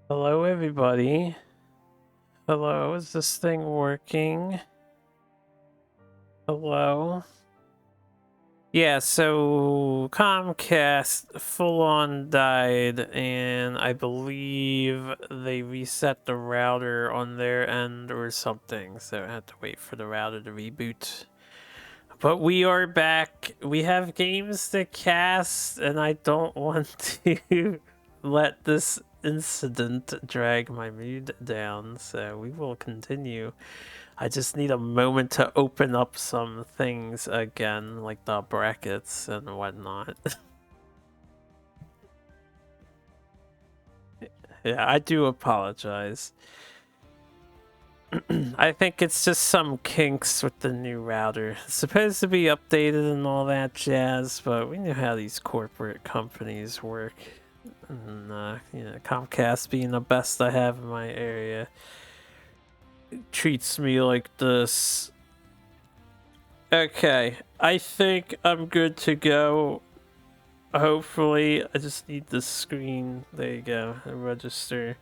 Hello, everybody. Hello, is this thing working? Hello? Yeah, so Comcast full on died, and I believe they reset the router on their end or something, so I had to wait for the router to reboot. But we are back. We have games to cast, and I don't want to let this incident drag my mood down, so we will continue. I just need a moment to open up some things again, like the brackets and whatnot. Yeah, I do apologize. I think it's just some kinks with the new router. It's supposed to be updated and all that jazz, but we know how these corporate companies work. And, Comcast being the best I have in my area treats me like this. Okay, I think I'm good to go. Hopefully, I just need the screen. There you go, register.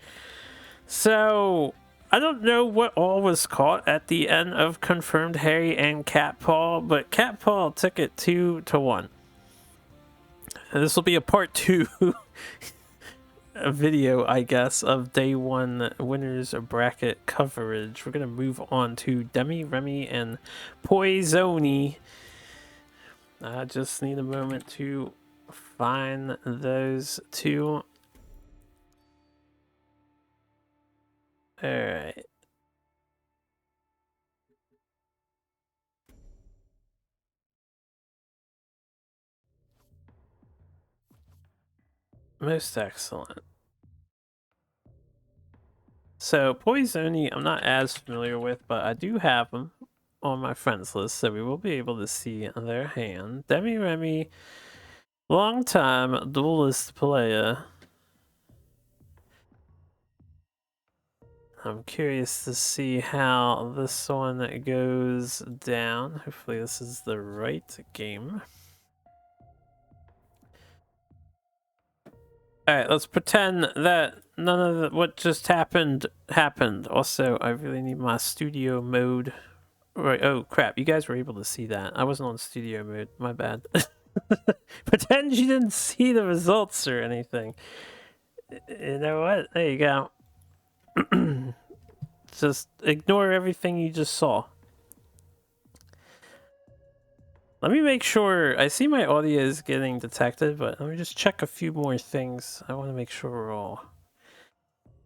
So, I don't know what all was caught at the end of Confirmed Harry and Cat Paw, but Cat Paw took it 2-1. And this will be a part 2 a video, I guess, of day 1 winners bracket coverage. We're gonna move on to Demi, Remy, and Poisoni. I just need a moment to find those two. Alright. Most excellent. So, Poisoni, I'm not as familiar with, but I do have them on my friends list, so we will be able to see their hand. Demi Remy, long time Duelyst player. I'm curious to see how this one goes down. Hopefully this is the right game. Alright, let's pretend that none of what just happened. Also, I really need my studio mode. Right, oh crap, you guys were able to see that. I wasn't on studio mode, my bad. Pretend you didn't see the results or anything. You know what? There you go. Just ignore everything you just saw. Let me make sure. I see my audio is getting detected, but let me just check a few more things. I want to make sure we're all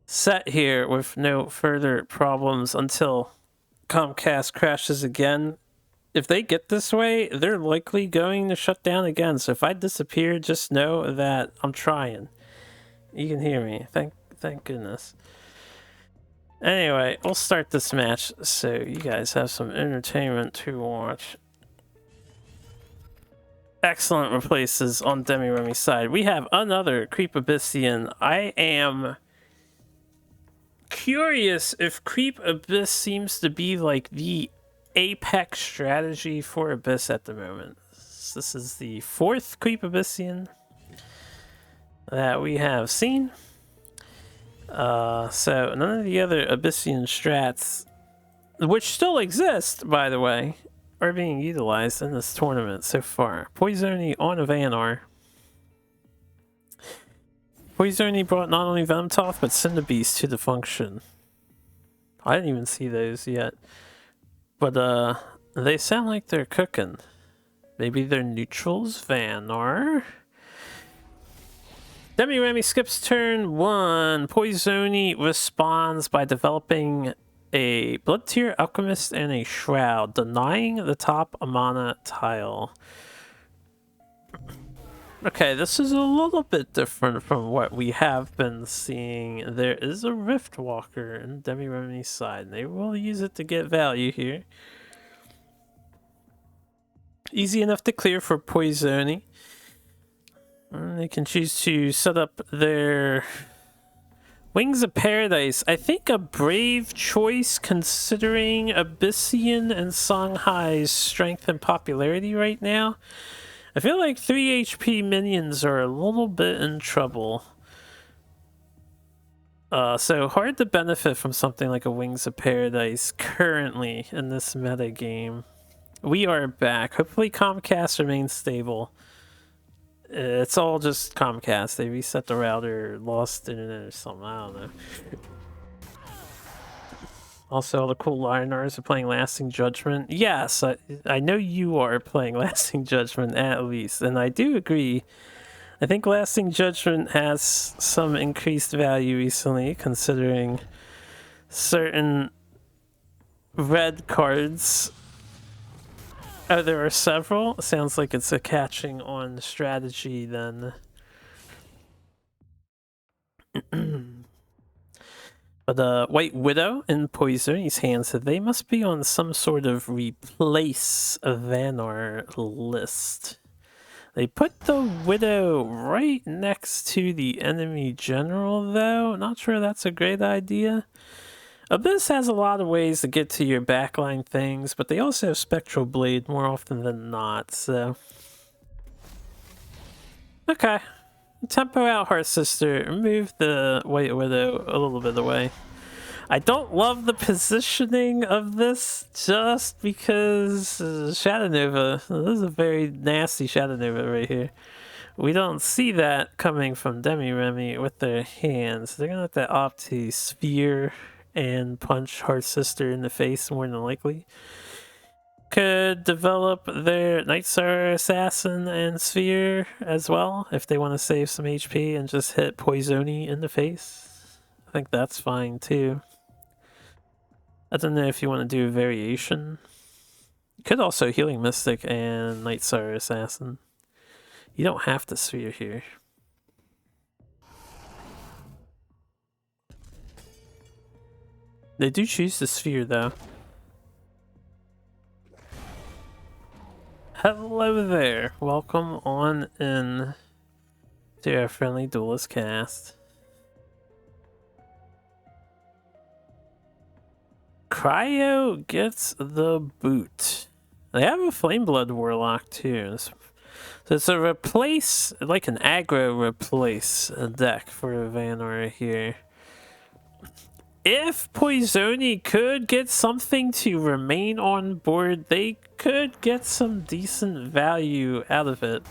set here with no further problems until Comcast crashes again. If they get this way, they're likely going to shut down again. So if I disappear, just know that I'm trying. You can hear me. Thank goodness. Anyway, we'll start this match so you guys have some entertainment to watch. Excellent replaces on Demi Remy's side. We have another Creep Abyssian. I am curious if Creep Abyss seems to be like the apex strategy for Abyss at the moment. This is the 4th Creep Abyssian that we have seen. So none of the other Abyssian strats, which still exist, by the way, are being utilized in this tournament so far. Poisoni on a Vanar. Poisoni brought not only Venomtoth, but Cinderbeast to the function. I didn't even see those yet. But, they sound like they're cooking. Maybe they're neutrals, Vanar. Demi Remy skips turn 1. Poisoni responds by developing a Blood Tier Alchemist and a Shroud, denying the top mana tile. Okay, this is a little bit different from what we have been seeing. There is a Rift Walker in Demi Remy's side, and they will use it to get value here. Easy enough to clear for Poisoni. They can choose to set up their Wings of Paradise. I think a brave choice considering Abyssian and Songhai's strength and popularity right now. I feel like 3 HP minions are a little bit in trouble. So hard to benefit from something like a Wings of Paradise currently in this meta game. We are back. Hopefully Comcast remains stable. It's all just Comcast. They reset the router, lost internet or something. I don't know. Also, all the cool Lionars are playing Lasting Judgment. Yes, I know you are playing Lasting Judgment at least, and I do agree. I think Lasting Judgment has some increased value recently, considering certain red cards. Oh, there are several? Sounds like it's a catching on strategy then. But White Widow and Poison's hands said they must be on some sort of replace Vanar list. They put the Widow right next to the enemy general, though. Not sure that's a great idea. Abyss has a lot of ways to get to your backline things, but they also have Spectral Blade more often than not, so... Okay. Tempo out, Heart Sister. Move the White Widow a little bit away. I don't love the positioning of this just because Shadow Nova. This is a very nasty Shadow Nova right here. We don't see that coming from Demi-Remy with their hands. They're gonna have to opt to Sphere and punch Heart Sister in the face more than likely. Could develop their Nightstar Assassin and Sphere as well if they want to save some HP and just hit Poisoni in the face. I think that's fine too. I don't know if you want to do a variation. You could also Healing Mystic and Nightstar Assassin. You don't have to Sphere here. They do choose the Sphere though. Hello there. Welcome on in to our friendly Duelyst cast. Cryo gets the boot. They have a Flameblood Warlock too. So it's a replace, like an aggro replace deck for Vanar here. If Poisoni could get something to remain on board, they could get some decent value out of it.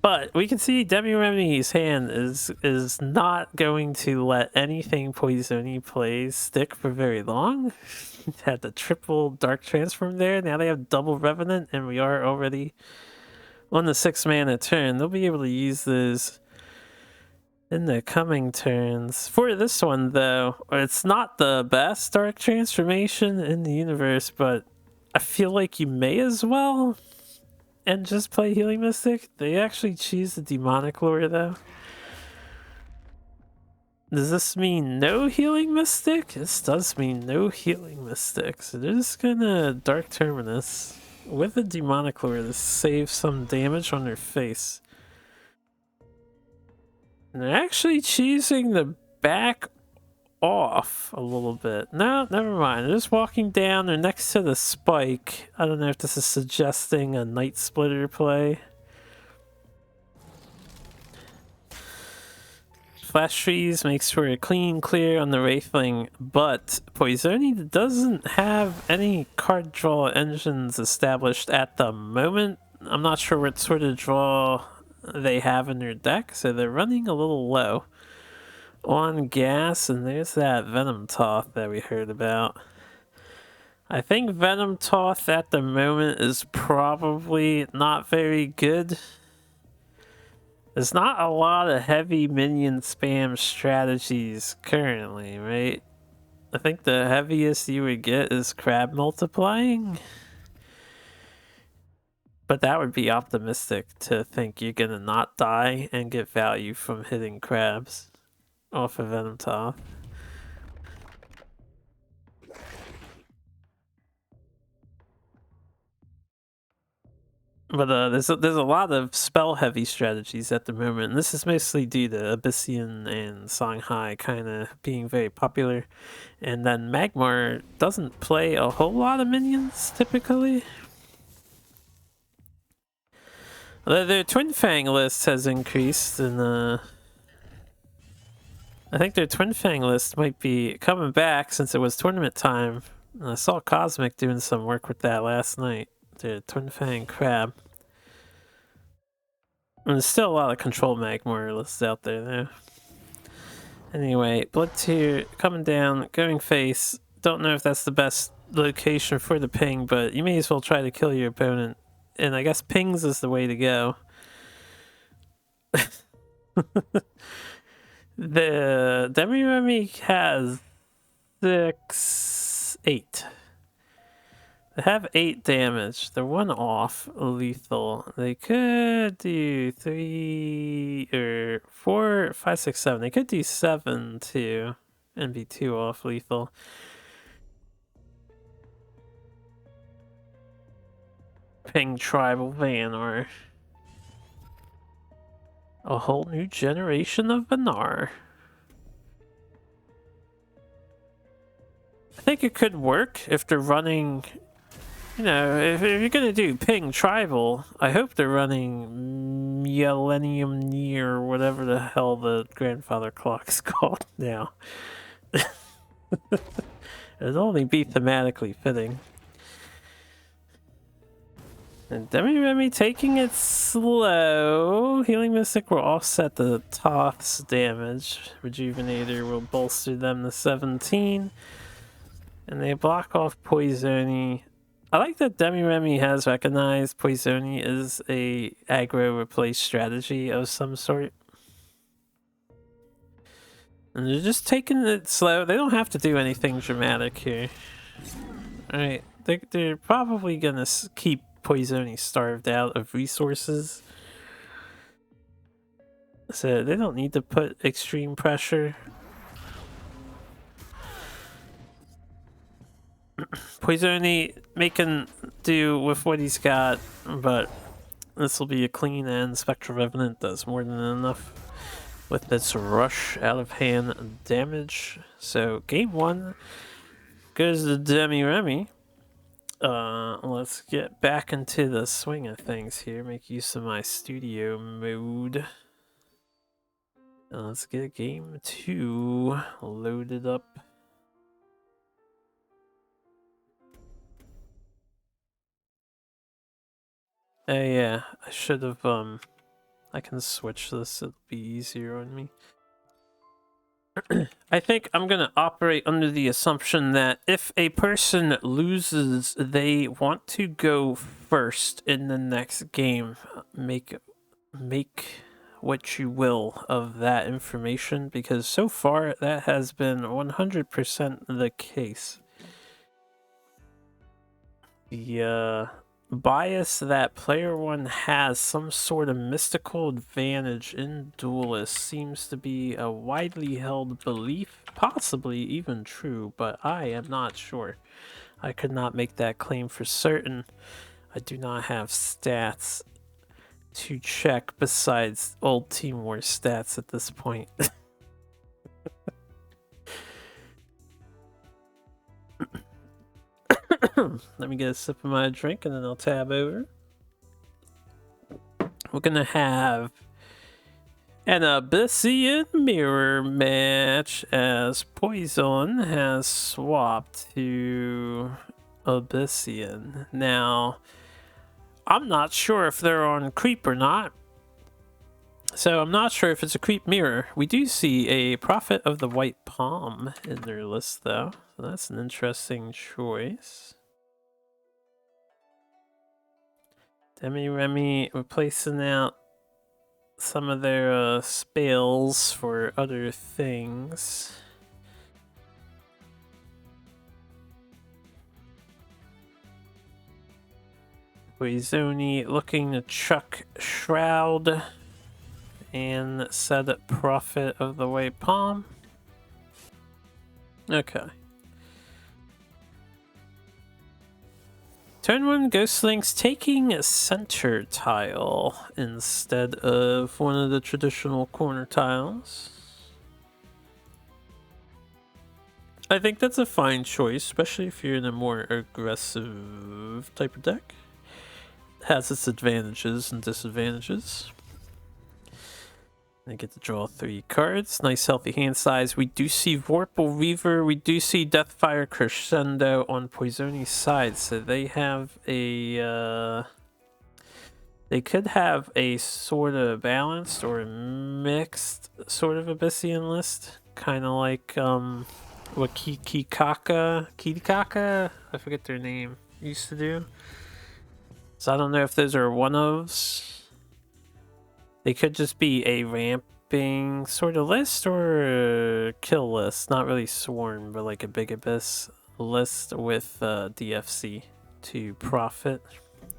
But we can see Demi-Remy's hand is not going to let anything Poisoni plays stick for very long. Had the triple Dark Transform there, now they have double Revenant, and we are already on the 6 mana turn. They'll be able to use those in the coming turns. For this one, though, it's not the best Dark Transformation in the universe, but I feel like you may as well and just play Healing Mystic. They actually choose the Demonic Lore, though. Does this mean no Healing Mystic? This does mean no Healing Mystic. So they're just gonna Dark Terminus with the Demonic Lore to save some damage on their face. And they're actually choosing to back off a little bit. No, never mind. They're just walking down. They're next to the spike. I don't know if this is suggesting a Night Splitter play. Flash Trees makes for a clean clear on the Wraithling, but Poisoni doesn't have any card draw engines established at the moment. I'm not sure what sort of draw they have in their deck, so they're running a little low on gas, and there's that Venom Toth that we heard about. I think Venom Toth at the moment is probably not very good. There's not a lot of heavy minion spam strategies currently, right? I think the heaviest you would get is crab multiplying. But that would be optimistic to think you're gonna not die and get value from hitting crabs off of Venom Toth. But there's a lot of spell-heavy strategies at the moment, and this is mostly due to Abyssian and Songhai kind of being very popular. And then Magmar doesn't play a whole lot of minions, typically. Although their Twin Fang list has increased, and I think their Twin Fang list might be coming back since it was tournament time. I saw Cosmic doing some work with that last night. The Twin Fang Crab. And there's still a lot of Control Magmor lists out there, though. Anyway, Blood Tier coming down, going face. Don't know if that's the best location for the ping, but you may as well try to kill your opponent. And I guess pings is the way to go. The Demi-Remy has 8. They have 8 damage. They're 1 off lethal. They could do 3 or 4, 5, 6, 7. They could do 7 too and be 2 off lethal. Ping Tribal Vanar. A whole new generation of Vanar. I think it could work if they're running, you know, if you're gonna do Ping Tribal, I hope they're running Millennium Near, whatever the hell the grandfather clock is called now. It'd only be thematically fitting. And Demi-Remy taking it slow. Healing Mystic will offset the Toth's damage. Rejuvenator will bolster them to 17. And they block off Poisoni. I like that Demi-Remy has recognized Poisoni as a aggro replace strategy of some sort. And they're just taking it slow. They don't have to do anything dramatic here. Alright, they're probably gonna keep Poisoni starved out of resources. So they don't need to put extreme pressure. Poisoni making do with what he's got, but this will be a clean end. Spectral Revenant does more than enough with its rush out of hand damage. So game 1 goes to Demi-Remy. Let's get back into the swing of things here. Make use of my studio mode. And let's get game 2 loaded up. Oh yeah, I should have, I can switch this, it'll be easier on me. I think I'm gonna operate under the assumption that if a person loses, they want to go first in the next game. Make what you will of that information, because so far that has been 100% the case. The bias that player 1 has some sort of mystical advantage in Duelyst seems to be a widely held belief, possibly even true, but I am not sure. I could not make that claim for certain. I do not have stats to check besides old Team War stats at this point. Let me get a sip of my drink and then I'll tab over. We're gonna have an Abyssian mirror match as Poison has swapped to Abyssian. Now, I'm not sure if they're on creep or not. So I'm not sure if it's a creep mirror. We do see a Prophet of the White Palm in their list though. So that's an interesting choice. Demi-Remy replacing out some of their spells for other things. Poisoni looking to chuck Shroud and set up Prophet of the White Palm. Okay. Turn 1 Ghostlink's taking a center tile instead of one of the traditional corner tiles. I think that's a fine choice, especially if you're in a more aggressive type of deck. It has its advantages and disadvantages. I get to draw 3 cards. Nice healthy hand size. We do see Vorpal Reaver. We do see Deathfire Crescendo on Poisoni's side. So they have a... they could have a sort of balanced or mixed sort of Abyssian list. Kind of like what Kitikaka, I forget their name, used to do. So I don't know if those are one-ofs. They could just be a ramping sort of list or a kill list. Not really sworn, but like a big abyss list with DFC to profit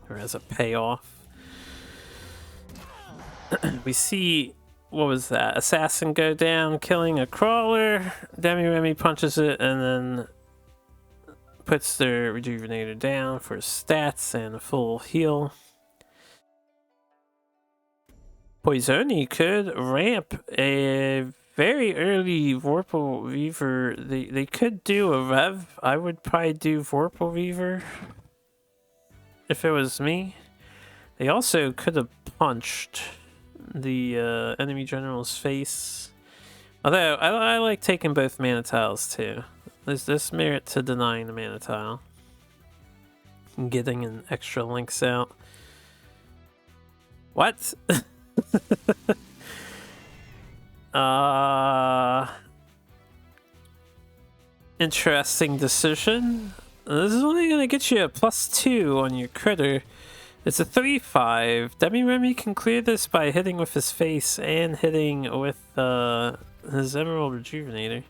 or as a payoff. We see, what was that? Assassin go down, killing a crawler. Demi-Remi punches it and then puts their Rejuvenator down for stats and a full heal. Poisoni could ramp a very early Vorpal Reaver. They could do a rev. I would probably do Vorpal Reaver if it was me. They also could have punched the enemy general's face. Although I like taking both mana tiles too. There's this merit to denying the mana tile and getting an extra links out. What? Interesting decision. This is only gonna get you a +2 on your critter. It's a 3/5. Demi-Remi can clear this by hitting with his face and hitting with his Emerald Rejuvenator.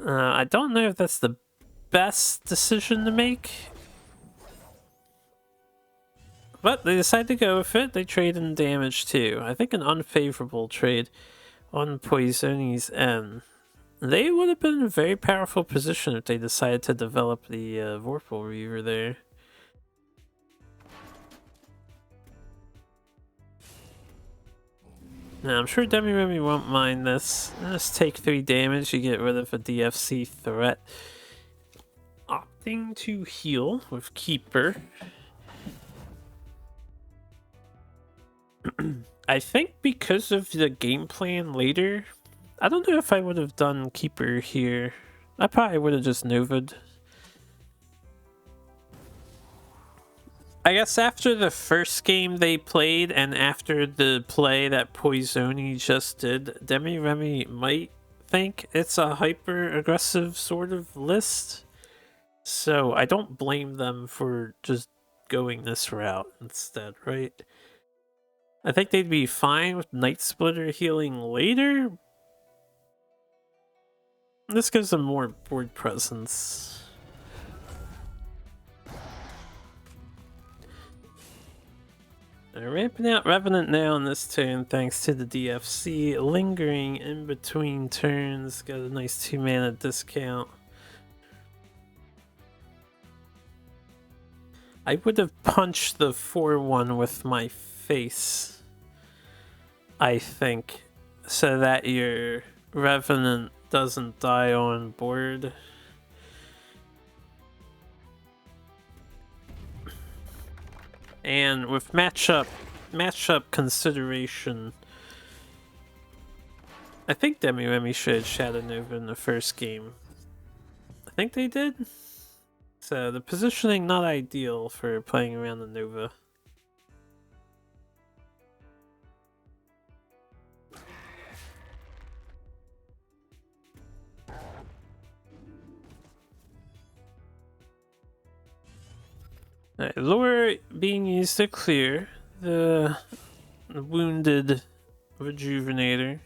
I don't know if that's the best decision to make. But they decide to go with it. They trade in damage too. I think an unfavorable trade on Poisoni's end. They would have been in a very powerful position if they decided to develop the Vorpal Reaver there. Now, I'm sure Demi-Remi won't mind this. Just take 3 damage, you get rid of a DFC threat. Opting to heal with Keeper. I think because of the game plan later, I don't know if I would have done Keeper here. I probably would have just Nova'd. I guess after the first game they played and after the play that Poisoni just did, Demi-Remi might think it's a hyper-aggressive sort of list. So I don't blame them for just going this route instead, right? I think they'd be fine with Night Splitter healing later. This gives them more board presence. They're ramping out Revenant now on this turn thanks to the DFC. Lingering in between turns. Got a nice 2 mana discount. I would have punched the 4/1 with my face, I think, so that your Revenant doesn't die on board. And with matchup consideration, I think Demi-Remi should have Shadow Nova in the first game. I think they did. So the positioning not ideal for playing around the Nova. Alright, lure being used to clear the wounded Rejuvenator.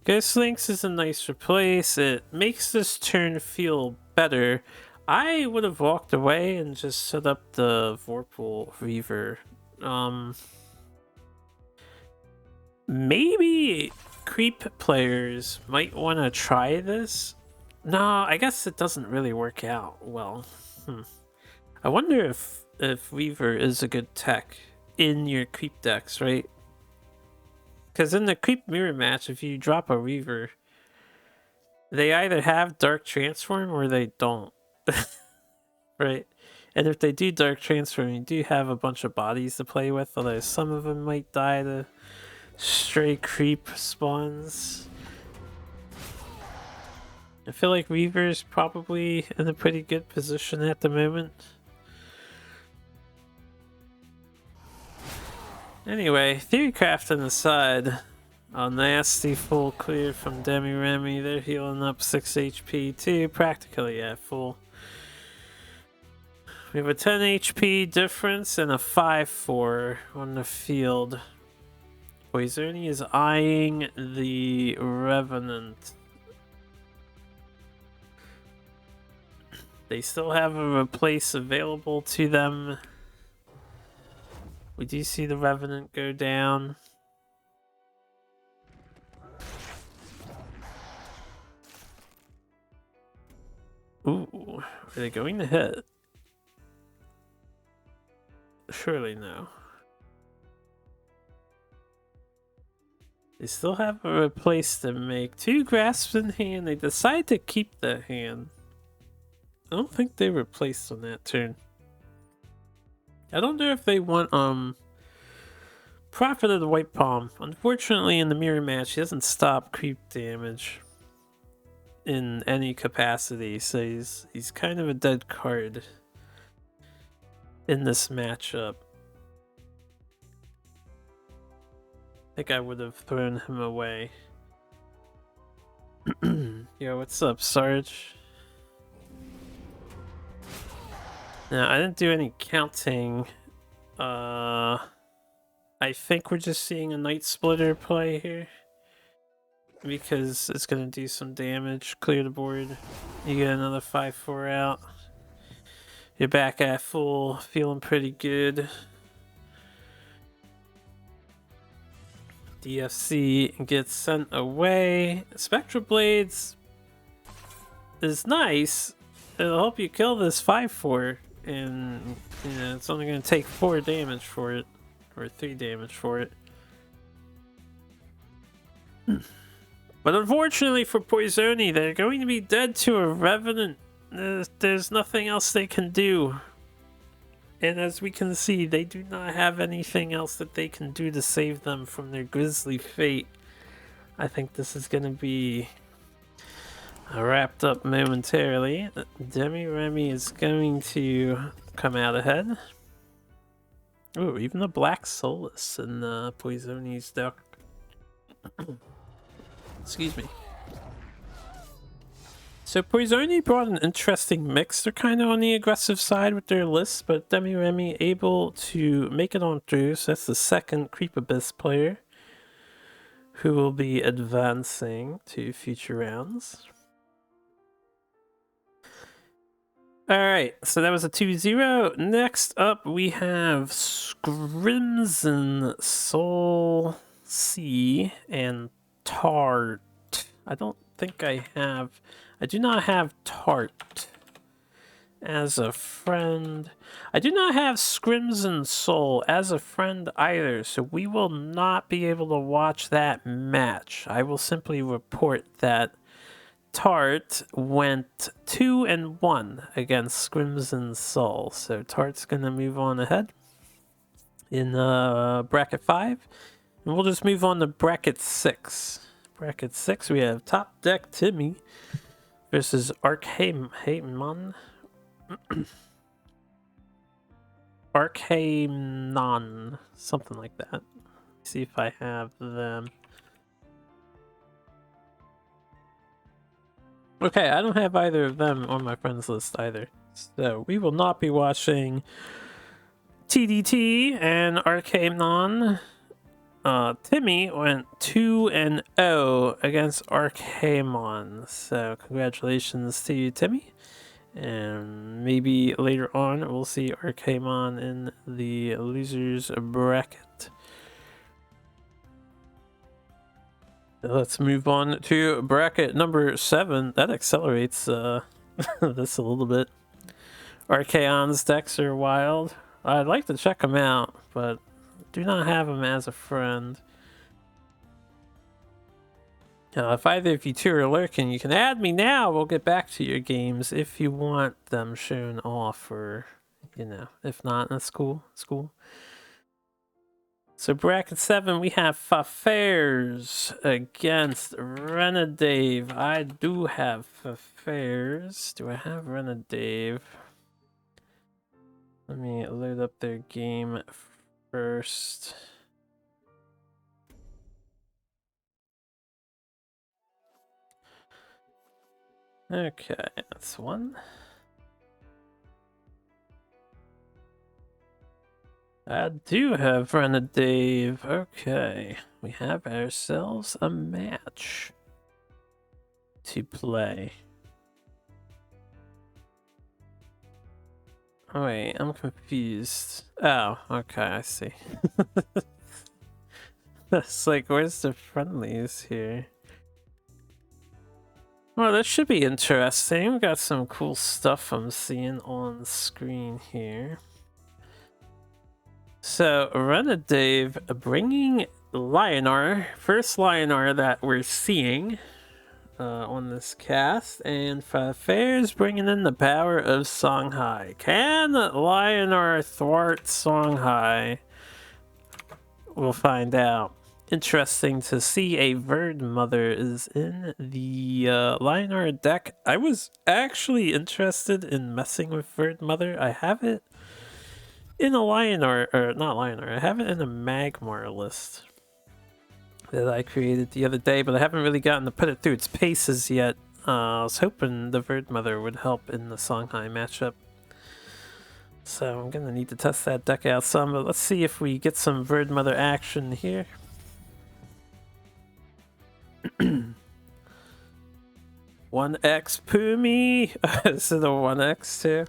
Ghost Links is a nice replace. It makes this turn feel better. I would have walked away and just set up the Vorpal Reaver. Maybe creep players might want to try this. No, I guess it doesn't really work out well. I wonder if Reaver is a good tech in your creep decks, right? Because in the creep mirror match, if you drop a Reaver, they either have Dark Transform or they don't. Right? And if they do Dark Transform, you do have a bunch of bodies to play with, although some of them might die to stray creep spawns. I feel like Reaver's probably in a pretty good position at the moment. Anyway, Theorycraft aside, a nasty full clear from Demi Remy. They're healing up 6 HP too, practically at full. We have a 10 HP difference and a 5-4 on the field. Poisoni is eyeing the Revenant. They still have a replace available to them. We do see the Revenant go down. Ooh, are they going to hit? Surely no. They still have a replace to make. 2 grasps in hand. They decide to keep the hand. I don't think they replaced on that turn. I don't know if they want Prophet of the White Palm. Unfortunately, in the mirror match, he doesn't stop creep damage in any capacity, so he's kind of a dead card in this matchup. I think I would have thrown him away. Yo, what's up, Sarge? Now, I didn't do any counting. I think we're just seeing a Night Splitter play here, because it's gonna do some damage, clear the board. You get another 5-4 out. You're back at full, feeling pretty good. DFC gets sent away. Spectral Blades is nice. It'll help you kill this 5-4, and you know, it's only gonna take 4 damage for it, or 3 damage for it. But unfortunately for Poisoni, they're going to be dead to a Revenant. There's nothing else they can do. And as we can see, they do not have anything else that they can do to save them from their grisly fate. I think this is going to be wrapped up momentarily. Demi Remy is going to come out ahead. Oh, even a Black Solus in Poisoni's deck. Excuse me. So Poisoni brought an interesting mix. They're kind of on the aggressive side with their list, but Demi Remy able to make it on through. So that's the second Creep Abyss player who will be advancing to future rounds. Alright, so that was a 2-0. Next up we have Crimson Soul C and Tart. I don't think I do not have Tart as a friend. I do not have Crimson Soul as a friend either, so we will not be able to watch that match. I will simply report that Tart went 2-1 against Crimson Soul, so Tart's gonna move on ahead in bracket 5, and we'll just move on to bracket 6. Bracket 6, we have Top Deck Timmy versus Archaemon. Archaemon, something like that. See if I have them. Okay, I don't have either of them on my friends list either. So we will not be watching TDT and Archaemon. Timmy went 2-0 against Archaemon. So congratulations to you, Timmy. And maybe later on we'll see Archaemon in the losers bracket. Let's move on to bracket number 7. That accelerates this a little bit. Archaeon's decks are wild. I'd like to check them out, but do not have them as a friend. If either of you two are lurking, you can add me now. We'll get back to your games if you want them shown off, or, you know, if not, that's cool. It's cool. So bracket 7, we have Fafairs against Renadave. I do have Fafairs. Do I have Renadave? Let me load up their game first. Okay, that's one. I do have Renadave. Okay, we have ourselves a match to play. Oh, wait, I'm confused. Oh, okay, I see. That's like, where's the friendlies here? Well, this should be interesting. We got some cool stuff I'm seeing on the screen here. So, Renadave bringing Lionar, first Lionar that we're seeing on this cast, and Fafairs bringing in the power of Songhai. Can Lionar thwart Songhai? We'll find out. Interesting to see a Verd Mother is in the Lionar deck. I was actually interested in messing with Verd Mother. I have it in a Lionar, or not Lionar, I have it in a Magmar list that I created the other day, but I haven't really gotten to put it through its paces yet. I was hoping the Verd Mother would help in the Songhai matchup. So I'm gonna need to test that deck out some, but let's see if we get some Verd Mother action here. 1x Pumi! Is it a 1x too?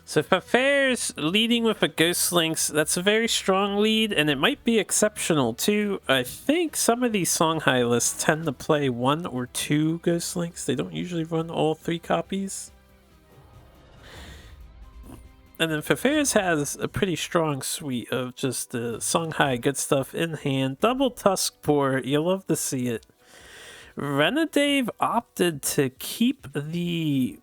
So Fafairs leading with a Ghost Links, that's a very strong lead, and it might be exceptional too. I think some of these Songhai lists tend to play 1 or 2 Ghost Links. They don't usually run all 3 copies. And then Fafairs has a pretty strong suite of just the Songhai good stuff in hand. Double Tusk Boar, you'll love to see it. Renadave opted to keep the...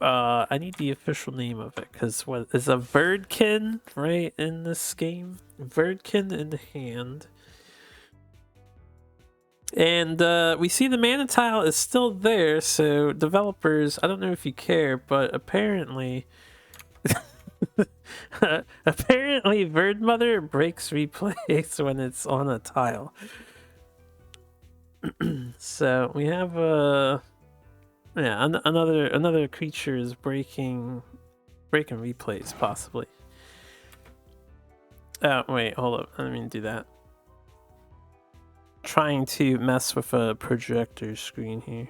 I need the official name of it, because what is a Verdkin, right, in this game? Verdkin in the hand. And we see the mana tile is still there, so developers, I don't know if you care, but apparently... apparently Verd Mother breaks replays when it's on a tile. So we have another creature is breaking replays possibly. Oh wait, hold up, I didn't mean to do that. Trying to mess with a projector screen here.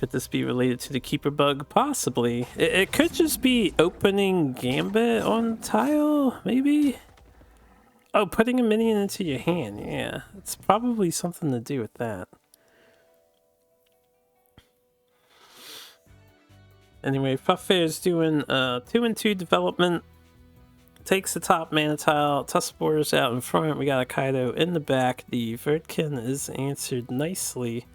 Could this be related to the Keeper bug? Possibly. It could just be opening Gambit on tile, maybe? Oh, putting a minion into your hand, yeah. It's probably something to do with that. Anyway, Faffair is doing 2-2 development. Takes the top mana tile. Tuskboar is out in front. We got a Kaido in the back. The Verdkin is answered nicely.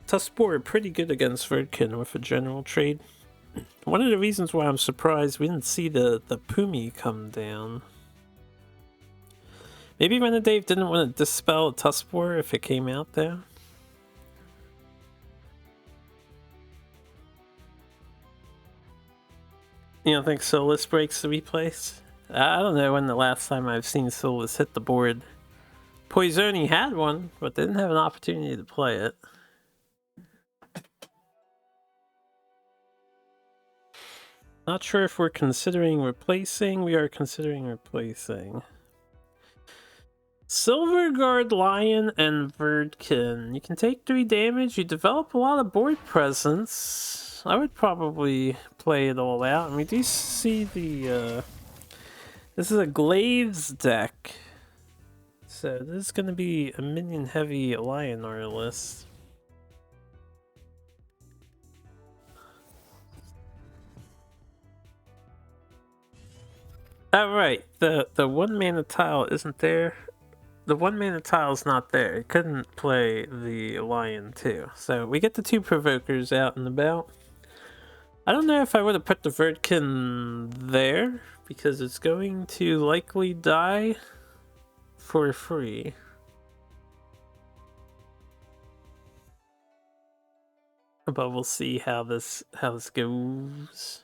Tuskboar pretty good against Verdkin with a general trade. One of the reasons why I'm surprised we didn't see the Pumi come down. Maybe Renadave didn't want to dispel Tuskboar if it came out there. You don't think Solus breaks the replays? I don't know when the last time I've seen Solus hit the board. Poisoni had one, but didn't have an opportunity to play it. Not sure if we're considering replacing. We are considering replacing. Silverguard Lion and Verdkin. You can take 3 damage. You develop a lot of board presence. I would probably play it all out. And we do see the... this is a Glaives deck. So this is going to be a minion-heavy Lionar list. Oh, right. The 1 mana tile isn't there. The 1 mana tile is not there. It couldn't play the Lion too. So we get the 2 Provokers out and about. I don't know if I would have put the Verdkin there, because it's going to likely die for free. But we'll see how this goes.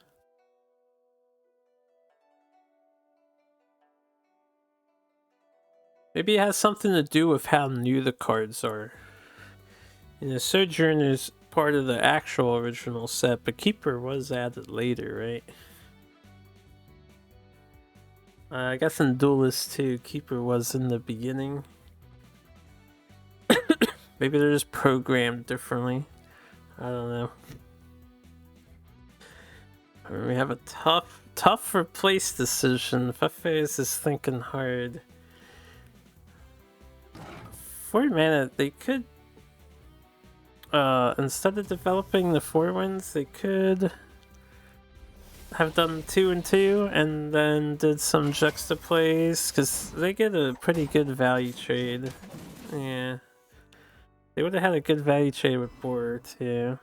Maybe it has something to do with how new the cards are. You know, Sojourner's part of the actual original set, but Keeper was added later, right? I guess in Duelyst too, Keeper was in the beginning. Maybe they're just programmed differently. I don't know. We have a tough replace decision. Fefes is thinking hard. 4 mana, they could instead of developing the 4 wins, they could have done 2 and 2 and then did some juxtaplays, because they get a pretty good value trade. Yeah. They would have had a good value trade with Boar too.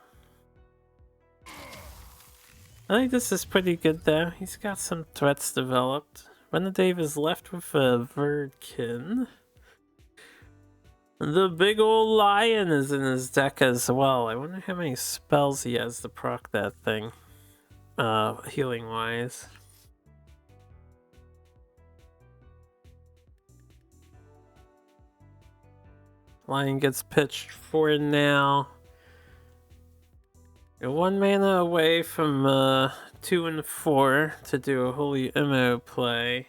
I think this is pretty good though. He's got some threats developed. Renadave is left with a Verdkin. The big old lion is in his deck as well. I wonder how many spells he has to proc that thing. Healing wise. Lion gets pitched for now. You're 1 mana away from 2 and 4 to do a Holy Immo play.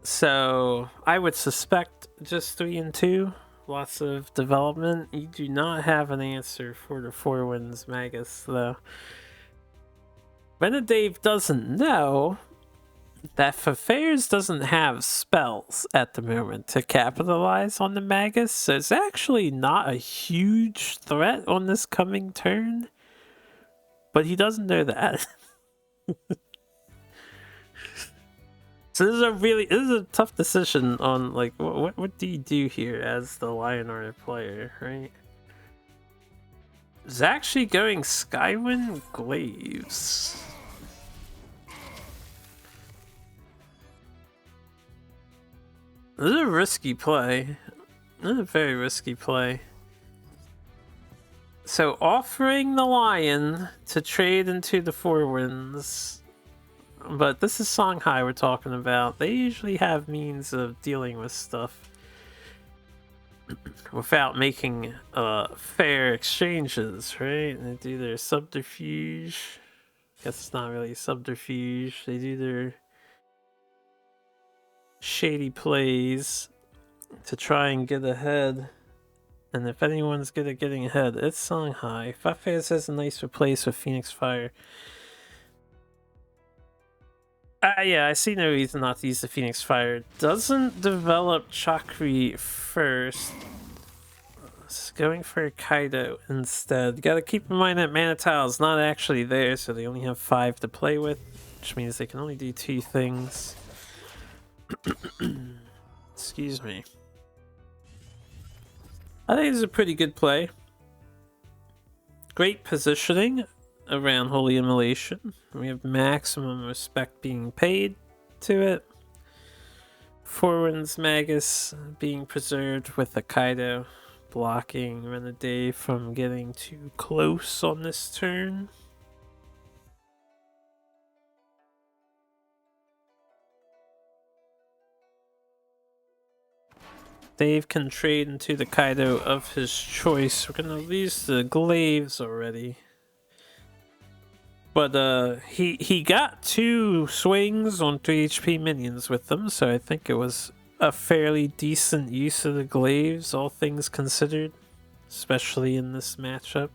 So I would suspect just 3 and 2. Lots of development. You do not have an answer for the 4 wins Magus though. Renadave doesn't know that Fefairs doesn't have spells at the moment to capitalize on the Magus, so it's actually not a huge threat on this coming turn. But he doesn't know that. So this is a tough decision on like what do you do here as the Lionheart player, right? It's actually going Skywind Glaives. This is a risky play. This is a very risky play. So offering the lion to trade into the 4 wins. But this is Songhai we're talking about. They usually have means of dealing with stuff without making fair exchanges, right? They do their subterfuge. Guess it's not really subterfuge. They do their shady plays to try and get ahead. And if anyone's good at getting ahead, it's Songhai. Fafez has a nice replace with Phoenix Fire. Yeah, I see no reason not to use the Phoenix Fire. Doesn't develop Chakri first. It's going for Kaido instead. You gotta keep in mind that Mana Tile is not actually there, so they only have 5 to play with, which means they can only do 2 things. Excuse me. I think this is a pretty good play. Great positioning around Holy Immolation. We have maximum respect being paid to it. 4 wins Magus being preserved with the Kaido blocking Renadave from getting too close on this turn. Dave can trade into the Kaido of his choice. We're gonna lose the Glaives already. But he got 2 swings on 3 HP minions with them, so I think it was a fairly decent use of the Glaives, all things considered, especially in this matchup.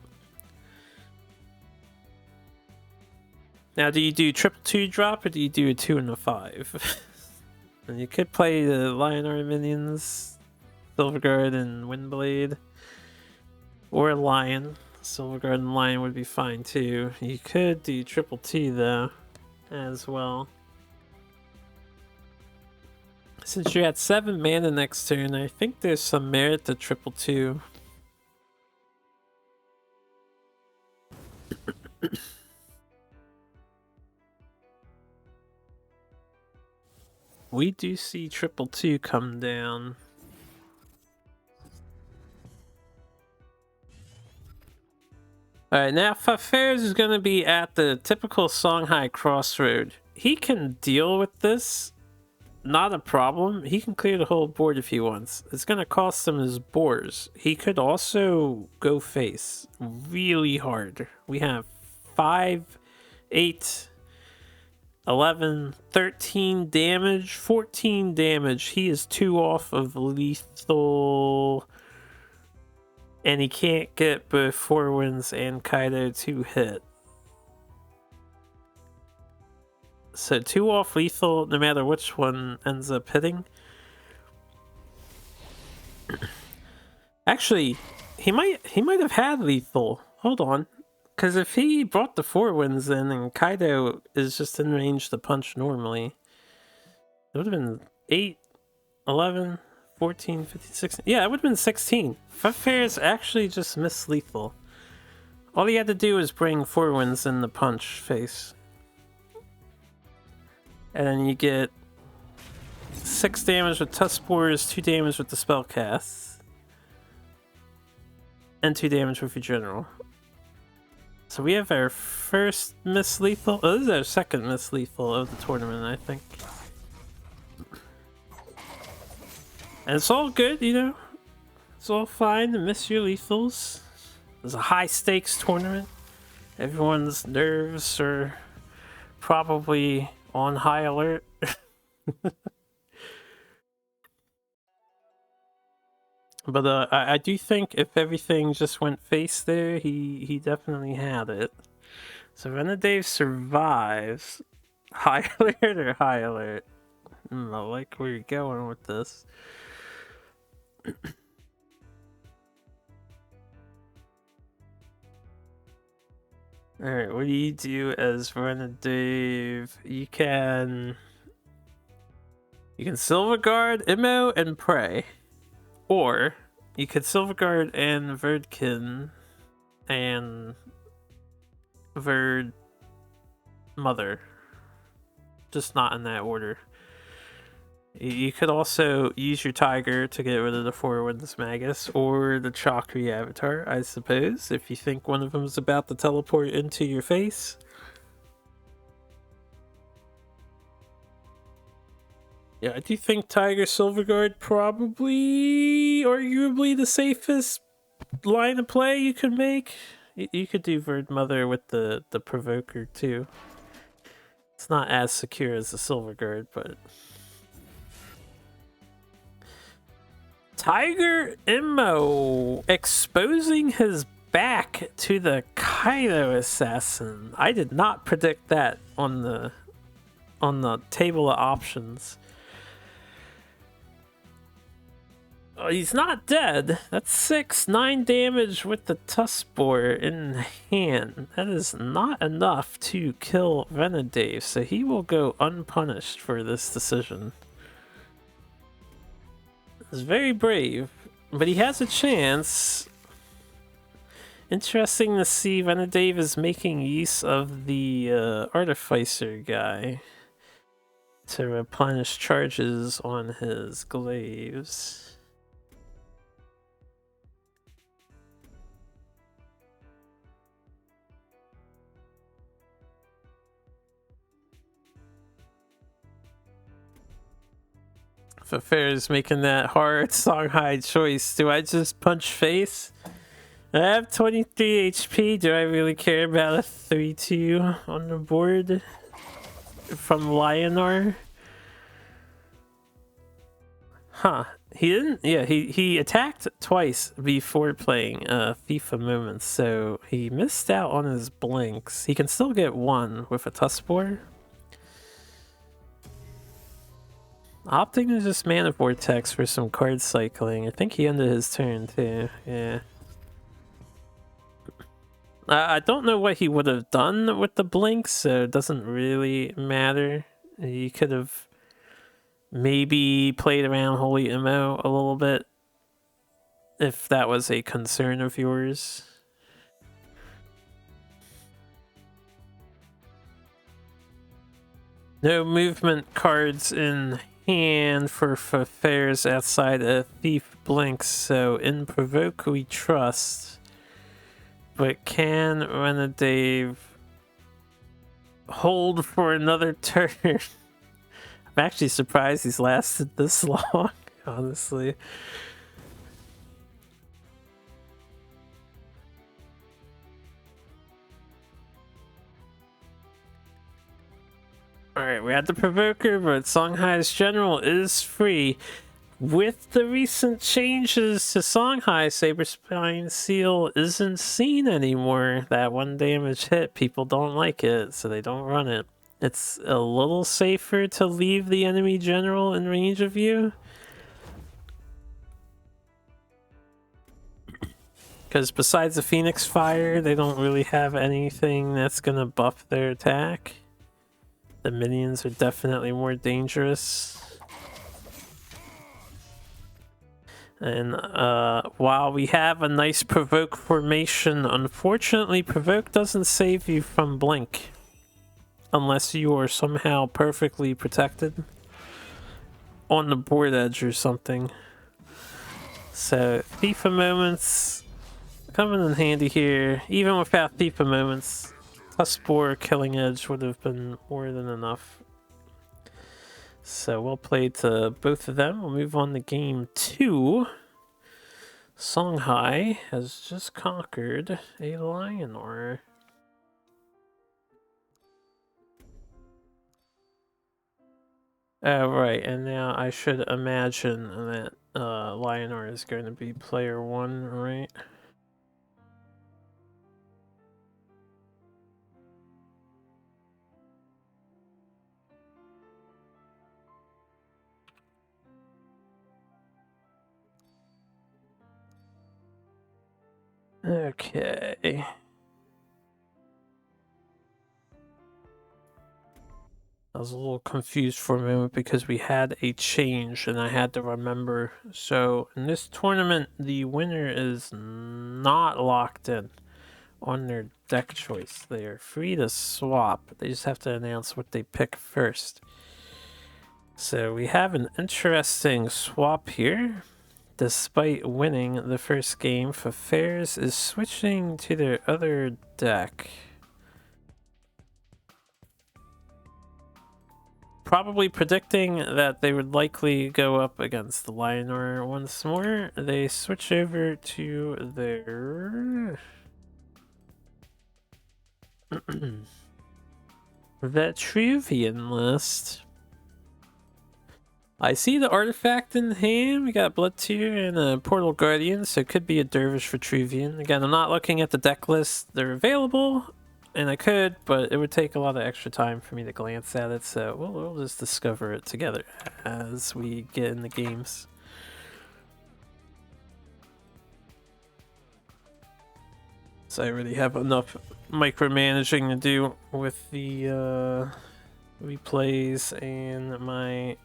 Now, do you do triple 2 drop or do you do a 2 and a 5? And you could play the Lionheart minions, Silverguard and Windblade, or Lion. Silverguard and Lion would be fine too. You could do triple T though, as well. Since you're at 7 mana next turn, I think there's some merit to triple 2. We do see 222 come down. Alright, now Fafairs is going to be at the typical Songhai crossroad. He can deal with this. Not a problem. He can clear the whole board if he wants. It's going to cost him his boars. He could also go face really hard. We have 5, 8, 11, 13 damage, 14 damage. He is 2 off of lethal. And he can't get both Four Winds and Kaido to hit. So 2 off lethal, no matter which one ends up hitting. Actually, he might have had lethal. Hold on. Because if he brought the Four Winds in and Kaido is just in range to punch normally, it would have been 8, 11, 14, 15, 16. Yeah, it would have been 16. Fafairs actually just missed lethal. All he had to do was bring Four Winds in the punch face. And then you get 6 damage with Tusk Spores, 2 damage with the spell cast, and 2 damage with your general. So we have our first miss lethal. Oh, this is our second miss lethal of the tournament, I think. And it's all good, you know? It's all fine to miss your lethals. It's a high stakes tournament. Everyone's nerves are probably on high alert. But I do think if everything just went face there, he definitely had it. So Renadave survives. High alert or high alert? I like where you're going with this. Alright, what do you do as Renadave? You can Silver Guard, Immo, and pray. Or you could Silver Guard and Verdkin and Verd Mother. Just not in that order. You could also use your Tiger to get rid of the Four Winds Magus or the Chakri Avatar, I suppose, if you think one of them is about to teleport into your face. Yeah, I do think Tiger Silver Guard probably arguably the safest line of play you could make. You could do Verd Mother with the Provoker too. It's not as secure as the Silver Guard, but Tiger Immo exposing his back to the Kaido assassin. I did not predict that on the table of options. Oh, he's not dead. That's 9 damage with the Tusk Spore in hand. That is not enough to kill Renadave, so he will go unpunished for this decision. It's very brave, but he has a chance. Interesting to see Renadave is making use of the Artificer guy to replenish charges on his glaives. Fafairs making that hard Songhai choice. Do I just punch face? I have 23 HP. Do I really care about a 3-2 on the board from Lionar? Huh. He didn't. Yeah, he attacked twice before playing FIFA Moments, so he missed out on his blinks. He can still get one with a Tusk Spore. Opting to just Mana Vortex for some card cycling. I think he ended his turn too. Yeah. I don't know what he would have done with the blinks, so it doesn't really matter. He could have maybe played around Holy Immo a little bit if that was a concern of yours. No movement cards in hand for affairs outside a thief blinks, so in provoke we trust. But can Renadave hold for another turn? I'm actually surprised he's lasted this long, honestly. Alright, we had the Provoker, but Songhai's General is free. With the recent changes to Songhai, Saberspine Seal isn't seen anymore. That 1 damage hit, people don't like it, so they don't run it. It's a little safer to leave the enemy general in range of you. Because besides the Phoenix Fire, they don't really have anything that's gonna buff their attack. The minions are definitely more dangerous. And while we have a nice Provoke formation, unfortunately Provoke doesn't save you from Blink. Unless you are somehow perfectly protected on the board edge or something. So Thief of Moments coming in handy here. Even without Thief of Moments, Tuskboar Killing Edge would have been more than enough. So well played to both of them. We'll move on to game 2. Songhai has just conquered a Lionor. Oh, right, and now I should imagine that Lionor is going to be player 1, right? Okay. I was a little confused for a moment because we had a change and I had to remember. So in this tournament, the winner is not locked in on their deck choice. They are free to swap. They just have to announce what they pick first. So we have an interesting swap here. Despite winning the first game, Fairs is switching to their other deck. Probably predicting that they would likely go up against the Lionor once more. They switch over to their Vitruvian list. I see the artifact in hand. We got Blood Tear and a Portal Guardian, so it could be a Dervish Vitruvian. Again, I'm not looking at the deck list. They're available, and I could, but it would take a lot of extra time for me to glance at it, so we'll just discover it together as we get in the games. So I already have enough micromanaging to do with the replays and my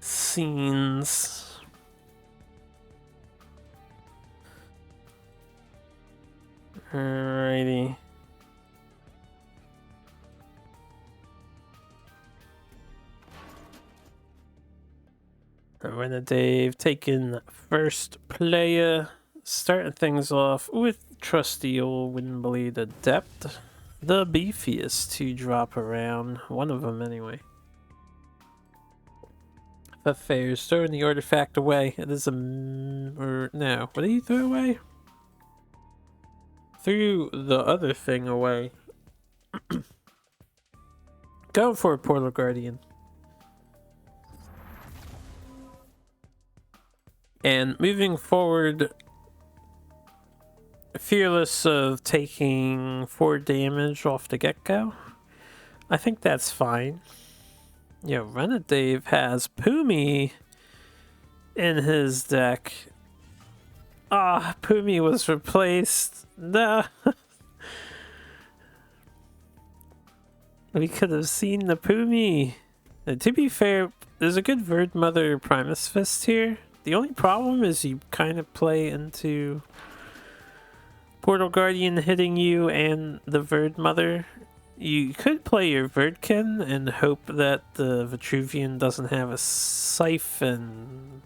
scenes. Alrighty. Renadave taking first player, starting things off with trusty old Windblade Adept, the beefiest to drop around, one of them anyway. Affairs throwing the artifact away. It is a or no, what did he throw away? Threw the other thing away. Go for a Portal Guardian. And moving forward, fearless of taking 4 damage off the get-go, I think that's fine. Yeah, Renadave has Pumi in his deck. Ah, Pumi was replaced. No. We could have seen the Pumi. And to be fair, there's a good Verd Mother Primus Fist here. The only problem is you kind of play into Portal Guardian hitting you and the Verd Mother You could play your Verdkin and hope that the Vitruvian doesn't have a siphon.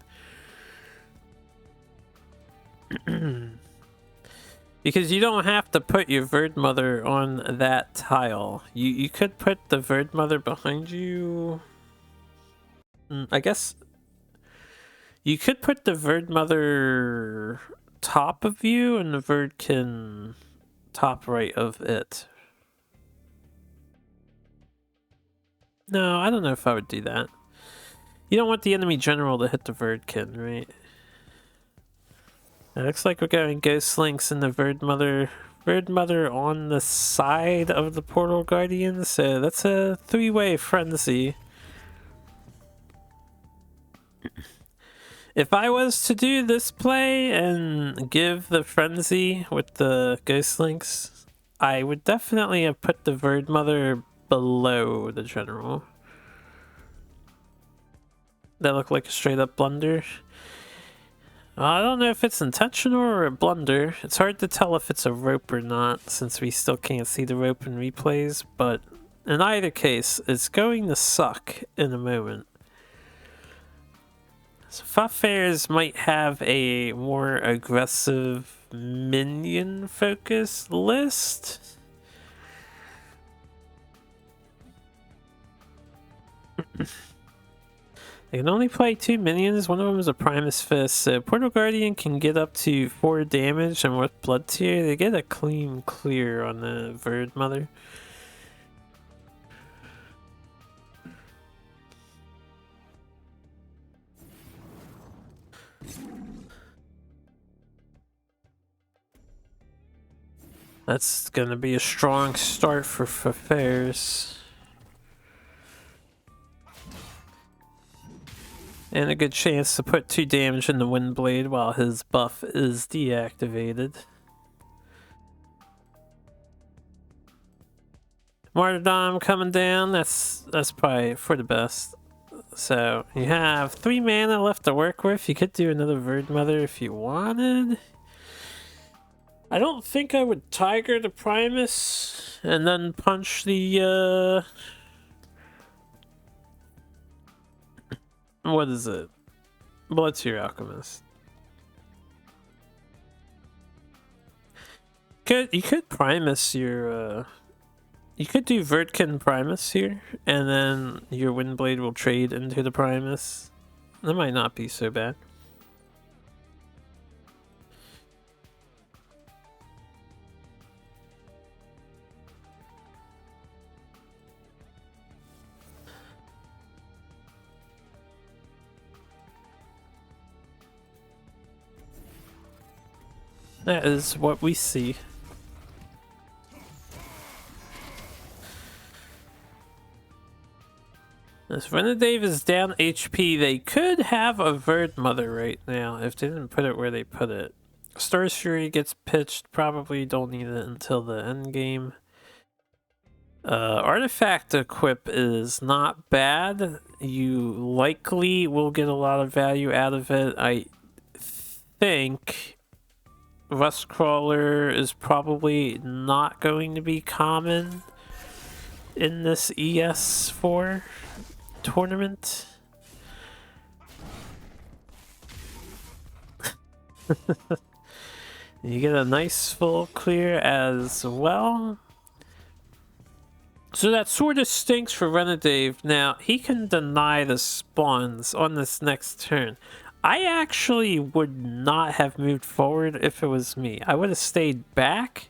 Because you don't have to put your Verdmother on that tile. You could put the Verdmother behind you. I guess you could put the Verdmother top of you and the Verdkin top right of it. No, I don't know if I would do that. You don't want the enemy general to hit the Verdkin, right? It looks like we're going Ghost Links and the Verdmother on the side of the Portal Guardian, so that's a three-way frenzy. If I was to do this play and give the frenzy with the Ghost Links, I would definitely have put the Verdmother below the general. That looked like a straight up blunder. I don't know if it's intentional or a blunder. It's hard to tell if it's a rope or not, since we still can't see the rope in replays, but in either case, it's going to suck in a moment. So Fafairs might have a more aggressive minion focused list. They can only play 2 minions, one of them is a Primus Fist, so Portal Guardian can get up to 4 damage, and with Blood Tier, they get a clean clear on the Verdmother. That's gonna be a strong start for Fafairs. And a good chance to put 2 damage in the Windblade while his buff is deactivated. Martyrdom coming down, that's probably for the best. So you have 3 mana left to work with. You could do another Verdmother if you wanted. I don't think I would Tiger the Primus and then punch the what is it? Bloodseer Alchemist. You could Primus your you could do Verdkin Primus here, and then your Windblade will trade into the Primus. That might not be so bad. That is what we see. As Renadave is down HP, they could have a Verdmother right now if they didn't put it where they put it. Star's Fury gets pitched, probably don't need it until the end game. Artifact equip is not bad. You likely will get a lot of value out of it. I think Rustcrawler is probably not going to be common in this ES4 tournament. You get a nice full clear as well. So that sort of stinks for Renadave. Now, he can deny the spawns on this next turn. I actually would not have moved forward if it was me. I would have stayed back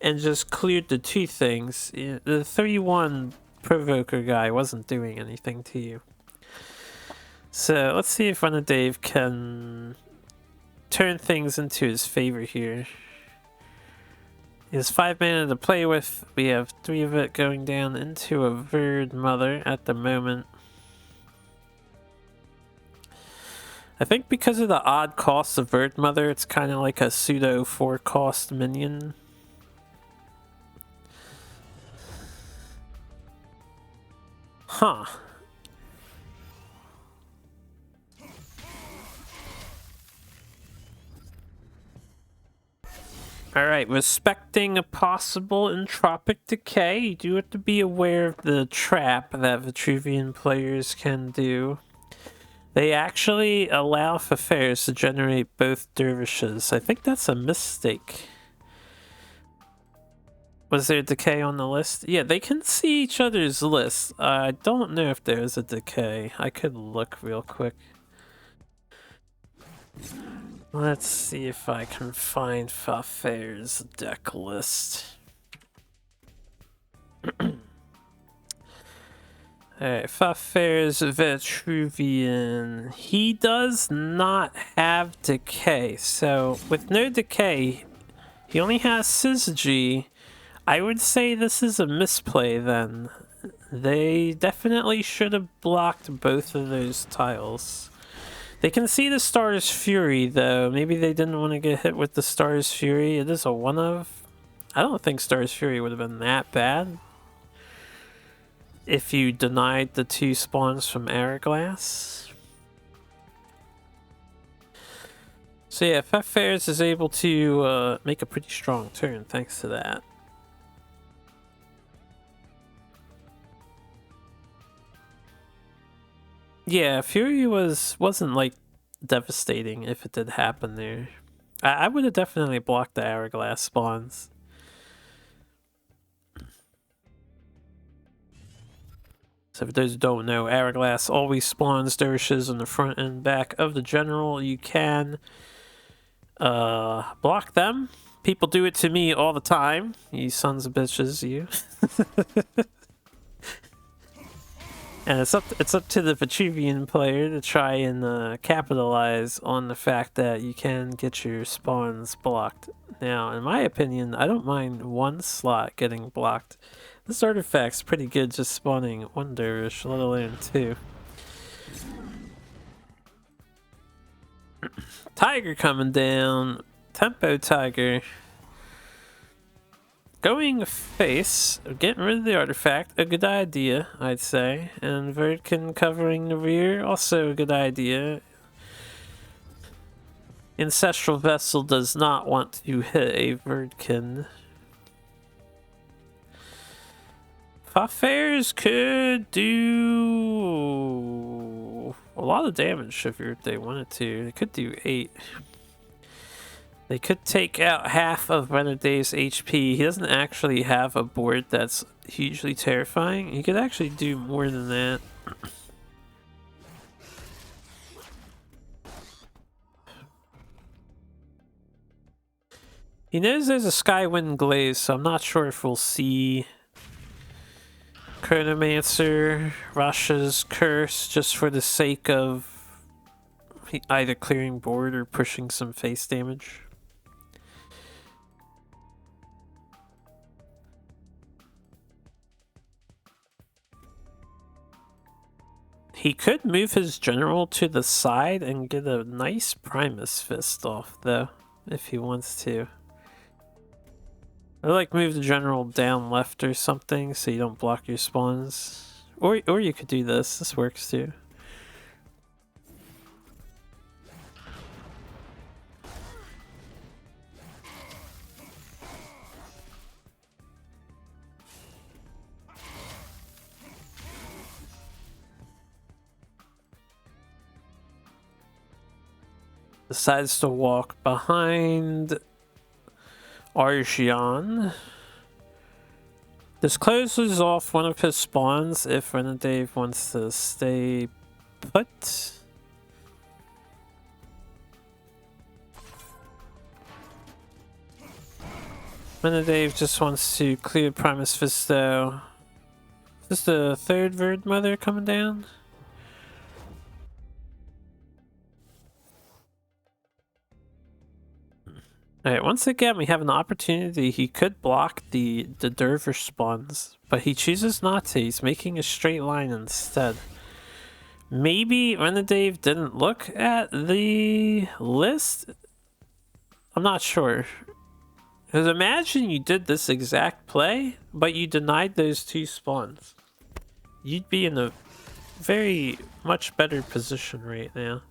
and just cleared the 2 things. The 3-1 Provoker guy wasn't doing anything to you. So let's see if Renadave can turn things into his favor here. He has 5 mana to play with. We have 3 of it going down into a Verdmother at the moment. I think because of the odd cost of Verdmother, it's kind of like a pseudo 4-cost minion. Huh. Alright, respecting a possible entropic decay, you do have to be aware of the trap that Vitruvian players can do. They actually allow Fafares to generate both dervishes. I think that's a mistake. Was there a decay on the list? Yeah, they can see each other's lists. I don't know if there's a decay. I could look real quick. Let's see if I can find Fafare's deck list. Alright, Fafare's Vitruvian. He does not have decay, so with no decay, he only has Syzygy. I would say this is a misplay then. They definitely should have blocked both of those tiles. They can see the Star's Fury though. Maybe they didn't want to get hit with the Star's Fury. It is a one of. I don't think Star's Fury would have been that bad if you denied the 2 spawns from Hourglass. So yeah, Fafares is able to make a pretty strong turn thanks to that. Yeah, Fury wasn't like devastating if it did happen there. I would have definitely blocked the Hourglass spawns. So for those who don't know, Hourglass always spawns dervishes on the front and back of the general. You can block them. People do it to me all the time. You sons of bitches, you. And it's up to the Vitruvian player to try and capitalize on the fact that you can get your spawns blocked. Now, in my opinion, I don't mind one slot getting blocked. This artifact's pretty good just spawning one dervish, let alone 2. Tiger coming down. Tempo Tiger. Going face, getting rid of the artifact, a good idea, I'd say. And Verdkin covering the rear, also a good idea. Ancestral Vessel does not want to hit a Verdkin. Fafares could do a lot of damage if they wanted to. They could do 8. They could take out half of Renedade's HP. He doesn't actually have a board that's hugely terrifying. He could actually do more than that. He knows there's a Skywind Glaze, so I'm not sure if we'll see Chronomancer, Rasha's Curse, just for the sake of either clearing board or pushing some face damage. He could move his general to the side and get a nice Primus Fist off, though, if he wants to. Or like move the general down left or something so you don't block your spawns. Or you could do this. This works too. Decides to walk behind Argion. This closes off one of his spawns if Renedade wants to stay put. Renedade just wants to clear Primus Fisto. Is this the 3rd Verd Mother coming down? Alright, once again, we have an opportunity. He could block the dervish spawns, but he chooses not to. He's making a straight line instead. Maybe Renedade didn't look at the list? I'm not sure. Because imagine you did this exact play, but you denied those 2 spawns. You'd be in a very much better position right now.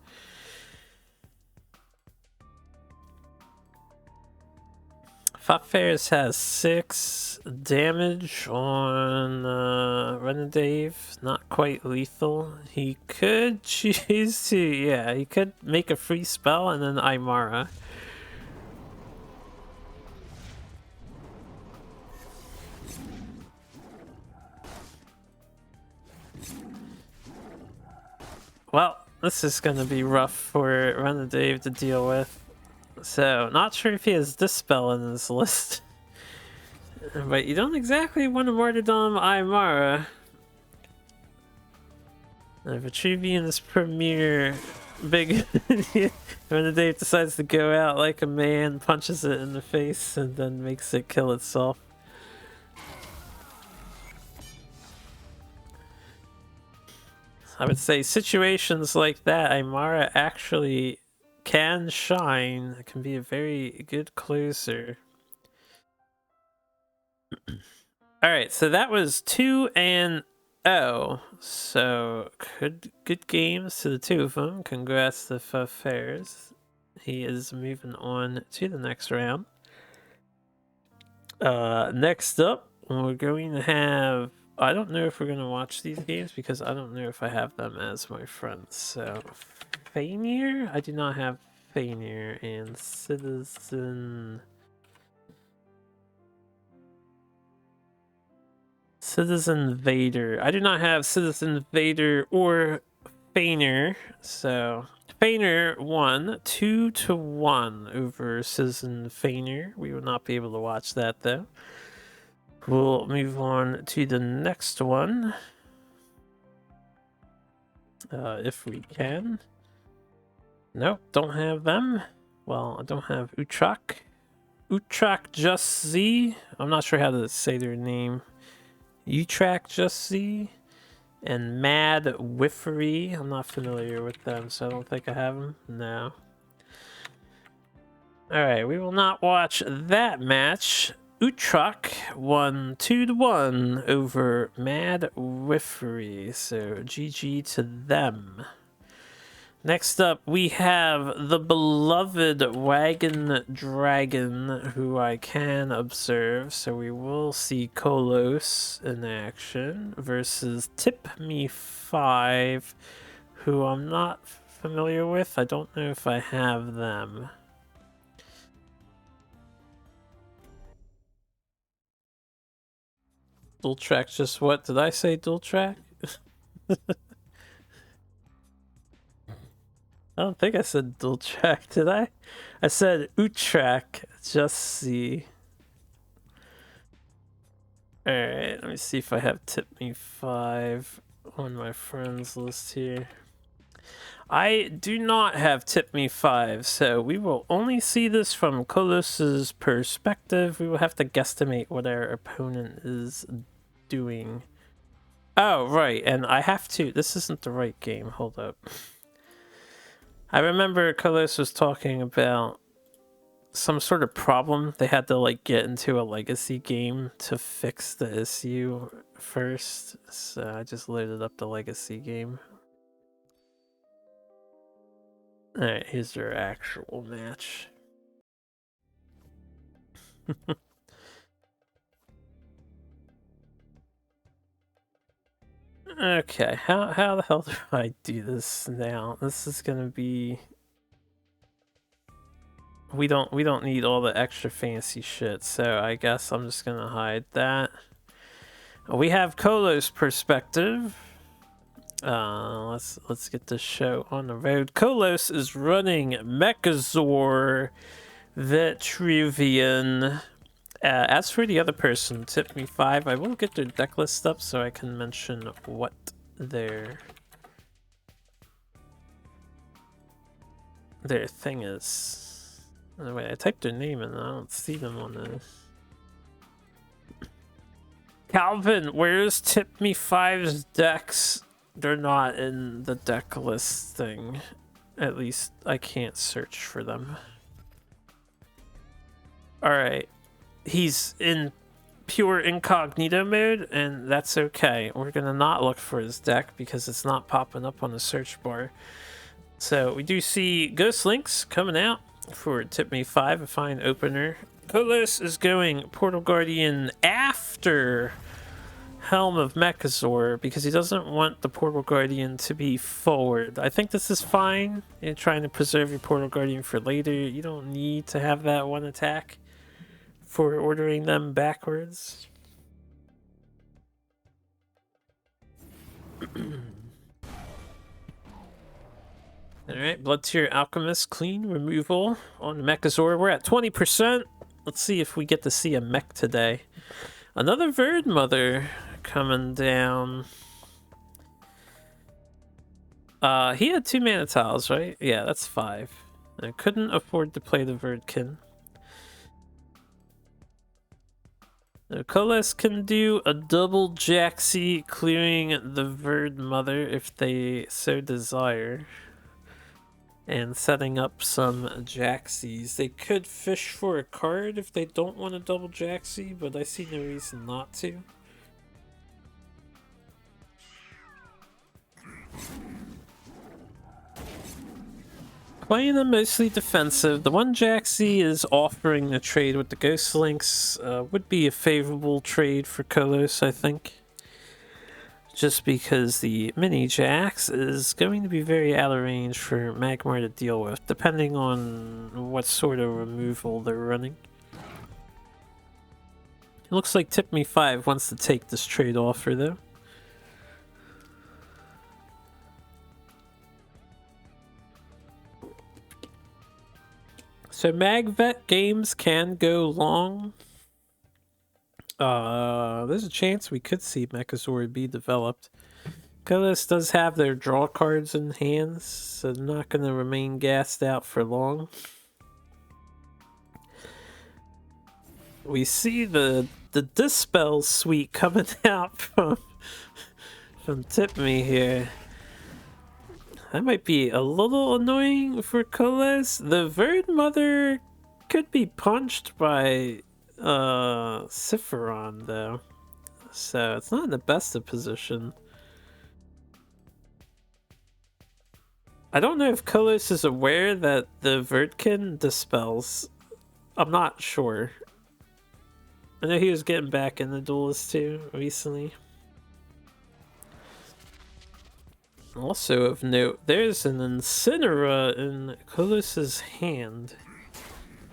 Fafairs has 6 damage on Renadave. Not quite lethal. He could choose to, yeah, he could make a free spell and then Aymara. Well, this is going to be rough for Renadave to deal with. So, not sure if he has Dispel in his list. But you don't exactly want to Martyrdom Aymara. If Vitruvian's premier big Renadave decides to go out like a man, punches it in the face, and then makes it kill itself. I would say situations like that, Aymara actually can shine. It can be a very good closer. Alright, so that was 2-0. So, good games to the two of them. Congrats to Fafairs. He is moving on to the next round. Next up, we're going to have... I don't know if we're going to watch these games because I don't know if I have them as my friends. So, Fainir? I do not have Fainir. And Citizen Vader. I do not have Citizen Vader or Fainir. So, Fainir won 2-1 over Citizen Fainir. We will not be able to watch that though. We'll move on to the next one. If we can. Nope, don't have them. Well, I don't have Utrak. Utrak Just Z. I'm not sure how to say their name. Utrak Just Z. And Mad Wiffery. I'm not familiar with them, so I don't think I have them. No. Alright, we will not watch that match. Utrak won 2-1 over Mad Wiffery, so GG to them. Next up, we have the beloved Wagon Dragon, who I can observe, so we will see Kolos in action, versus Tip Me 5, who I'm not familiar with. I don't know if I have them. Dual track, just what? Did I say dual track? I don't think I said dual track, did I? I said Utrak, just see. Alright, let me see if I have Tip Me 5 on my friends list here. I do not have Tip Me 5, so we will only see this from Kolos's perspective. We will have to guesstimate what our opponent is doing. Oh, right, and I have to... This isn't the right game, hold up. I remember Kolos was talking about some sort of problem. They had to like get into a legacy game to fix the issue first. So I just loaded up the legacy game. Alright, here's their actual match. Okay, how the hell do I do this now? This is gonna be... We don't need all the extra fancy shit, so I guess I'm just gonna hide that. We have Kolos' perspective. Let's get this show on the road. Kolos is running Mechazor Vitruvian. As for the other person, Tip Me 5, I will get their deck list up so I can mention what their thing is. Wait, I typed their name and I don't see them on this. Calvin, where's Tip Me 5's decks? They're not in the deck list thing. At least I can't search for them. Alright. He's in pure incognito mode, and that's okay. We're gonna not look for his deck because it's not popping up on the search bar. So we do see Ghost Links coming out for Tip Me 5, a fine opener. Duelyst is going Portal Guardian after Helm of Mechazor because he doesn't want the Portal Guardian to be forward. I think this is fine. You're trying to preserve your Portal Guardian for later. You don't need to have that one attack for ordering them backwards. Alright, Blood Tier Alchemist, clean removal on Mechazor. We're at 20%. Let's see if we get to see a mech today. Another Verd Mother coming down. He had 2 mana tiles, right? Yeah, that's 5. I couldn't afford to play the Verdkin. Duelyst can do a double Jaxi, clearing the Verd Mother if they so desire. And setting up some Jaxies. They could fish for a card if they don't want a double Jaxi, but I see no reason not to. Playing them mostly defensive. The one Jaxi is offering the trade with the Ghost Links. Would be a favorable trade for Kolos, I think. Just because the mini Jax is going to be very out of range for Magmar to deal with, depending on what sort of removal they're running. It looks like Tip Me 5 wants to take this trade offer though. So MagVet games can go long. There's a chance we could see Mechazor be developed. Duelyst does have their draw cards in hands, so they're not going to remain gassed out for long. We see the Dispel suite coming out from Tip Me here. That might be a little annoying for Duelyst. The Verd Mother could be punched by Siphoron though, so it's not in the best of position. I don't know if Duelyst is aware that the Verdkin dispels. I'm not sure. I know he was getting back in the Duelyst too recently. Also of note, there's an Incineroar in Duelyst's hand.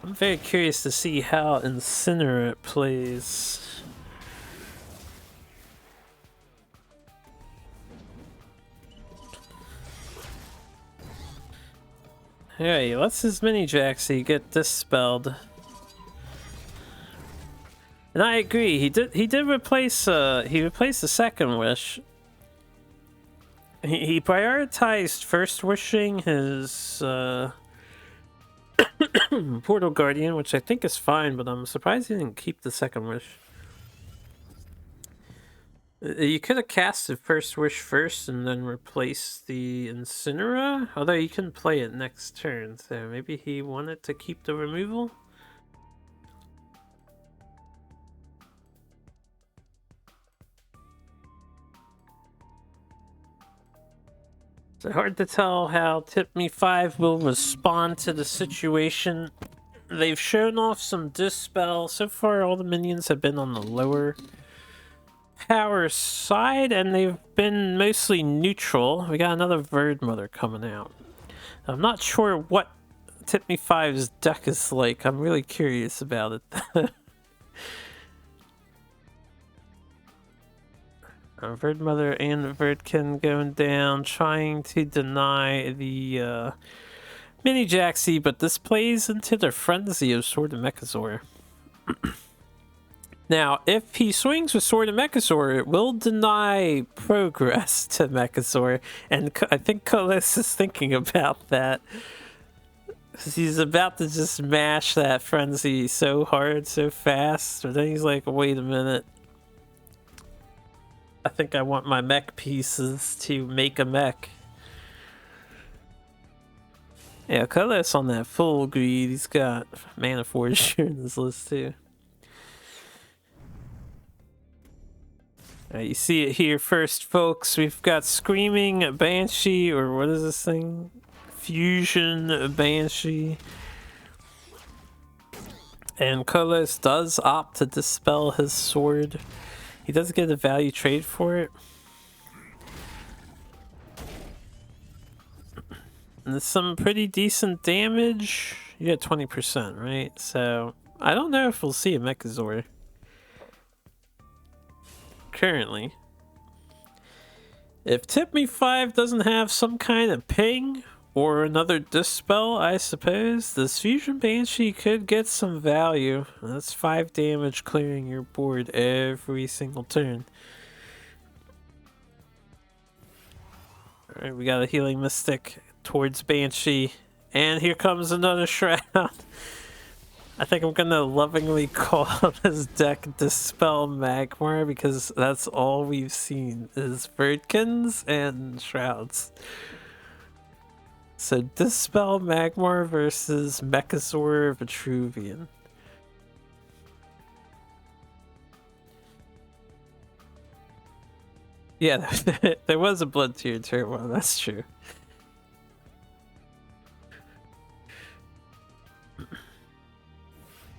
I'm very curious to see how Incineroar plays. Alright, he lets his mini Jaxi get dispelled. And I agree, he did replace he replaced the second wish. He prioritized first wishing his Portal Guardian, which I think is fine, but I'm surprised he didn't keep the second wish. You could have cast the first wish first and then replace the Incineroar, although you can play it next turn, so maybe he wanted to keep the removal? It's hard to tell how Tip Me 5 will respond to the situation. They've shown off some Dispel. So far, all the minions have been on the lower power side, and they've been mostly neutral. We got another Verd Mother coming out. I'm not sure what Tip Me 5's deck is like. I'm really curious about it. Verd Mother and Verdkin going down, trying to deny the mini Jaxi, but this plays into their frenzy of Sword of Mechazor. Now, if he swings with Sword of Mechazor, it will deny progress to Mechazor, and I think Duelyst is thinking about that. He's about to just mash that frenzy so hard, so fast, but then he's like, wait a minute. I think I want my mech pieces to make a mech. Yeah, Duelyst on that full greed. He's got Mana Forge in his list too. Alright, you see it here first, folks. We've got Screaming Banshee, or what is this thing? Fusion Banshee. And Kolos does opt to dispel his sword. He does get a value trade for it. And it's some pretty decent damage. You get 20%, right? So I don't know if we'll see a Mechazor currently. If Tip Me 5 doesn't have some kind of ping or another dispel, I suppose, this Fusion Banshee could get some value. That's 5 damage clearing your board every single turn. Alright, we got a Healing Mystic towards Banshee. And here comes another Shroud. I think I'm gonna lovingly call this deck Dispel Magmar because that's all we've seen is Birdkins and Shrouds. So Dispel Magmar versus Mechazor Vitruvian. Yeah, there was a Blood Tier turn one, that's true.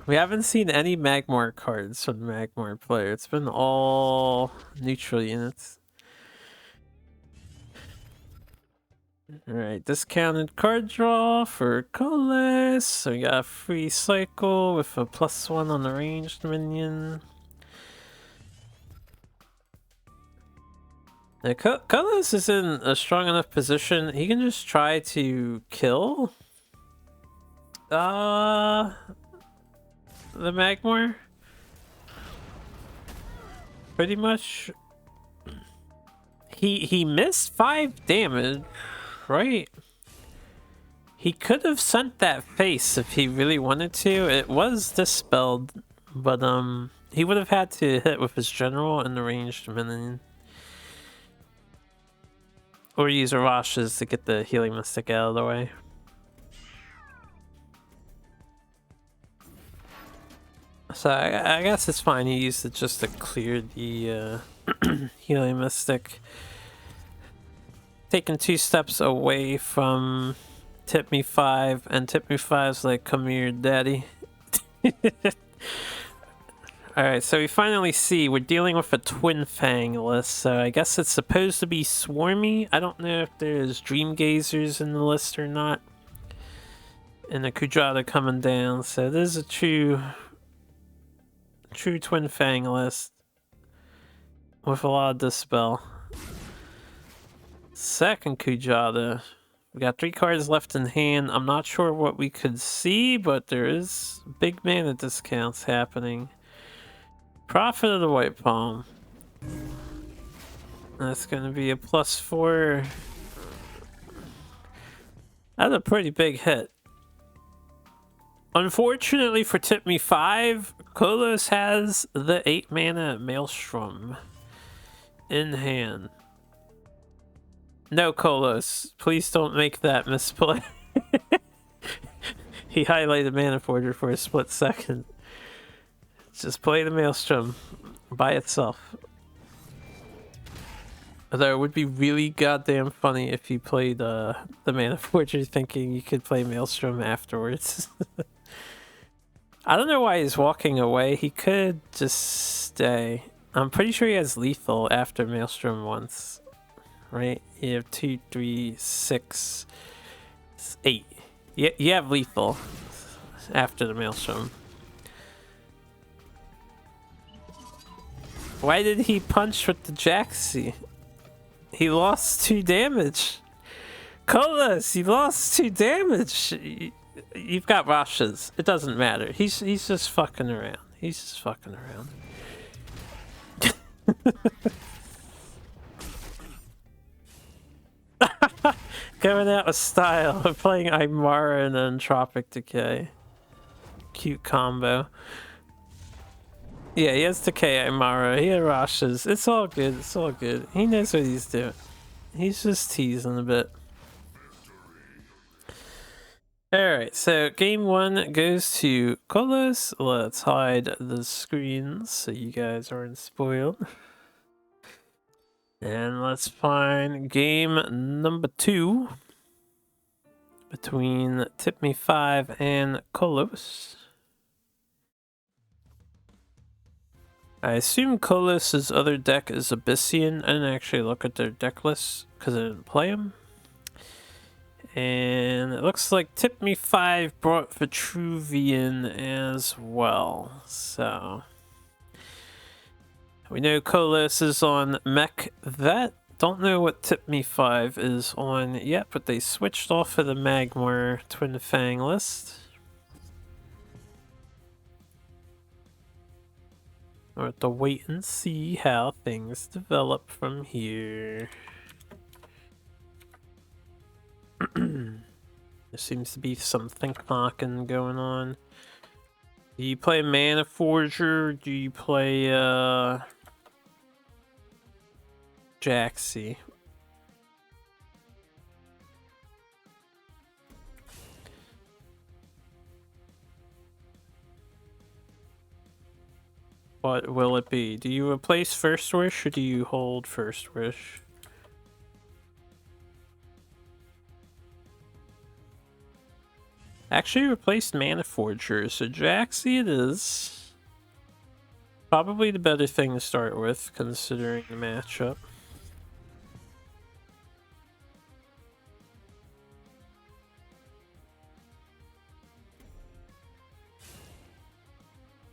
We haven't seen any Magmar cards from the Magmar player. It's been all neutral units. Alright, discounted card draw for Kolos. So we got a free cycle with a +1 on the ranged minion. Now, Kolos is in a strong enough position. He can just try to kill the Magmar. Pretty much. He missed 5 damage, right? He could have sent that face if he really wanted to. It was dispelled, but he would have had to hit with his general and the ranged minion. Or use Arash's to get the Healing Mystic out of the way. So I guess it's fine. He used it just to clear the Healing Mystic. Taking 2 steps away from Tip Me 5, and Tip Me 5's like, come here, daddy. Alright, so we finally see we're dealing with a Twin Fang list, so I guess it's supposed to be swarmy. I don't know if there's Dream Gazers in the list or not. And the Kudrata coming down, so this is a true Twin Fang list with a lot of dispel. Second Kudrata. We got 3 cards left in hand. I'm not sure what we could see, but there is big mana discounts happening. Prophet of the White Palm. That's going to be a +4. That's a pretty big hit. Unfortunately for Tip Me 5, Kolos has the 8 mana Maelstrom in hand. No, Kolos, please don't make that misplay. He highlighted Mana Forger for a split second. Just play the Maelstrom by itself. Although it would be really goddamn funny if you played the Mana Forger thinking you could play Maelstrom afterwards. I don't know why he's walking away. He could just stay. I'm pretty sure he has lethal after Maelstrom once. Right? You have 2, 3, 6, 8. You have lethal after the Maelstrom. Why did he punch with the Jaxi? He lost 2 damage. Kolos, you lost 2 damage. You've got Rashes. It doesn't matter. He's just fucking around. He's just fucking around. Going out with style. We're playing Aymara and Entropic Decay. Cute combo. Yeah, he has Decay Aymara. He has Rashes. It's all good. It's all good. He knows what he's doing. He's just teasing a bit. Alright, so game 1 goes to Kolos. Let's hide the screens so you guys aren't spoiled. And let's find game number 2 between Tip Me 5 and Kolos. I assume Kolos' other deck is Abyssian. I didn't actually look at their deck list because I didn't play them. And it looks like Tip Me 5 brought Vitruvian as well. So we know Kolos is on Mech Vet. Don't know what Tip Me 5 is on yet, but they switched off of the Magmar Twin Fang list. We'll have to wait and see how things develop from here. There seems to be some think-knocking going on. Do you play Mana Forger or do you play Jaxi? What will it be? Do you replace First Wish or do you hold First Wish? Actually replaced Mana Forger, so Jaxi it is. Probably the better thing to start with, considering the matchup.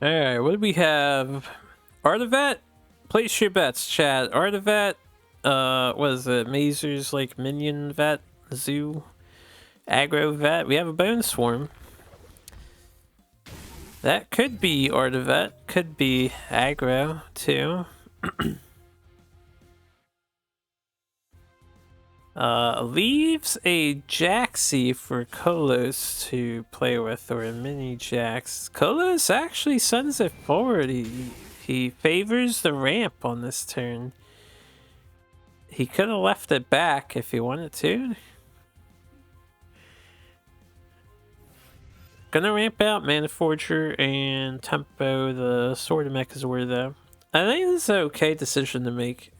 Alright, what do we have? Artivet? Place your bets, chat. Artivet, what is it? Mazer's like minion vet? Zoo? Aggro vet? We have a Bone Swarm. That could be Artivet, could be aggro too. Leaves a Jaxi for Kolos to play with, or a mini Jax. Kolos actually sends it forward. He favors the ramp on this turn. He could have left it back if he wanted to. Gonna ramp out Mana Forger and tempo the Sword of Mechazor though. I think this is an okay decision to make.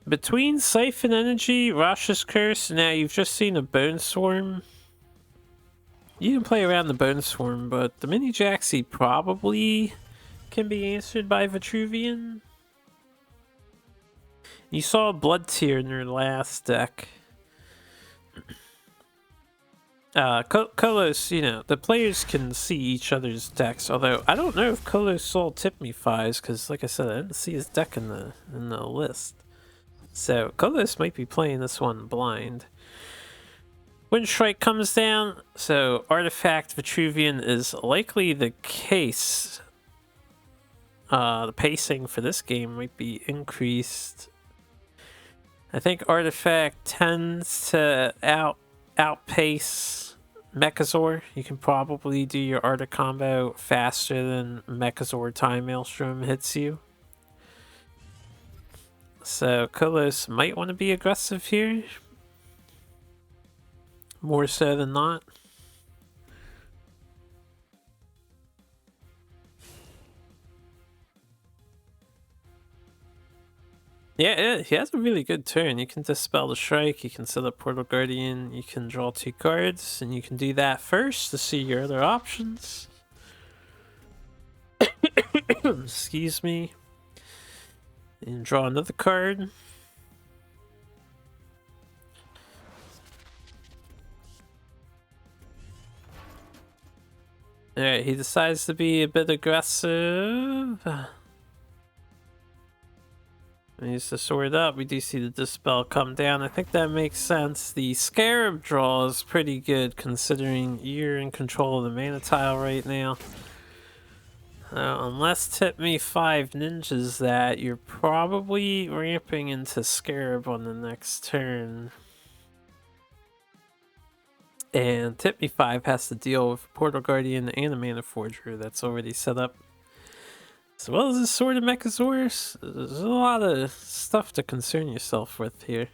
Between Siphon Energy, Rasha's Curse, now you've just seen a Bone Swarm. You can play around the Bone Swarm, but the Mini Jaxi probably can be answered by Vitruvian. You saw a Blood Tear in your last deck. Kolos, you know, the players can see each other's decks, although I don't know if Kolos saw Tip Me 5s, because like I said, I didn't see his deck in the list. So Kolos might be playing this one blind. Wind Strike comes down, so Artifact Vitruvian is likely the case. The pacing for this game might be increased. I think Artifact tends to outpace Mechazor. You can probably do your Arctic combo faster than Mechazor Time Maelstrom hits you. So Kolos might want to be aggressive here. More so than not. Yeah, he has a really good turn. You can Dispel the Strike, you can set up Portal Guardian, you can draw 2 cards, and you can do that first to see your other options. Excuse me. And draw another card. Alright, he decides to be a bit aggressive. Needs to sort up. We do see the Dispel come down. I think that makes sense. The Scarab draw is pretty good considering you're in control of the mana tile right now. Unless Tip Me 5 ninjas that, you're probably ramping into Scarab on the next turn. And Tip Me 5 has to deal with Portal Guardian and a Mana Forger that's already set up. As well as the Sword of Mechazor, there's a lot of stuff to concern yourself with here.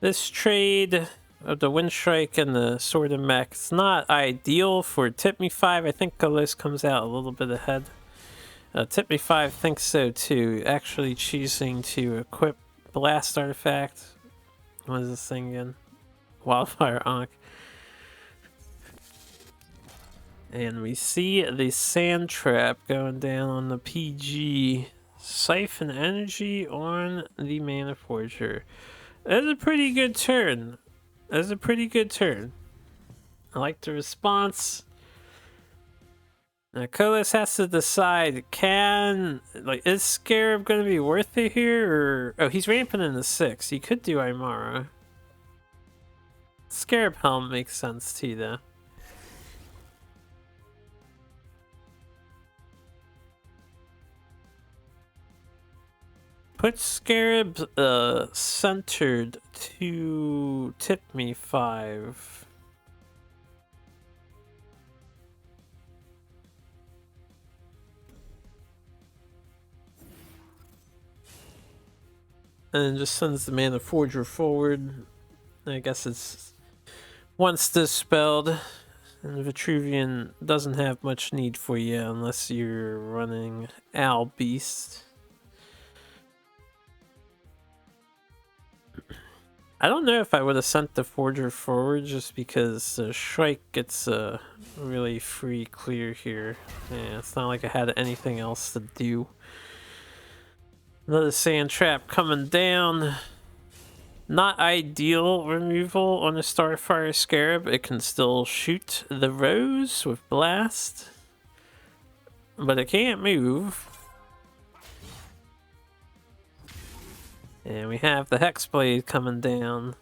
This trade of the Wind Strike and the Sword and Mech. It's not ideal for Tip Me 5. I think Duelyst comes out a little bit ahead. Tip Me 5 thinks so too, actually choosing to equip Blast Artifact. What is this thing again? Wildfire Ankh. And we see the Sand Trap going down on the PG. Siphon Energy on the Mana Forger. That's a pretty good turn. That's a pretty good turn. I like the response. Now Duelyst has to decide, is Scarab going to be worth it here? Or, oh, he's ramping in the 6. He could do Aymara. Scarab Helm makes sense too, though. Put Scarab centered to Tip Me 5. And just sends the Mana Forger forward. I guess it's once dispelled. And Vitruvian doesn't have much need for you unless you're running Owl Beast. I don't know if I would have sent the Forger forward just because Shrike gets a really free clear here. Yeah, it's not like I had anything else to do. Another Sand Trap coming down. Not ideal removal on a Starfire Scarab. It can still shoot the Rose with Blast, but it can't move. And we have the Hexblade coming down,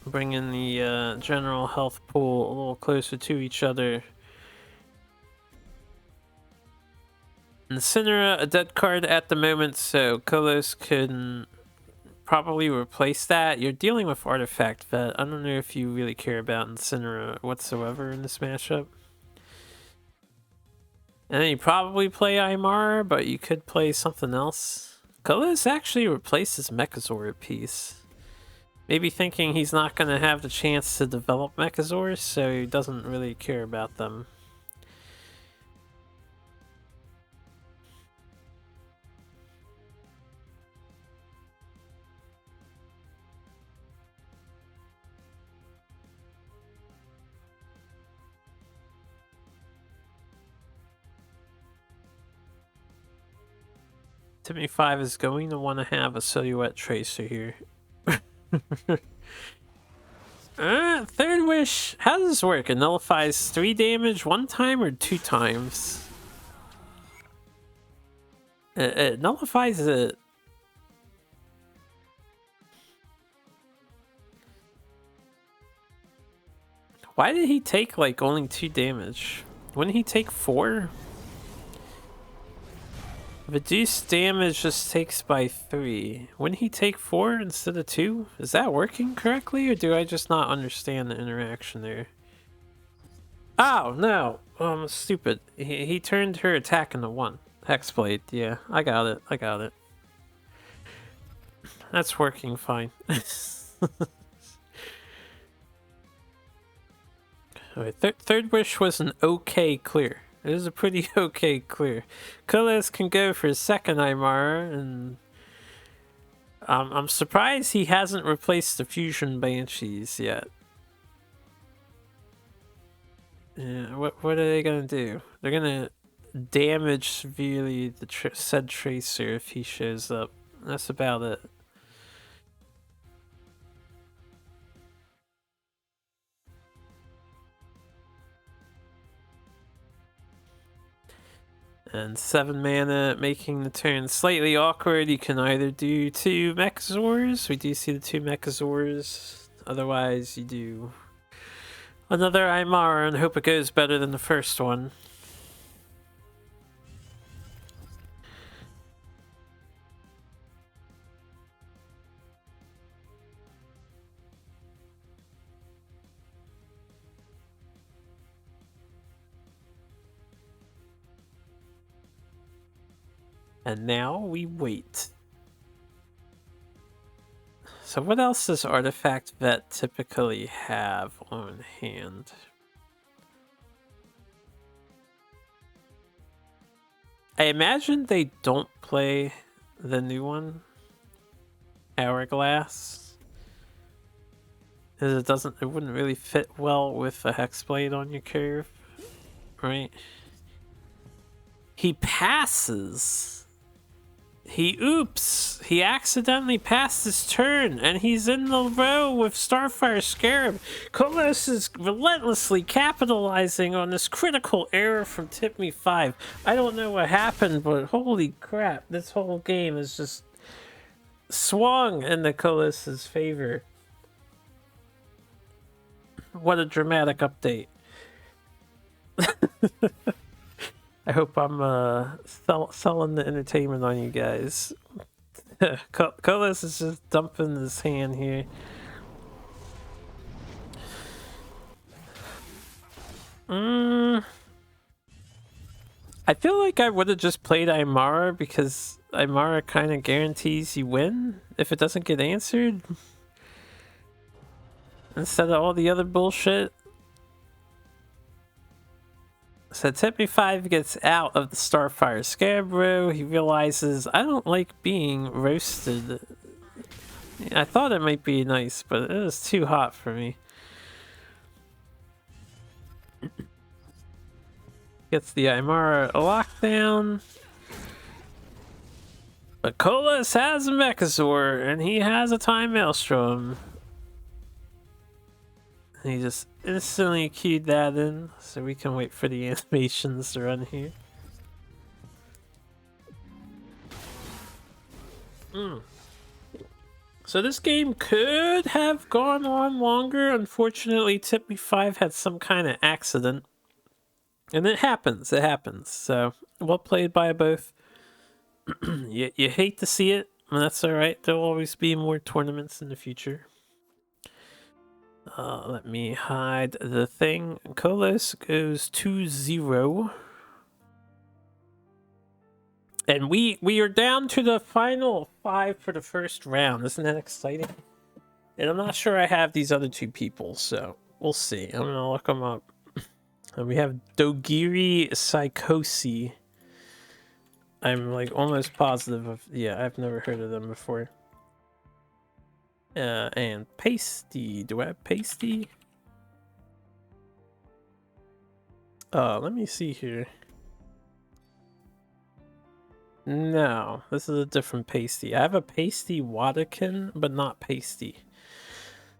bringing the general health pool a little closer to each other. Incinerate, a dead card at the moment, so Duelyst can probably replace that. You're dealing with Artifact Vet. I don't know if you really care about Incinerate whatsoever in this matchup. And then you probably play Aymara, but you could play something else. Duelyst actually replaces Mechazord piece. Maybe thinking he's not going to have the chance to develop Mechazords, so he doesn't really care about them. Tip Me 5 is going to want to have a Silhouette Tracer here. Third Wish. How does this work? It nullifies 3 damage 1 time or 2 times? It nullifies it. Why did he take like only 2 damage? Wouldn't he take 4? Reduced damage just takes by 3. Wouldn't he take 4 instead of 2? Is that working correctly, or do I just not understand the interaction there? Oh, no. I'm stupid. He turned her attack into 1. Hexblade, yeah. I got it. I got it. That's working fine. Alright, third Wish was an okay clear. It was a pretty okay clear. Duelyst can go for his second Aymara, and I'm surprised he hasn't replaced the Fusion Banshees yet. Yeah, what are they gonna do? They're gonna damage severely the said Tracer if he shows up. That's about it. And 7 mana, making the turn slightly awkward. You can either do 2 Mechazords. We do see the 2 Mechazords. Otherwise, you do another Aymara and hope it goes better than the first one. And now we wait. So what else does Artifact Vet typically have on hand? I imagine they don't play the new one, Hourglass, because it wouldn't really fit well with a Hexblade on your curve, right? He passes. He accidentally passed his turn, and he's in the row with Starfire Scarab. Kolos is relentlessly capitalizing on this critical error from Tip Me 5. I don't know what happened, but holy crap, this whole game is just swung in the Kolos's favor. What a dramatic update. I hope I'm selling the entertainment on you guys. Kolos is just dumping his hand here. I feel like I would have just played Aymara because Aymara kind of guarantees you win if it doesn't get answered. Instead of all the other bullshit. So Tip Me 5 gets out of the Starfire Scarab row. He realizes, I don't like being roasted. I thought it might be nice, but it was too hot for me. Gets the Aymara lockdown. But Kolos has a Mechazor, and he has a Time Maelstrom. And he just instantly keyed that in, so we can wait for the animations to run here. So this game could have gone on longer. Unfortunately, Tip Me 5 had some kind of accident. And it happens, So, well played by both. you hate to see it, and that's alright. There'll always be more tournaments in the future. Let me hide the thing. Kolos goes 2-0. And we are down to the final 5 for the first round. Isn't that exciting? And I'm not sure I have these other 2 people, so we'll see. I'm gonna look them up. And we have Dogiri Psychosi. I'm like almost positive of, yeah, I've never heard of them before. And Pasty. Do I have Pasty? Let me see here. No, this is a different Pasty. I have a Pasty Wadakin, but not Pasty.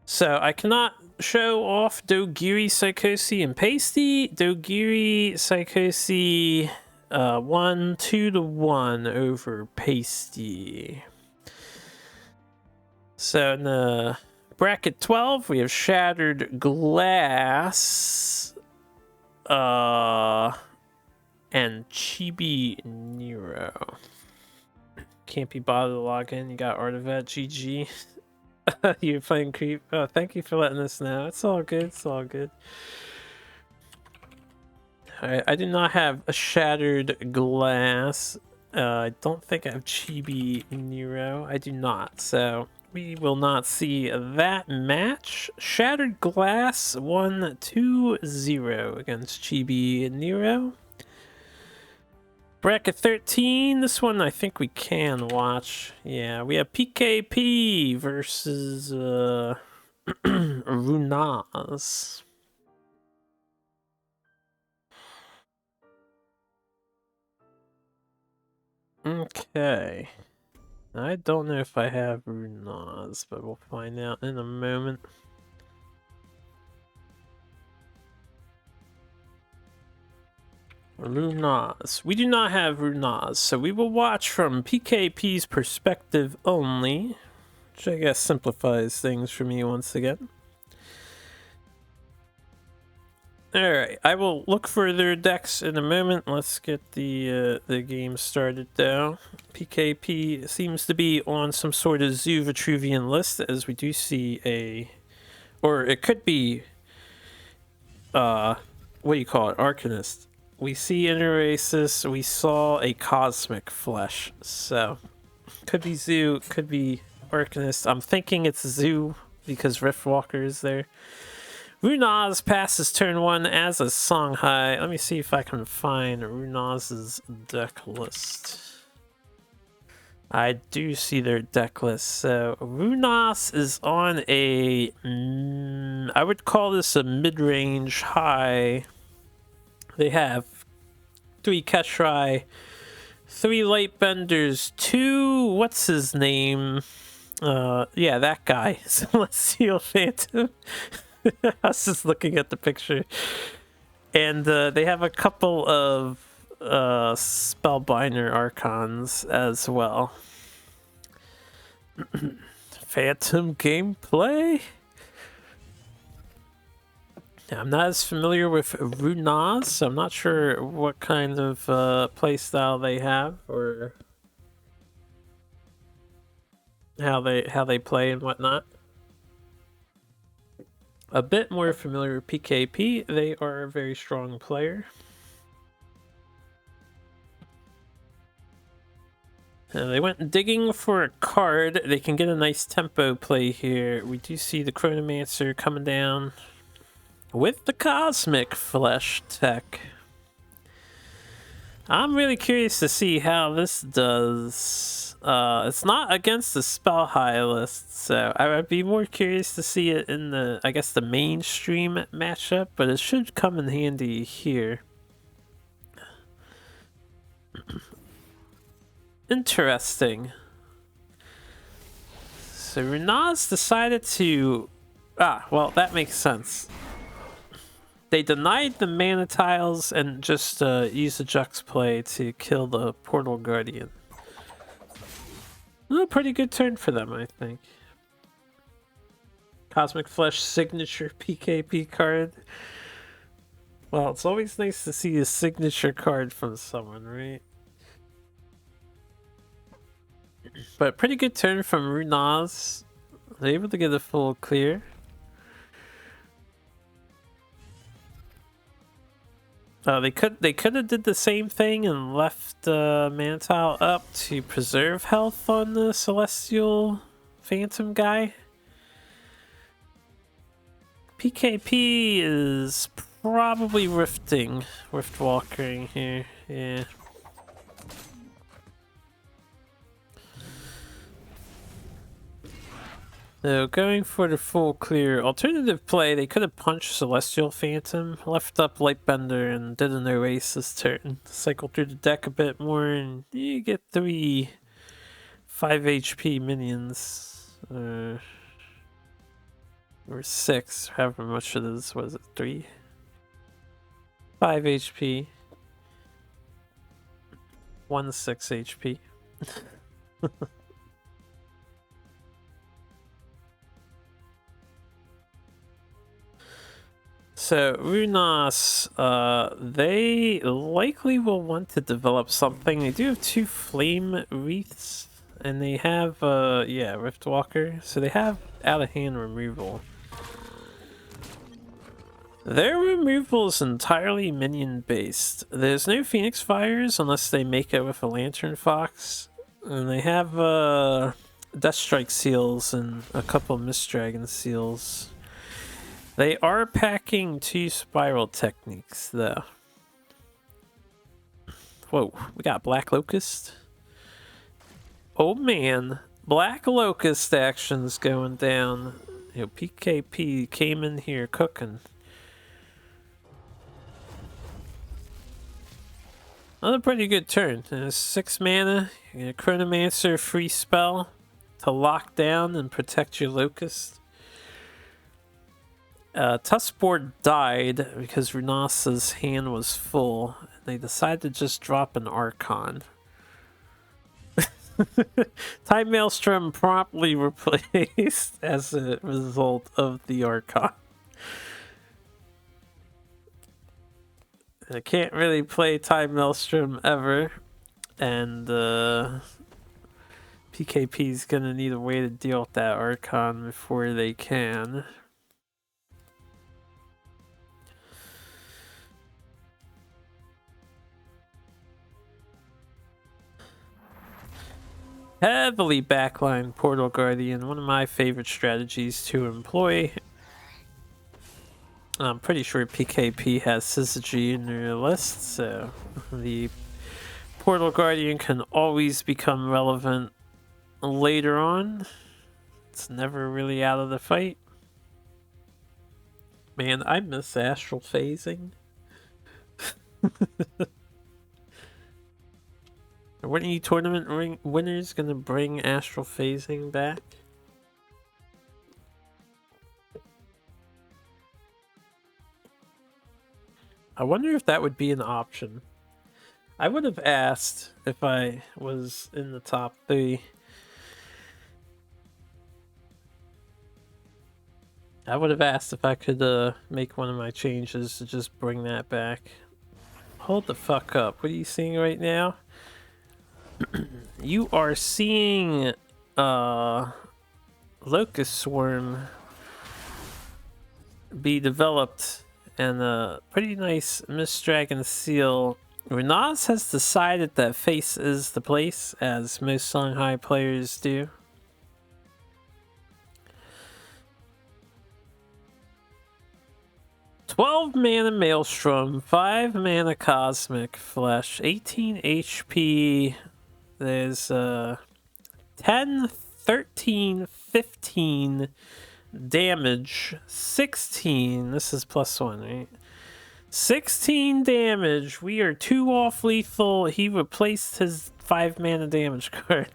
So I cannot show off Dogiri Psychosi and Pasty. Dogiri Psychosi 2-1 over Pasty. So in the bracket 12, we have Shattered Glass, and Chibi Nero. Can't be bothered to log in. You got Artifact GG. You're playing creep. Oh, thank you for letting us know. It's all good. It's all good. Alright, I do not have a Shattered Glass. I don't think I have Chibi Nero. I do not. So we will not see that match. Shattered Glass 1-2-0 against Chibi Nero. Bracket 13, this one I think we can watch. Yeah, we have PKP versus Runaz. Okay. I don't know if I have Runaz, but we'll find out in a moment. Runaz. We do not have Runaz, so we will watch from PKP's perspective only, which I guess simplifies things for me once again. Alright, I will look for their decks in a moment. Let's get the game started though. PKP seems to be on some sort of Zoo Vitruvian list, as we do see a... Or it could be... what do you call it? Arcanist. We see Interasis, we saw a Cosmic Flesh, so... Could be Zoo, could be Arcanist. I'm thinking it's Zoo because Riftwalker is there. Runaz passes turn 1 as a Songhai. Let me see if I can find Runaz's deck list. I do see their deck list. So Runaz is on a, I would call this a mid-range high. They have 3 Keshrai, 3 Lightbenders, 2, what's his name? Yeah, that guy, Celestial Phantom. I was just looking at the picture. And they have a couple of Spellbinder Archons as well. Phantom gameplay? I'm not as familiar with Runaz, so I'm not sure what kind of playstyle they have or how they play and whatnot. A bit more familiar with PKP. They are a very strong player. They went digging for a card. They can get a nice tempo play here. We do see the Chronomancer coming down with the Cosmic Flesh tech. I'm really curious to see how this does. It's not against the Spell High list, so I would be more curious to see it in the, I guess, the mainstream matchup, but it should come in handy here. Interesting. So Runaz decided to... well, that makes sense. They denied the mana tiles and just used the Jux play to kill the Portal Guardian. A pretty good turn for them, I think. Cosmic Flesh signature PKP card. Well, it's always nice to see a signature card from someone, right? But pretty good turn from Runaz. They're able to get a full clear. They could have did the same thing and left mana tile up to preserve health on the Celestial Phantom guy. PKP is probably Riftwalkering here, yeah. So going for the full clear. Alternative play, they could have punched Celestial Phantom, left up Lightbender, and did an Oasis turn. Cycle through the deck a bit more, and you get 3 5 HP minions. Or 6, however much it is. What is it, 3? 5 HP. 1 6 HP. So Runaz, they likely will want to develop something. They do have 2 Flame Wreaths, and they have, yeah, Riftwalker. So they have out-of-hand removal. Their removal is entirely minion-based. There's no Phoenix Fires unless they make it with a Lantern Fox. And they have, Deathstrike Seals and a couple Mist Dragon Seals. They are packing 2 Spiral Techniques, though. Whoa, we got Black Locust. Oh man, Black Locust actions going down. You know, PKP came in here cooking. Another pretty good turn. 6 mana, you get a Chronomancer free spell to lock down and protect your Locust. Tuskboard died because Runaz's hand was full. They decided to just drop an Archon. Time Maelstrom promptly replaced as a result of the Archon. I can't really play Time Maelstrom ever, and PKP's gonna need a way to deal with that Archon before they can. heavily backline Portal Guardian, one of my favorite strategies to employ. I'm pretty sure PKP has syzygy in their list, so the Portal Guardian can always become relevant later on. It's never really out of the fight. Man, I miss astral phasing. Are any tournament winners gonna bring astral phasing back? I wonder if that would be an option. I would have asked if I was in the top 3. I would have asked if I could make one of my changes to just bring that back. Hold the fuck up. What are you seeing right now? You are seeing Locust Swarm be developed and a pretty nice Mist Dragon Seal. Renas has decided that face is the place, as most Songhai players do. (12 mana Maelstrom, 5 mana Cosmic Flesh, 18 HP. There's 10, 13, 15 damage, 16. This is +1, right? 16 damage. We are 2 off lethal. He replaced his 5 mana damage card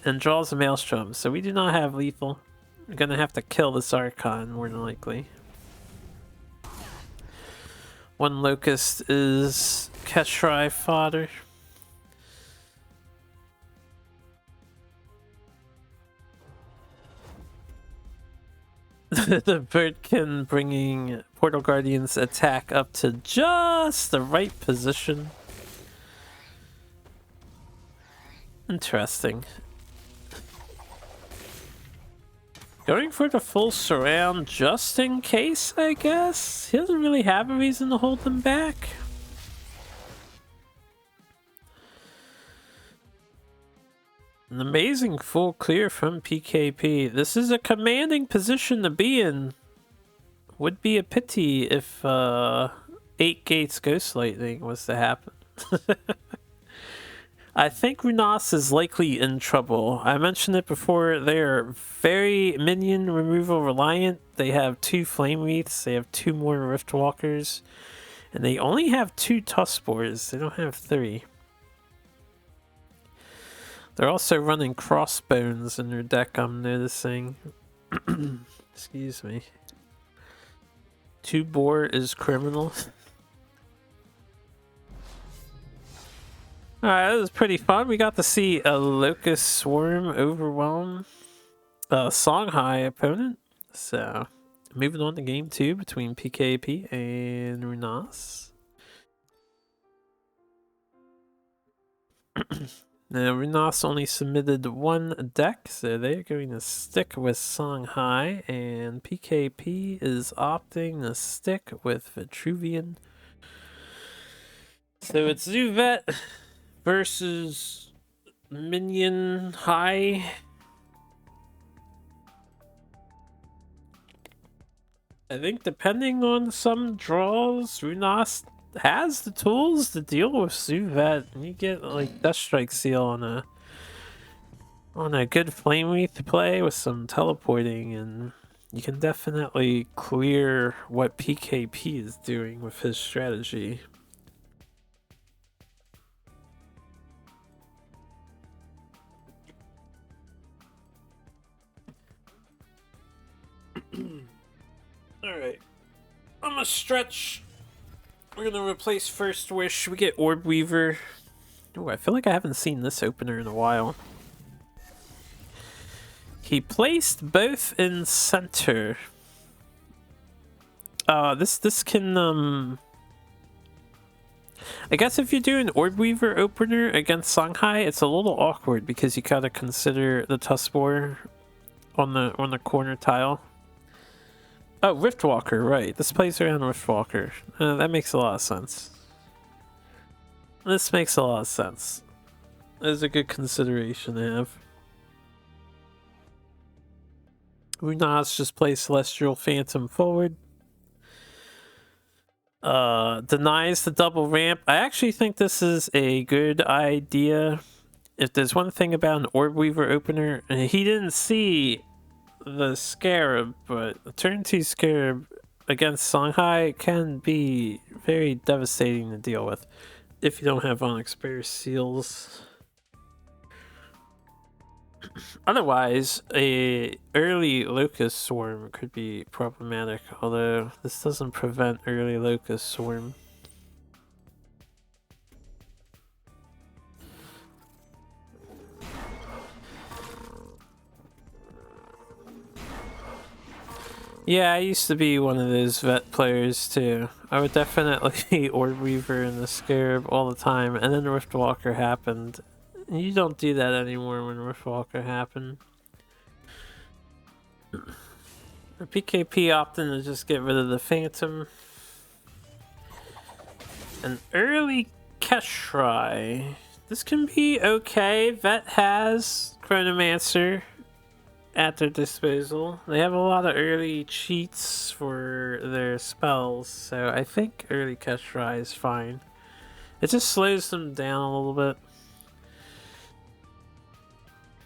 and draws a Maelstrom. So we do not have lethal. We're gonna have to kill this Archon more than likely. One Locust is Ketrai fodder. The Birdkin bringing Portal Guardian's attack up to just the right position. Interesting. Going for the full surround just in case, I guess? He doesn't really have a reason to hold them back. An amazing full clear from PKP. This is a commanding position to be in. Would be a pity if 8 Gates Ghost Lightning was to happen. I think Runas is likely in trouble. I mentioned it before, they're very minion removal reliant. They have 2 Flame Wreaths, they have 2 more Riftwalkers, and they only have 2 Tuskspores, they don't have 3. They're also running Crossbones in their deck, I'm noticing. Excuse me. 2 Boar is criminal. Alright, that was pretty fun. We got to see a Locust Swarm overwhelm a Songhai opponent. So, moving on to game 2 between PKP and Runas. Now, Runas only submitted 1 deck, so they're going to stick with Songhai, and PKP is opting to stick with Vitruvian. So it's Zuvet versus Minion High. I think depending on some draws, Runas has the tools to deal with Zuvet. You get like Death Strike Seal on a good Flame Wreath play with some teleporting, and you can definitely clear what PKP is doing with his strategy. Alright. I'm gonna stretch. We're gonna replace First Wish. We get Orb Weaver. Oh, I feel like I haven't seen this opener in a while. He placed both in center. This can I guess if you do an Orb Weaver opener against Songhai, it's a little awkward because you gotta consider the Tuskspore on the corner tile. Oh, Riftwalker, right. This plays around Riftwalker. That makes a lot of sense. This makes a lot of sense. is a good consideration to have. Unas just play Celestial Phantom forward. Denies the double ramp. I actually think this is a good idea. If there's one thing about an Orb Weaver opener, he didn't see the Scarab, but the turn 2 Scarab against Songhai can be very devastating to deal with if you don't have Onyx Bear Seals. Otherwise, a early Locust Swarm could be problematic, although this doesn't prevent early Locust Swarm. Yeah, I used to be one of those vet players too. I would definitely Orb Weaver and the Scarab all the time, and then Riftwalker happened. You don't do that anymore when Riftwalker happened. The PKP opting to just get rid of the Phantom. An early Keshrai. This can be okay. Vet has Chronomancer at their disposal. They have a lot of early cheats for their spells, so I think early Keshrai is fine. It just slows them down a little bit.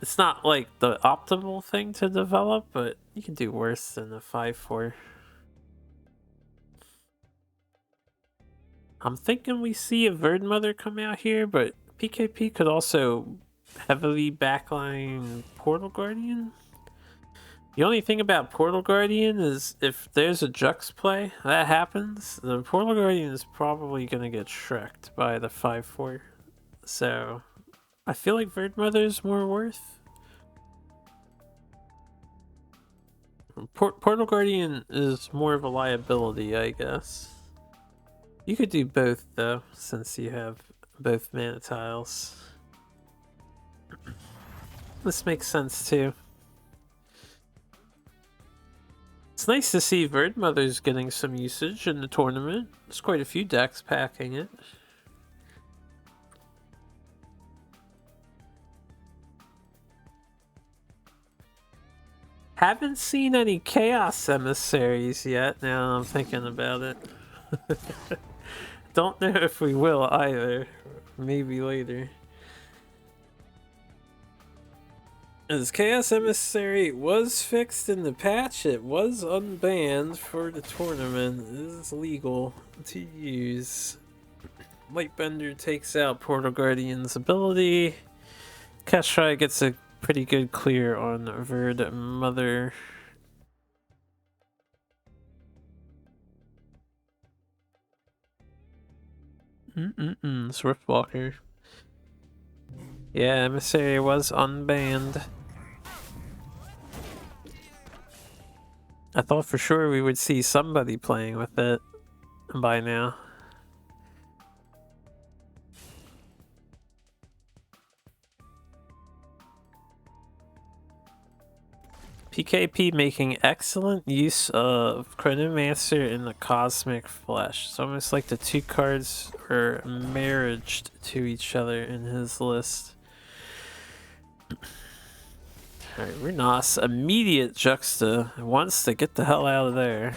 It's not like the optimal thing to develop, but you can do worse than a 5-4. I'm thinking we see a Verd Mother come out here, but PKP could also heavily backline Portal Guardian. The only thing about Portal Guardian is if there's a Jux play that happens, the Portal Guardian is probably going to get shreked by the 5-4. So I feel like Verd Mother is more worth. Portal Guardian is more of a liability, I guess. You could do both though, since you have both mana tiles. This makes sense too. It's nice to see Verd Mother's getting some usage in the tournament. There's quite a few decks packing it. Haven't seen any Chaos Emissaries yet, now I'm thinking about it. Don't know if we will either. Maybe later. As Chaos Emissary was fixed in the patch, it was unbanned for the tournament. It is legal to use. Lightbender takes out Portal Guardian's ability. Keshrai gets a pretty good clear on Verd Mother. Swiftwalker. Yeah, Emissary was unbanned. I thought for sure we would see somebody playing with it by now. PKP making excellent use of Chronomancer in the Cosmic Flesh. It's almost like the two cards are marriaged to each other in his list. Alright, Runas, immediate Juxta, wants to get the hell out of there.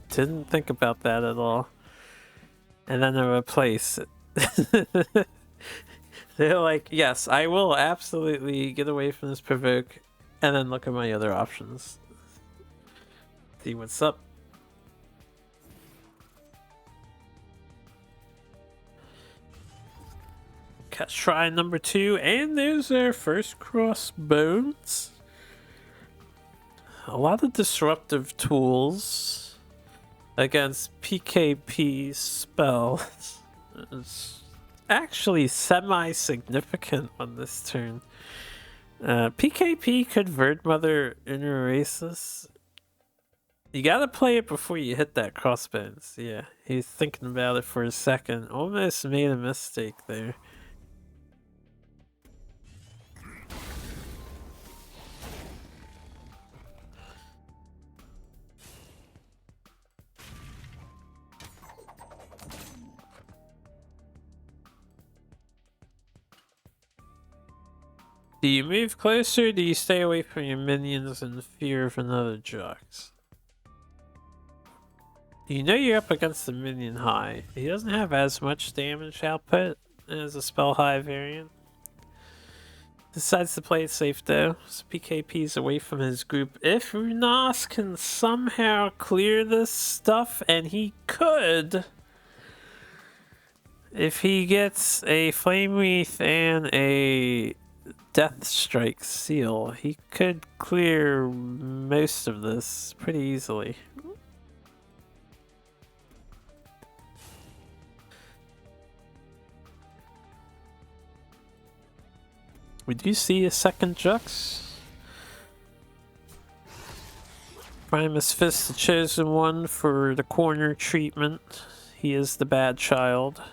Didn't think about that at all. And then they replace it. They're like, yes, I will absolutely get away from this provoke, and then look at my other options. See what's up. Keshrai number 2, and there's our first crossbones. A lot of disruptive tools against PKP spells. It's actually semi-significant on this turn. PKP could Verd Mother Inner-Races. You gotta play it before you hit that crossbones. Yeah, he's thinking about it for a second. Almost made a mistake there. Do you move closer or do you stay away from your minions in fear of another Jux? You know you're up against the minion high. He doesn't have as much damage output as a spell high variant. Decides to play it safe though. So PKP's away from his group. If Runas can somehow clear this stuff, and he could, if he gets a Flame Wreath and a Death Strike seal, he could clear most of this pretty easily. We do see a second Jux. Primus Fist, the chosen one for the corner treatment. He is the bad child.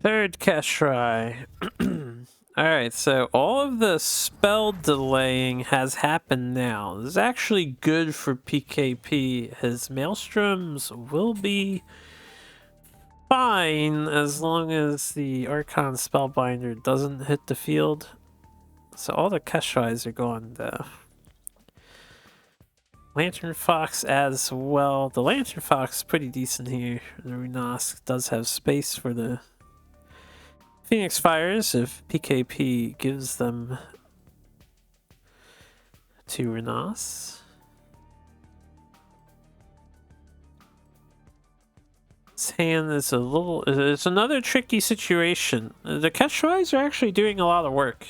Third Keshrai. Alright, so all of the spell delaying has happened now. This is actually good for PKP. His Maelstroms will be fine as long as the Archon Spellbinder doesn't hit the field. So all the Keshrais are gone though. Lantern Fox as well. The Lantern Fox is pretty decent here. The Runask does have space for the Phoenix Fires if PKP gives them to Runas. His hand is a little... It's another tricky situation. The Keshrais are actually doing a lot of work.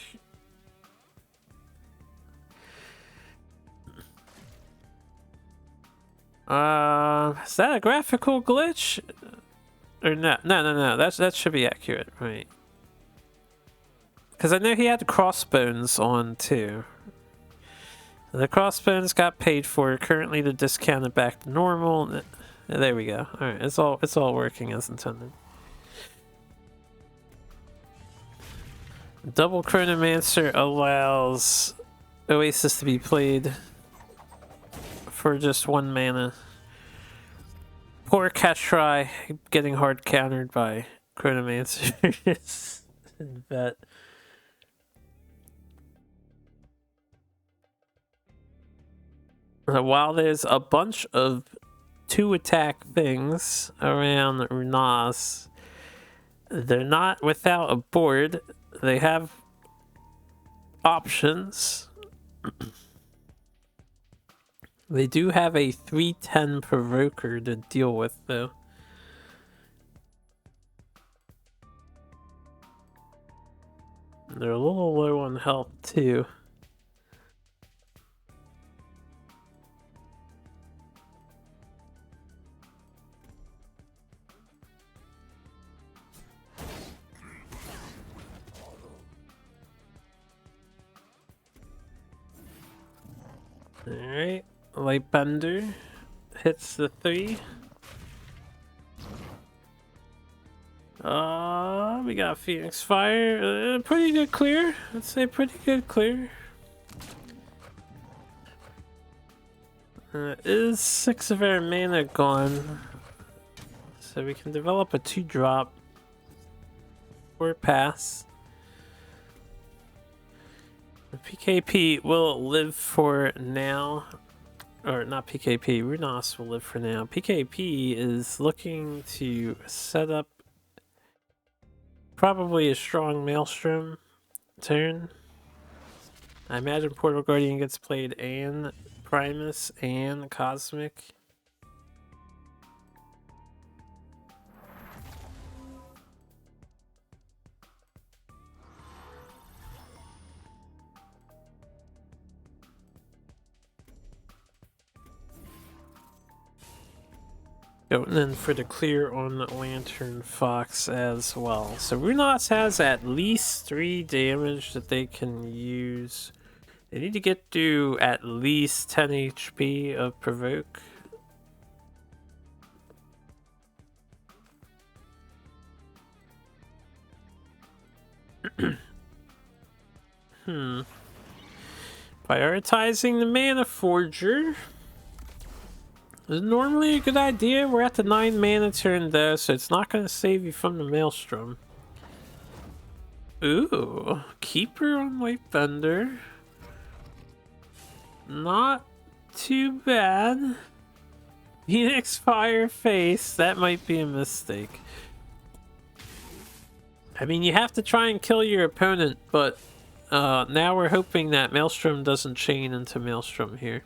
Is that a graphical glitch? Or no? No. That should be accurate, right? Because I know he had the crossbones on too. The crossbones got paid for. Currently, they're discounted back to normal. There we go. All right, it's all working as intended. Double Chronomancer allows Oasis to be played for just 1 mana. Poor Keshrai getting hard countered by Chronomancers in vet. While there's a bunch of 2-attack things around Runas, they're not without a board. They have options. They do have a 3/10 Provoker to deal with, though. They're a little low on health, too. Alright, Lightbender hits the 3. We got Phoenix Fire. Pretty good clear. I'd say pretty good clear. Is 6 of our mana gone? So we can develop a 2-drop or pass. The PKP will live for now. Or not PKP, Runas will live for now. PKP is looking to set up probably a strong Maelstrom turn. I imagine Portal Guardian gets played and Primus and Cosmic. Going in for the clear on the Lantern Fox as well. So Runas has at least 3 damage that they can use. They need to get to at least 10 HP of Provoke. Prioritizing the Mana Forger. It's normally a good idea. We're at the 9 mana turn though, so it's not going to save you from the Maelstrom. Ooh, Keeper on Lightbender. Not too bad. Phoenix Fire Face, that might be a mistake. I mean, you have to try and kill your opponent, but now we're hoping that Maelstrom doesn't chain into Maelstrom here.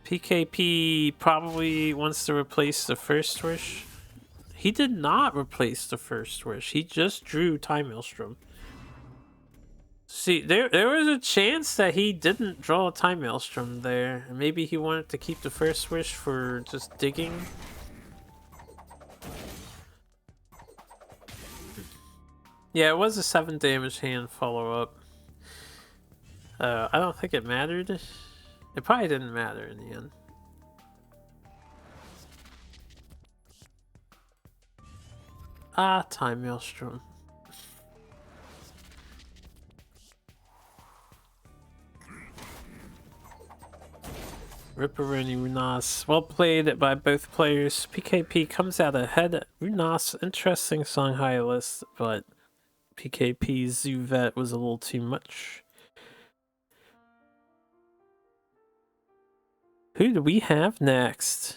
PKP probably wants to replace the First Wish. He did not replace the First Wish. He just drew Time Maelstrom. See, there was a chance that he didn't draw a Time Maelstrom there. Maybe he wanted to keep the First Wish for just digging. Yeah, it was a 7 damage hand follow-up. I don't think it mattered. It probably didn't matter in the end. Ah, Time Maelstrom. Ripperoni Runas. Well played by both players. PKP comes out ahead. Runas, interesting Songhai list, but PKP's Zuvet was a little too much. Who do we have next?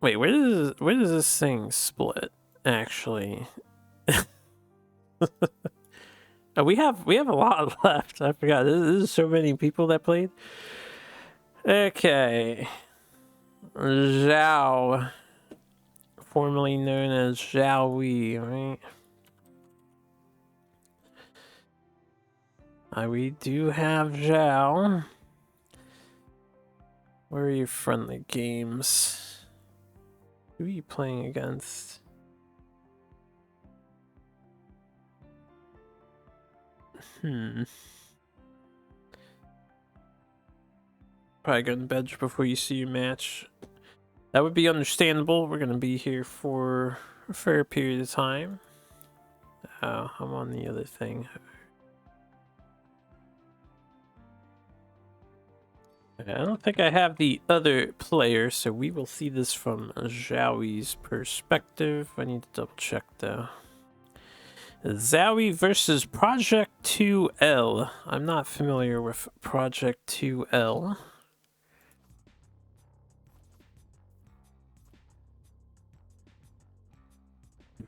Wait, where does this thing split? Actually, oh, we have a lot left. I forgot. There's so many people that played. Okay, Zhao, formerly known as Zhao Wei, right? We do have Zhao. Where are your friendly games? Who are you playing against? Probably go to bed before you see your match. That would be understandable. We're going to be here for a fair period of time. Oh, I'm on the other thing. I don't think I have the other player, so we will see this from Zhaoi's perspective. I need to double check though. Zhaoi versus Project 2L. I'm not familiar with Project 2L.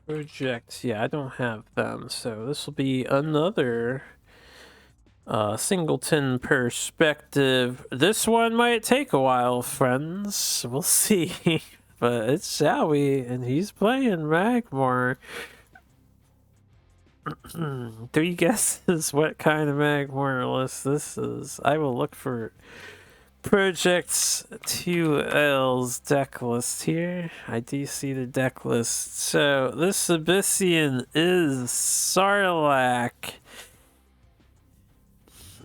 Project, yeah, I don't have them, so this will be another Singleton perspective. This one might take a while, friends. We'll see. But it's Zhaoi, and he's playing Magmar. 3 guesses what kind of Magmar list this is. I will look for Projects 2L's deck list here. I do see the deck list. So this Abyssian is Sarlacc.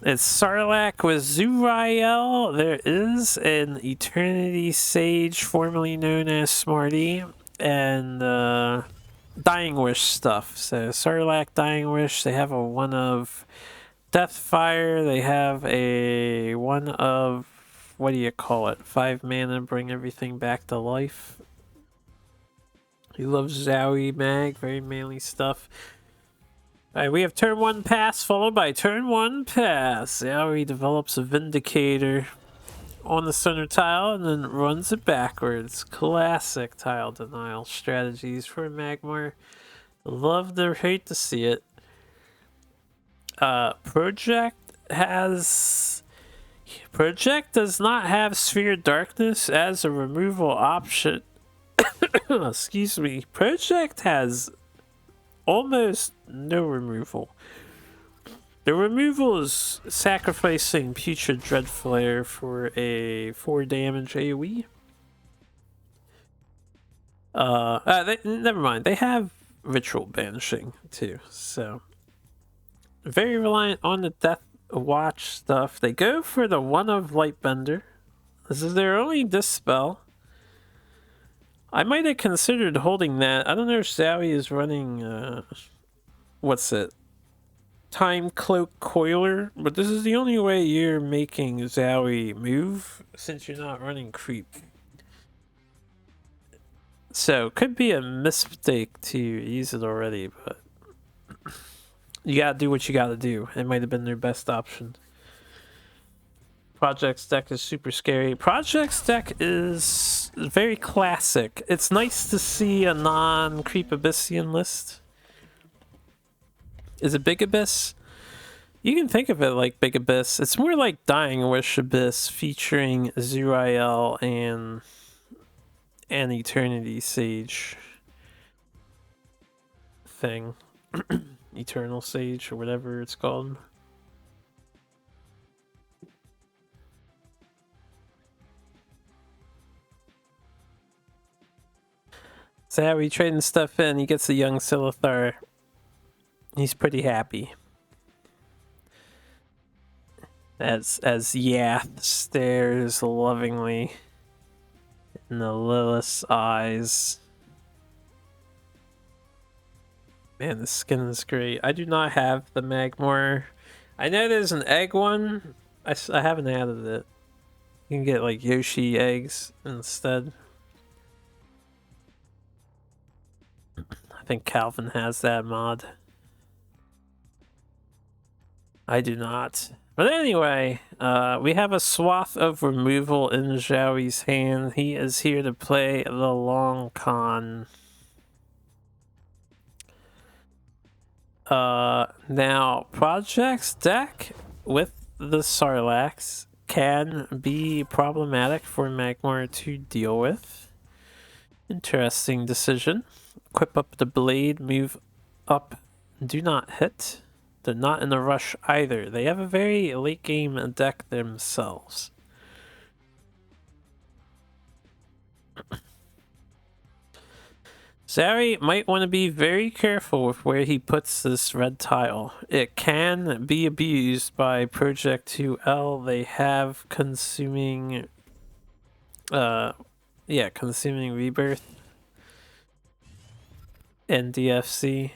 It's Sarlacc with Zurael. There is an Eternity Sage, formerly known as Smarty, and Dying Wish stuff. So Sarlacc, Dying Wish, they have a 1 of Deathfire, they have a 1 of, what do you call it, 5 mana, bring everything back to life. He loves Zhaoi Mag, very manly stuff. Alright, we have turn 1 pass followed by turn 1 pass. Zhaoi develops a Vindicator on the center tile and then runs it backwards. Classic tile denial strategies for Magmar. Love to hate to see it. Project does not have Sphere Darkness as a removal option. Excuse me. Project has almost no removal. The removal is sacrificing Putrid Dreadflare for a 4 damage AoE. Never mind. They have Ritual Banishing too, so very reliant on the Death Watch stuff. They go for the 1 of Lightbender. This is their only Dispel. I might have considered holding that. I don't know if Zhaoi is running, what's it? Time Cloak Coiler, but this is the only way you're making Zowie move since you're not running creep. So, could be a mistake to use it already, but you gotta do what you gotta do. It might have been their best option. Project's deck is super scary. Project's deck is very classic. It's nice to see a non-creep Abyssian list. Is it Big Abyss? You can think of it like Big Abyss. It's more like Dying Wish Abyss featuring Zuriel and an Eternity Sage thing. Eternal Sage or whatever it's called. So how we trading stuff in, he gets a young Silithar. He's pretty happy. As Yath stares lovingly in the Lilith's eyes. Man, the skin is great. I do not have the Magmor. I know there's an egg one. I haven't added it. You can get like Yoshi eggs instead. I think Calvin has that mod. I do not. But anyway, we have a swath of removal in Zhoui's hand. He is here to play the long con. Now, Project's deck with the Sarlacc can be problematic for Magmar to deal with. Interesting decision. Equip up the blade, move up, do not hit. They're not in a rush either. They have a very late game deck themselves. Zari might want to be very careful with where he puts this red tile. It can be abused by Project 2L. They have consuming consuming rebirth and DFC.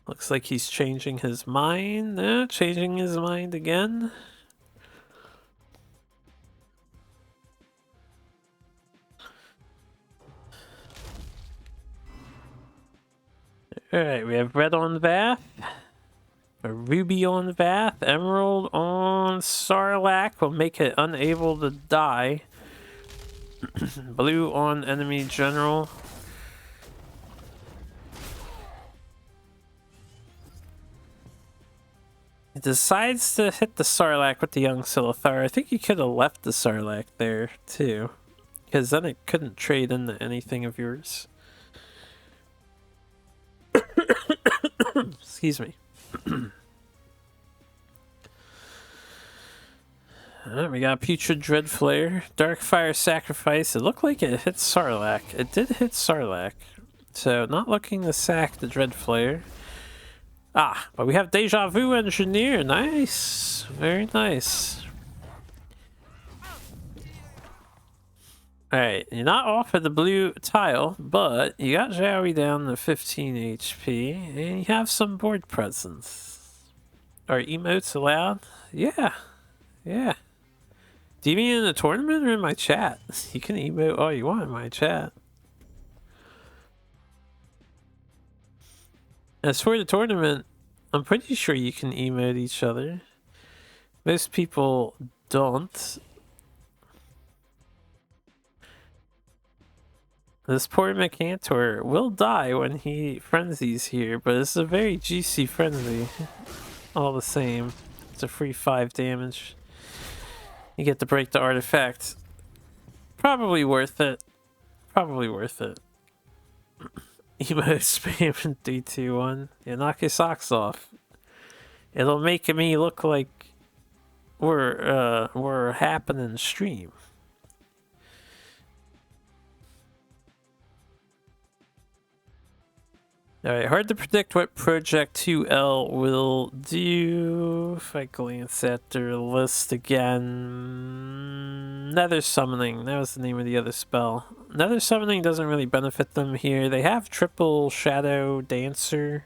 Looks like he's changing his mind. Changing his mind again. Alright, we have red on Vath, a ruby on Vath, emerald on Sarlacc will make it unable to die. Blue on enemy general. He decides to hit the Sarlacc with the young Silithar. I think he could have left the Sarlacc there too, because then it couldn't trade into anything of yours. Excuse me. Alright, we got Putrid Dreadflare, Darkfire Sacrifice. It looked like it hit Sarlacc. It did hit Sarlacc. So, not looking to sack the Dreadflare. Ah, but we have Deja Vu Engineer. Nice. Very nice. Alright, you're not off of the blue tile, but you got Zowie down to 15 HP, and you have some board presence. Are emotes allowed? Yeah. Yeah. Do you mean in the tournament or in my chat? You can emote all you want in my chat. As for the tournament, I'm pretty sure you can emote each other. Most people don't. This poor Mecantor will die when he frenzies here, but it's a very juicy frenzy. All the same. It's a free 5 damage. You get to break the artifact. Probably worth it. Probably worth it. Emo spam in 3, 2, 1. Yeah, knock your socks off. It'll make me look like we're happening stream. Alright, hard to predict what Project 2L will do. If I glance at their list again. Nether Summoning, that was the name of the other spell. Nether summoning doesn't really benefit them here. They have triple Shadow Dancer.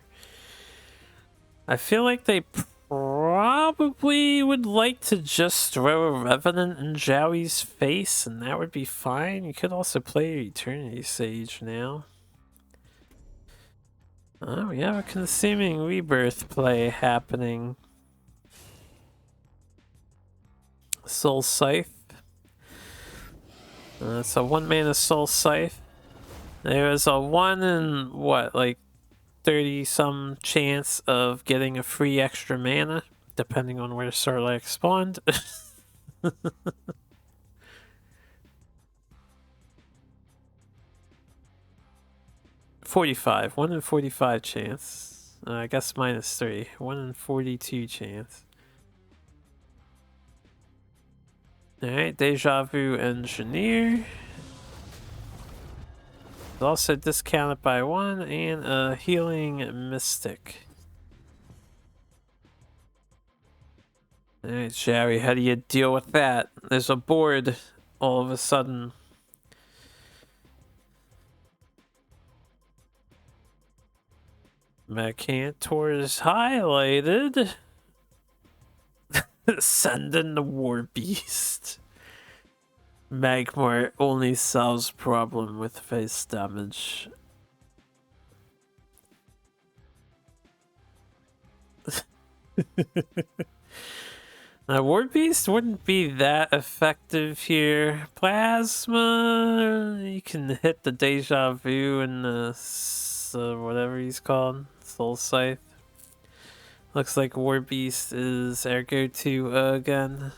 I feel like they probably would like to just throw a Revenant in Joey's face, and that would be fine. You could also play Eternity Sage now. Oh, we have a Consuming Rebirth play happening. Soul Scythe. It's a 1-mana Soul Scythe. There is a 1 in, what, like 30-some chance of getting a free extra mana, depending on where Sarlacc spawned. 45. 1 in 45 chance. I guess -3. 1 in 42 chance. Alright, Deja Vu Engineer. It's also discounted by 1, and a Healing Mystic. Alright, Jerry, how do you deal with that? There's a board all of a sudden. Mercantor is highlighted. Send in the War Beast. Magmar only solves problem with face damage. Now, War Beast wouldn't be that effective here. Plasma, you can hit the Deja Vu and the whatever he's called, Soul Scythe. Looks like War Beast is our go-to again.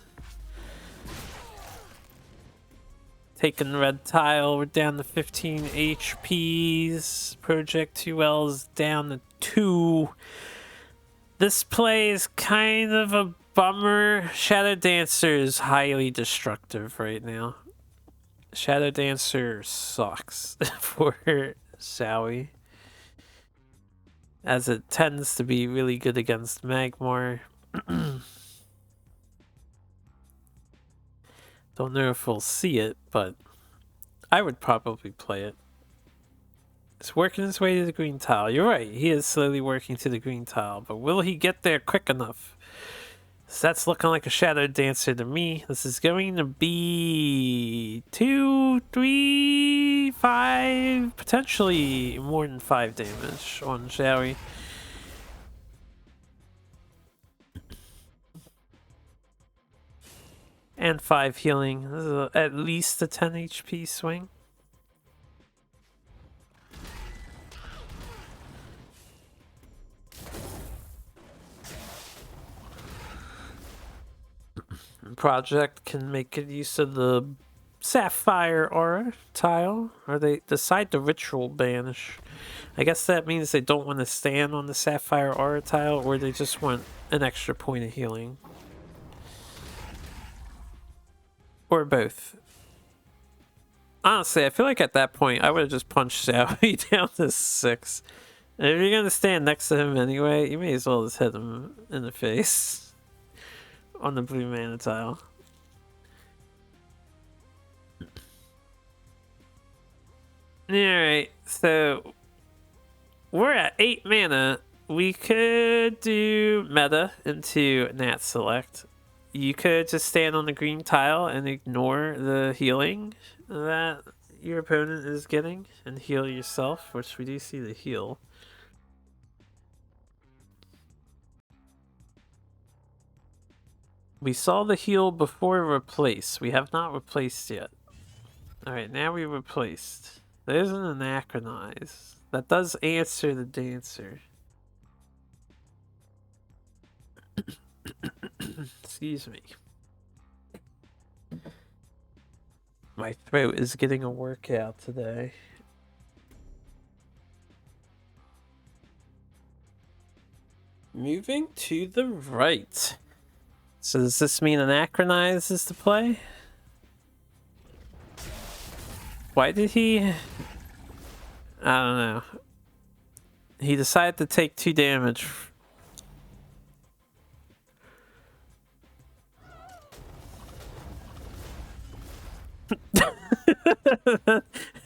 Taking red tile, we're down to 15 HPs. Project 2L's down to 2. This play is kind of a bummer. Shadow Dancer is highly destructive right now. Shadow Dancer sucks for Zowie, as it tends to be really good against Magmar. Don't know if we'll see it, but I would probably play it. It's working his way to the green tile. You're right, he is slowly working to the green tile, but will he get there quick enough? So that's looking like a Shadow Dancer to me. This is going to be 2, 3, 5, potentially more than 5 damage on Zowie. And 5 healing. This is at least a 10 HP swing. Project can make good use of the Sapphire Aura tile, or they decide to Ritual Banish. I guess that means they don't want to stand on the Sapphire Aura tile, or they just want an extra point of healing. Or both. Honestly, I feel like at that point, I would have just punched Zowie down to 6. And if you're going to stand next to him anyway, you may as well just hit him in the face. On the blue mana tile. Alright, so we're at 8 mana. We could do meta into Nat Select. You could just stand on the green tile and ignore the healing that your opponent is getting and heal yourself, which we do see the heal. We saw the heal before replace. We have not replaced yet. Alright, now we replaced. There's an Anachronize. That does answer the Dancer. Excuse me. My throat is getting a workout today. Moving to the right. So does this mean Anachronize is the play? Why did he... I don't know. He decided to take 2 damage.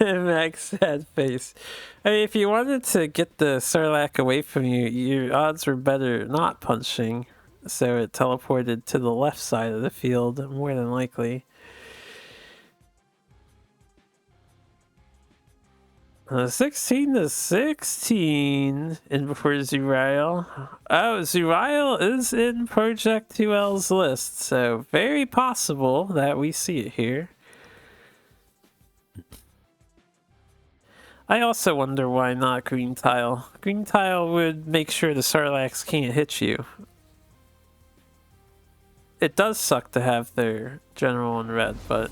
Max sad face. I mean, if you wanted to get the Sarlacc away from you, your odds were better not punching. So it teleported to the left side of the field, more than likely. 16 to 16 in before Zuriel. Oh, Zuriel is in Project 2L's list, so very possible that we see it here. I also wonder why not green tile. Green tile would make sure the Sarlaccs can't hit you. It does suck to have their general in red, but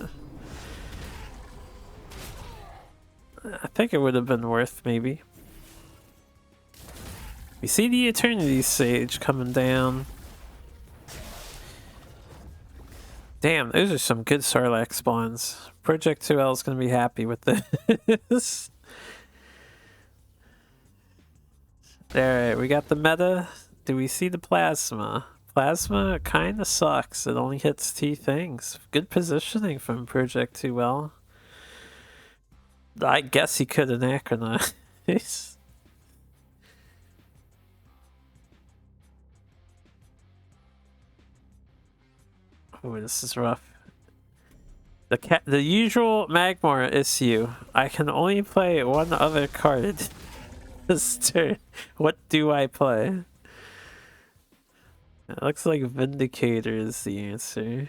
I think it would have been worth maybe. We see the Eternity Sage coming down. Damn, those are some good Sarlacc spawns. Project 2L is going to be happy with this. Alright, we got the meta. Do we see the plasma? Plasma kind of sucks. It only hits T things. Good positioning from Project 2L. I guess he could anachronize. Oh, this is rough. The usual Magmar issue. I can only play one other card this turn. What do I play? It looks like Vindicator is the answer.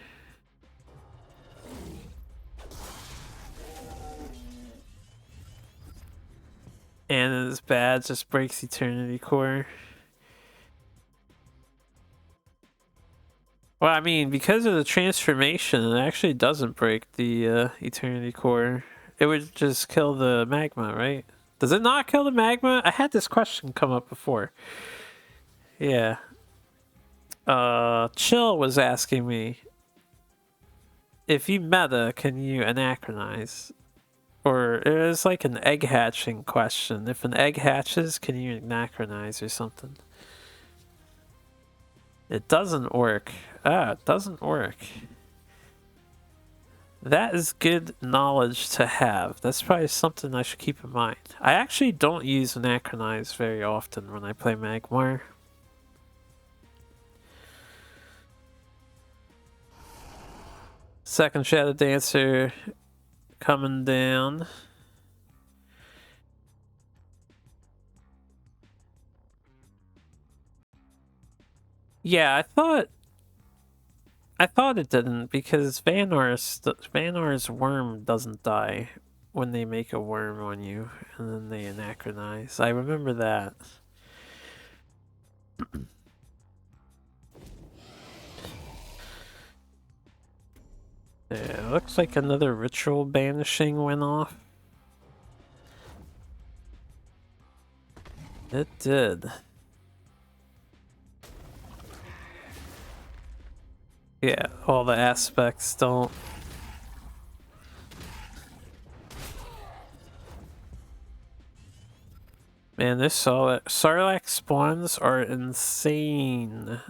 And his badge just breaks Eternity Core. Well, I mean, because of the transformation, it actually doesn't break the Eternity Core. It would just kill the magma, right? Does it not kill the magma? I had this question come up before. Yeah. Chill was asking me, if you meta, can you anachronize? Or it was like an egg hatching question. If an egg hatches, can you anachronize or something? It doesn't work. Ah, it doesn't work. That is good knowledge to have. That's probably something I should keep in mind. I actually don't use anachronize very often when I play Magmar. Second Shadow Dancer coming down. Yeah, I thought it didn't, because Vanar's worm doesn't die when they make a worm on you and then they anachronize. I remember that. Yeah, looks like another ritual banishing went off. It did. Yeah, all the aspects don't. Man, this Sarlacc spawns are insane.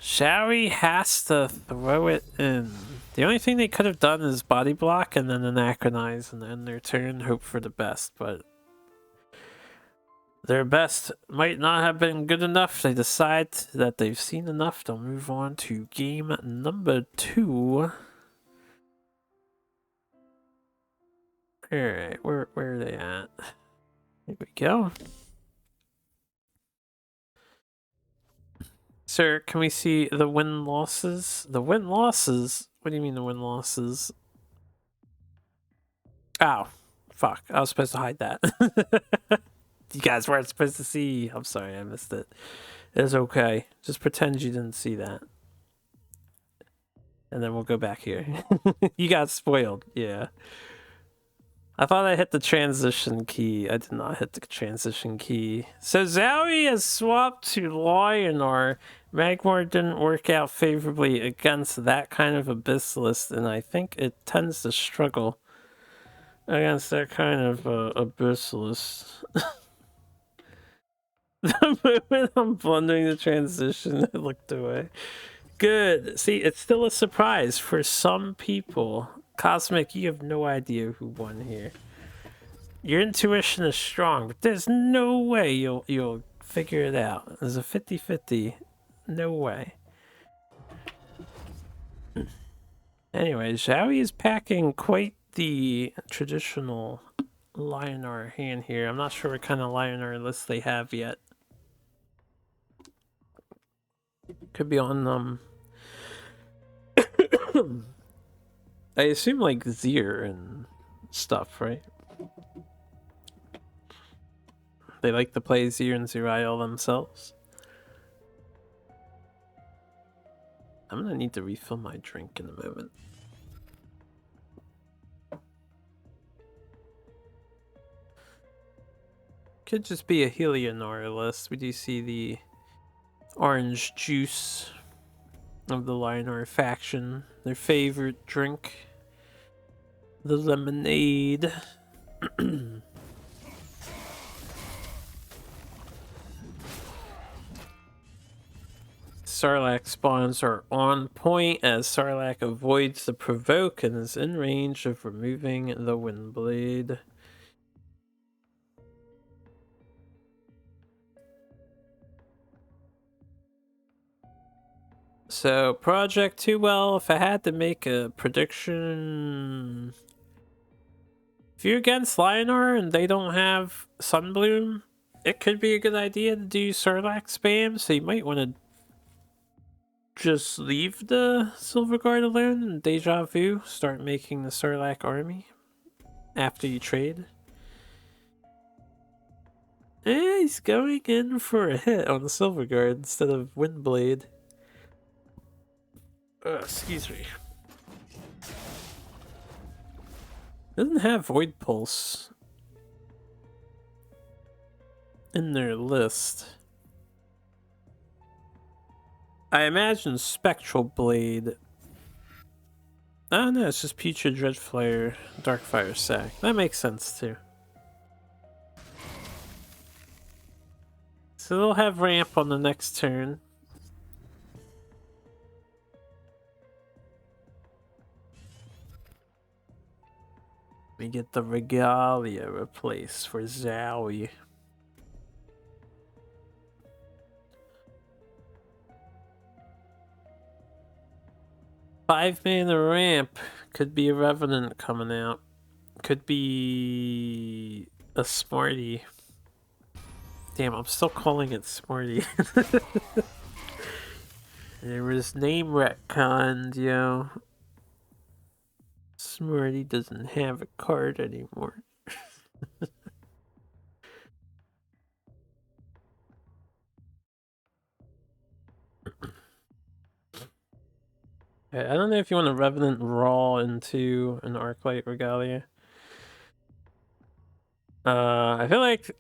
Showy has to throw it in. The only thing they could have done is body block and then anachronize and end their turn, hope for the best, but their best might not have been good enough. They decide that they've seen enough. They'll move on to game number 2. Alright, where are they at? Here we go. Sir, can we see the win-losses? The win-losses? What do you mean the win-losses? Oh, fuck. I was supposed to hide that. You guys weren't supposed to see. I'm sorry, I missed it. It's okay. Just pretend you didn't see that. And then we'll go back here. You got spoiled. Yeah. I thought I hit the transition key. I did not hit the transition key. So Zowie has swapped to Lionar. Magmar didn't work out favorably against that kind of Abyssalist, and I think it tends to struggle against that kind of Abyssalist. The moment I'm blundering the transition, I looked away. Good. See, it's still a surprise for some people. Cosmic, you have no idea who won here. Your intuition is strong, but there's no way you'll figure it out. There's a 50-50. No way. Anyway, Zhaoui is packing quite the traditional Lionar hand here. I'm not sure what kind of Lionar list they have yet. Could be on I assume like Zir and stuff, right? They like to play Zir and Zirael themselves. I'm gonna need to refill my drink in a moment. Could just be a Helionor list. We do see the orange juice of the Lionor faction. Their favorite drink. The lemonade. Sarlacc spawns are on point as Sarlacc avoids the provoke and is in range of removing the Windblade. So, Project 2, well, if I had to make a prediction... If you're against Lionor and they don't have Sunbloom, it could be a good idea to do Sarlacc spam, so you might want to just leave the Silverguard alone and Deja Vu, start making the Sarlacc army after you trade. Eh, he's going in for a hit on the Silverguard instead of Windblade. Excuse me. Doesn't have Void Pulse in their list. I imagine Spectral Blade. Oh no, it's just Putrid Dreadflare, Darkfire Sack. That makes sense too. So they'll have ramp on the next turn. We get the Regalia replaced for Zhaoui. Five mana ramp. Could be a Revenant coming out. Could be a Smarty. Damn, I'm still calling it Smarty. There was name retconned, yo. Smarty doesn't have a card anymore. I don't know if you want to Revenant Raw into an Arclight Regalia. I feel like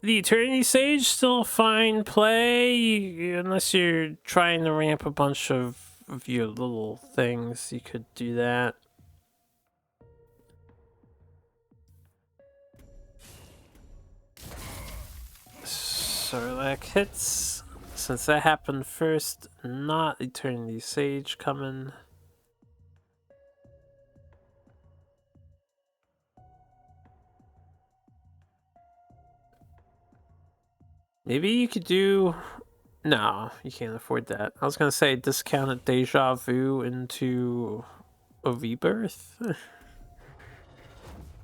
the Eternity Sage still fine play, unless you're trying to ramp a bunch of your little things. You could do that. Sarlacc hits. Since that happened first, not Eternity Sage coming. Maybe you could do... No, you can't afford that. I was gonna say discounted Deja Vu into a Rebirth.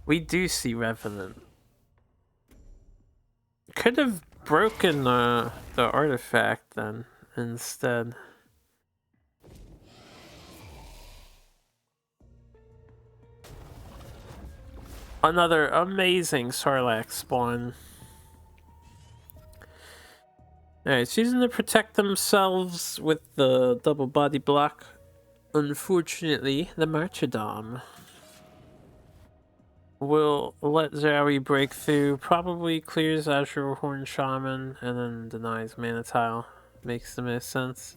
We do see Revenant. Could have broken the artifact then instead. Another amazing Sarlacc spawn. Alright, choosing to protect themselves with the double body block. Unfortunately, the Martyrdom will let Zhaoui break through, probably clears Azure Horn Shaman, and then denies Mana Tile. Makes the most sense.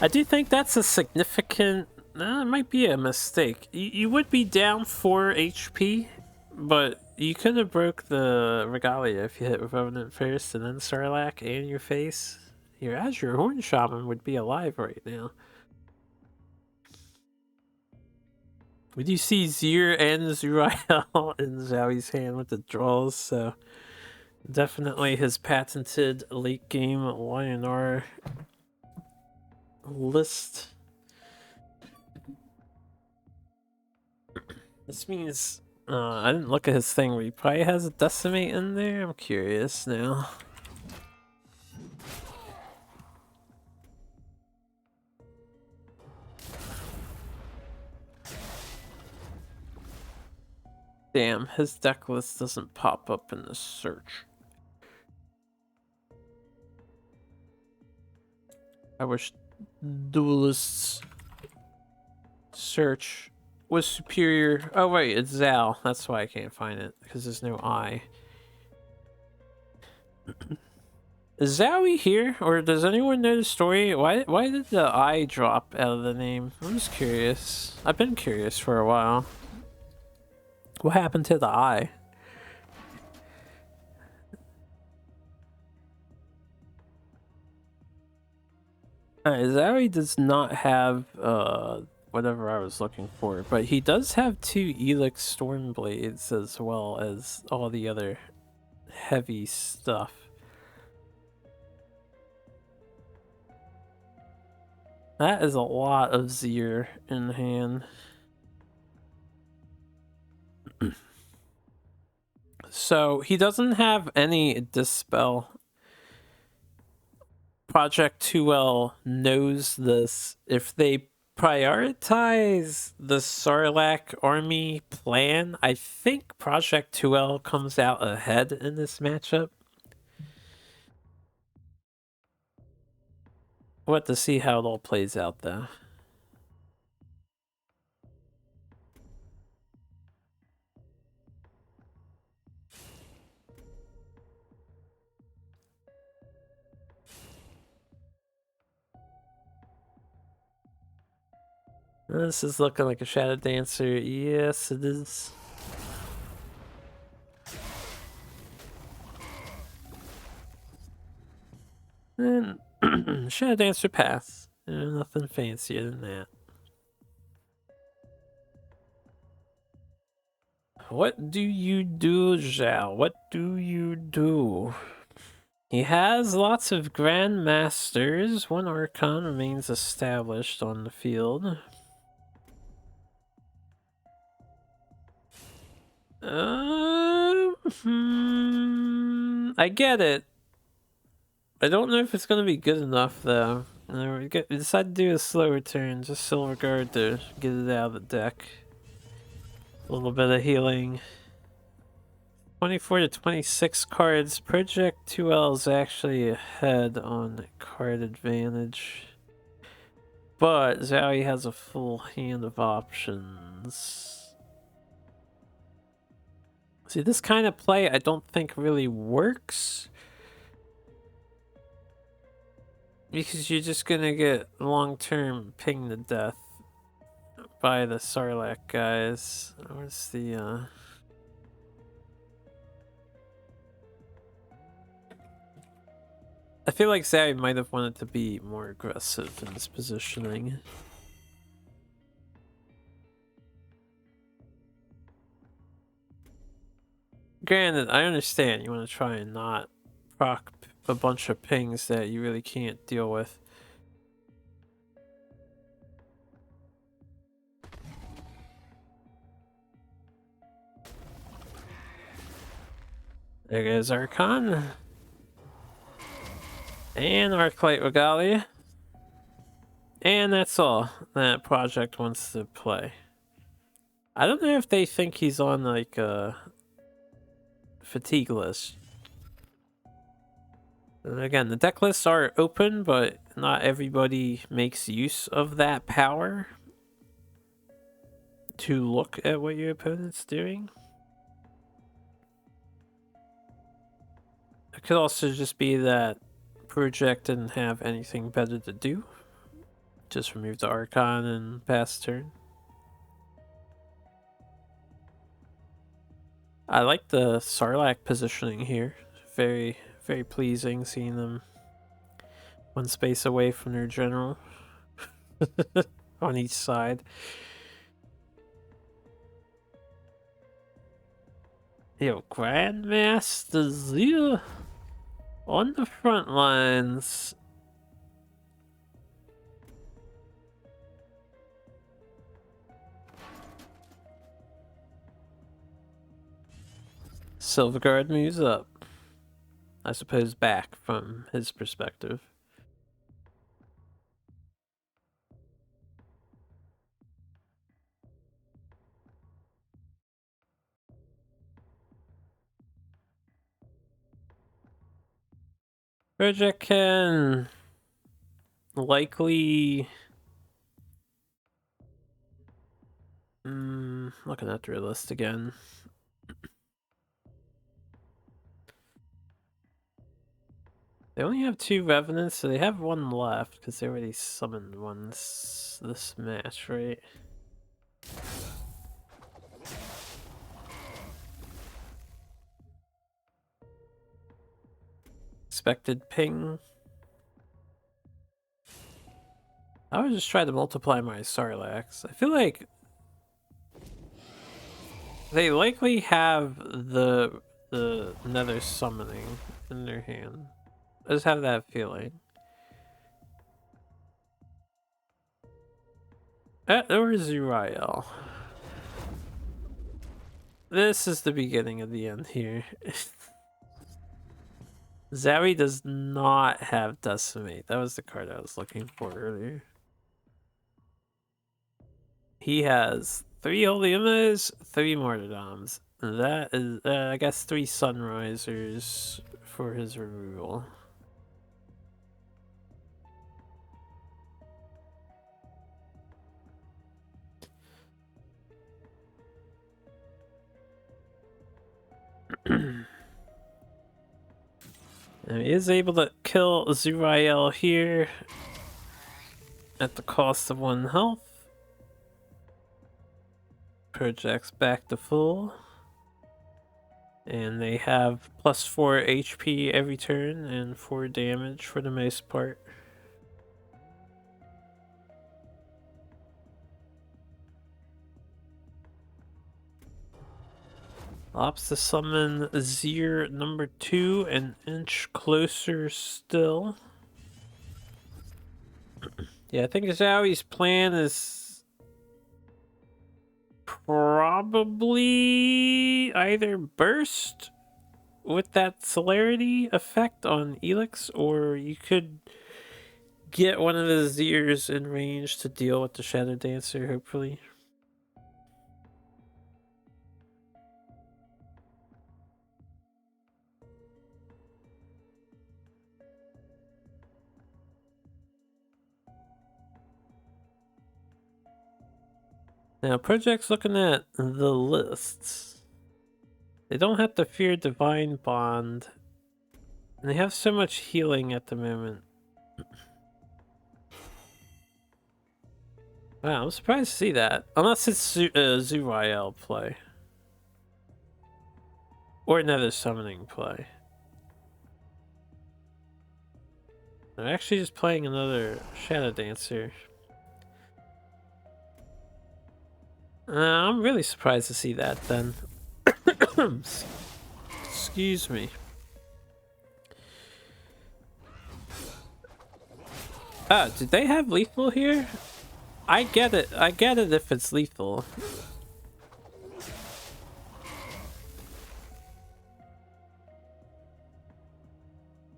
I do think that's a significant... it might be a mistake. You would be down 4 HP, but you could have broke the Regalia if you hit Revenant first and then Sarlacc and your face. Your Azure Horn Shaman would be alive right now. We do see Zir and Zuriel in Zoe's hand with the draws, so definitely his patented late game Lionar list. This means I didn't look at his thing, but he probably has a Decimate in there. I'm curious now. Damn, his deck list doesn't pop up in the search. I wish Duelyst's search was superior. Oh wait, it's Zal. That's why I can't find it, because there's no I. Is Zowie here, or does anyone know the story? Why did the I drop out of the name? I'm just curious. I've been curious for a while. What happened to the I? Zowie does not have whatever I was looking for, but he does have 2 Elix Stormblades as well as all the other heavy stuff. That is a lot of Zir in hand. So he doesn't have any Dispel. Project 2L knows this. If they prioritize the Sarlacc army plan, I think Project 2L comes out ahead in this matchup. We'll have to see how it all plays out though. This is looking like a Shadow Dancer. Yes, it is. And Shadow Dancer pass. Nothing fancier than that. What do you do, Zhao? What do you do? He has lots of Grandmasters. 1 Archon remains established on the field. I get it. I don't know if it's going to be good enough, though. We decided to do a slower turn, just Silver Guard to get it out of the deck. A little bit of healing. 24 to 26 cards. Project 2L is actually ahead on card advantage. But Zowie has a full hand of options. See, this kind of play I don't think really works. Because you're just gonna get long-term ping to death by the Sarlacc guys. Where's the I feel like Zowie might have wanted to be more aggressive in his positioning. Granted, I understand you want to try and not proc a bunch of pings that you really can't deal with. There goes Archon. And Arclight Regalia. And that's all that Project wants to play. I don't know if they think he's on like a fatigue list. And again, the deck lists are open, but not everybody makes use of that power to look at what your opponent's doing. It could also just be that Project didn't have anything better to do. Just remove the Archon and pass turn. I like the Sarlacc positioning here. Very, very pleasing seeing them One space away from their general. On each side. Yo, Grandmaster Zia on the front lines. Silverguard moves up. I suppose back from his perspective. Project can likely... looking at their list again. They only have 2 Revenants, so they have 1 left, because they already summoned one this match, right? Expected ping. I would just try to multiply my Sarlacc. I feel like they likely have the Nether summoning in their hand. I just have that feeling. Or Zuriel. This is the beginning of the end here. Zowie does not have Decimate. That was the card I was looking for earlier. He has 3 Holy Image, 3 Martyrdoms. That is, I guess, 3 Sunrisers for his removal. And he is able to kill Zuriel here at the cost of 1 health. Projects back to full. And they have +4 HP every turn and 4 damage for the most part. Opts to summon Zir number 2, an inch closer still. Yeah, I think Zhowie's plan is probably either burst with that celerity effect on Elix, or you could get one of the Zirs in range to deal with the Shadow Dancer, hopefully. Now, Project's looking at the lists. They don't have to fear Divine Bond. And they have so much healing at the moment. Wow, I'm surprised to see that. Unless it's Zuriel play. Or another summoning play. They're actually just playing another Shadow Dancer. I'm really surprised to see that then. Excuse me. Oh, did they have lethal here? I get it. I get it if it's lethal.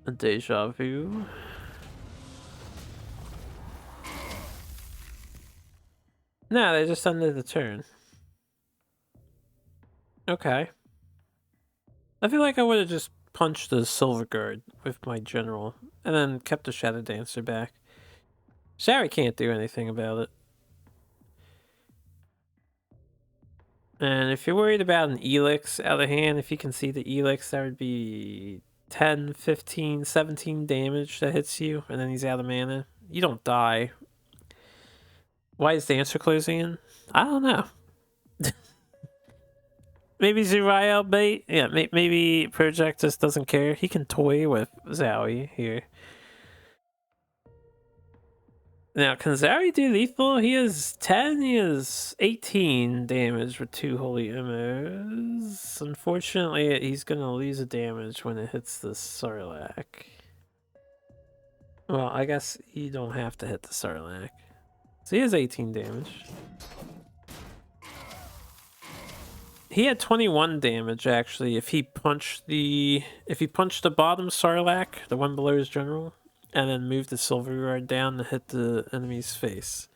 A deja vu. No, they just ended the turn. Okay. I feel like I would have just punched the Silverguard with my general and then kept the Shadow Dancer back. Shari can't do anything about it. And if you're worried about an Elix out of hand, if you can see the Elix, that would be 10, 15, 17 damage that hits you, and then he's out of mana. You don't die. Why is Dancer closing in? I don't know. Maybe Zuriel bait? Yeah, maybe Project just doesn't care. He can toy with Zowie here. Now, can Zari do lethal? He has 10, he has 18 damage with 2 holy emmers. Unfortunately, he's gonna lose a damage when it hits the Sarlacc. Well, I guess you don't have to hit the Sarlacc. So he has 18 damage. He had 21 damage actually if he punched the bottom Sarlacc, the one below his general, and then moved the silver guard down to hit the enemy's face.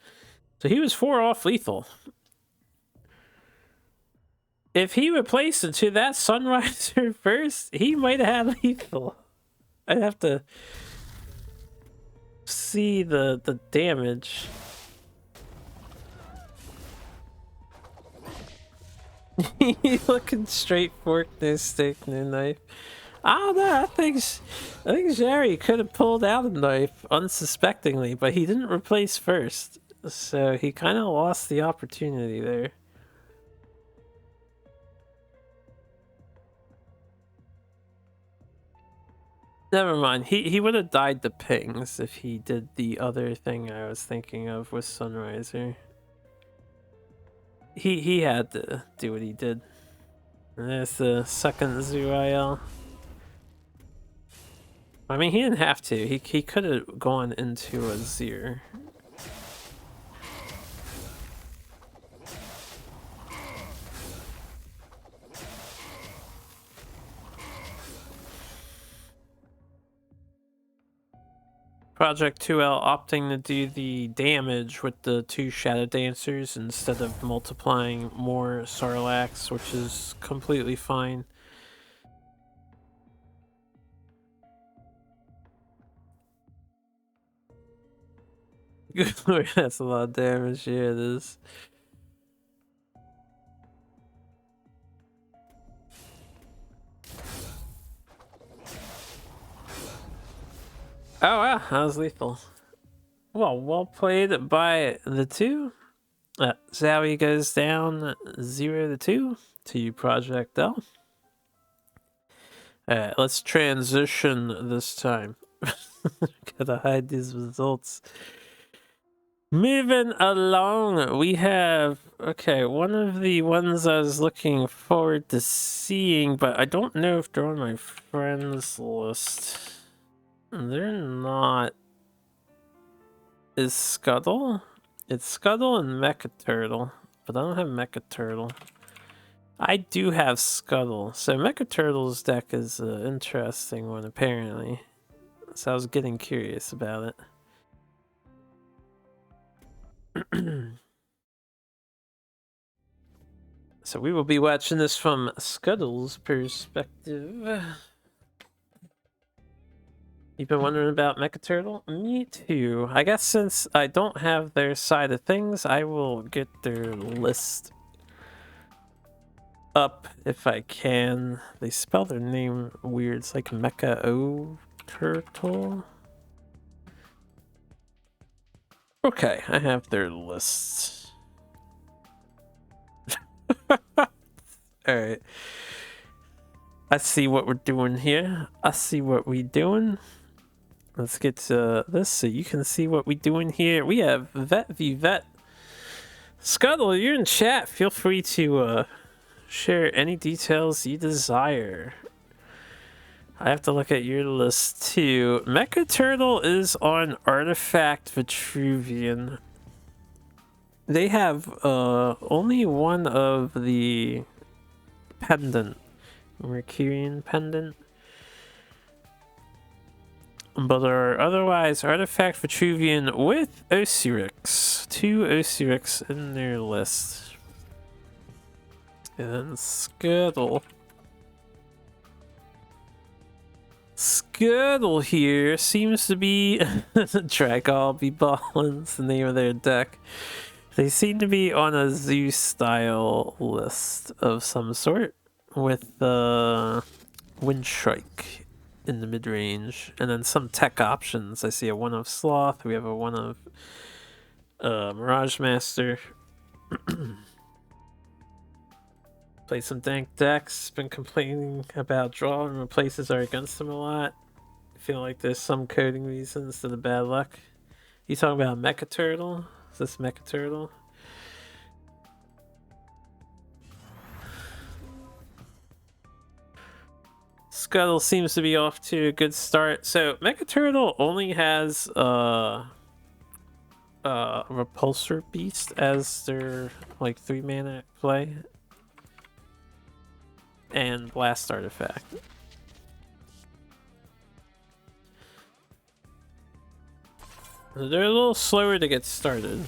So he was 4 off lethal. If he replaced it to that Sunriser first, he might have had lethal. I'd have to see the damage. He's looking straight fork, no stick, no knife. I don't know. I think Jerry could have pulled out a knife unsuspectingly, but he didn't replace first, so he kind of lost the opportunity there. Never mind. He would have died to pings if he did the other thing I was thinking of with Sunriser. He had to do what he did. And there's the second Zuiel. I mean, he didn't have to. He could have gone into a Zir. Project 2L opting to do the damage with the 2 Shadow Dancers instead of multiplying more Sarlaccs, which is completely fine. Good lord, that's a lot of damage. Yeah, it is. Oh wow, that was lethal. Well played by the 2. Zowie goes down 0-2 to Project L. Alright, let's transition this time. Gotta hide these results. Moving along, we have, okay, one of the ones I was looking forward to seeing, but I don't know if they're on my friends list. They're not. Is Scuttle? It's Scuttle and Mecha Turtle, but I don't have Mecha Turtle. I do have Scuttle, so Mecha Turtle's deck is an interesting one apparently. So I was getting curious about it. So we will be watching this from Scuttle's perspective. You've been wondering about Mecha Turtle? Me too. I guess since I don't have their side of things, I will get their list up if I can. They spell their name weird. It's like Mecha O Turtle. Okay, I have their lists. Alright. I see what we're doing here. I see what we doing. Let's get to this so you can see what we doing here. We have Vet v Vet. Scuttle, you're in chat. Feel free to share any details you desire. I have to look at your list too. Mecha Turtle is on Artifact Vitruvian. They have only one of the pendant, Mercurian pendant, but are otherwise Artifact Vitruvian with Osirix. 2 Osirix in their list. And Scuttle. Scuttle here seems to be Dragall be Ballin's the name of their deck. They seem to be on a zoo style list of some sort with Windstrike in the mid range, and then some tech options. I see a 1 of Sloth. We have a 1 of Mirage Master. Play some dank decks. Been complaining about draw and replaces are against him a lot. I feel like there's some coding reasons to the bad luck. You talking about Mecha Turtle? Is this Mecha Turtle? Scuttle seems to be off to a good start. So Mecha Turtle only has Repulsor Beast as their like 3-mana play. And Blast Artifact. They're a little slower to get started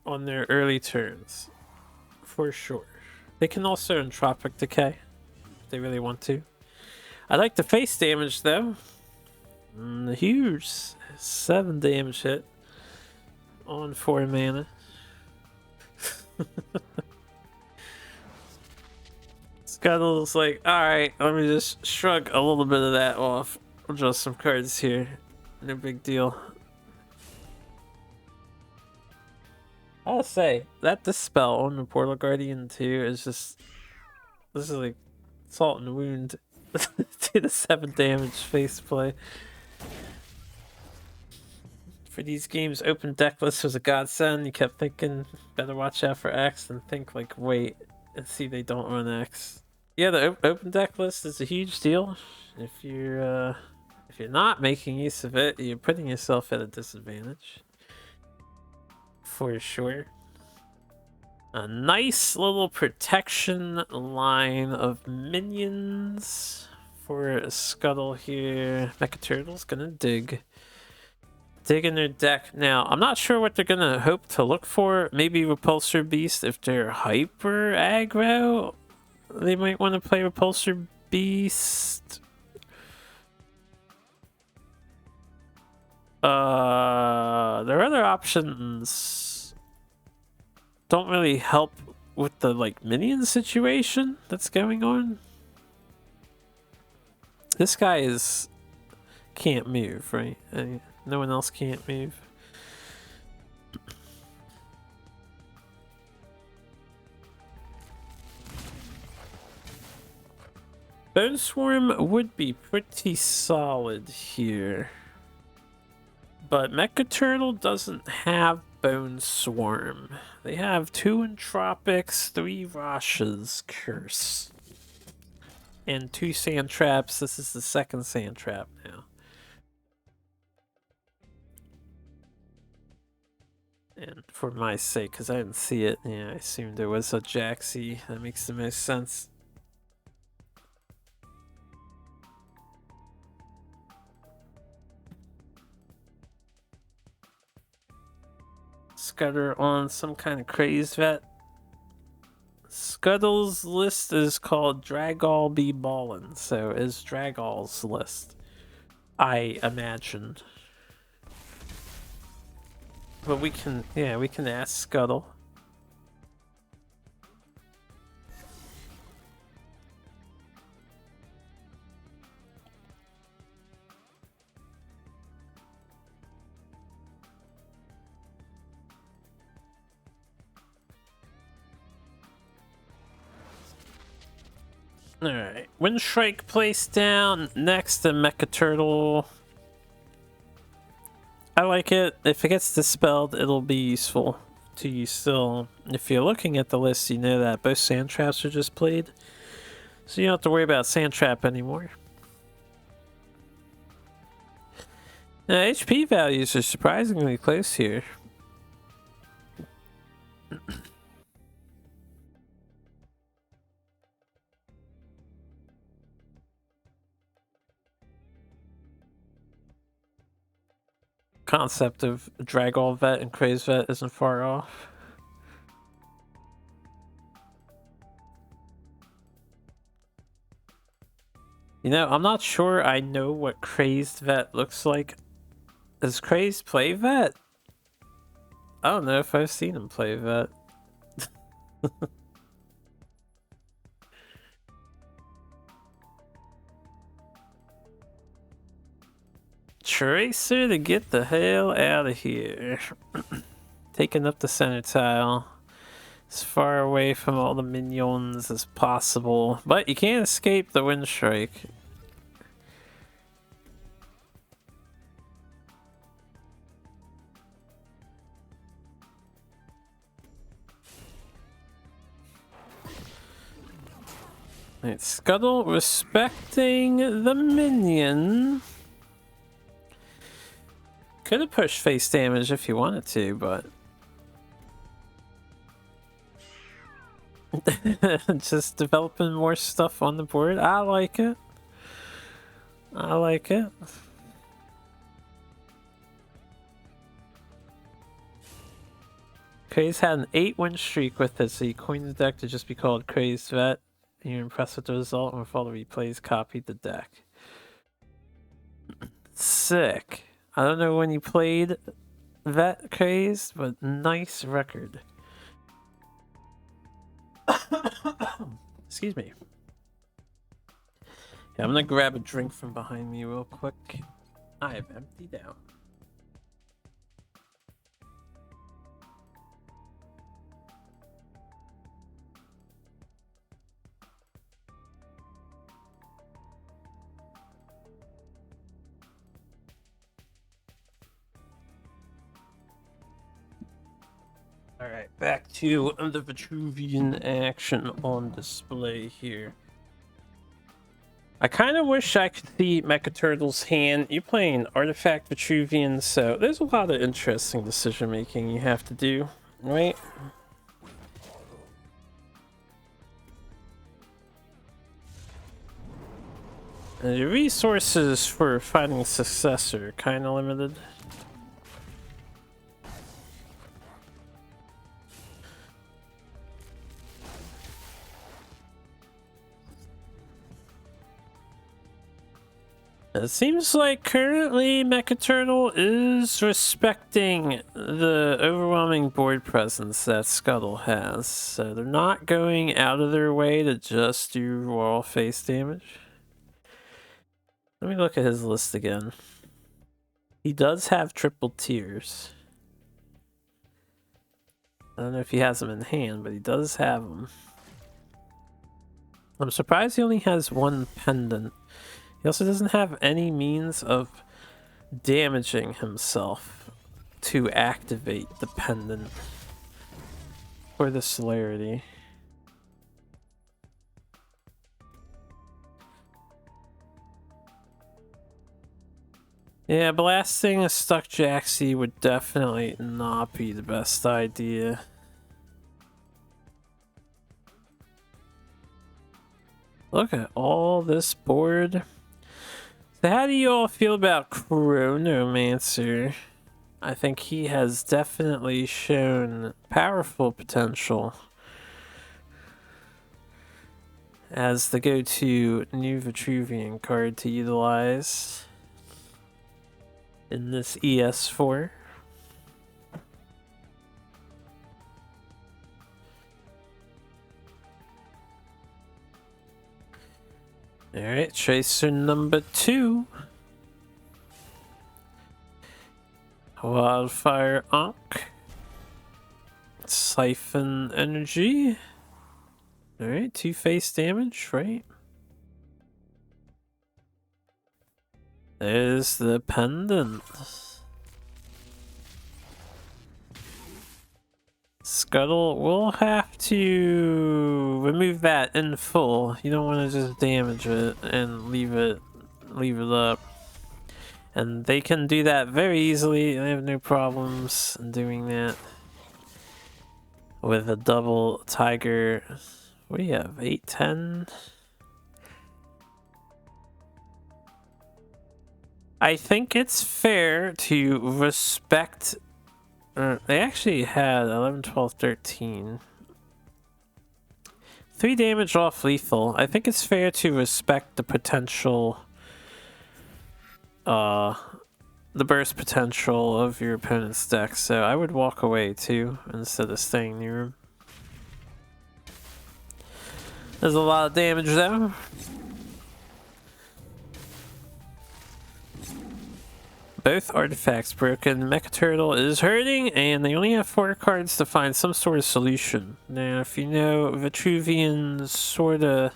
on their early turns, for sure. They can also Entropic Decay if they really want to. I like the face damage though. The huge 7 damage hit on 4 mana. Scuttle's like, alright, let me just shrug a little bit of that off. I'll draw some cards here. No big deal. I'll say, that Dispel on the Portal Guardian 2 is just... This is like salt and wound to the 7 damage face play. For these games, open deck list was a godsend. You kept thinking, better watch out for X, and think like, wait, and see they don't run X. Yeah, the open deck list is a huge deal. If you're not making use of it, you're putting yourself at a disadvantage. For sure. A nice little protection line of minions for a Scuttle here. Mecha Turtle's gonna dig in their deck. Now, I'm not sure what they're gonna hope to look for. Maybe Repulsor Beast if they're hyper aggro. They might want to play Repulsor Beast. Their other options don't really help with the like minion situation that's going on. This guy can't move, right? No one else can't move. Bone Swarm would be pretty solid here. But Mecha Turtle doesn't have Bone Swarm. They have 2 Entropics, 3 Rashas Curse, and 2 Sand Traps. This is the second Sand Trap now. And for my sake, because I didn't see it, yeah, I assumed there was a Jaxi. That makes the most sense. Scudder on some kind of crazed vet. Scuttle's list is called Dragall Be Ballin', so is Dragall's list, I imagine. But we can ask Scuttle. Alright, Windstrike placed down next to Mecha Turtle. I like it. If it gets dispelled, it'll be useful to you still. If you're looking at the list, you know that both Sand Traps are just played. So you don't have to worry about Sand Trap anymore. Now, HP values are surprisingly close here. Concept of Dragall Vet and Craze Vet isn't far off. You know, I'm not sure I know what Crazed Vet looks like. Does Crazed play Vet? I don't know if I've seen him play Vet. Tracer to get the hell out of here. Taking up the center tile. As far away from all the minions as possible. But you can't escape the Windstrike. Right, Scuttle respecting the minion. Could have pushed face damage if you wanted to, but just developing more stuff on the board. I like it. I like it. Craze had an 8-win streak with it, so he coined the deck to just be called Crazed Vet. And you're impressed with the result, and with all the replays, copied the deck. Sick. I don't know when you played Vet Crazed, but nice record. Excuse me. Yeah, I'm gonna grab a drink from behind me real quick. I have emptied out. Alright, back to the Vitruvian action on display here. I kind of wish I could see Mecha Turtle's hand. You're playing Artifact Vitruvian, so there's a lot of interesting decision making you have to do, right? And your resources for finding a successor are kind of limited. It seems like currently Mecha Turtle is respecting the overwhelming board presence that Scuttle has, so they're not going out of their way to just do raw face damage. Let me look at his list again. He does have triple tiers. I don't know if he has them in hand, but he does have them. I'm surprised he only has one pendant. He also doesn't have any means of damaging himself to activate the pendant for the celerity. Yeah, blasting a stuck Jaxie would definitely not be the best idea. Look at all this board. So how do you all feel about Chronomancer? I think he has definitely shown powerful potential as the go-to new Vitruvian card to utilize in this ES4. Alright, Tracer number 2. Wildfire Ankh. Siphon Energy. Alright, 2 face damage, right? There's the pendant. Scuttle will have to remove that in full. You don't want to just damage it and leave it up. And they can do that very easily. They have no problems in doing that with a double tiger. What do you have? 8-10? I think it's fair to respect. They actually had 11, 12, 13. 3 damage off lethal. I think it's fair to respect the potential, the burst potential of your opponent's deck. So I would walk away too, instead of staying near him. There's a lot of damage though. Both artifacts broken. Mecha Turtle is hurting, and they only have 4 cards to find some sort of solution. Now, if you know Vitruvian's sort of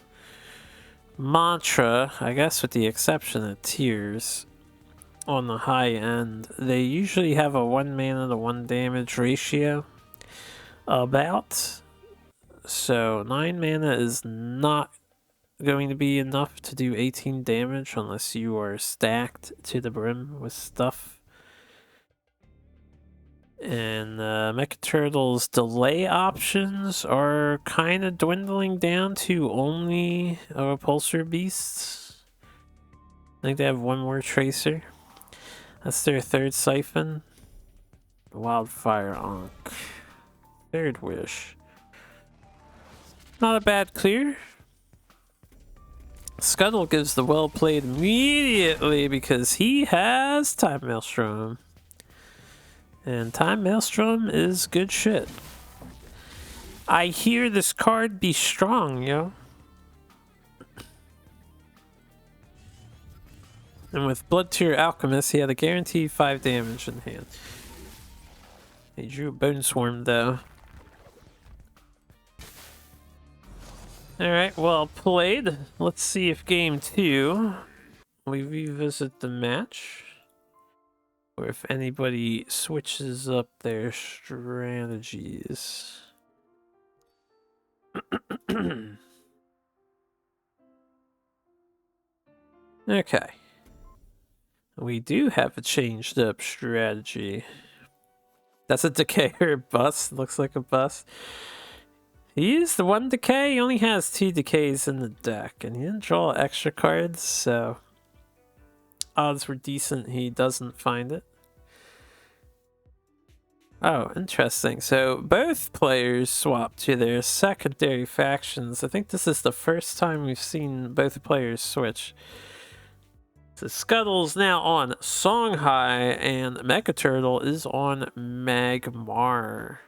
mantra, I guess with the exception of tiers on the high end, they usually have a 1 mana to 1 damage ratio about. So 9 mana is not going to be enough to do 18 damage unless you are stacked to the brim with stuff. And Mecha Turtle's delay options are kind of dwindling down to only repulsor beasts. I think they have one more tracer. That's their third siphon. Wildfire Ankh. Third wish. Not a bad clear. Scuttle gives the well played immediately because he has Time Maelstrom. And Time Maelstrom is good shit. I hear this card be strong, yo. And with Blood Tier Alchemist, he had a guaranteed 5 damage in hand. He drew a Bone Swarm, though. Alright, well played. Let's see if game 2 we revisit the match. Or if anybody switches up their strategies. Okay. We do have a changed up strategy. That's a Decayer bust. Looks like a bust. He used the 1 decay. He only has 2 decays in the deck. And he didn't draw extra cards, so odds were decent he doesn't find it. Oh, interesting. So both players swapped to their secondary factions. I think this is the first time we've seen both players switch. So Scuttle's now on Songhai and Mecha Turtle is on Magmar.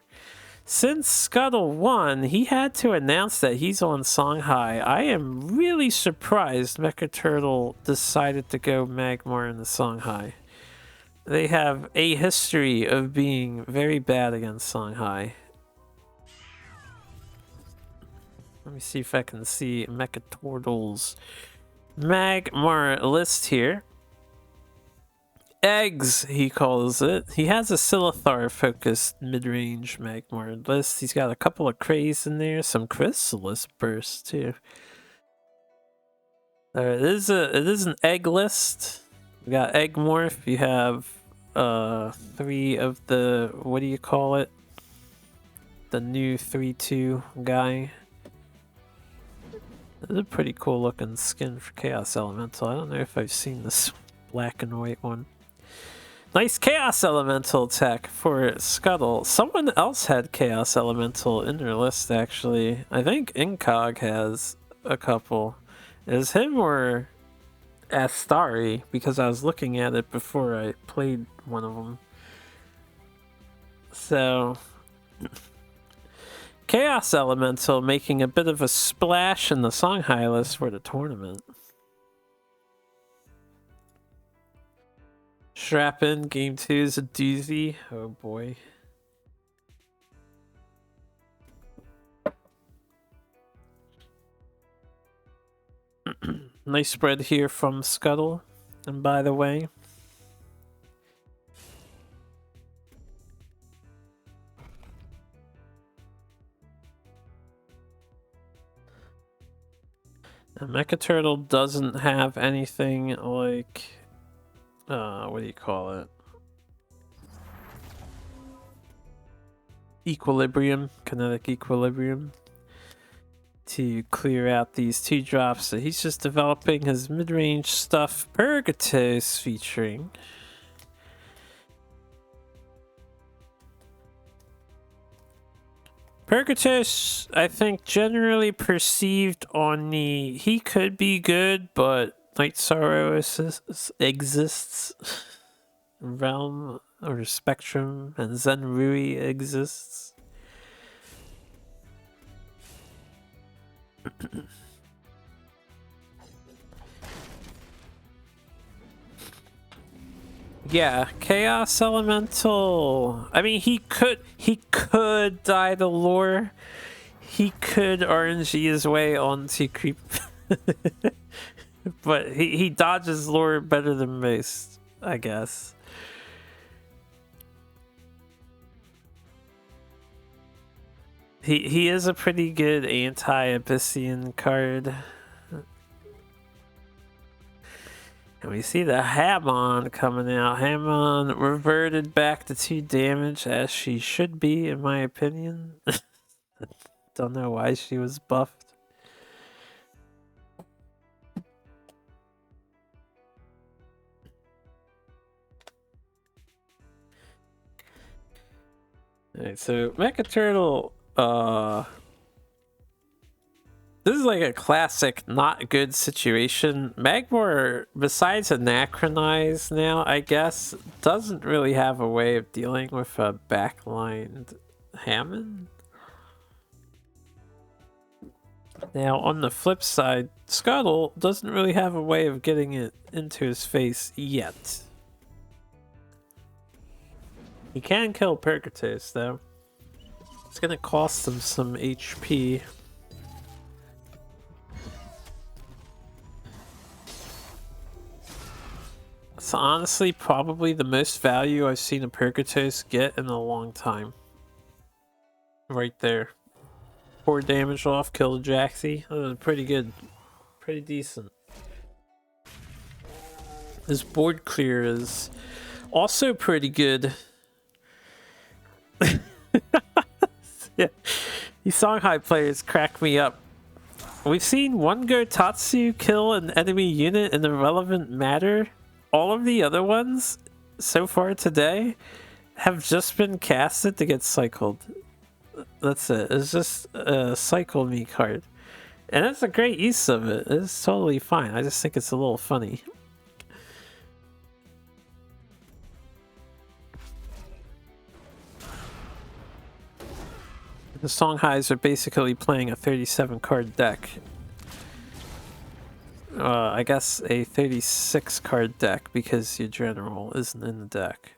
Since Scuttle won, he had to announce that he's on Songhai. I am really surprised Mecha Turtle decided to go Magmar in the Songhai. They have a history of being very bad against Songhai. Let me see if I can see Mecha Turtle's Magmar list here. Eggs, he calls it. He has a Silithar-focused mid-range Magmar list. He's got a couple of Krays in there, some Chrysalis bursts too. It is an egg list. We got Eggmorph. You have 3 of the, what do you call it? The new 3/2 guy. This is a pretty cool looking skin for Chaos Elemental. I don't know if I've seen this black and white one. Nice Chaos Elemental tech for Scuttle. Someone else had Chaos Elemental in their list, actually. I think Incog has a couple. Is him or Astari? Because I was looking at it before I played one of them. So Chaos Elemental making a bit of a splash in the Songhai list for the tournament. Strap in, game 2 is a doozy. Oh boy. Nice spread here from Scuttle. And by the way, Mecha Turtle doesn't have anything like, what do you call it? Equilibrium, kinetic equilibrium, to clear out these 2 drops. So he's just developing his mid-range stuff. Purgatos featuring. Purgatos, I think, generally perceived on the, he could be good, but Night Sorrow exists. Realm or Spectrum and Zenrui exists. Yeah, Chaos Elemental. I mean, he could die to lore. He could RNG his way onto creep. But he dodges lore better than most, I guess. He is a pretty good anti-Abyssian card. And we see the Hamon coming out. Hamon reverted back to 2 damage as she should be, in my opinion. Don't know why she was buffed. Alright, so Mecha Turtle, this is like a classic not good situation. Magmor, besides Anachronize now, I guess, doesn't really have a way of dealing with a backlined Hammond. Now, on the flip side, Scuttle doesn't really have a way of getting it into his face yet. He can kill Percatus, though. It's gonna cost him some HP. It's honestly probably the most value I've seen a Percatus get in a long time. Right there. 4 damage off, kill the Jaxi. Pretty good. Pretty decent. His board clear is also pretty good. Yeah, these Songhai players crack me up. We've seen one Gotatsu kill an enemy unit in a relevant matter. All of the other ones so far today have just been casted to get cycled. That's it. It's just a cycle me card. And that's a great use of it. It's totally fine. I just think it's a little funny. The Songhais are basically playing a 37 card deck. I guess a 36 card deck because your general isn't in the deck.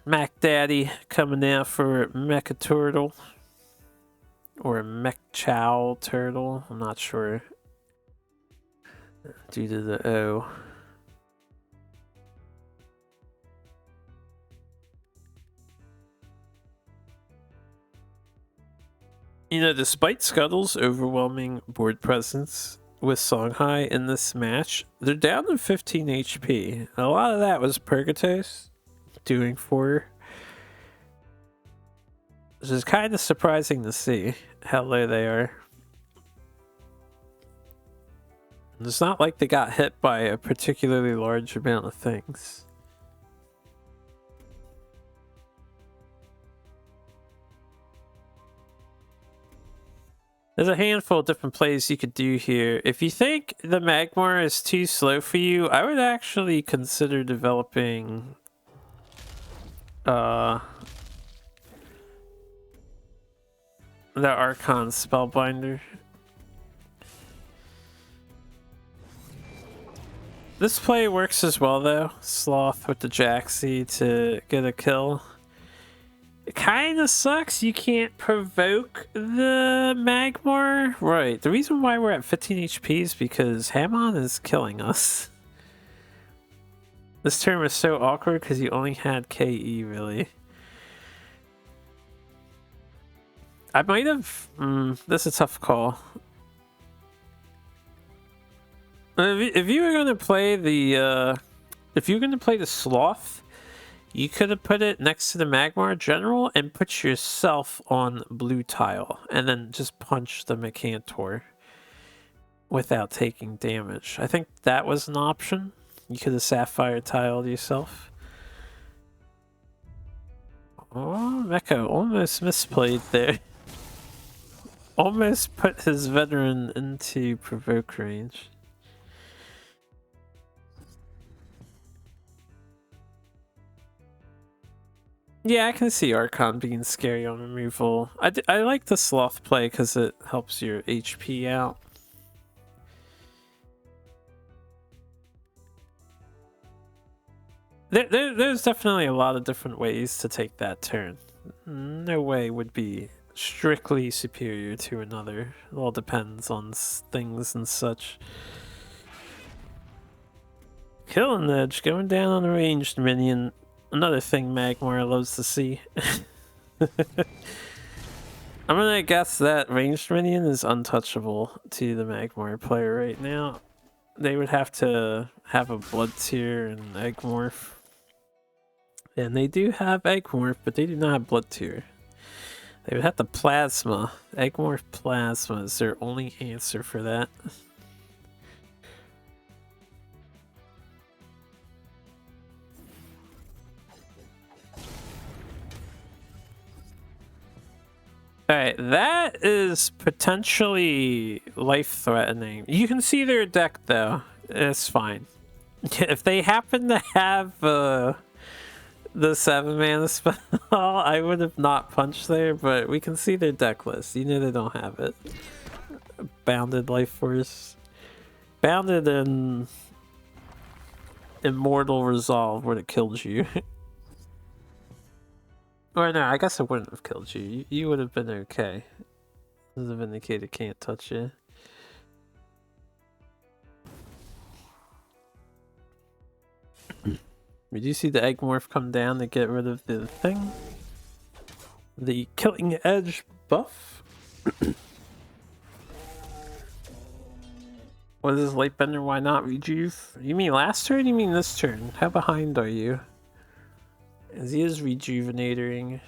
Mac Daddy coming out for Mecha Turtle. Or Mech Chow Turtle. I'm not sure. Due to the O. You know, despite Scuttle's overwhelming board presence with Songhai in this match, they're down to 15 HP. A lot of that was Percatus doing 4. Which is kind of surprising to see how low they are. It's not like they got hit by a particularly large amount of things. There's a handful of different plays you could do here. If you think the Magmar is too slow for you, I would actually consider developing the Archon Spellbinder. This play works as well though. Sloth with the Jaxi to get a kill. It kind of sucks you can't provoke the Magmar. Right, the reason why we're at 15 HP is because Hamon is killing us. This turn was so awkward because you only had KE, really. I might have... this is a tough call. If you were going to play the... if you were going to play the Sloth, you could have put it next to the Magmar General and put yourself on blue tile. And then just punch the Mecantor without taking damage. I think that was an option. You could have Sapphire tiled yourself. Oh, Mecha almost misplayed there. Almost put his veteran into provoke range. Yeah, I can see Archon being scary on removal. I like the Sloth play because it helps your HP out. There's definitely a lot of different ways to take that turn. No way would be strictly superior to another. It all depends on things and such. Killing Edge going down on a ranged minion. Another thing Magmar loves to see. I'm gonna guess that ranged minion is untouchable to the Magmar player right now. They would have to have a Blood Tear and Egg-Morph. And they do have Egg-Morph, but they do not have Blood Tear. They would have the Plasma. Egg-Morph Plasma is their only answer for that. Alright, that is potentially life-threatening. You can see their deck, though. It's fine. If they happen to have the 7-mana spell, I would have not punched there, but we can see their deck list. You know they don't have it. Bounded Life Force. Bounded and Immortal Resolve would have killed you. Or no, I guess it wouldn't have killed you. You would have been okay. The Vindicator can't touch you. We do see the Egg Morph come down to get rid of the thing. The Killing Edge buff. What is Lightbender? Why not Rejuve? You mean last turn? You mean this turn? How behind are you? As he is rejuvenating.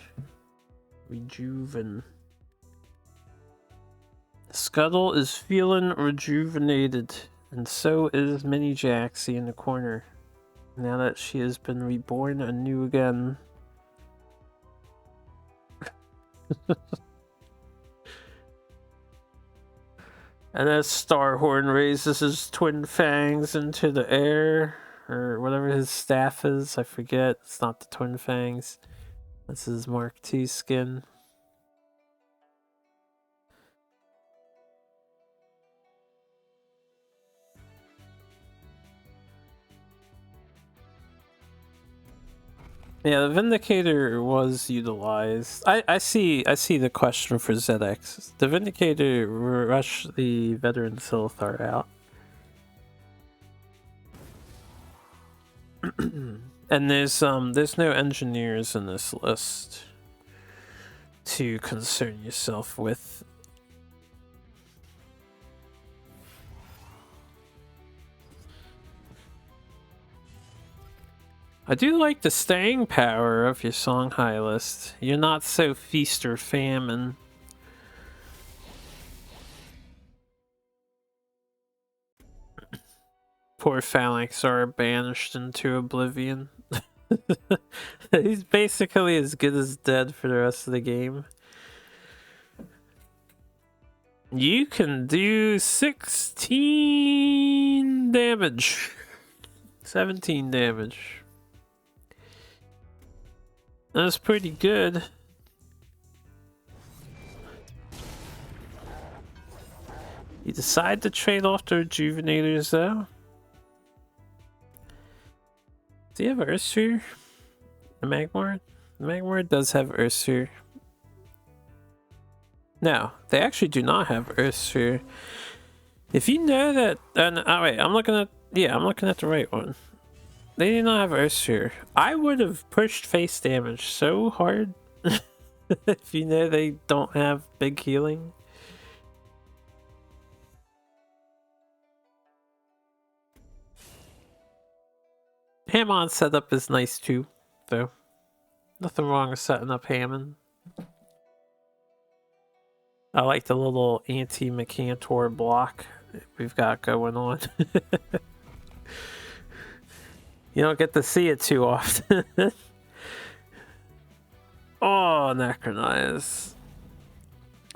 Scuttle is feeling rejuvenated. And so is Mini Jaxie in the corner. Now that she has been reborn anew again. And as Starhorn raises his twin fangs into the air, or whatever his staff is, I forget. It's not the twin fangs. That's his Mark II skin. Yeah, the Vindicator was utilized. I see the question for ZX. The Vindicator rushed the veteran Silithar out. And there's no engineers in this list to concern yourself with. I do like the staying power of your Songhai list. You're not so feast or famine. Poor Phalanx are banished into oblivion. He's basically as good as dead for the rest of the game. You can do 16 damage. 17 damage. That's pretty good. You decide to trade off the Rejuvenators though. Do you have Earthsphere? The Magmar? The Magmar does have Earthsphere. No, they actually do not have Earthsphere. If you know that... oh wait, I'm looking at the right one. They do not have Earthsphere. I would have pushed face damage so hard if you know they don't have big healing. Hammond setup is nice too, though. Nothing wrong with setting up Hammond. I like the little anti-Mecantor block we've got going on. You don't get to see it too often. Oh, Necronize.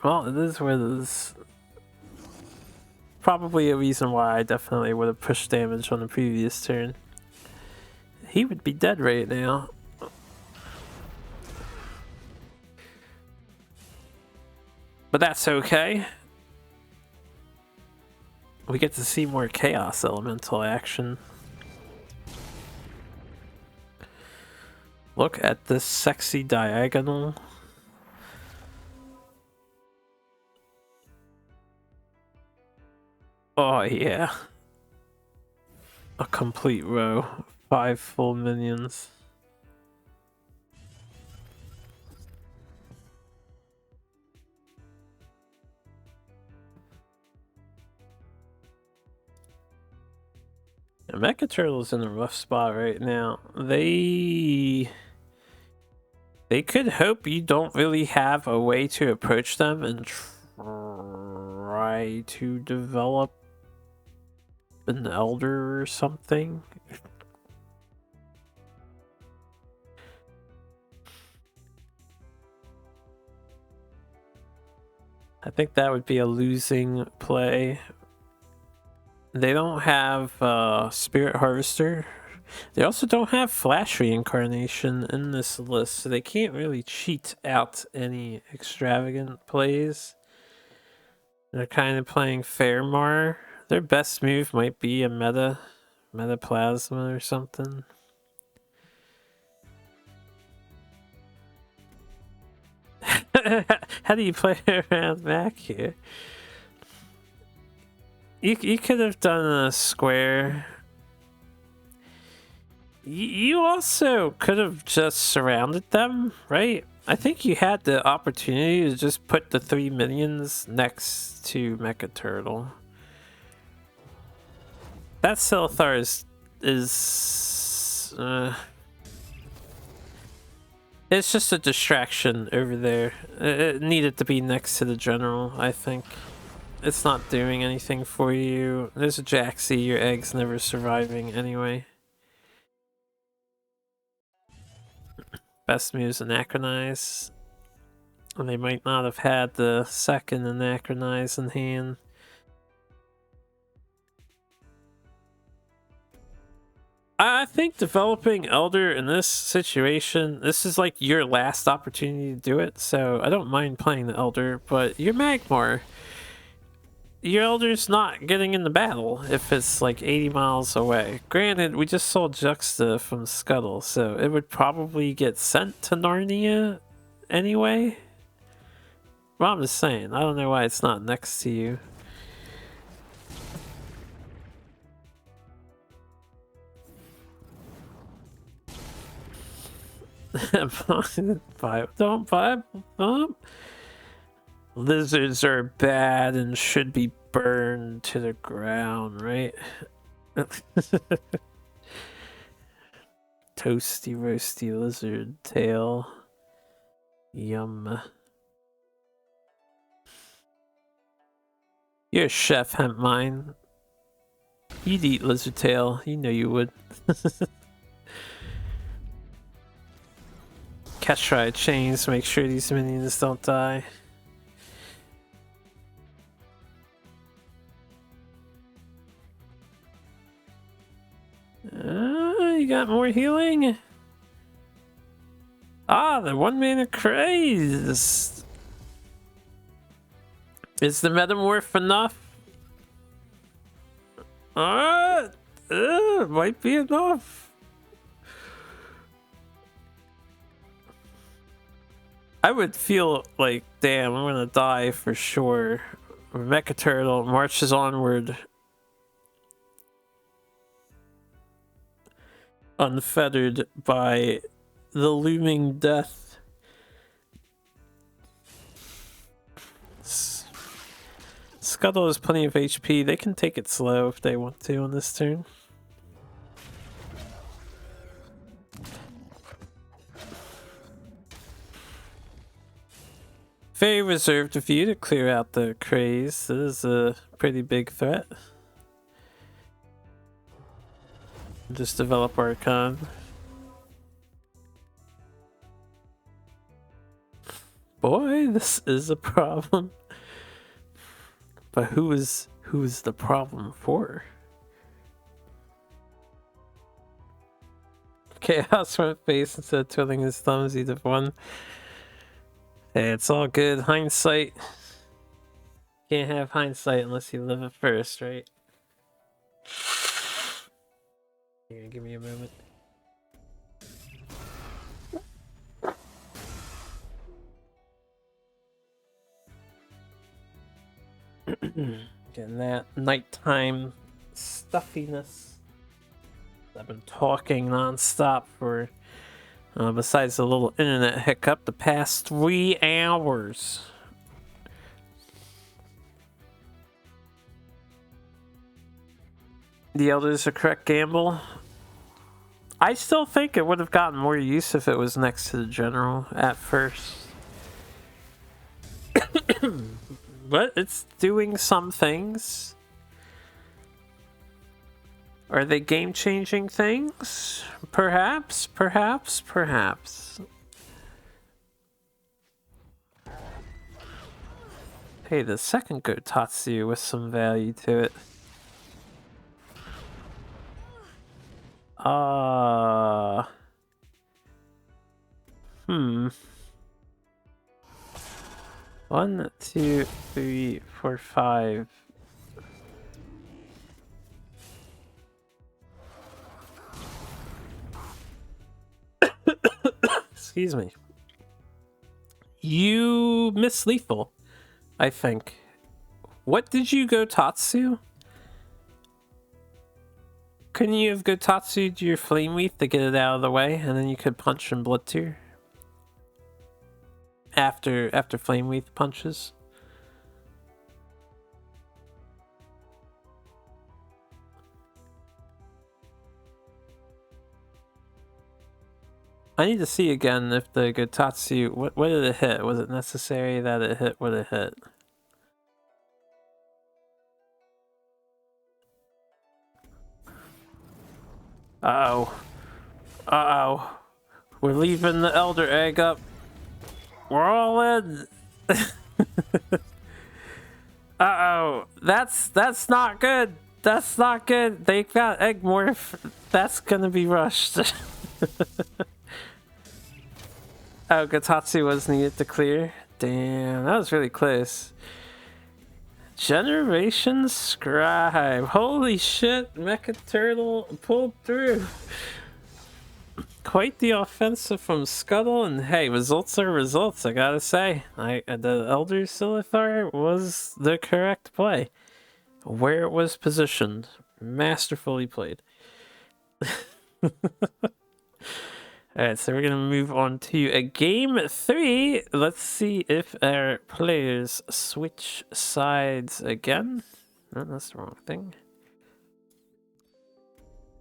Well, it is what it is. Probably a reason why I definitely would have pushed damage on the previous turn. He would be dead right now. But that's okay. We get to see more Chaos Elemental action. Look at this sexy diagonal. Oh yeah. A complete row. 5 full minions. Yeah, Mecha Turtle's in a rough spot right now. They could hope you don't really have a way to approach them and try to develop an elder or something. I think that would be a losing play. They don't have Spirit Harvester. They also don't have Flash Reincarnation in this list, so they can't really cheat out any extravagant plays. They're kind of playing Fairmar. Their best move might be a Meta Plasma or something. How do you play around back here? You could have done a square. You also could have just surrounded them, right? I think you had the opportunity to just put the 3 minions next to Mecha Turtle. That Silithar is it's just a distraction over there. It needed to be next to the general, I think. It's not doing anything for you. There's a Jaxie, your egg's never surviving anyway. Best moves Anachronize. And they might not have had the second Anachronize in hand. I think developing Elder in this situation, this is like your last opportunity to do it, so I don't mind playing the Elder, but your Magmar, your Elder's not getting in the battle if it's like 80 miles away. Granted, we just saw Juxta from Scuttle, so it would probably get sent to Narnia anyway. Well, I'm just saying, I don't know why it's not next to you. Don't Bible bump. Lizards are bad and should be burned to the ground, right? Toasty roasty lizard tail. Yum. You're a chef, hemp mine. You'd eat lizard tail, you know you would. Catch try chains, make sure these minions don't die. You got more healing? Ah, the 1 mana craze! Is the Metamorph enough? Might be enough. I would feel like, damn, I'm gonna die for sure. Mecha Turtle marches onward. Unfettered by the looming death. Scuttle has plenty of HP. They can take it slow if they want to on this turn. Very reserved of you to clear out the craze. This is a pretty big threat. Just develop Archon. Boy, this is a problem. But who is the problem for? Chaos went face instead of twiddling his thumbs, he'd have won. Hey, it's all good. Hindsight. Can't have hindsight unless you live it first, right? Here, give me a moment. Getting that nighttime stuffiness. I've been talking non-stop for, besides a little internet hiccup, the past 3 hours. The Elder's a correct gamble. I still think it would have gotten more use if it was next to the General at first. But it's doing some things. Are they game-changing things? Perhaps, perhaps, perhaps. Hey, the second Gotatsu with some value to it. One, two, three, four, five. Excuse me. You miss lethal, I think. What did you go Tatsu? Couldn't you have go Tatsu to your flame weave to get it out of the way, and then you could punch and blood tier? After flame weave punches? I need to see again if the Gotatsu, what did it hit? Was it necessary that it hit what it hit? Uh-oh. Uh-oh. We're leaving the Elder Egg up. We're all in. Uh-oh. That's not good. That's not good. They got Egg Morph. That's gonna be rushed. Oh, Gotatsu was needed to clear. Damn, that was really close. Generation Scribe. Holy shit, Mecha Turtle pulled through. Quite the offensive from Scuttle, and hey, results are results, I gotta say. The Elder Silithar was the correct play. Where it was positioned. Masterfully played. Alright, so we're gonna move on to a game 3. Let's see if our players switch sides again. No, that's the wrong thing.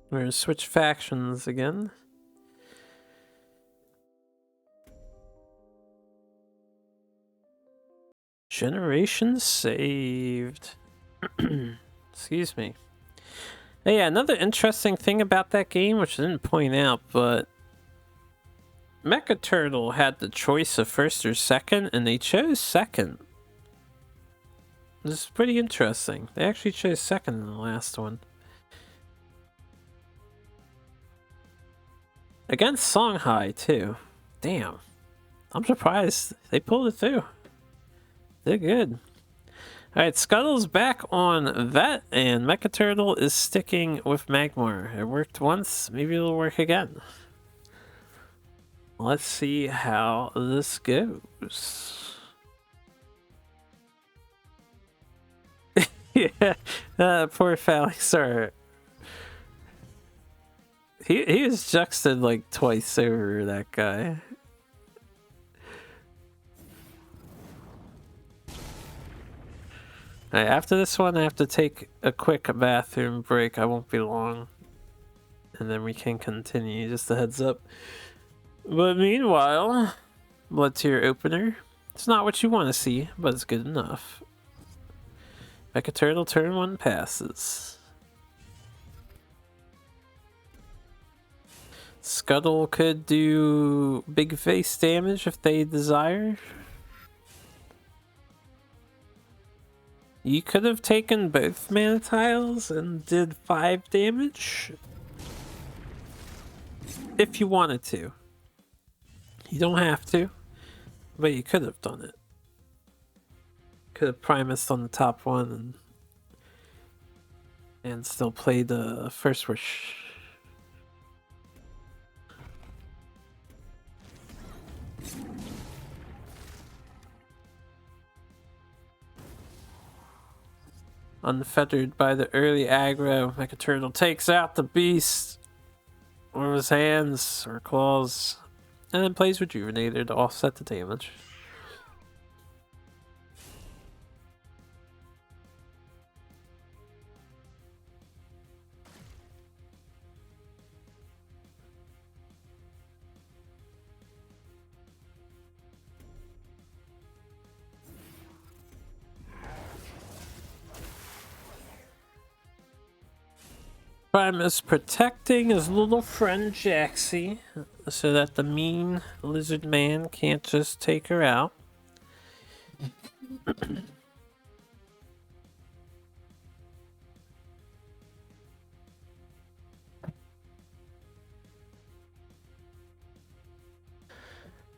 We're gonna switch factions again. Generation saved. Excuse me. Hey, yeah, another interesting thing about that game, which I didn't point out, but Mecha Turtle had the choice of first or second, and they chose second. This is pretty interesting. They actually chose second in the last one. Against Songhai, too. Damn. I'm surprised they pulled it through. They're good. Alright, Scuttle's back on Vet, and Mecha Turtle is sticking with Magmar. It worked once, maybe it'll work again. Let's see how this goes. Yeah, poor Phalixar. He was juxted like twice over, that guy. Alright, after this one I have to take a quick bathroom break. I won't be long. And then we can continue, just a heads up. But meanwhile, blood tier opener. It's not what you want to see, but it's good enough. Mecha Turtle turn 1 passes. Scuttle could do big face damage if they desire. You could have taken both mana tiles and did 5 damage. If you wanted to. You don't have to, but you could have done it. Could have Primus on the top one and still play the first wish. Unfettered by the early aggro, Mecha Turtle takes out the beast with his hands or claws. And then plays Rejuvenator to offset the damage. Prime is protecting his little friend Jaxie so that the mean lizard man can't just take her out.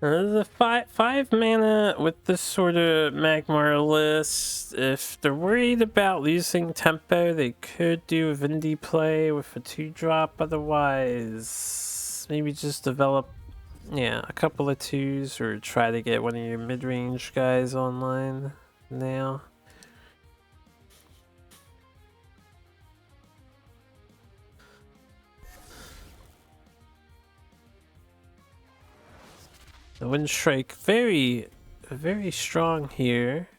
The five mana with this sort of Magmar list. If they're worried about losing tempo, they could do a Vindy play with a 2-drop. Otherwise, maybe just develop, a couple of 2s or try to get one of your mid-range guys online now. The Wind Strike, very strong here.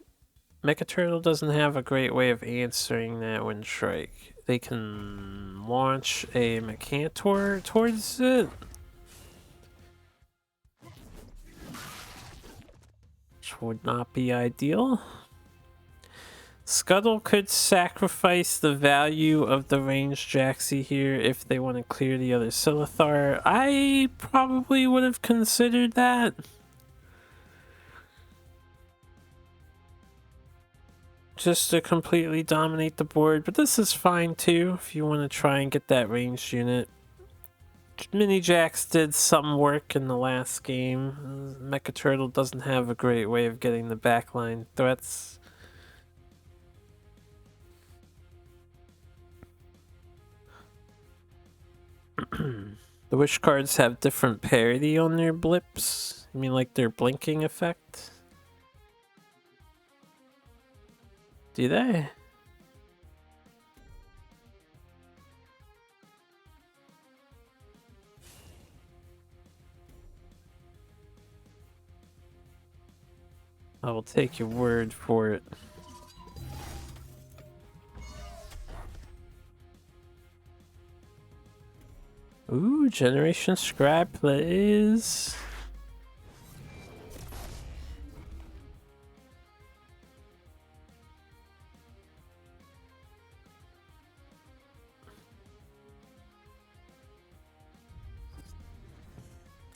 Mecha Turtle doesn't have a great way of answering that Wind Strike. They can launch a Mechator towards it, which would not be ideal. Scuttle could sacrifice the value of the ranged Jaxie here if they want to clear the other Silithar. I probably would have considered that. Just to completely dominate the board, but this is fine too if you want to try and get that ranged unit. Mini Jax did some work in the last game. Mecha Turtle doesn't have a great way of getting the backline threats. The wish cards have different parity on their blips. I mean, like their blinking effect. Do they? I will take your word for it. Ooh, Generation Scribe plays.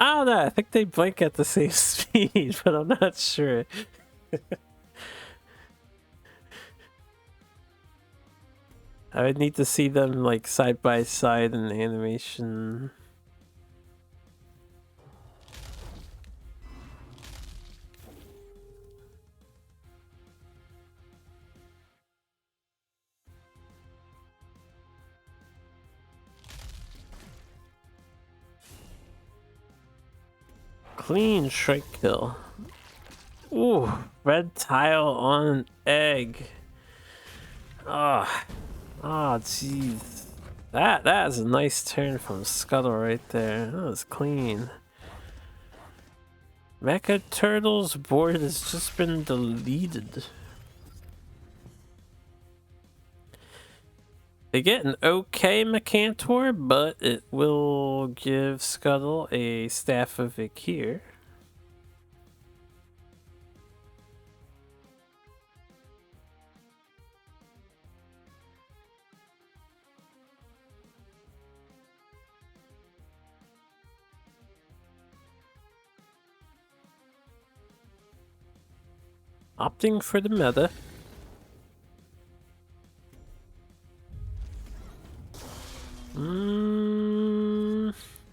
I don't know, I think they blink at the same speed, but I'm not sure. I would need to see them like side by side in the animation. Clean strike kill. Ooh, red tile on egg. Ah. Oh, jeez. That is a nice turn from Scuttle right there. That was clean. Mecha Turtle's board has just been deleted. They get an okay Mechator, but it will give Scuttle a Staff of Vakir. Opting for the meta.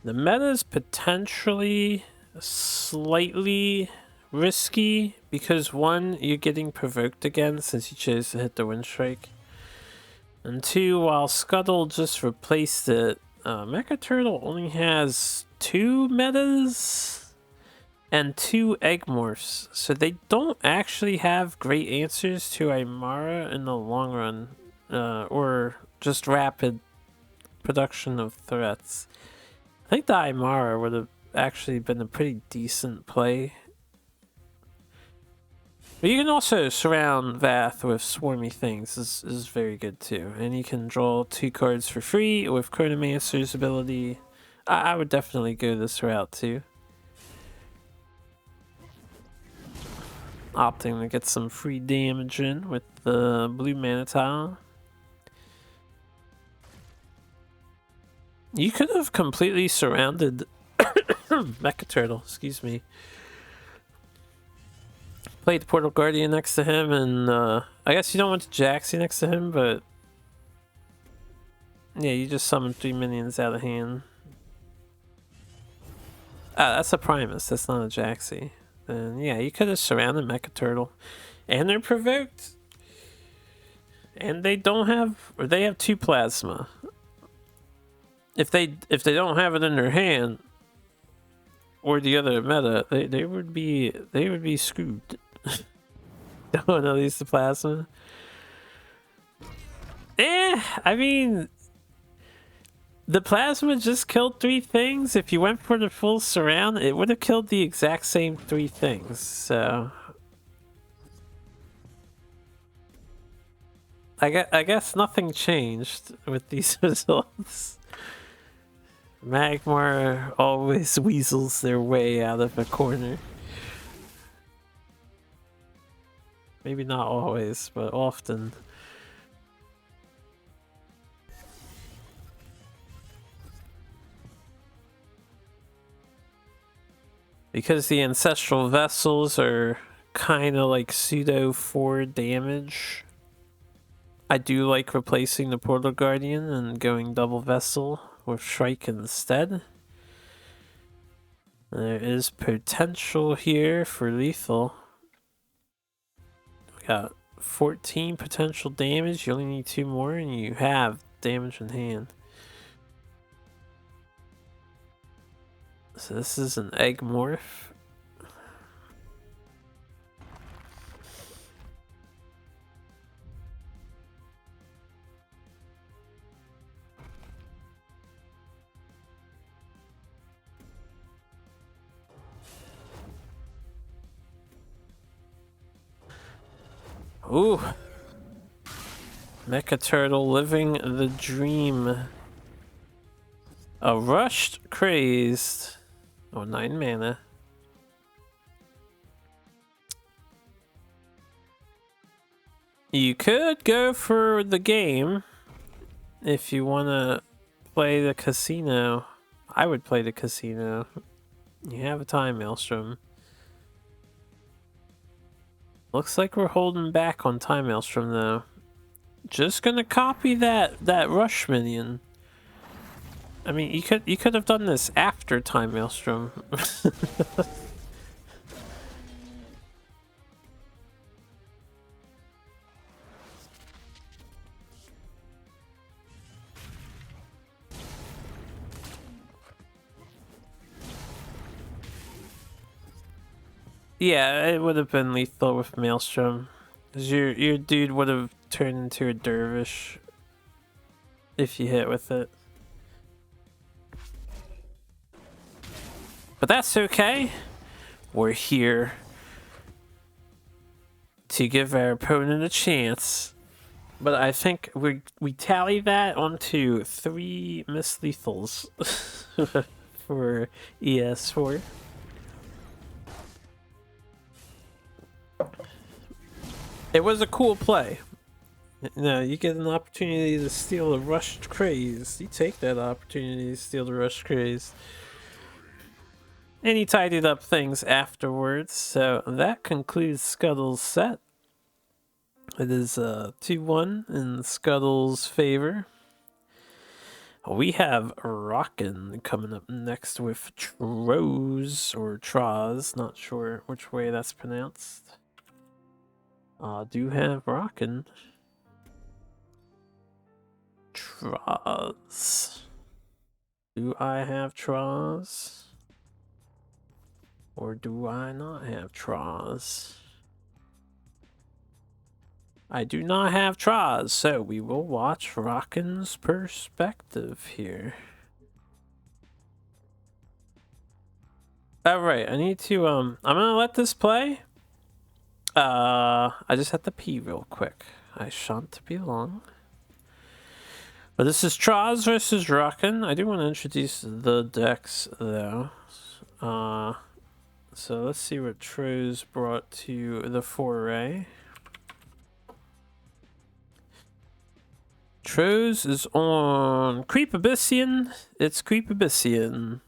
The meta is potentially slightly risky because one, you're getting provoked again since you chose to hit the Wind Strike. And two, while Scuttle just replaced it, Mecha Turtle only has 2 metas and 2 Egg-Morphs, so they don't actually have great answers to Aymara in the long run, or just rapid production of threats. I think the Aymara would have actually been a pretty decent play. But you can also surround Vath with swarmy things, is very good too. And you can draw 2 cards for free with Chronomancer's ability. I would definitely go this route too. Opting to get some free damage in with the blue mana tile. You could have completely surrounded Mecha Turtle, excuse me. Played the Portal Guardian next to him, and I guess you don't want the Jaxi next to him, but yeah, you just summoned 3 minions out of hand. Ah, that's a Primus, that's not a Jaxi. Then yeah, you could have surrounded Mecha Turtle. And they're provoked. And they don't have, or they have 2 plasma. If they don't have it in their hand, or the other meta, they would be screwed. Don't at least the plasma. I mean, the plasma just killed 3 things. If you went for the full surround, it would have killed the exact same 3 things. So I guess nothing changed with these results. Magmar always weasels their way out of a corner. Maybe not always, but often. Because the Ancestral Vessels are kind of like pseudo 4 damage, I do like replacing the Portal Guardian and going double Vessel with Shrike instead. There is potential here for lethal. We got 14 potential damage, you only need 2 more and you have damage in hand. So this is an Egg Morph. Ooh. Mecha Turtle living the dream. A Rushed Crazed. Oh, 9 mana. You could go for the game if you want to play the casino. I would play the casino. You have a Time Maelstrom. Looks like we're holding back on Time Maelstrom though. Just gonna copy that rush minion. I mean, you could have done this after Time Maelstrom. Yeah, it would have been lethal with Maelstrom. Cause your dude would have turned into a dervish if you hit with it. But that's okay. We're here to give our opponent a chance. But I think we tally that onto 3 mislethals for ES4. It was a cool play. No, you get an opportunity to steal a Rushed Craze. You take that opportunity to steal the Rushed Craze. And he tidied up things afterwards. So that concludes Scuttle's set. It is 2-1 in Scuttle's favor. We have Rockin' coming up next with Troz or Troz, not sure which way that's pronounced. Do have Rockin'. Troz. Do I have Troz? Or do I not have Troz? I do not have Troz, so we will watch Rockin's perspective here. Alright, I need to, I'm gonna let this play. I just have to pee real quick. I shan't be long. But this is Troz versus Rockin. I do want to introduce the decks, though. So let's see what Troz brought to the foray. Troz is on Creepabyssian. It's Creepabyssian.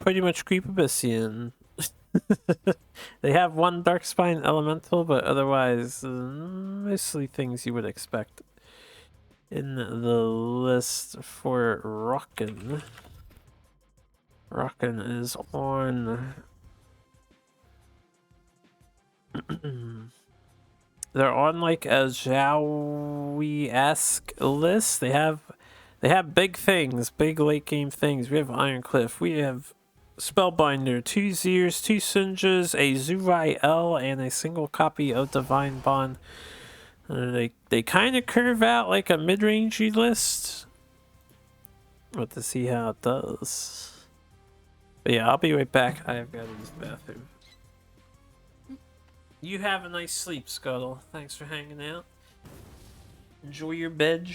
Pretty much Creepabyssian. They have one Darkspine Elemental, but otherwise, mostly things you would expect in the list for Rockin'. Rockin' is on. They're on like a Zhowie-esque list. They have big things, big late game things. We have Ironcliff. We have Spellbinder, 2 Zeers, 2 Sinjas, a Zurai L, and a single copy of Divine Bond. They kind of curve out like a mid-rangey list. But to see how it does. But yeah, I'll be right back. I've got to use the bathroom. You have a nice sleep, Scuttle. Thanks for hanging out. Enjoy your bed.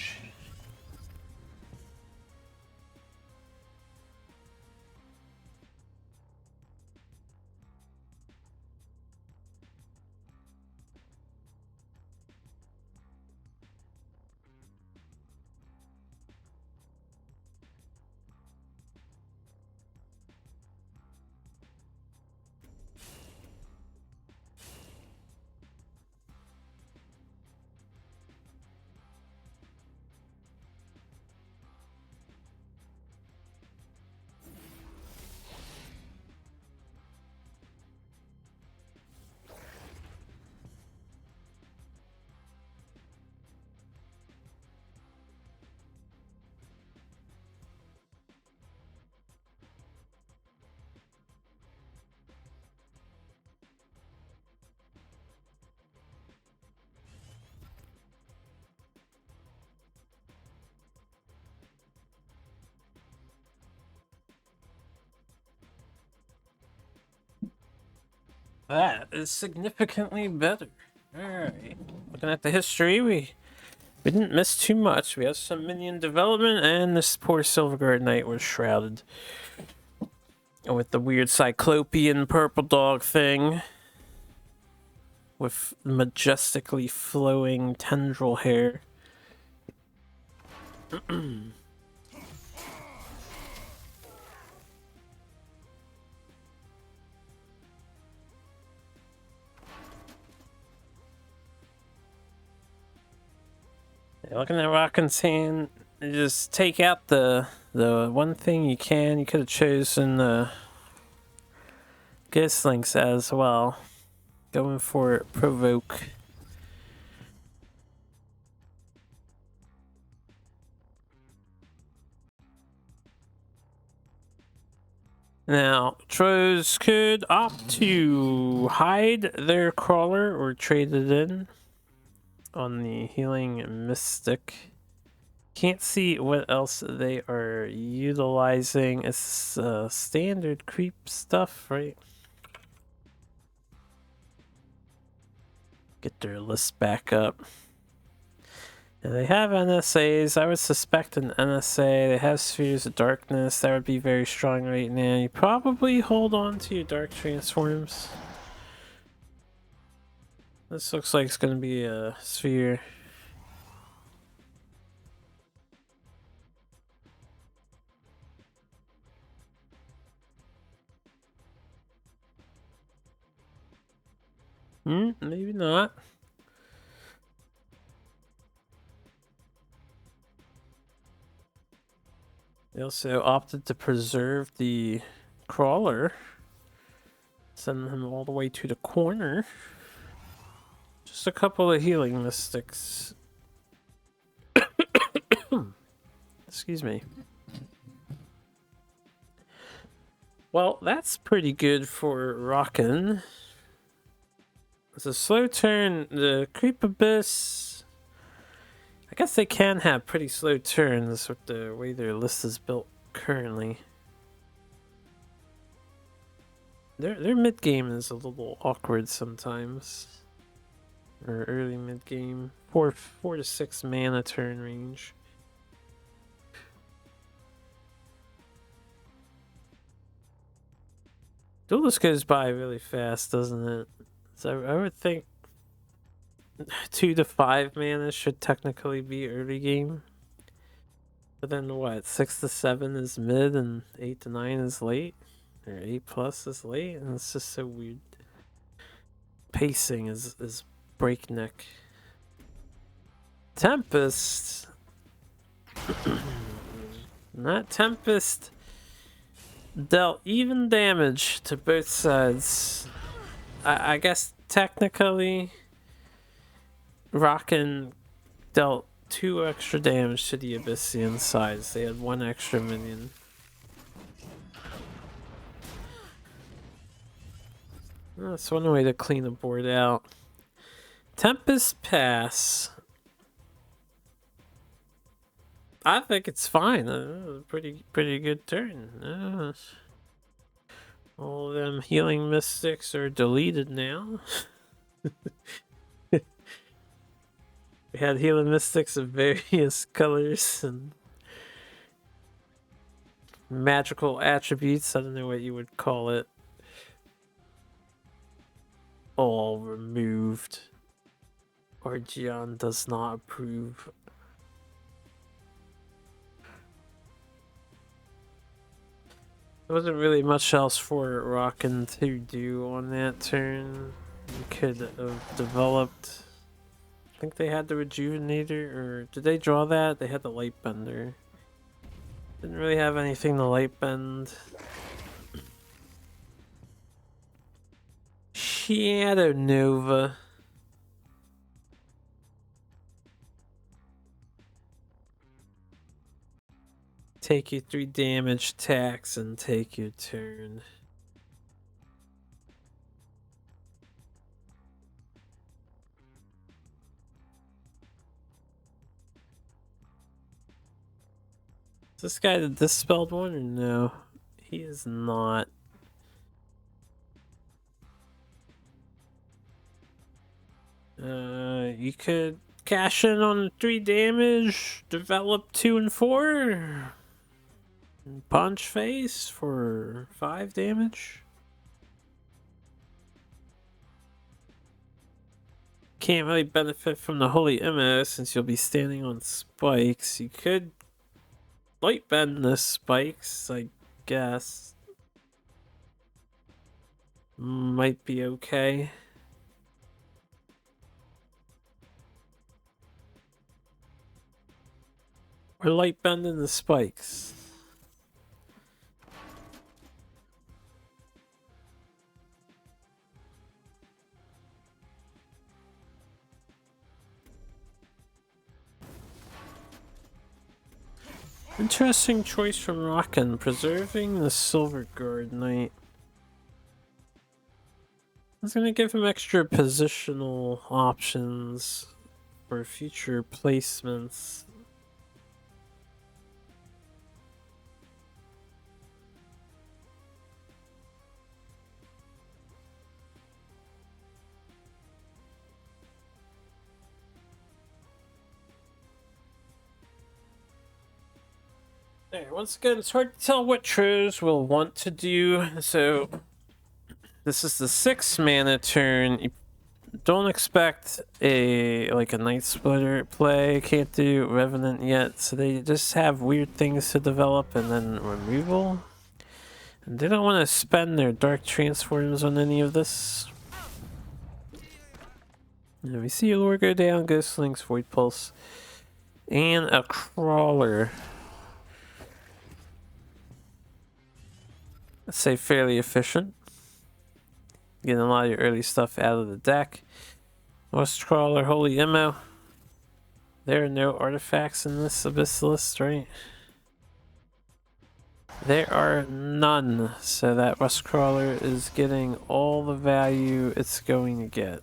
That is significantly better. Alright. Looking at the history, we didn't miss too much. We have some minion development, and this poor Silverguard Knight was shrouded with the weird Cyclopean purple dog thing with majestically flowing tendril hair. Looking at Rockin's hand, you just take out the one thing you can. You could have chosen the Gislinks as well. Going for Provoke. Now, Troz could opt to hide their crawler or trade it in on the Healing Mystic. Can't see what else they are utilizing. It's standard creep stuff, right? Get their list back up. And they have NSAs. I would suspect an NSA. They have Spheres of Darkness. That would be very strong right now. You probably hold on to your Dark Transforms. This looks like it's going to be a Sphere. Maybe not. They also opted to preserve the crawler. Send him all the way to the corner. Just a couple of healing mystics. Excuse me. Well, that's pretty good for Rockin'. It's a slow turn. The Creep Abyss. I guess they can have pretty slow turns with the way their list is built currently. Their mid game is a little awkward sometimes. Or early mid game. 4 to 6 mana turn range. Duelyst goes by really fast, doesn't it? So I would think 2 to 5 mana should technically be early game. But then what? 6 to 7 is mid and 8 to 9 is late? Or 8 plus is late? And it's just so weird. Pacing is breakneck. Tempest. That Tempest dealt even damage to both sides. I guess technically Rockin' dealt 2 extra damage to the Abyssian sides. They had 1 extra minion. That's one way to clean the board out. Tempest Pass. I think it's fine. Pretty good turn. All them healing mystics are deleted now. We had healing mystics of various colors and magical attributes. I don't know what you would call it. All removed. Argion does not approve. There wasn't really much else for Rockin' to do on that turn. You could have developed. I think they had the Rejuvenator, or did they draw that? They had the Lightbender. Didn't really have anything to Lightbend. Shadow Nova. Take your 3 damage, tax, and take your turn. Is this guy the dispelled one or no? He is not. You could cash in on 3 damage, develop 2 and 4. Punch face for 5 damage. Can't really benefit from the Holy Immo since you'll be standing on spikes. You could light bend the spikes, I guess. Might be okay. Or light bending the spikes. Interesting choice from Rockin', preserving the Silver Guard Knight. It's gonna give him extra positional options for future placements. Alright, once again, it's hard to tell what Troes will want to do, so this is the 6 mana turn. You don't expect a Night Splitter play, can't do Revenant yet, so they just have weird things to develop and then removal. And they don't want to spend their Dark Transforms on any of this. And we see Allure go down, Ghost Links, Void Pulse, and a Crawler. I'd say fairly efficient. Getting a lot of your early stuff out of the deck. West Crawler, Holy Immo. There are no artifacts in this Abyssalist, right? There are none, so that West Crawler is getting all the value it's going to get.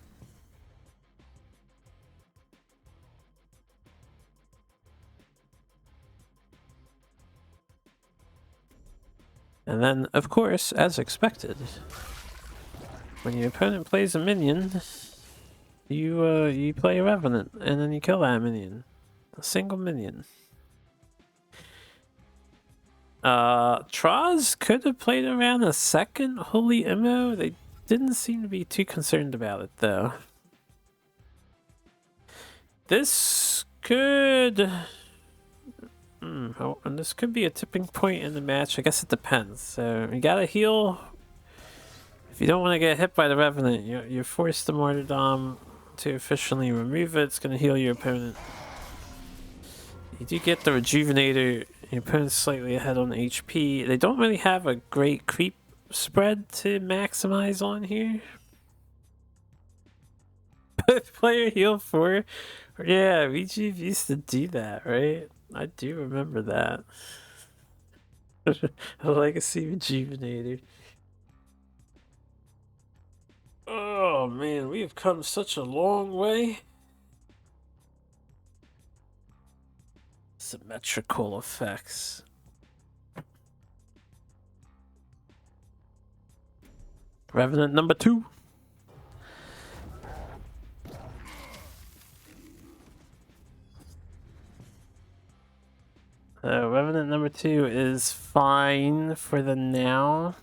And then, of course, as expected, when your opponent plays a minion, you play a Revenant, and then you kill that minion. A single minion. Traz could have played around a second Holy Immo. They didn't seem to be too concerned about it, though. This could... oh, and this could be a tipping point in the match. I guess it depends. So you gotta heal. If you don't want to get hit by the Revenant, you're forced to Martyrdom to efficiently remove it. It's gonna heal your opponent. You do get the Rejuvenator. Your opponent's slightly ahead on HP. They don't really have a great creep spread to maximize on here. Player heal 4. Yeah, Rejuve used to do that, right? I do remember that. A Legacy Rejuvenator. Oh man, we have come such a long way. Symmetrical effects. Revenant number 2. Revenant number 2 is fine for the now.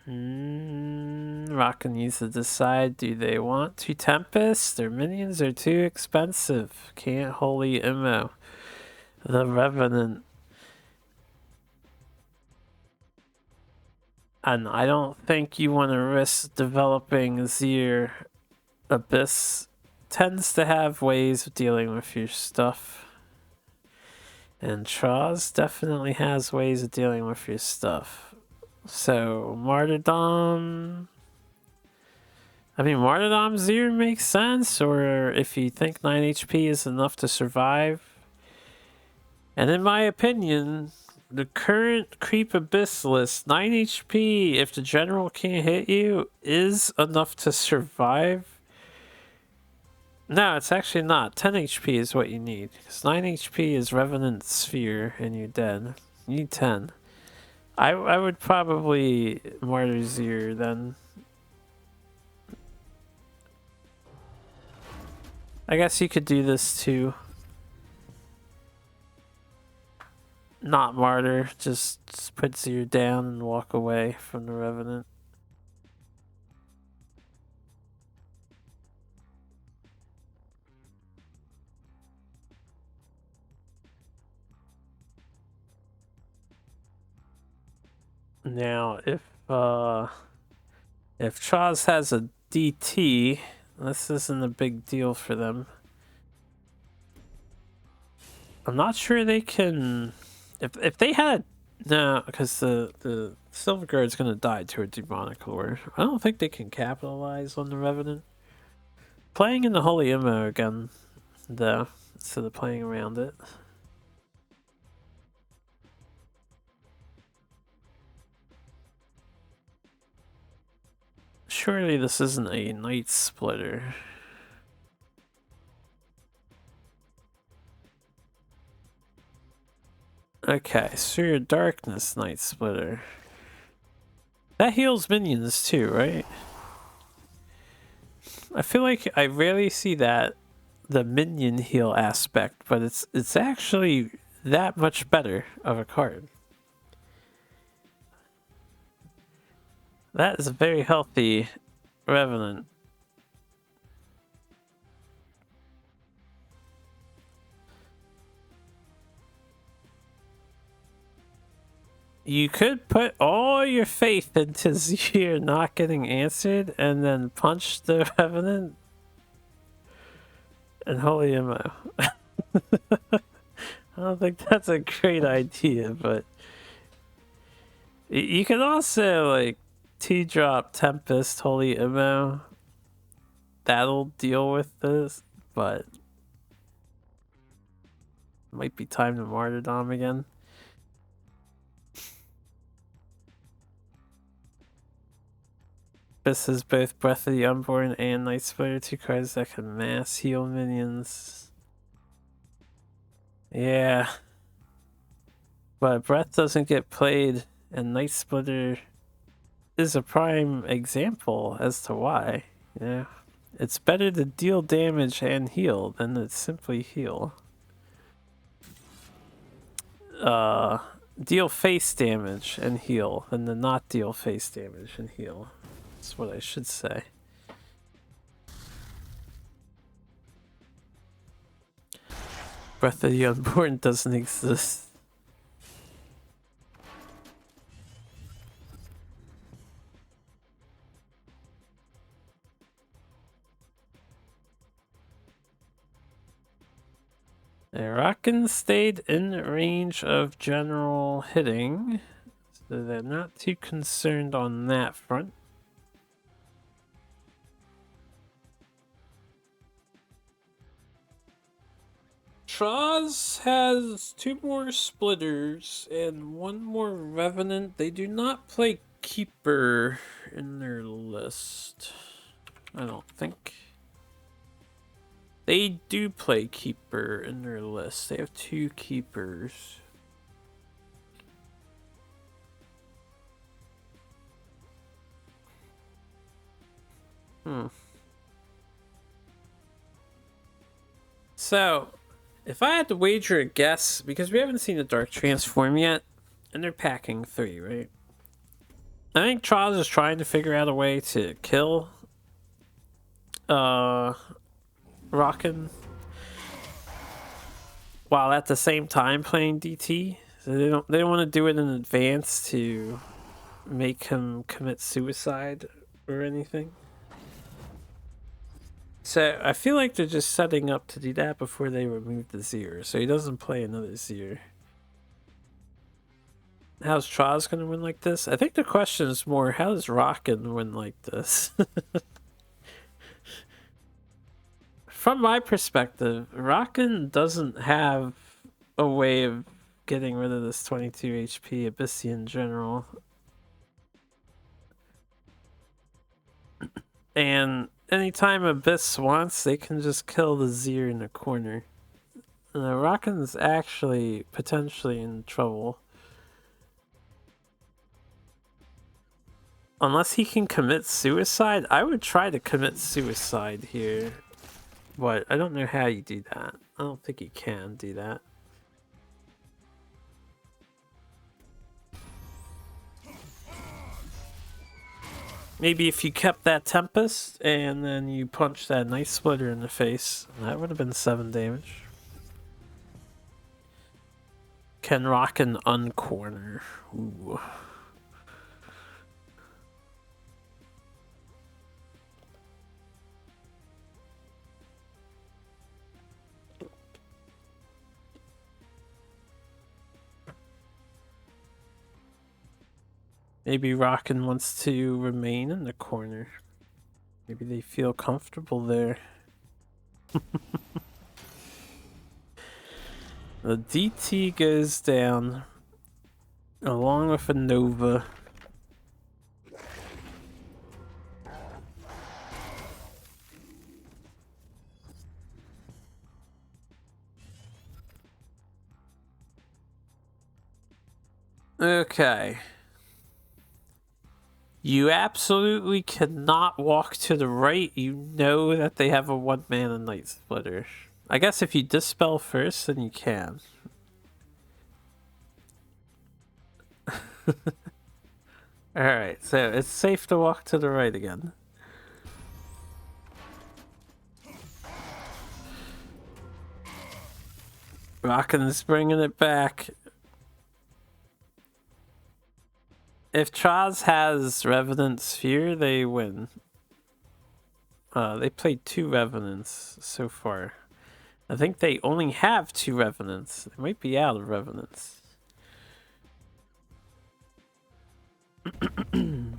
Rock needs to decide, do they want to Tempest? Their minions are too expensive. Can't holy immo the Revenant. And I don't think you want to risk developing Zir. Abyss tends to have ways of dealing with your stuff. And Troz definitely has ways of dealing with your stuff. So, Martyrdom... I mean, Martyrdom Zir makes sense, or if you think 9 HP is enough to survive. And in my opinion, the current Creep Abyss list, 9 HP, if the general can't hit you, is enough to survive. No, it's actually not. 10 HP is what you need. Because 9 HP is Revenant Sphere, and you're dead. You need 10. I would probably Martyr Zir then. I guess you could do this too. Not Martyr, just put Zir down and walk away from the Revenant. Now, if Troz has a DT, this isn't a big deal for them. I'm not sure they can... If they had... No, because the Silver Guard's gonna die to a Demonic Lore. I don't think they can capitalize on the Revenant. Playing in the Holy Immo again, though, instead of playing around it. Surely this isn't a Night Splitter. Okay, Sphere Darkness Night Splitter. That heals minions too, right? I feel like I rarely see that, the minion heal aspect, but it's actually that much better of a card. That is a very healthy Revenant. You could put all your faith into Zir not getting answered and then punch the Revenant and Holy Immo. I don't think that's a great idea, but you could also like T-drop Tempest, Holy Immo. That'll deal with this, but might be time to Martyrdom again. This is both Breath of the Unborn and Night Splitter, 2 cards that can mass heal minions. Yeah. But Breath doesn't get played, and Night Splitter is a prime example as to why. Yeah. It's better to deal damage and heal than to simply heal. Deal face damage and heal than to not deal face damage and heal. That's what I should say. Breath of the Unborn doesn't exist. Arakan stayed in range of general hitting, so they're not too concerned on that front. Troz has 2 more splitters and 1 more revenant. They do not play keeper in their list, I don't think. They do play keeper in their list. They have 2 keepers. So, if I had to wager a guess, because we haven't seen the Dark Transform yet, and they're packing 3, right? I think Troz is trying to figure out a way to kill Rockin' while at the same time playing DT. So they don't want to do it in advance to make him commit suicide or anything. So I feel like they're just setting up to do that before they remove the Zero, so he doesn't play another Zero. How's Troz gonna win like this? I think the question is more, how does Rockin' win like this? From my perspective, Rockin' doesn't have a way of getting rid of this 22 HP Abyssian General. And anytime Abyss wants, they can just kill the Zir in the corner. Rockin's actually potentially in trouble. Unless he can commit suicide, I would try to commit suicide here. But I don't know how you do that. I don't think you can do that. Maybe if you kept that Tempest and then you punch that Night Splitter in the face, that would have been 7 damage. Can Rockin' uncorner? Ooh. Maybe Rockin' wants to remain in the corner. Maybe they feel comfortable there. The DT goes down along with a Nova. Okay. You absolutely cannot walk to the right. You know that they have a 1-mana Night Splitter. I guess if you dispel first, then you can. Alright, so it's safe to walk to the right again. Rockin's bringing it back. If Troz has Revenant Sphere, they win. They played 2 Revenants so far. I think they only have 2 Revenants. They might be out of Revenants. We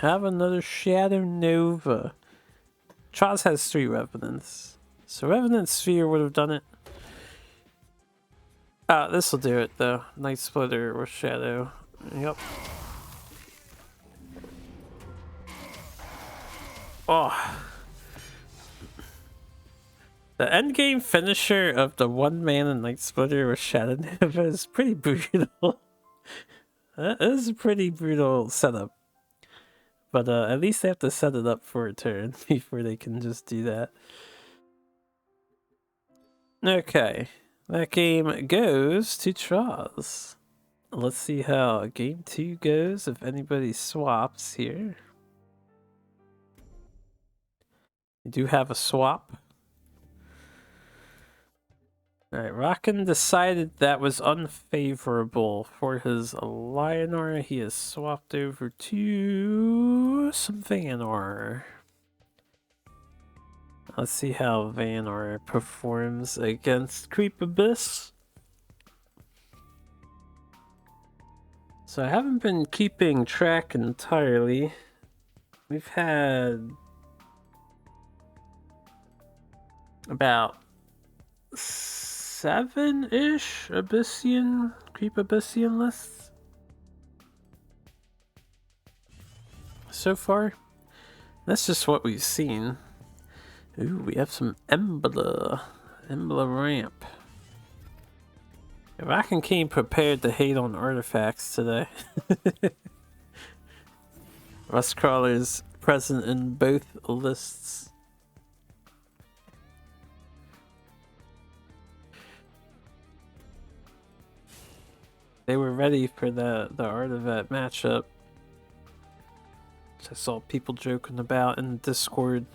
have another Shadow Nova. Troz has 3 Revenants. So Revenant Sphere would have done it. This will do it though. Night Splitter or Shadow. Yep. Oh. The endgame finisher of the 1-mana Night Splitter with Shadow Nova is pretty brutal. That is a pretty brutal setup. But at least they have to set it up for a turn before they can just do that. Okay. That game goes to Troz. Let's see how game 2 goes, if anybody swaps here. You do have a swap. Alright, Rockin decided that was unfavorable for his Lionor. He has swapped over to some Vanor. Let's see how Vanor performs against Creep Abyss. So I haven't been keeping track entirely. We've had about 7-ish Creep Abyssian lists so far. That's just what we've seen. Ooh, we have some Embla ramp. Rockin came prepared to hate on artifacts today. Rust crawlers present in both lists. They were ready for the artifact matchup. I saw people joking about in Discord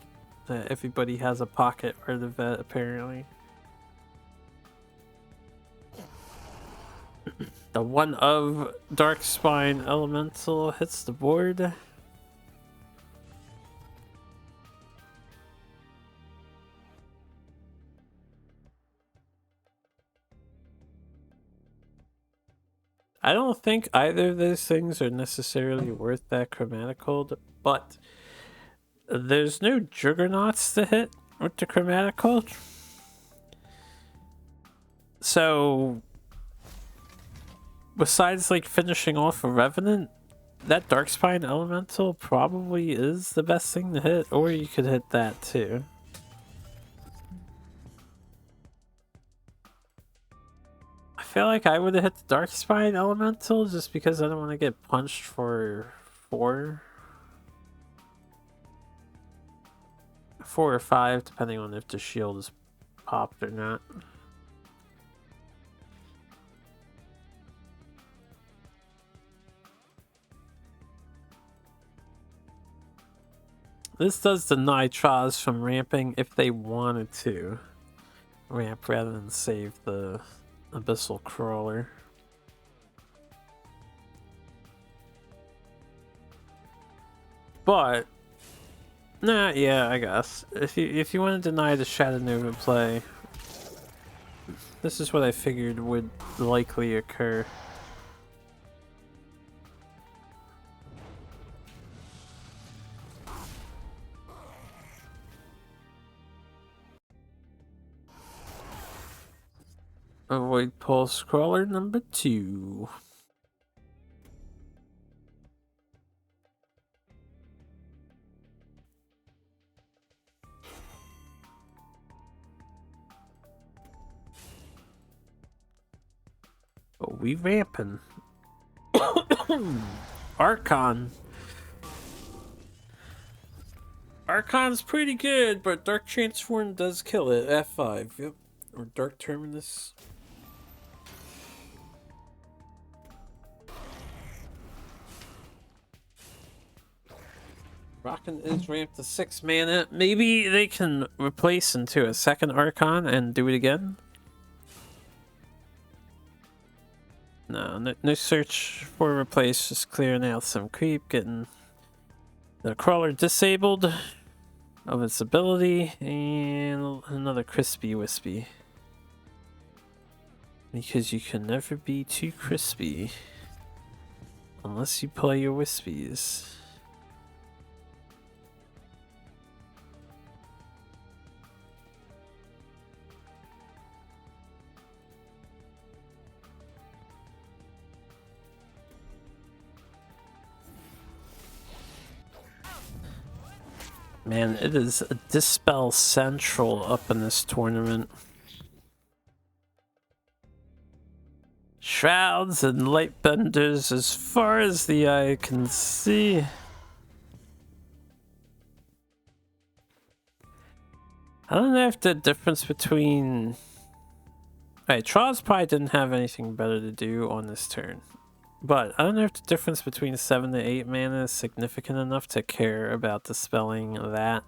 that everybody has a pocket artifact apparently. The one of Darkspine Elemental hits the board. I don't think either of those things are necessarily worth that chromatic hold, but there's no juggernauts to hit with the chromatic hold. So besides like finishing off a Revenant, that Darkspine Elemental probably is the best thing to hit, or you could hit that too. I feel like I would have hit the Darkspine Elemental just because I don't want to get punched for 4 or 5, depending on if the shield is popped or not. This does deny Traz from ramping if they wanted to ramp rather than save the Abyssal Crawler. But nah, yeah, I guess if you want to deny the Shadow Nova play, this is what I figured would likely occur. Avoid Pulse Crawler number 2. Oh, we ramping. Archon. Archon's pretty good, but Dark Transform does kill it. F5, yep. Or Dark Terminus. Rockin' is ramped to 6 mana. Maybe they can replace into a second Archon and do it again? No, no search for replace, just clearing out some creep, getting the crawler disabled of its ability, and another crispy wispy. Because you can never be too crispy unless you play your wispies. Man, it is a Dispel Central up in this tournament. Shrouds and Lightbenders as far as the eye can see. I don't know if the difference between... Alright, Traz probably didn't have anything better to do on this turn. But I don't know if the difference between 7 to 8 mana is significant enough to care about dispelling that.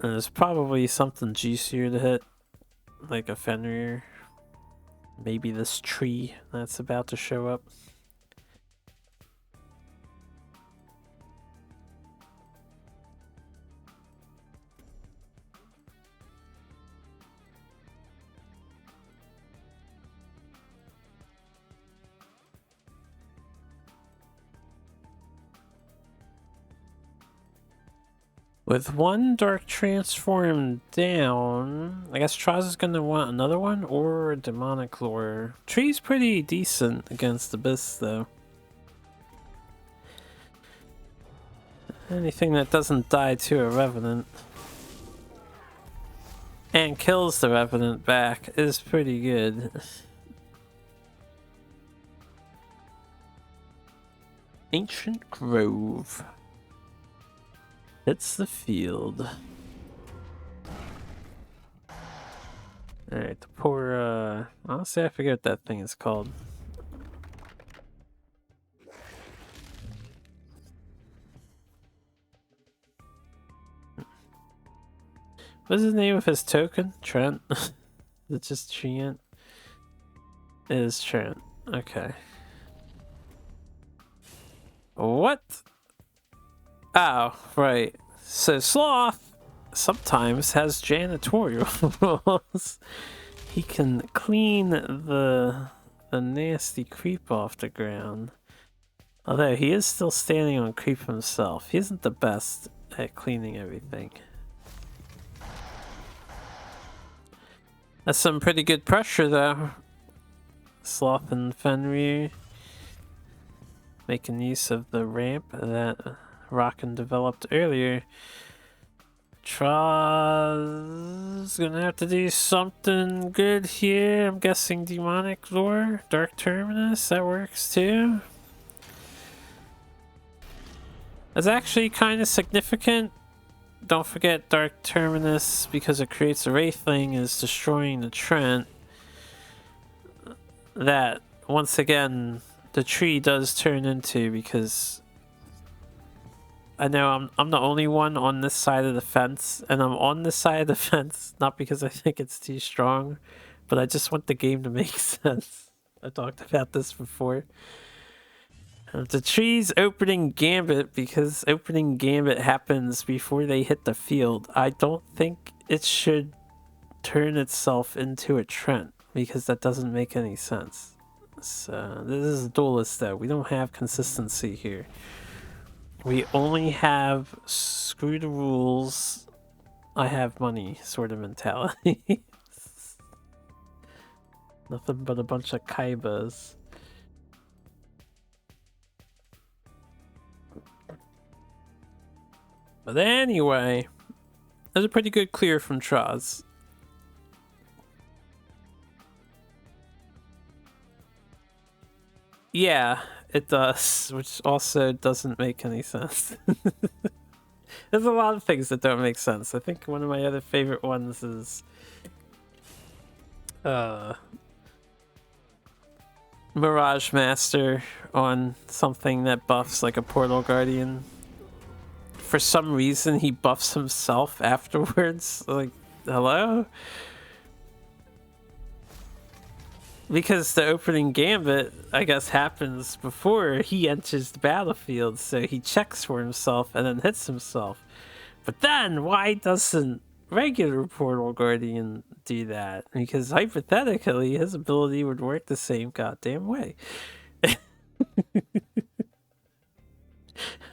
And there's probably something juicier to hit, like a Fenrir. Maybe this tree that's about to show up. With one Dark Transform down, I guess Traz is gonna want another one or a Demonic Lore. Tree's pretty decent against Abyss though. Anything that doesn't die to a Revenant and kills the Revenant back is pretty good. Ancient Grove. Hits the field. Alright, the poor, honestly, I forget what that thing is called. What's the name of his token? Trent? It's just Trent? It is Trent. Okay. What? Oh, right. So Sloth sometimes has janitorial rules. He can clean the nasty creep off the ground. Although he is still standing on creep himself. He isn't the best at cleaning everything. That's some pretty good pressure though. Sloth and Fenrir making use of the ramp that Rockin developed earlier. Traz gonna have to do something good here. I'm guessing Demonic Lore, Dark Terminus, that works too. That's actually kind of significant. Don't forget Dark Terminus, because it creates a Wraithling, is destroying the Trent. That, once again, the tree does turn into, because I know I'm the only one on this side of the fence, and I'm on this side of the fence, not because I think it's too strong, but I just want the game to make sense. I talked about this before. The tree's opening gambit, because opening gambit happens before they hit the field. I don't think it should turn itself into a Trent, because that doesn't make any sense. So this is Duelyst though. We don't have consistency here. We only have screw the rules, I have money sort of mentality. Nothing but a bunch of kaibas. But anyway, there's a pretty good clear from Traz. Yeah, it does, which also doesn't make any sense. There's a lot of things that don't make sense. I think one of my other favorite ones is Mirage Master on something that buffs like a Portal Guardian. For some reason he buffs himself afterwards. Like, hello? Because the opening gambit, I guess, happens before he enters the battlefield, so he checks for himself and then hits himself. But then, why doesn't regular Portal Guardian do that? Because hypothetically, his ability would work the same goddamn way. I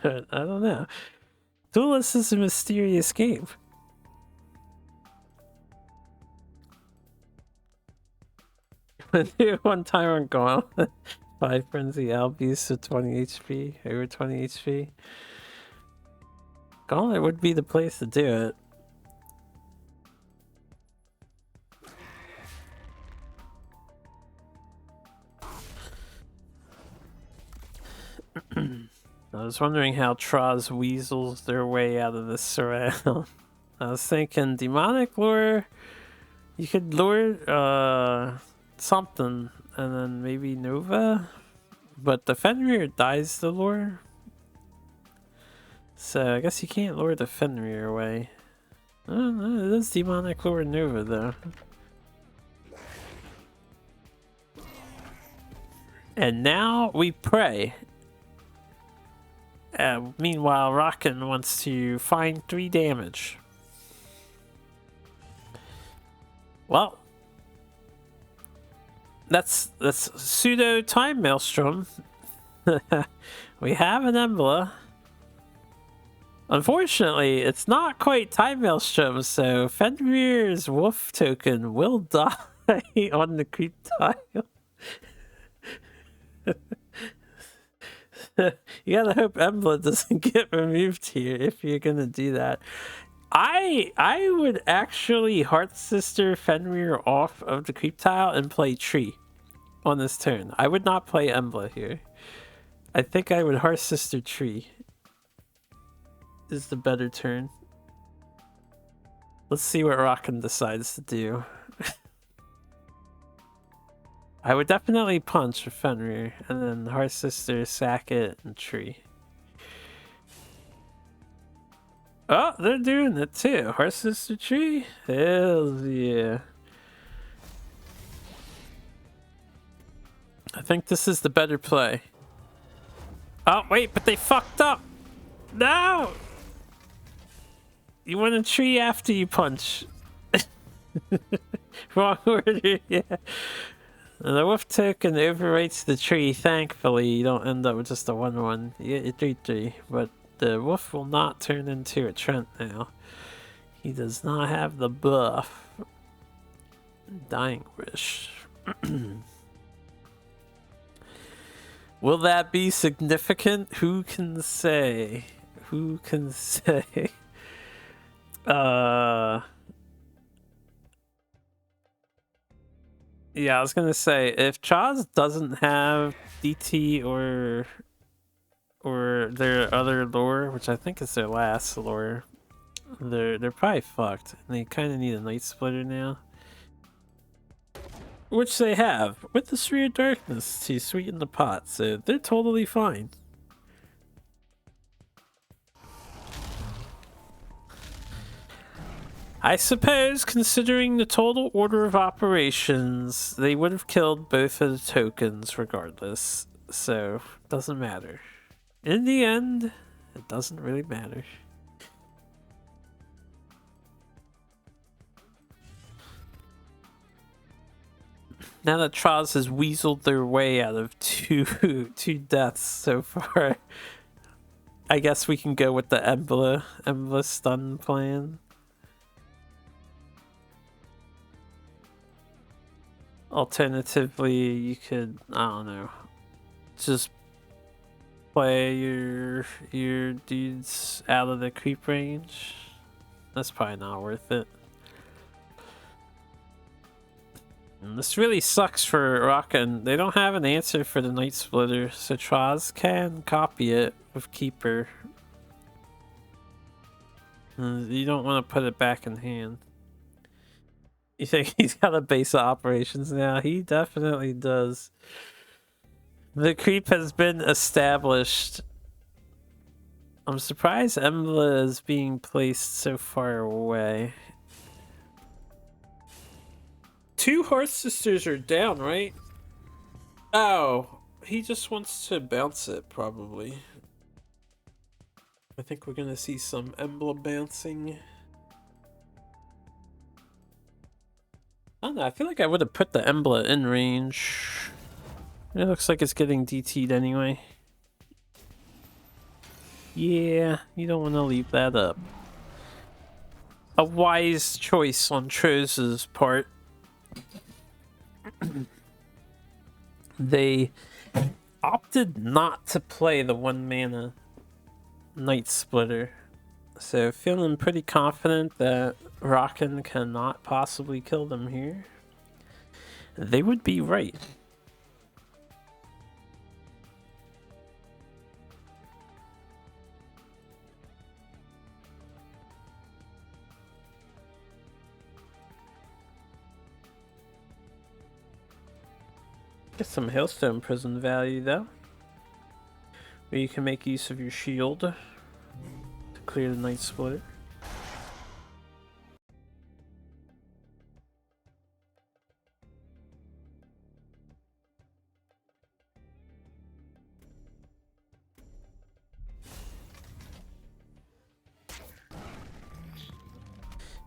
don't know. Duelyst is a mysterious game. One Tyrant Gauntlet, 5 Frenzy Albies to 20 HP, over 20 HP. Gauntlet would be the place to do it. I was wondering how Traz weasels their way out of this surround. I was thinking Demonic Lure, you could lure something, and then maybe Nova, but the Fenrir dies the lure, so I guess you can't lure the Fenrir away. It is demonic Lord Nova though. And now we pray. Meanwhile, Rockin wants to find 3 damage. Well, that's pseudo time maelstrom. We have an Embla. Unfortunately, it's not quite time maelstrom, so Fenrir's wolf token will die on the creep tile. You gotta hope Embla doesn't get removed here if you're gonna do that. I would actually Heart Sister Fenrir off of the creep tile and play Tree on this turn. I would not play Embla here. I think I would Heart Sister Tree. Is the better turn. Let's see what Rockin decides to do. I would definitely punch Fenrir and then Heart Sister, sack it, and Tree. Oh, they're doing it too. Heart Sister Tree? Hell yeah. I think this is the better play. Oh, wait, but they fucked up. No! You want a tree after you punch. Wrong order, yeah. And the wolf token overwrites the tree. Thankfully, you don't end up with just a 1-1. You get your 3-3, but the wolf will not turn into a Trent now. He does not have the buff. Dying Wish. Will that be significant? Who can say? Who can say? Yeah, I was gonna say, if Chaz doesn't have DT or their other lore, which I think is their last lore, they're probably fucked. And they kind of need a Night Splitter now, which they have with the Sphere of Darkness to sweeten the pot, so they're totally fine. I suppose, considering the total order of operations, they would have killed both of the tokens regardless, so it doesn't matter. In the end, it doesn't really matter. Now that Traz has weaseled their way out of two deaths so far, I guess we can go with the Embla stun plan. Alternatively, you could, I don't know, just play your dudes out of the creep range. That's probably not worth it. And this really sucks for Rockin. They don't have an answer for the Night Splitter, so Traz can copy it with Keeper. You don't want to put it back in hand. You think he's got a base of operations now? He definitely does. The creep has been established. I'm surprised Embla is being placed so far away. 2 Hearth Sisters are down, right? Oh, he just wants to bounce it, probably. I think we're gonna see some Embla bouncing. I don't know, I feel like I would have put the Embla in range. It looks like it's getting DT'd anyway. Yeah, you don't want to leave that up. A wise choice on Troz's part. They opted not to play the 1-mana Night Splitter. So feeling pretty confident that Rockin cannot possibly kill them here. They would be right. Get some Hailstone Prison value though, where you can make use of your shield to clear the Night Splitter.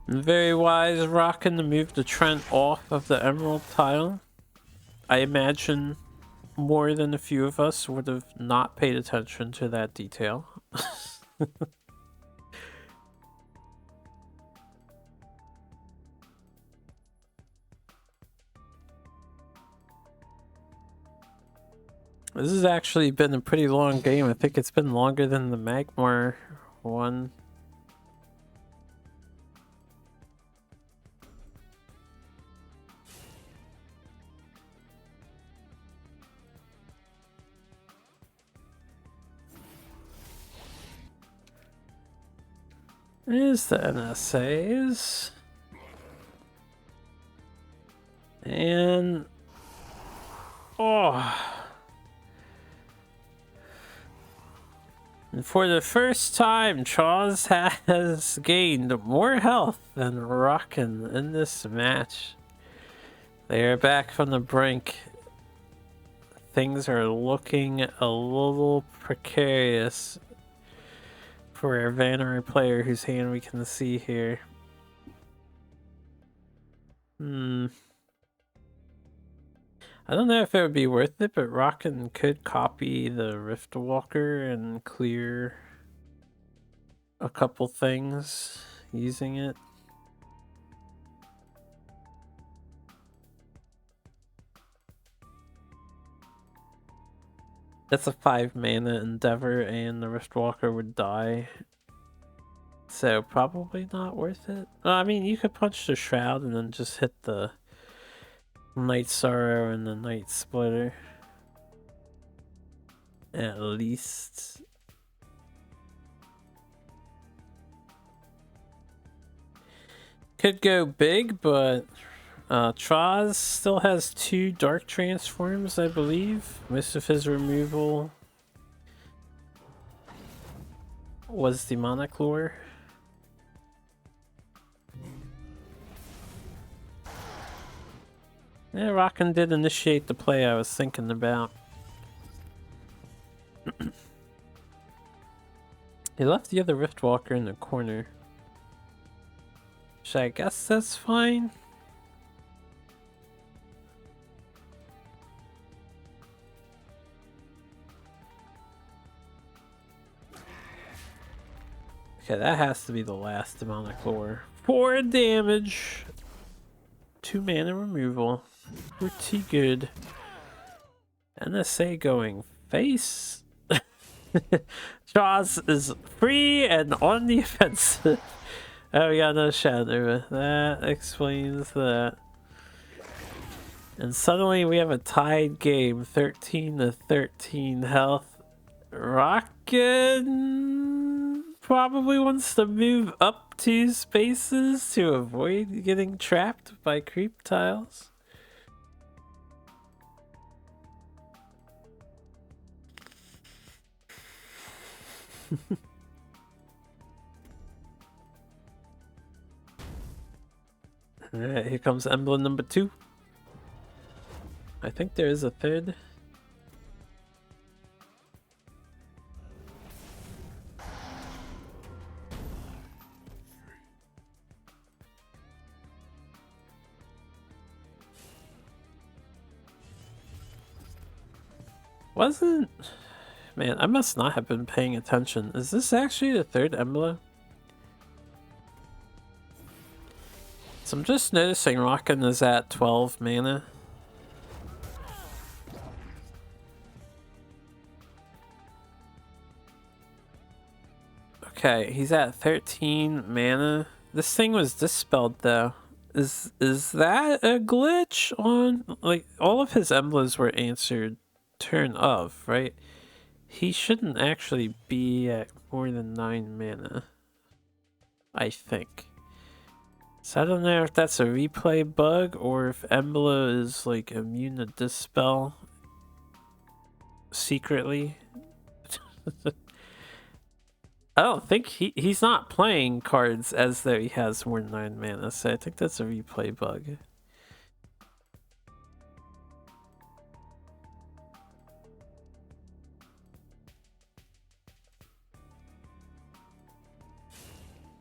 Very wise rocking to move the Trent off of the emerald tile. I imagine more than a few of us would have not paid attention to that detail. This has actually been a pretty long game. I think it's been longer than the Magmar one. Is the NSAs. And... oh... and for the first time, Chaws has gained more health than Rockin in this match. They are back from the brink. Things are looking a little precarious for our Vannery player whose hand we can see here. I don't know if it would be worth it, but Rockin could copy the Riftwalker and clear a couple things using it. That's a 5 mana endeavor and the Riftwalker would die. So probably not worth it. I mean, you could punch the Shroud and then just hit the Night Sorrow and the Night Splitter. At least. Could go big, but Traz still has 2 Dark Transforms, I believe. Most of his removal was Demonic Lure. Yeah, Rockin did initiate the play I was thinking about. He left the other Riftwalker in the corner. Which I guess that's fine. Okay, that has to be the last Demonic Lure. 4 damage. 2 mana removal. Pretty good. NSA going face. Jaws is free and on the offensive. Oh, we got no Shadow. That explains that. And suddenly we have a tied game. 13 to 13 health. Rockin' probably wants to move up 2 spaces to avoid getting trapped by creep tiles. Alright, here comes emblem number 2. I think there is a third. Wasn't... Man, I must not have been paying attention. Is this actually the third emblem? So I'm just noticing Rockin is at 12 mana. Okay, he's at 13 mana. This thing was dispelled though. Is that a glitch on, like, all of his emblems were answered turn of, right? He shouldn't actually be at more than 9 mana, I think. So I don't know if that's a replay bug or if Embla is like immune to dispel secretly. I don't think he's not playing cards as though he has more than 9 mana, so I think that's a replay bug.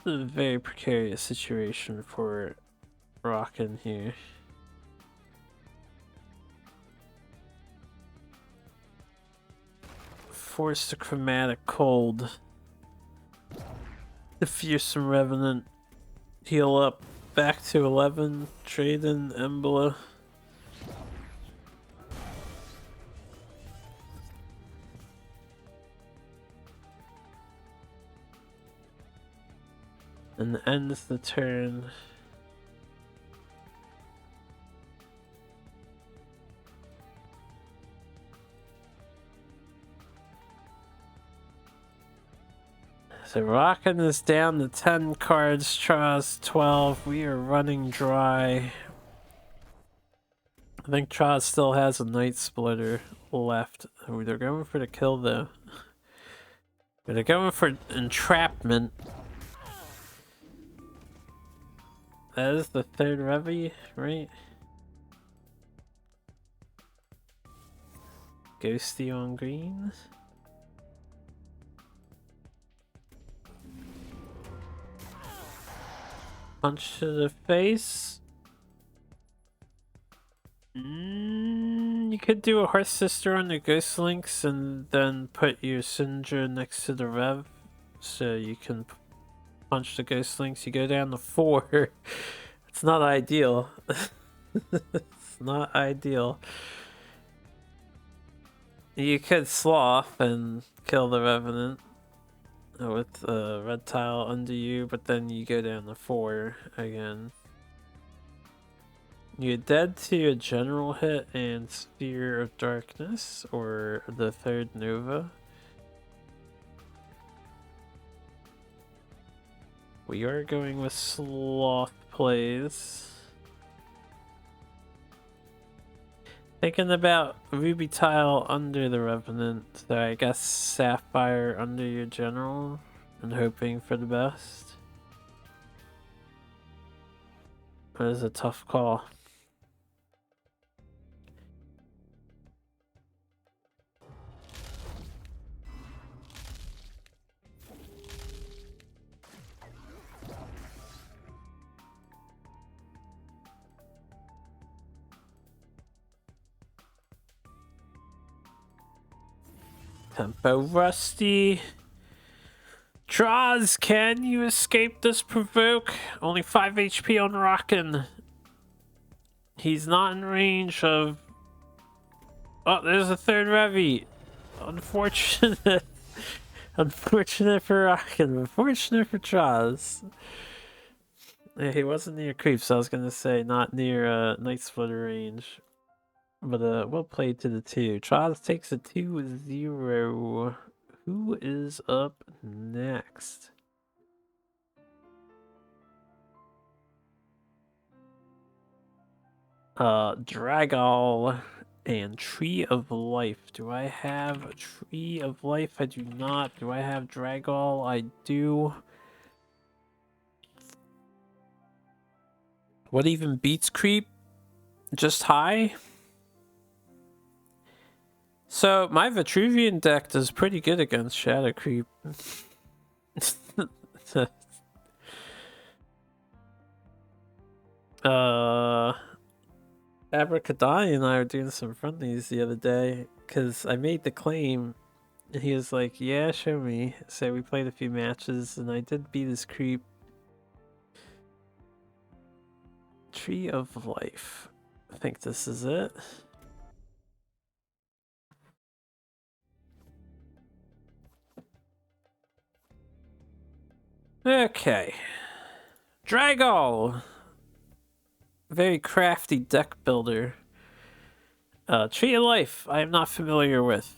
a very precarious situation for Rockin' here. Force the Chromatic Cold. The Fearsome Revenant. Heal up back to 11. Trade in Embla. And ends the turn. So Rockin' is down to 10 cards, Traz 12. We are running dry. I think Traz still has a Night Splitter left. Oh, they're going for the kill though. But they're going for entrapment. That is the third Revy, right? Ghosty on green. Punch to the face. You could do a Hearth Sister on the Ghost Links and then put your Syndra next to the Rev. So you can punch the Ghost Links. You go down to 4. It's not ideal. It's not ideal. You could Sloth and kill the Revenant with a red tile under you, but then you go down to 4 again. You're dead to a general hit and Sphere of Darkness, or the third Nova. We are going with Sloth plays. Thinking about Ruby Tile under the Revenant, so I guess Sapphire under your general, and hoping for the best. That is a tough call. Tempo Rusty. Draws, can you escape this provoke? Only 5 HP on Rockin'. He's not in range of... Oh, there's a third Revy. Unfortunate. Unfortunate for Rockin', but fortunate for Traz. Yeah, he wasn't near creeps, so I was gonna say not near Night Splitter range. But well played to the 2. Traz takes a 2-0. Who is up next? Dragall and Tree of Life. Do I have a Tree of Life? I do not. Do I have Dragall? I do. What even beats creep? Just high? So, my Vitruvian deck does pretty good against Shadow Creep. Abracadabra and I were doing some friendlies the other day, because I made the claim, and he was like, yeah, show me. So we played a few matches, and I did beat his creep. Tree of Life. I think this is it. Okay. Dragall! Very crafty deck builder. Tree of Life, I am not familiar with.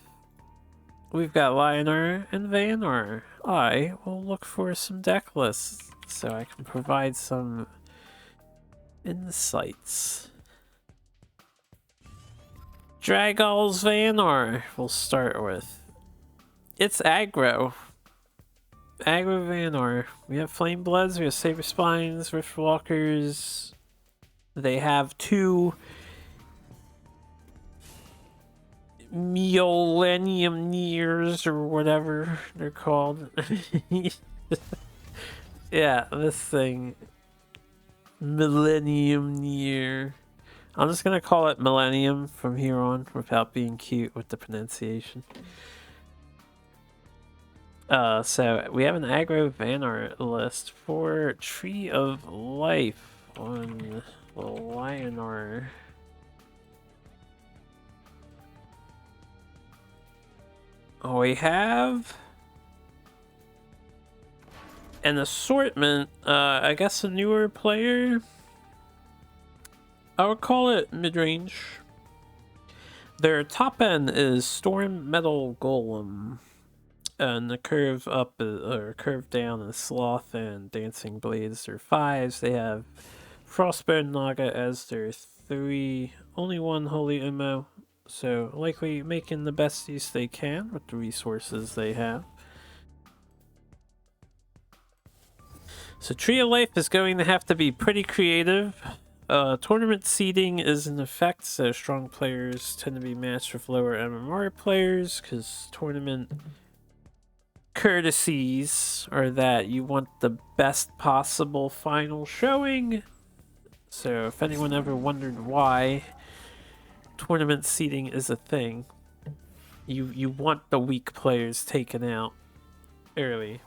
We've got Lionar and Vaynor. I will look for some deck lists so I can provide some insights. Dragall's Vaynor we'll start with. It's aggro. Aggro Vaynor. We have Flame Bloods, we have Saber Spines, Riftwalkers. They have 2 Millennium Nears or whatever they're called. Yeah, this thing. Millennium Year. I'm just gonna call it Millennium from here on without being cute with the pronunciation. So we have an aggro Vanar list for Tree of Life on Lionar. We have an assortment. I guess a newer player. I would call it mid-range. Their top end is Storm Metal Golem. And the curve up or curve down is Sloth and Dancing Blades. They're 5s. They have Frostbone Naga as their 3. Only one Holy Immo. So likely making the best use they can with the resources they have. So Tree of Life is going to have to be pretty creative. Tournament seeding is in effect, so strong players tend to be matched with lower MMR players because tournament courtesies are that you want the best possible final showing. So if anyone ever wondered why tournament seeding is a thing, you want the weak players taken out early.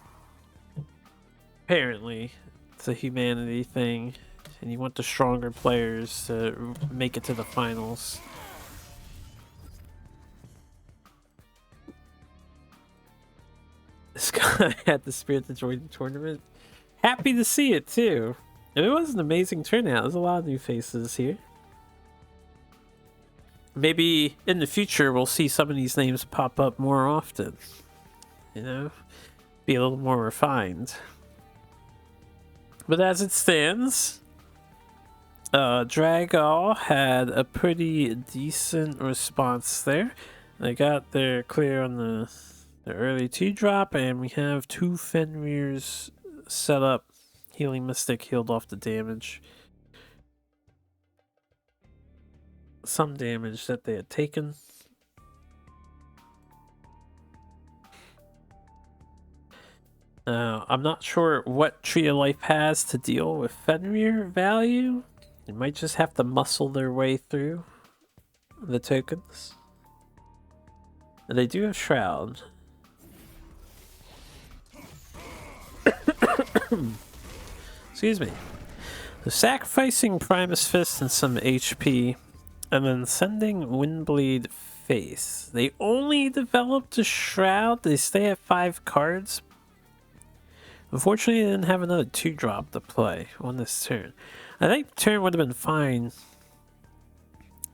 Apparently, it's a humanity thing, and you want the stronger players to make it to the finals. This guy had the spirit to join the tournament. Happy to see it too. It was an amazing turnout. There's a lot of new faces here. Maybe in the future we'll see some of these names pop up more often. You know? Be a little more refined. But as it stands, Dragall had a pretty decent response there. They got their clear on the early 2-drop, and we have 2 Fenrir's set up. Healing Mystic healed off the damage. Some damage that they had taken. I'm not sure what Tree of Life has to deal with Fenrir value. They might just have to muscle their way through the tokens. And they do have Shroud. Excuse me. So sacrificing Primus Fist and some HP, and then sending Windblade Face. They only developed a Shroud. They stay at 5 cards. Unfortunately, they didn't have another 2-drop to play on this turn. I think the turn would have been fine.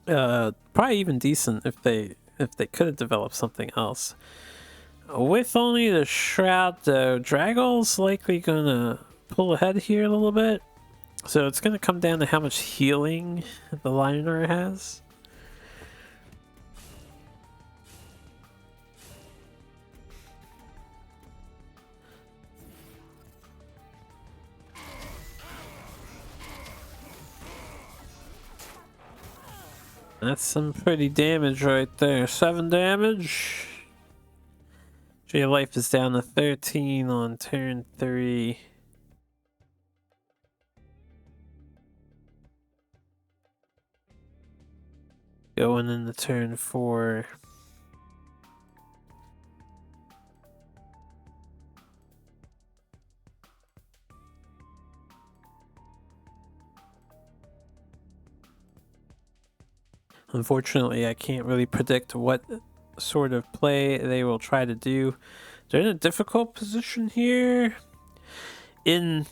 Probably even decent if they could have developed something else. With only the Shroud, though, Dragall's likely gonna pull ahead here a little bit. So it's gonna come down to how much healing the Lionar has. That's some pretty damage right there. 7 damage. Tree of Life is down to 13 on turn 3. Going into turn 4. Unfortunately, I can't really predict what sort of play they will try to do. They're in a difficult position here. In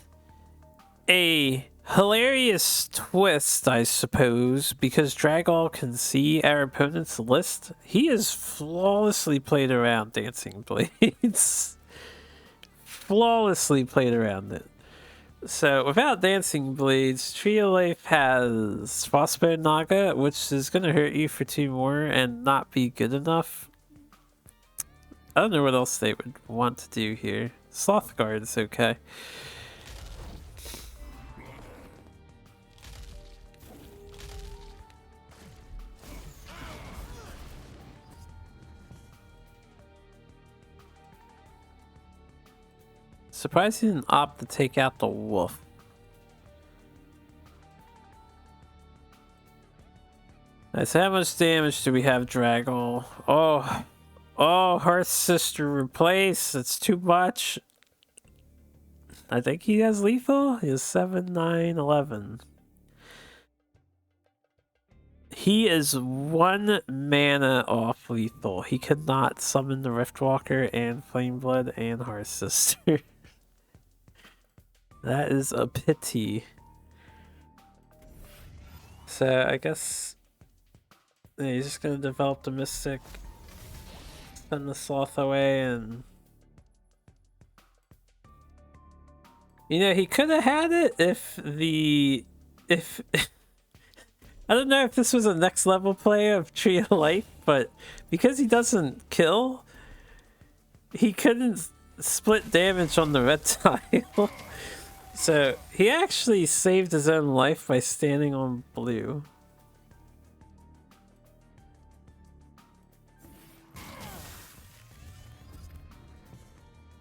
a hilarious twist, I suppose, because Dragall can see our opponent's list. He has flawlessly played around Dancing Blades. Flawlessly played around it. So, without Dancing Blades, Tree of Life has Frostbone Naga, which is going to hurt you for 2 more and not be good enough. I don't know what else they would want to do here. Sloth Guard is okay. surprised he didn't opt to take out the wolf. Nice. How much damage do we have, Draggle? Oh, Hearth Sister replace. It's too much. I think he has lethal. He has 7, 9, 11. He is 1 mana off lethal. He could not summon the Riftwalker and Flameblood and Hearth Sister. That is a pity. So I guess yeah, he's just gonna develop the Mystic, send the Sloth away, and you know, he could have had it if I don't know if this was a next level play of Tree of Life, but because he doesn't kill, he couldn't split damage on the red tile. So he actually saved his own life by standing on blue.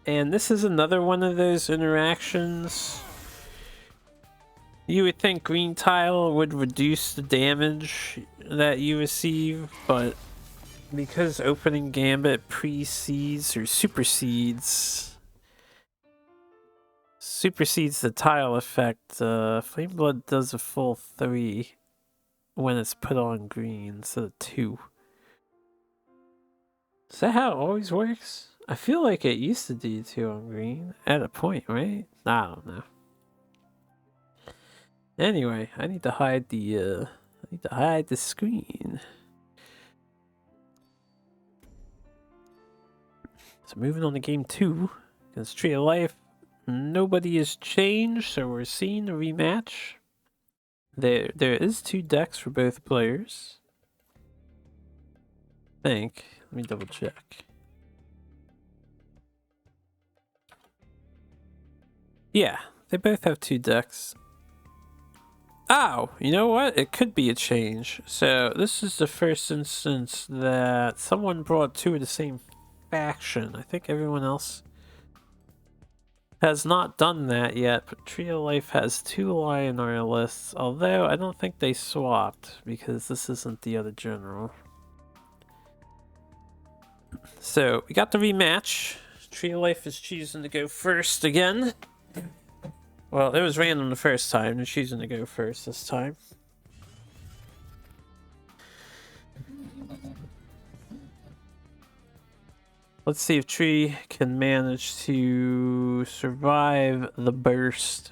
And this is another one of those interactions. You would think green tile would reduce the damage that you receive, but because opening gambit precedes or supersedes the tile effect, Flameblood does a full 3 when it's put on green instead of 2. Is that how it always works? I feel like it used to do 2 on green at a point, right? I don't know. Anyway, I need to hide the screen. So moving on to game 2 against Tree of Life. Nobody has changed, so we're seeing a rematch. There is 2 decks for both players. I think. Let me double check. Yeah, they both have 2 decks. Oh, you know what? It could be a change. So this is the first instance that someone brought 2 of the same faction. I think everyone else has not done that yet, but Tree of Life has 2 Lionar lists, although I don't think they swapped because this isn't the other general. So we got the rematch. Tree of Life is choosing to go first again. Well, it was random the first time. They're choosing to go first this time. Let's see if Tree can manage to survive the burst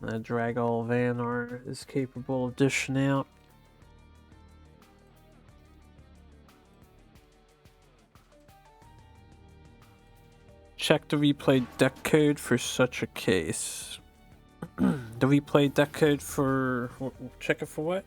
that Dragall Vanar is capable of dishing out. Check the replay deck code for such a case. The replay deck code for... check it for what?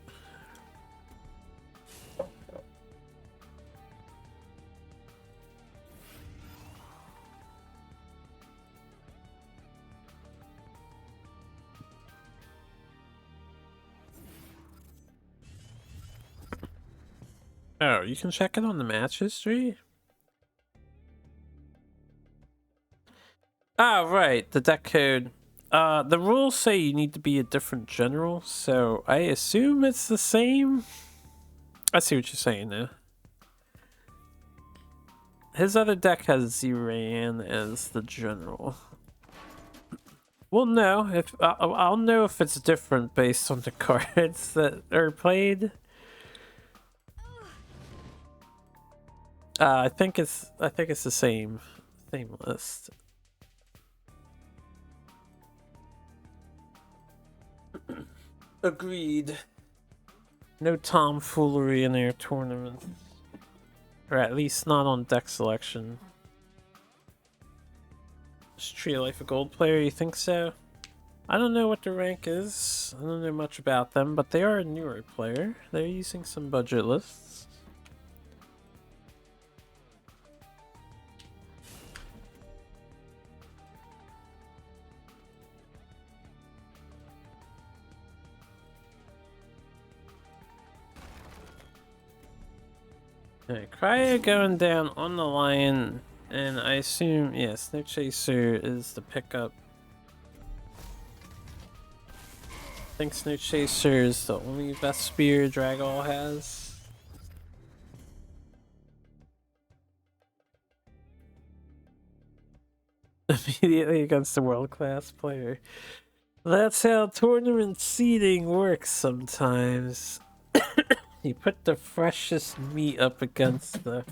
Oh, you can check it on the match history? Ah, right, the deck code. The rules say you need to be a different general, so I assume it's the same. I see what you're saying now. His other deck has Ziran as the general. We'll know if I'll know if it's different based on the cards that are played. I think it's the same list. Agreed. No tomfoolery in their tournament. Or at least not on deck selection. Is Tree of Life a gold player, you think so? I don't know what their rank is. I don't know much about them, but they are a newer player. They're using some budget lists. Okay, Cryo going down on the Lion And I assume, yeah, Snow Chaser is the pickup. I think Snow Chaser is the only best spear Dragall has. Immediately against a world-class player. That's how tournament seeding works sometimes. You put the freshest meat up against the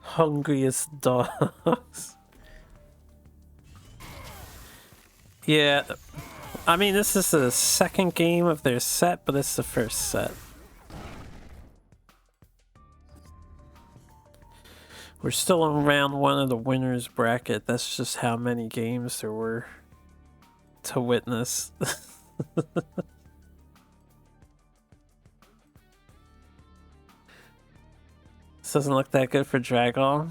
hungriest dogs. Yeah, I mean, this is the second game of their set, but it's the first set. We're still on round one of the winner's bracket. That's just how many games there were to witness. This doesn't look that good for Dragall.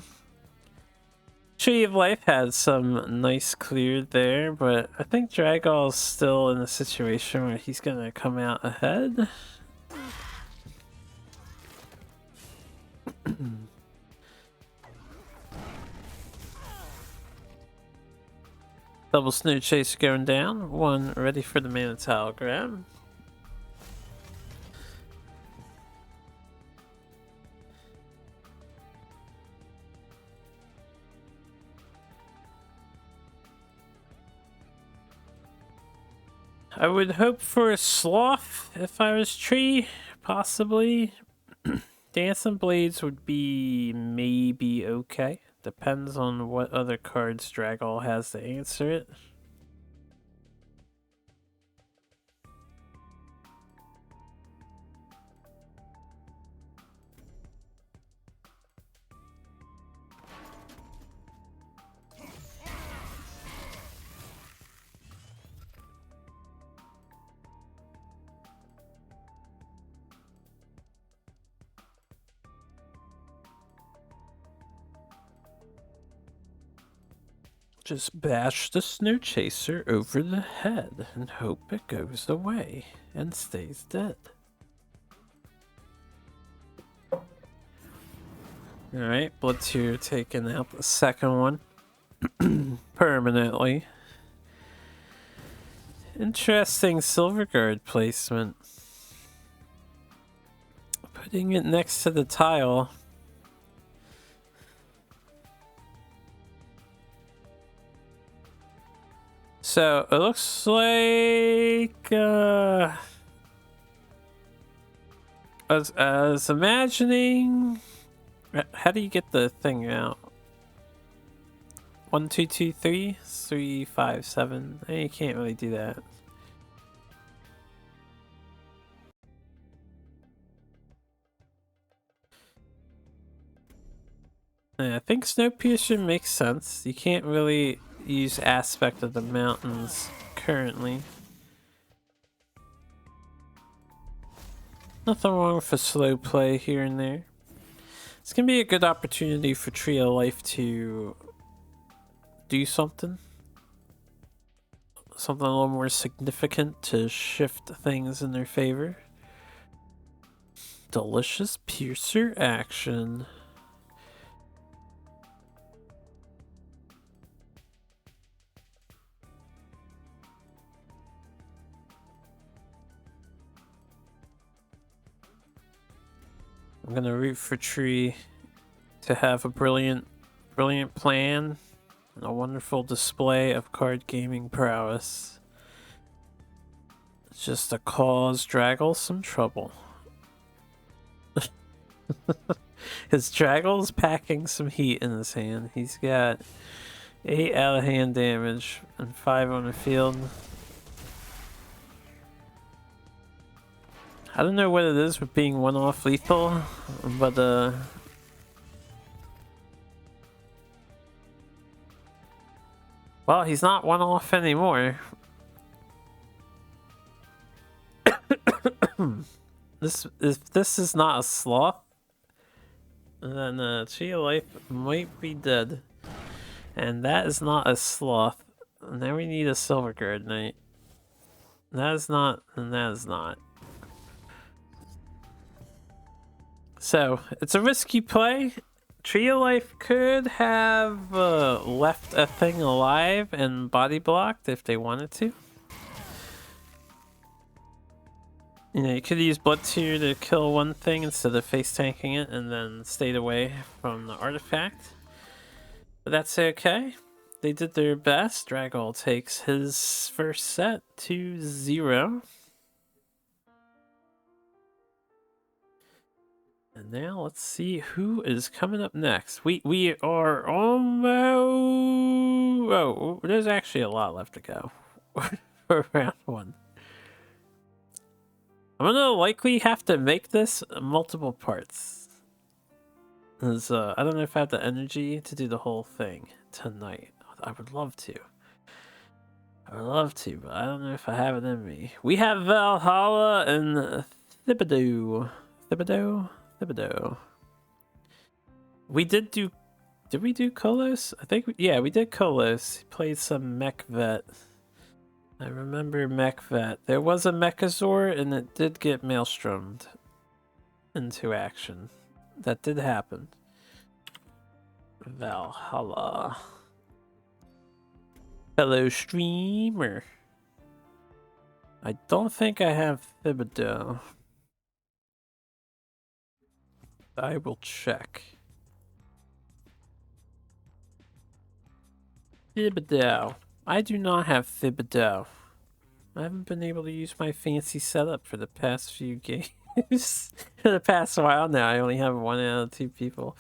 Tree of Life had some nice clear there, but I think Dragall's still in a situation where he's gonna come out ahead. Double Snow Chase going down. One ready for the Mana Telegram. I would hope for a Sloth if I was Tree, possibly. Dancing Blades would be maybe okay. Depends on what other cards Dragall has to answer it. Just bash the Snow Chaser over the head and hope it goes away and stays dead. Alright, Blitzteer taking out the second one permanently. Interesting Silver Guard placement. Putting it next to the tile. So it looks like I was imagining. How do you get the thing out? 1, 2, 2, 3, 3, 5, 7. You can't really do that. Yeah, I think Snowpiercer makes sense. You can't really use Aspect of the Mountains currently. Nothing wrong with a slow play here and there. It's gonna be a good opportunity for Tree of Life to do something. Something a little more significant to shift things in their favor. Delicious Piercer action. I'm gonna root for Tree to have a brilliant plan and a wonderful display of card gaming prowess. It's just to cause Draggle some trouble. His Draggle's packing some heat in his hand. He's got 8 out of hand damage and 5 on the field. I don't know what it is with being one-off lethal, but well, he's not one-off anymore. If this is not a sloth, then Tree of Life might be dead. And that is not a sloth. Now we need a Silver Guard Knight. That is not, and that is not. So, it's a risky play. Tree of Life could have left a thing alive and body blocked if they wanted to. You know, you could use Blood Tear to kill one thing instead of face tanking it and then stayed away from the artifact. But that's okay. They did their best. Dragol takes his first set 2-0. And now let's see who is coming up next. We are almost... Oh, there's actually a lot left to go for round one. I'm gonna likely have to make this multiple parts. Cause, I don't know if I have the energy to do the whole thing tonight. I would love to. I would love to, but I don't know if I have it in me. We have Valhalla and Thibodeau. Thibodeau. We did do... Did we do Kolos? I think... Yeah, we did Kolos. He played some mech vet. I remember mech vet. There was a Mechazor and it did get maelstrommed into action. That did happen. Valhalla. Hello, streamer. I don't think I have Thibodeau. I will check. Thibodeau. I do not have Thibodeau. I haven't been able to use my fancy setup for the past few games. For the past while now, I only have 1 out of 2 people.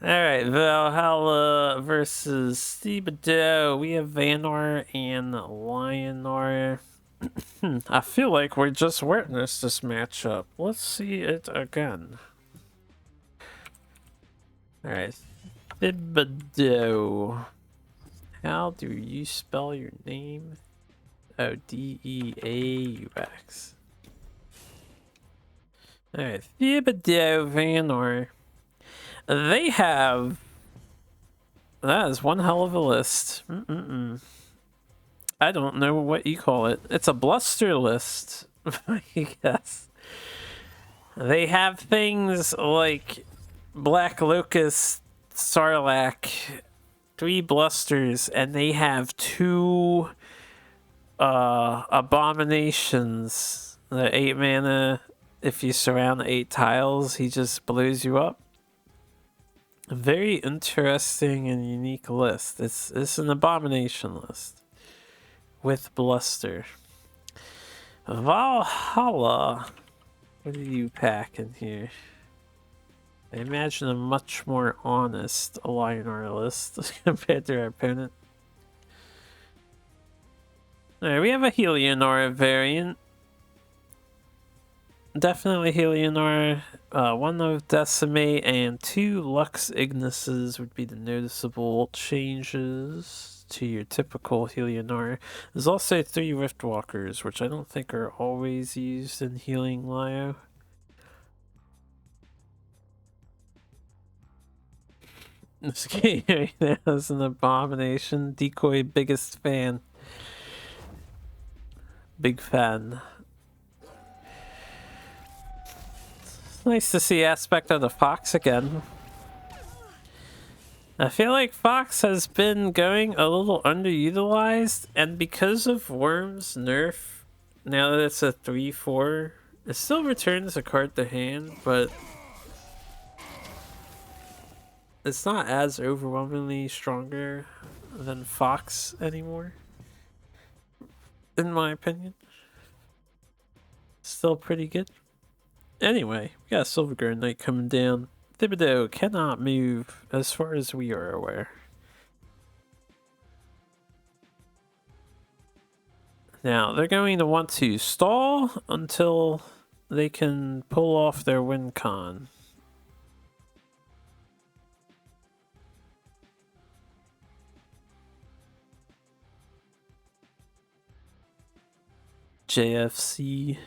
Alright, Valhalla versus Thibodeau. We have Vanar and Lionar. I feel like we just witnessed this matchup. Let's see it again. Alright, Thibodeau. How do you spell your name? Oh, Deaux. Alright, Thibodeau, Vanar. They have... That is one hell of a list. I don't know what you call it. It's a bluster list, I guess. They have things like Black Locust, Sarlacc, 3 blusters, and they have 2 abominations. The 8 mana, if you surround 8 tiles, he just blows you up. A very interesting and unique list. It's an abomination list with bluster. Valhalla. What do you pack in here? I imagine a much more honest Lionar list compared to our opponent. Alright, we have a Helionar variant. Definitely Helionar. 1 of Decimate and 2 Lux Ignises would be the noticeable changes to your typical Helionar. There's also 3 Riftwalkers, which I don't think are always used in Healing Lio. This game right now is an abomination. Decoy, biggest fan. Big fan. It's nice to see aspect of the Fox again. I feel like Fox has been going a little underutilized, and because of Worm's nerf, now that it's a 3/4, it still returns a card to hand, but it's not as overwhelmingly stronger than Fox anymore, in my opinion. Still pretty good. Anyway, we got a Silverguard Knight coming down. Thibodeau cannot move as far as we are aware. Now, they're going to want to stall until they can pull off their win con. JFC.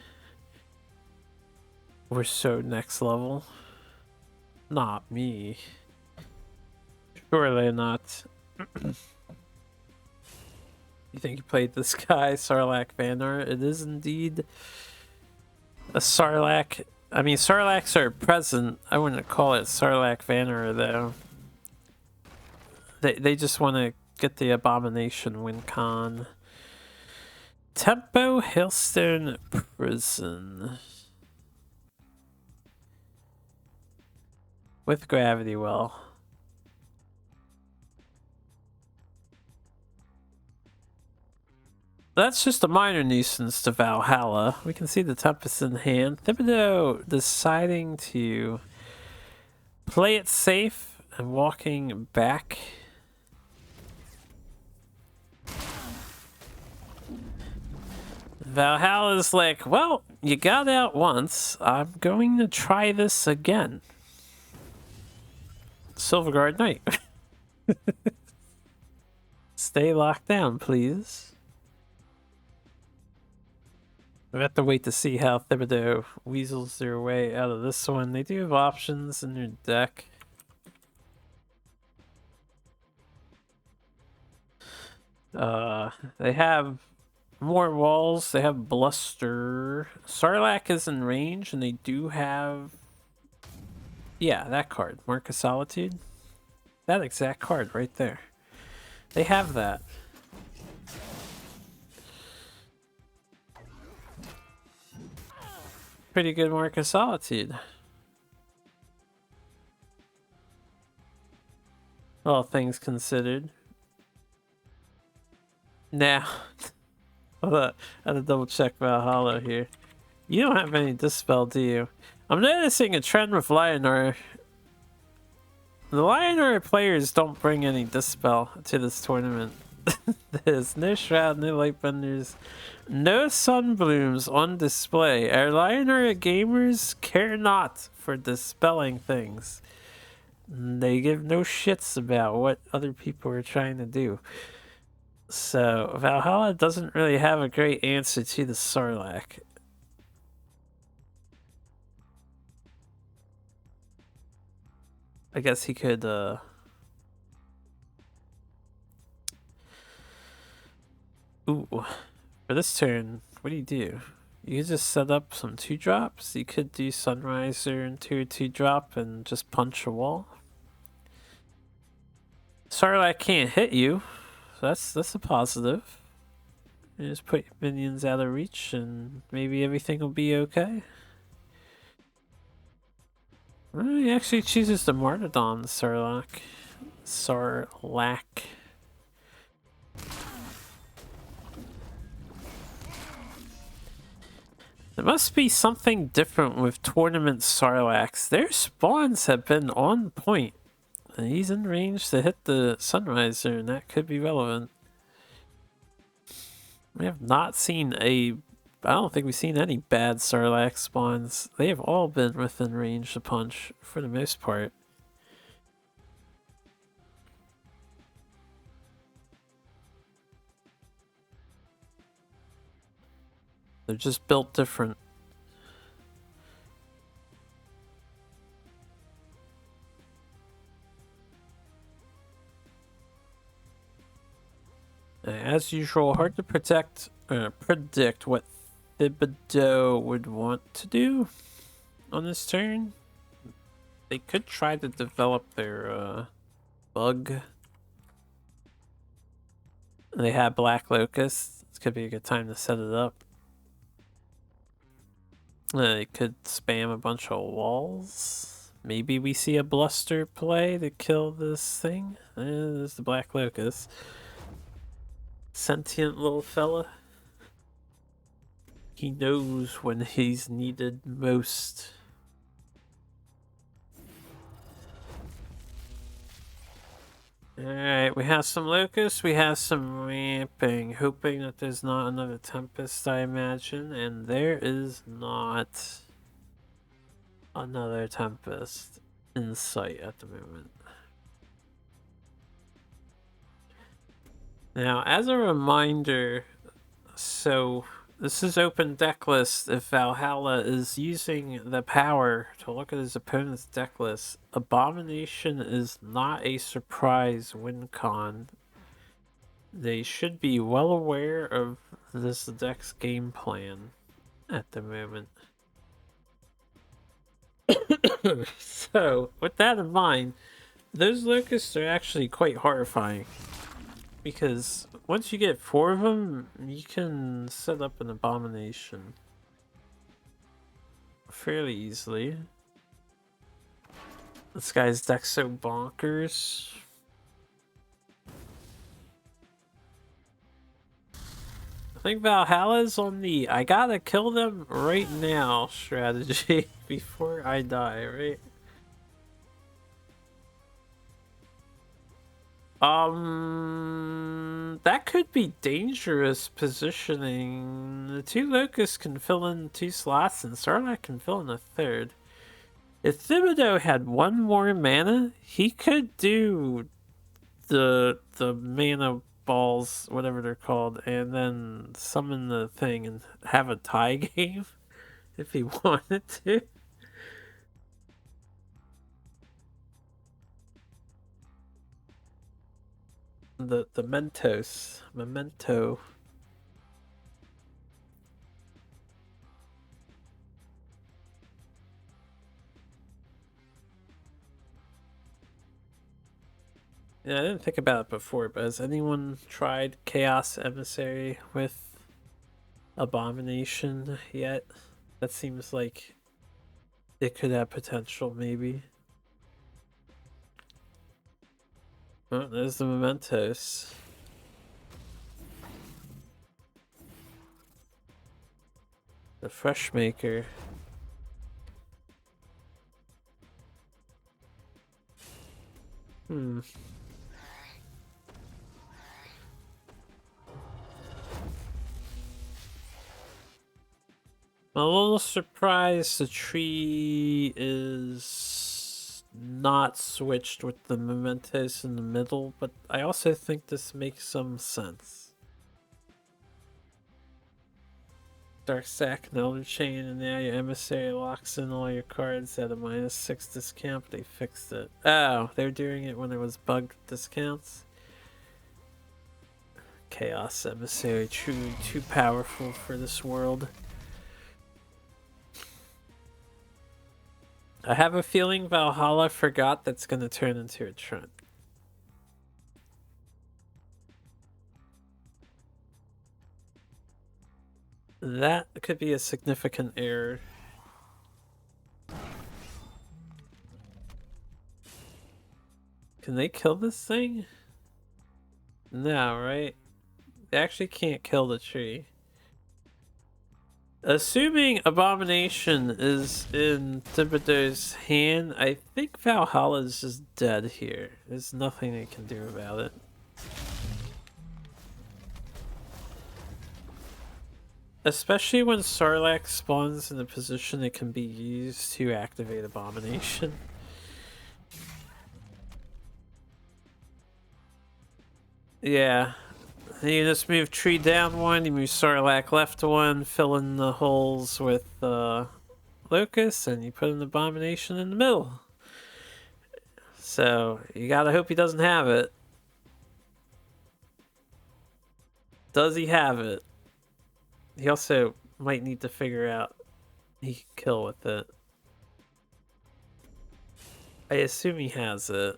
We're so next level. Not me. Surely not. You think you played this guy, Sarlacc Vanar? It is indeed a Sarlacc I mean, Sarlaccs are present. I wouldn't call it Sarlacc Vanner, though. They just want to get the Abomination win con. Tempo Hailstone Prison. With Gravity Well. That's just a minor nuisance to Valhalla. We can see the Tempest in hand. Thibodeau deciding to play it safe and walking back. Valhalla's like, well, you got out once. I'm going to try this again. Silverguard Knight. Stay locked down, please. We have to wait to see how Thibodeau weasels their way out of this one. They do have options in their deck. They have more walls. They have Bluster. Sarlacc is in range, and they do have... Yeah, that card. Mark of Solitude. That exact card right there. They have that. Pretty good Mark of Solitude. All things considered. Now, hold up. I had to double check Valhalla here. You don't have any Dispel, do you? I'm noticing a trend with Lionor. The Lionor players don't bring any Dispel to this tournament. There's no Shroud, no Lightbenders, no Sunblooms on display. Our Lionor gamers care not for dispelling things. They give no shits about what other people are trying to do. So, Valhalla doesn't really have a great answer to the Sarlacc. I guess he could, Ooh. For this turn, what do? You could just set up some 2-drops. You could do Sunriser into a 2-drop and just punch a wall. Sarlacc can't hit you, so that's a positive. You just put your minions out of reach and maybe everything will be okay. Well, he actually chooses the Martyrdom, Sarlacc. There must be something different with tournament Sarlaccs. Their spawns have been on point. And he's in range to hit the Sunriser, and that could be relevant. We have not seen I don't think we've seen any bad Sarlacc spawns. They have all been within range to punch, for the most part. They're just built different. As usual, hard to predict what Thibodeau would want to do on this turn. They could try to develop their bug. They have Black Locust. This could be a good time to set it up. They could spam a bunch of walls. Maybe we see a Bluster play to kill this thing. There's the Black Locust. Sentient little fella. He knows when he's needed most. Alright, we have some Locusts, we have some Ramping, hoping that there's not another Tempest, I imagine, and there is not another Tempest in sight at the moment. Now, as a reminder, so this is open deck list. If Valhalla is using the power to look at his opponent's deck list, Abomination is not a surprise win con. They should be well aware of this deck's game plan at the moment. So, with that in mind, those locusts are actually quite horrifying. Because once you get 4 of them, you can set up an abomination fairly easily. This guy's deck's so bonkers. I think Valhalla's on the I gotta kill them right now strategy before I die, right? That could be dangerous positioning. The 2 locusts can fill in 2 slots and Sarlacc can fill in a third. If Thibodeau had 1 more mana, he could do the mana balls, whatever they're called, and then summon the thing and have a tie game if he wanted to. The memento. Yeah, I didn't think about it before, but has anyone tried Chaos Emissary with Abomination yet? That seems like it could have potential, maybe. Oh, there's the mementos. The Fresh Maker. Hmm. I'm a little surprised the tree is not switched with the mementos in the middle, but I also think this makes some sense. Dark Sack and Elder Chain, and now your Emissary locks in all your cards at a -6 discount. They fixed it. Oh, they're doing it when there was bugged discounts. Chaos Emissary, too powerful for this world. I have a feeling Valhalla forgot that's going to turn into a trend. That could be a significant error. Can they kill this thing? No, right? They actually can't kill the tree. Assuming Abomination is in Thibodeau's hand, I think Valhalla is just dead here. There's nothing they can do about it. Especially when Sarlacc spawns in a position it can be used to activate Abomination. Yeah. You just move tree down 1, you move Sarlacc left 1, fill in the holes with Locust, and you put an Abomination in the middle. So, you gotta hope he doesn't have it. Does he have it? He also might need to figure out he can kill with it. I assume he has it.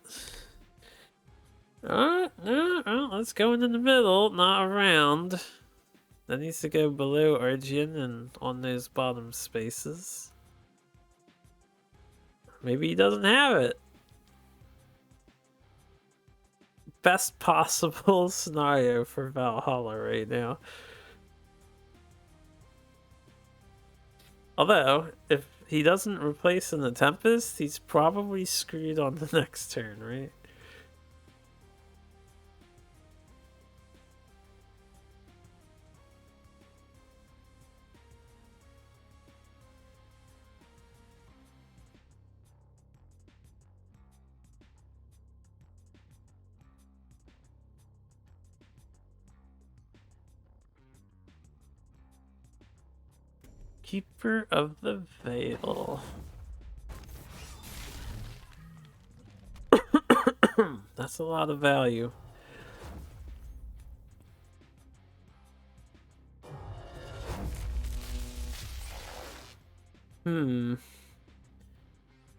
Let's go in the middle, not around. That needs to go below Argent and on those bottom spaces. Maybe he doesn't have it. Best possible scenario for Valhalla right now. Although, if he doesn't replace in the Tempest, he's probably screwed on the next turn, right? Keeper of the Veil. That's a lot of value.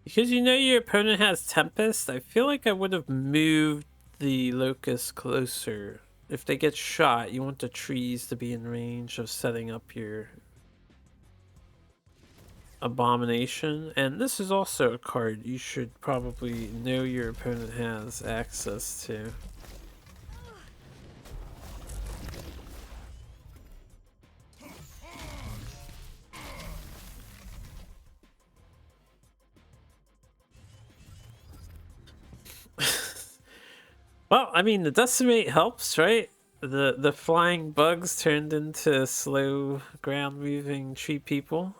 Because you know your opponent has Tempest, I feel like I would have moved the Locust closer. If they get shot, you want the trees to be in range of setting up your Abomination. And this is also a card you should probably know your opponent has access to. Well, I mean, the decimate helps, right? The flying bugs turned into slow ground moving tree people.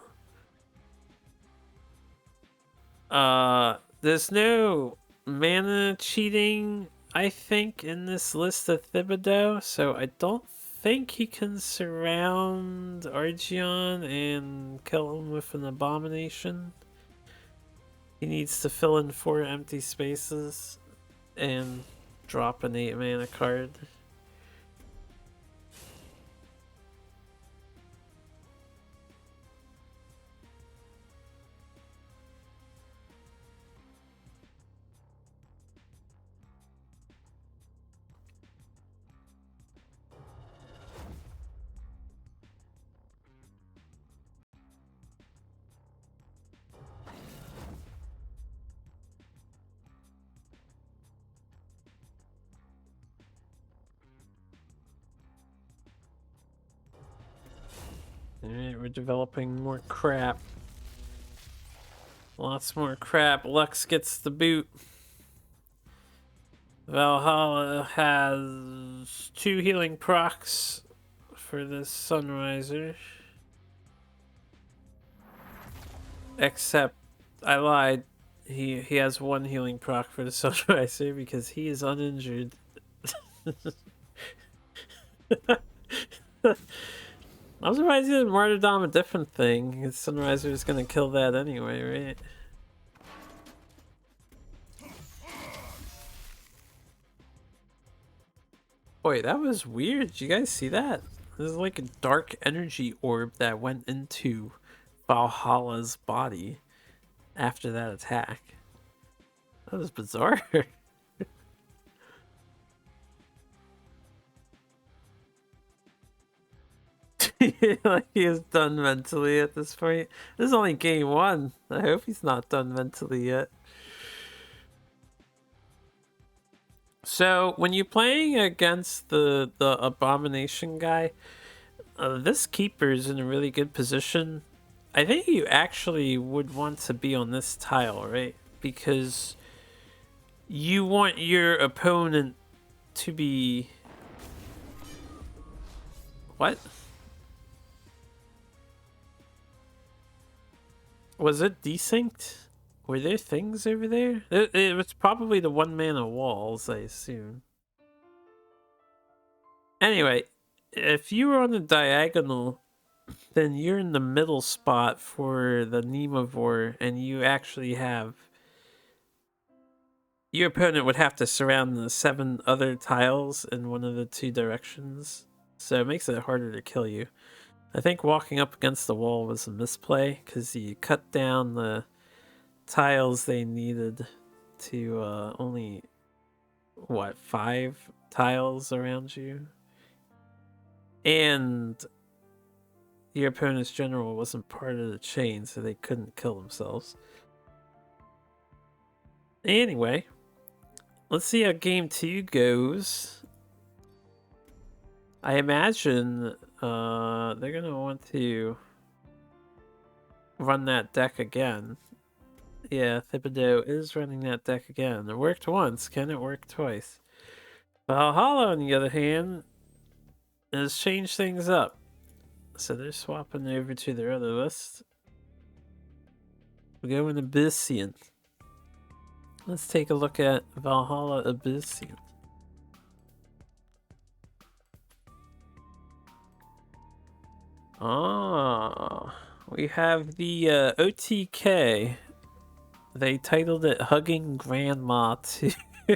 There's no mana cheating, I think, in this list of Thibodeau, so I don't think he can surround Archeon and kill him with an Abomination. He needs to fill in 4 empty spaces and drop an 8 mana card. Alright, we're developing more crap. Lots more crap. Lux gets the boot. Valhalla has 2 healing procs for this Sunriser. Except, I lied. He has 1 healing proc for the Sunriser because he is uninjured. I'm surprised he didn't martyrdom a different thing. His Sunriser is gonna kill that anyway, right? Wait, that was weird. Did you guys see that? There's like a dark energy orb that went into Valhalla's body after that attack. That was bizarre. Like he is done mentally at this point. This is only game 1. I hope he's not done mentally yet. So when you're playing against the Abomination guy, this keeper is in a really good position. I think you actually would want to be on this tile, right? Because you want your opponent to be... What? Was it desynced? Were there things over there? It was probably the 1 mana walls, I assume. Anyway, if you were on the diagonal, then you're in the middle spot for the Nemavor, and you actually have... Your opponent would have to surround the 7 other tiles in one of the 2 directions, so it makes it harder to kill you. I think walking up against the wall was a misplay, because you cut down the tiles they needed to only, what, 5 tiles around you? And your opponent's general wasn't part of the chain, so they couldn't kill themselves. Anyway, let's see how game 2 goes. I imagine they're gonna want to run that deck again. Yeah, Thibodeau is running that deck again. It worked once, can it work twice? Valhalla, on the other hand, has changed things up. So they're swapping over to their other list. We're going Abyssian. Let's take a look at Valhalla Abyssian. Ah, we have the OTK. They titled it Hugging Grandma 2. I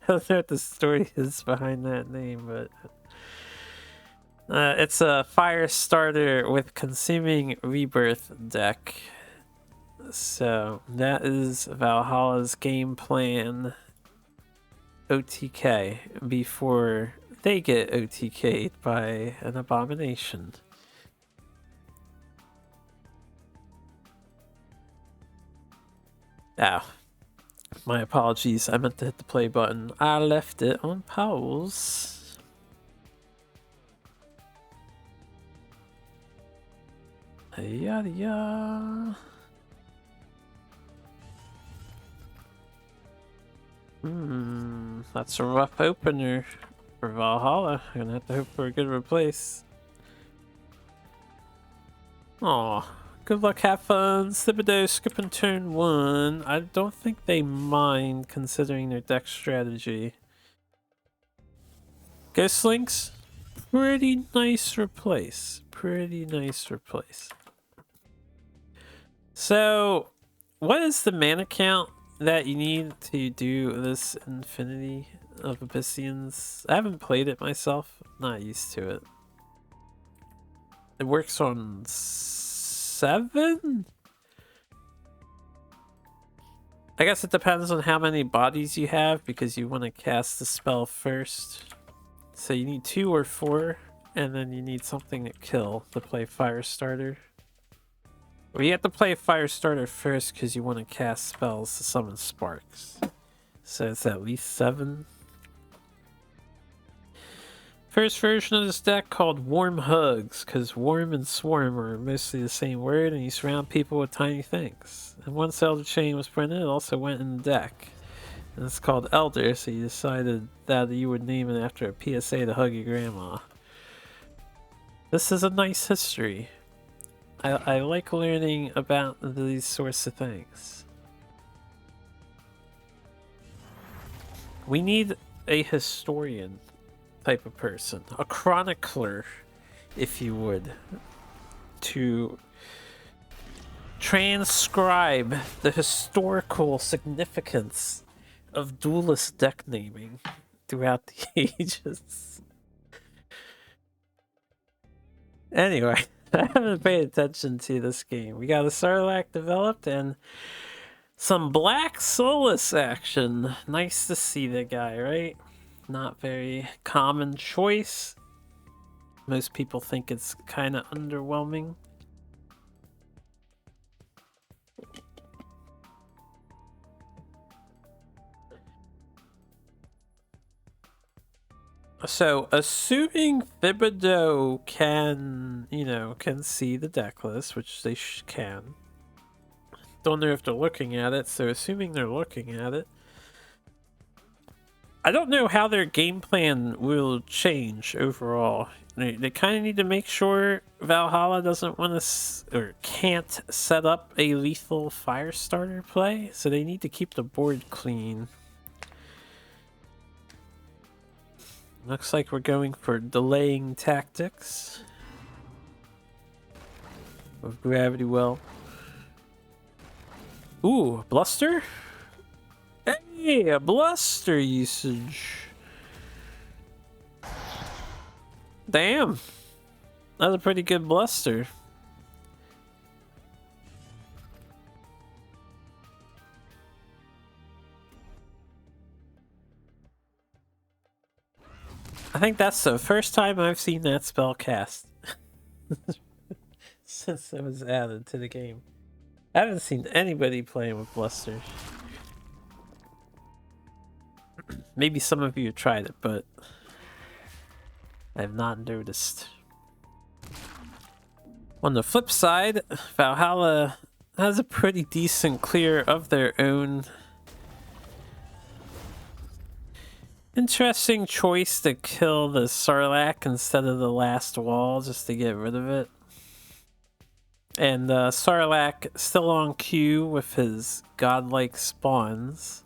don't know what the story is behind that name, but it's a fire starter with Consuming Rebirth deck. So that is Valhalla's game plan OTK before they get OTK'd by an abomination. Ah, my apologies. I meant to hit the play button. I left it on pause. Yada yada. That's a rough opener for Valhalla. I'm gonna have to hope for a good replace. Aw, good luck, have fun. Thibodeau skipping turn 1. I don't think they mind considering their deck strategy. Ghost Links, pretty nice replace. Pretty nice replace. So, what is the mana count that you need to do this Infinity of Abyssians? I haven't played it myself. Not used to it. It works on 7? I guess it depends on how many bodies you have because you want to cast the spell first. So you need 2 or 4, and then you need something to kill to play Firestarter. Well, you have to play Firestarter first because you want to cast spells to summon sparks. So it's at least 7. First version of this deck called Warm Hugs, because warm and swarm are mostly the same word, and you surround people with tiny things. And once Elder Chain was printed, it also went in the deck. And it's called Elder, so you decided that you would name it after a PSA to hug your grandma. This is a nice history. I like learning about these sorts of things. We need a historian type of person, a chronicler, if you would, to transcribe the historical significance of Duelyst deck naming throughout the ages. Anyway, I haven't paid attention to this game. We got a Sarlacc developed and some Black Soulless action. Nice to see the guy, right? Not very common choice. Most people think it's kind of underwhelming. So, assuming Thibodeau can, can see the deck list, which they can. Don't know if they're looking at it, so assuming they're looking at it. I don't know how their game plan will change overall. They kind of need to make sure Valhalla doesn't want to, or can't set up a lethal Firestarter play, so they need to keep the board clean. Looks like we're going for delaying tactics of Gravity Well. Ooh, Bluster? Hey, a Bluster usage. Damn. That's a pretty good Bluster. I think that's the first time I've seen that spell cast since it was added to the game. I haven't seen anybody playing with Bluster. Maybe some of you tried it, but I have not noticed. On the flip side, Valhalla has a pretty decent clear of their own. Interesting choice to kill the Sarlacc instead of the last wall just to get rid of it. And Sarlacc still on cue with his godlike spawns.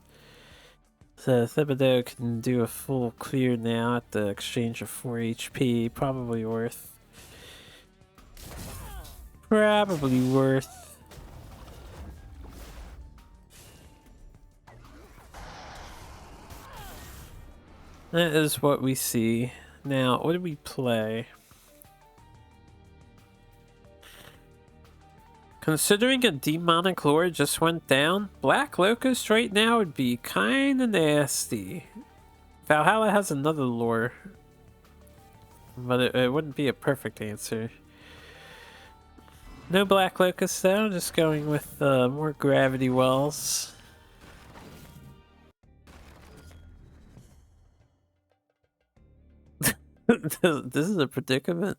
So Thibodeau can do a full clear now at the exchange of 4 HP. Probably worth. Probably worth. That is what we see. Now, what do we play? Considering a demonic lore just went down, Black Locust right now would be kinda nasty. Valhalla has another lore, but it wouldn't be a perfect answer. No Black Locust though, just going with more gravity wells. This is a predicament.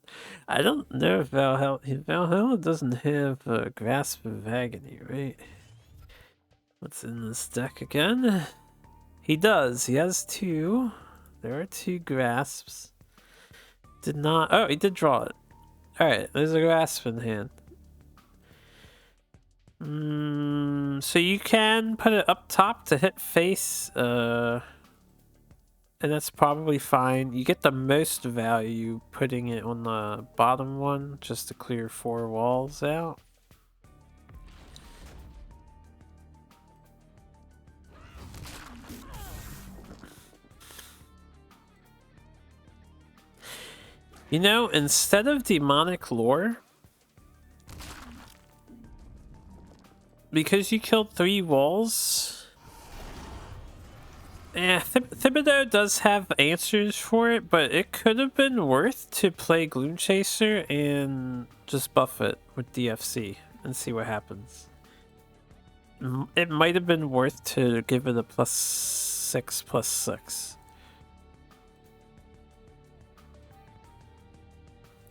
I don't know if Valhalla doesn't have a Grasp of Agony, right? What's in this deck again? He does. He has two. There are two grasps. Did not. Oh, he did draw it. Alright, there's a grasp in hand. So you can put it up top to hit face, and that's probably fine. You get the most value putting it on the bottom one just to clear 4 walls out. You know, instead of demonic lore, because you killed 3 walls, Thibodeau does have answers for it, but it could have been worth to play Gloom Chaser and just buff it with DFC and see what happens. It might have been worth to give it a +6/+6.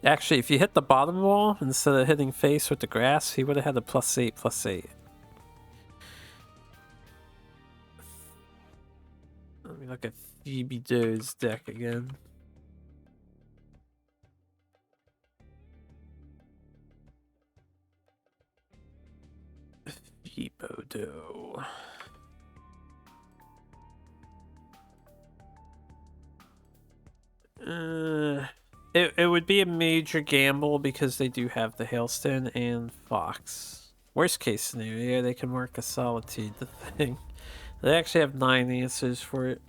Actually, if you hit the bottom wall instead of hitting face with the grass, he would have had a +8/+8. Let me look at Thibodeau's deck again. Thibodeau. It would be a major gamble because they do have the Hailstone and Fox. Worst case scenario, they can mark a Solitude the thing. They actually have 9 answers for it.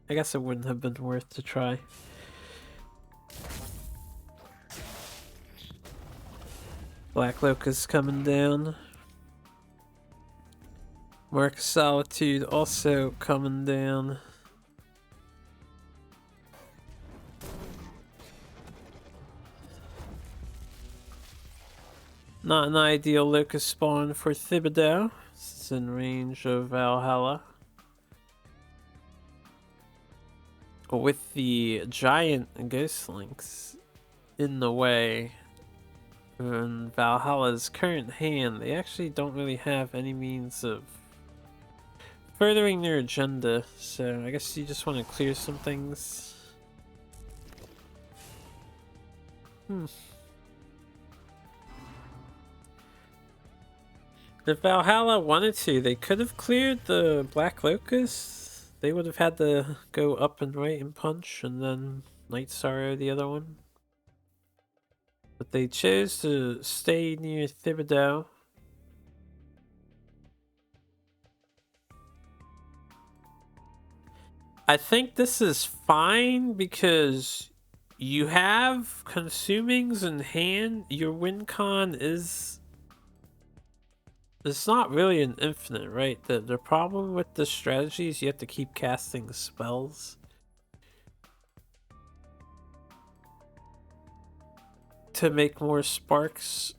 I guess it wouldn't have been worth to try. Black Locust coming down. Mark Solitude also coming down. Not an ideal Locust spawn for Thibodeau. It's in range of Valhalla. With the giant Ghost Links in the way and Valhalla's current hand, they actually don't really have any means of furthering their agenda, so I guess you just want to clear some things. If Valhalla wanted to, they could have cleared the Black Locust. They would have had to go up and right and punch, and then Night Sorrow the other one. But they chose to stay near Thibodeau. I think this is fine because you have consumings in hand. Your win con is... It's not really an infinite, right? The problem with this strategy is you have to keep casting spells to make more sparks.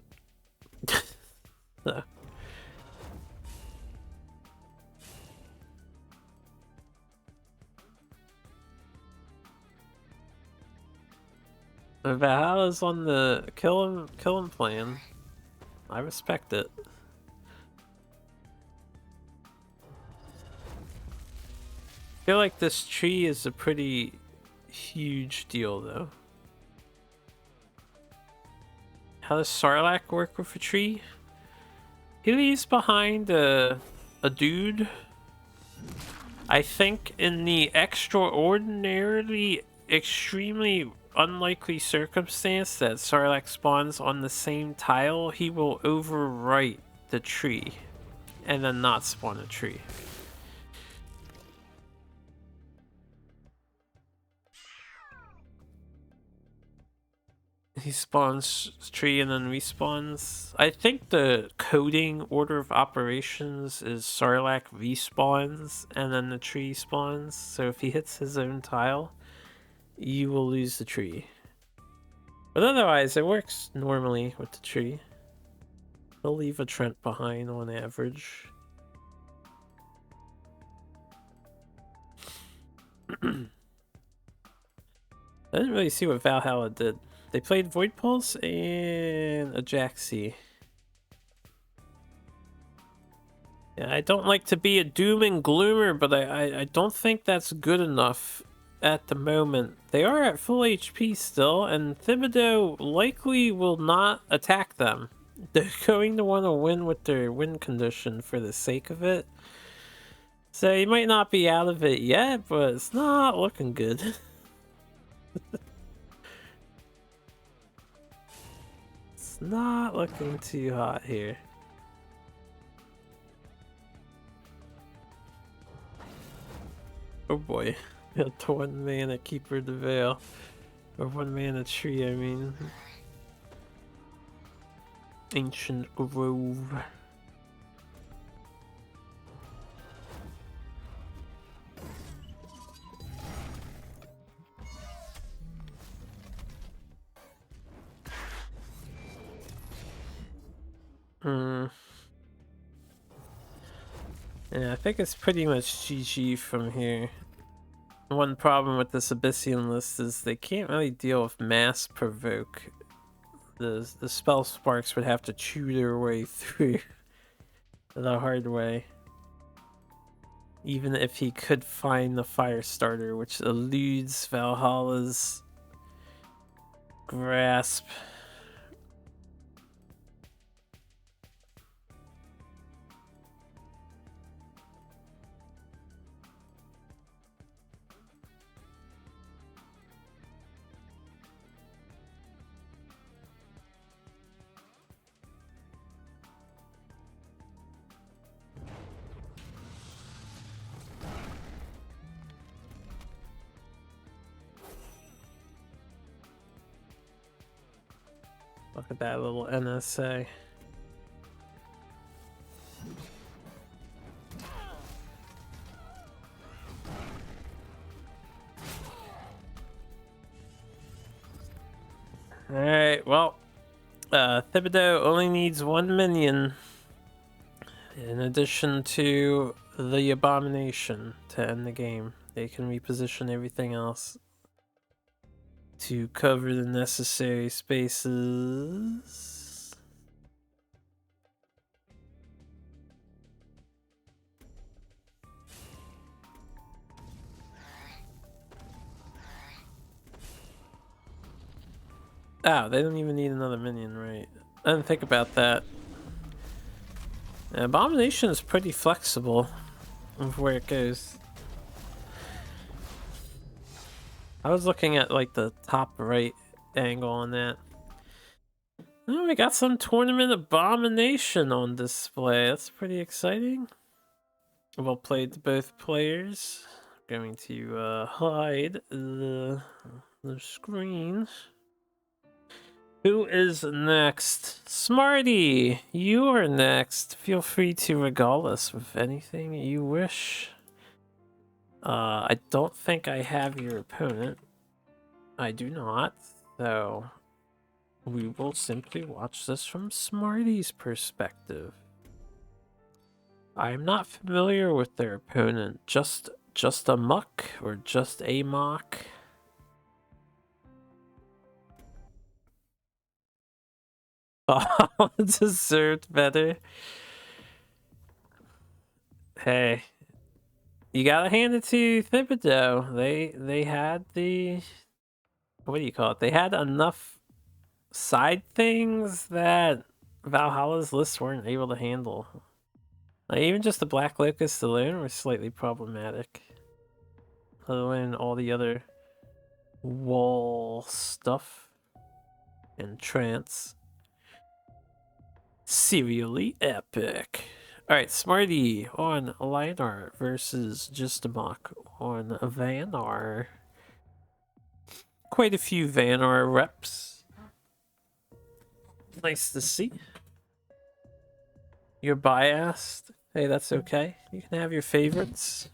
No. Valhalla's on the kill him plan. I respect it. I feel like this tree is a pretty huge deal though. How does Sarlacc work with a tree? He leaves behind a dude. I think in the extraordinarily, extremely unlikely circumstance that Sarlacc spawns on the same tile, he will overwrite the tree and then not spawn a tree. He spawns tree and then respawns. I think the coding order of operations is Sarlacc respawns and then the tree spawns. So if he hits his own tile, you will lose the tree. But otherwise, it works normally with the tree. He'll leave a Trent behind on average. I didn't really see what Valhalla did. They played Void Pulse and Ajaxi. Yeah, I don't like to be a doom and gloomer, but I don't think that's good enough at the moment. They are at full HP still, and Thibodeau likely will not attack them. They're going to want to win with their win condition for the sake of it. So he might not be out of it yet, but it's not looking good. It's not looking too hot here. Oh boy. The 1 mana Keeper the Veil. Or 1 mana tree, I mean. Ancient Grove. Yeah, I think it's pretty much GG from here. One problem with this Abyssian list is they can't really deal with mass provoke. The spell sparks would have to chew their way through the hard way. Even if he could find the fire starter, which eludes Valhalla's grasp. Look at that little NSA. Alright, well, Thibodeau only needs 1 minion in addition to the Abomination to end the game. They can reposition everything else to cover the necessary spaces. Oh, they don't even need another minion, right? I didn't think about that. Abomination is pretty flexible of where it goes. I was looking at like the top right angle on that. Oh, we got some tournament Abomination on display. That's pretty exciting. Well played to both players. Going to hide the screen. Who is next? Smarty, you are next. Feel free to regale us with anything you wish. I don't think I have your opponent. I do not, so we will simply watch this from Smarty's perspective. I'm not familiar with their opponent. Just a muck or just a mock? Oh, deserved better. Hey, you gotta hand it to Thibodeau. They had the, what do you call it? They had enough side things that Valhalla's lists weren't able to handle. Like, even just the Black Locust alone was slightly problematic. Let alone all the other wall stuff and trance. Serially epic. Alright, Smarty on Linar versus Just a Mock on Vanar. Quite a few Vanar reps. Nice to see. You're biased. Hey, that's okay. You can have your favorites.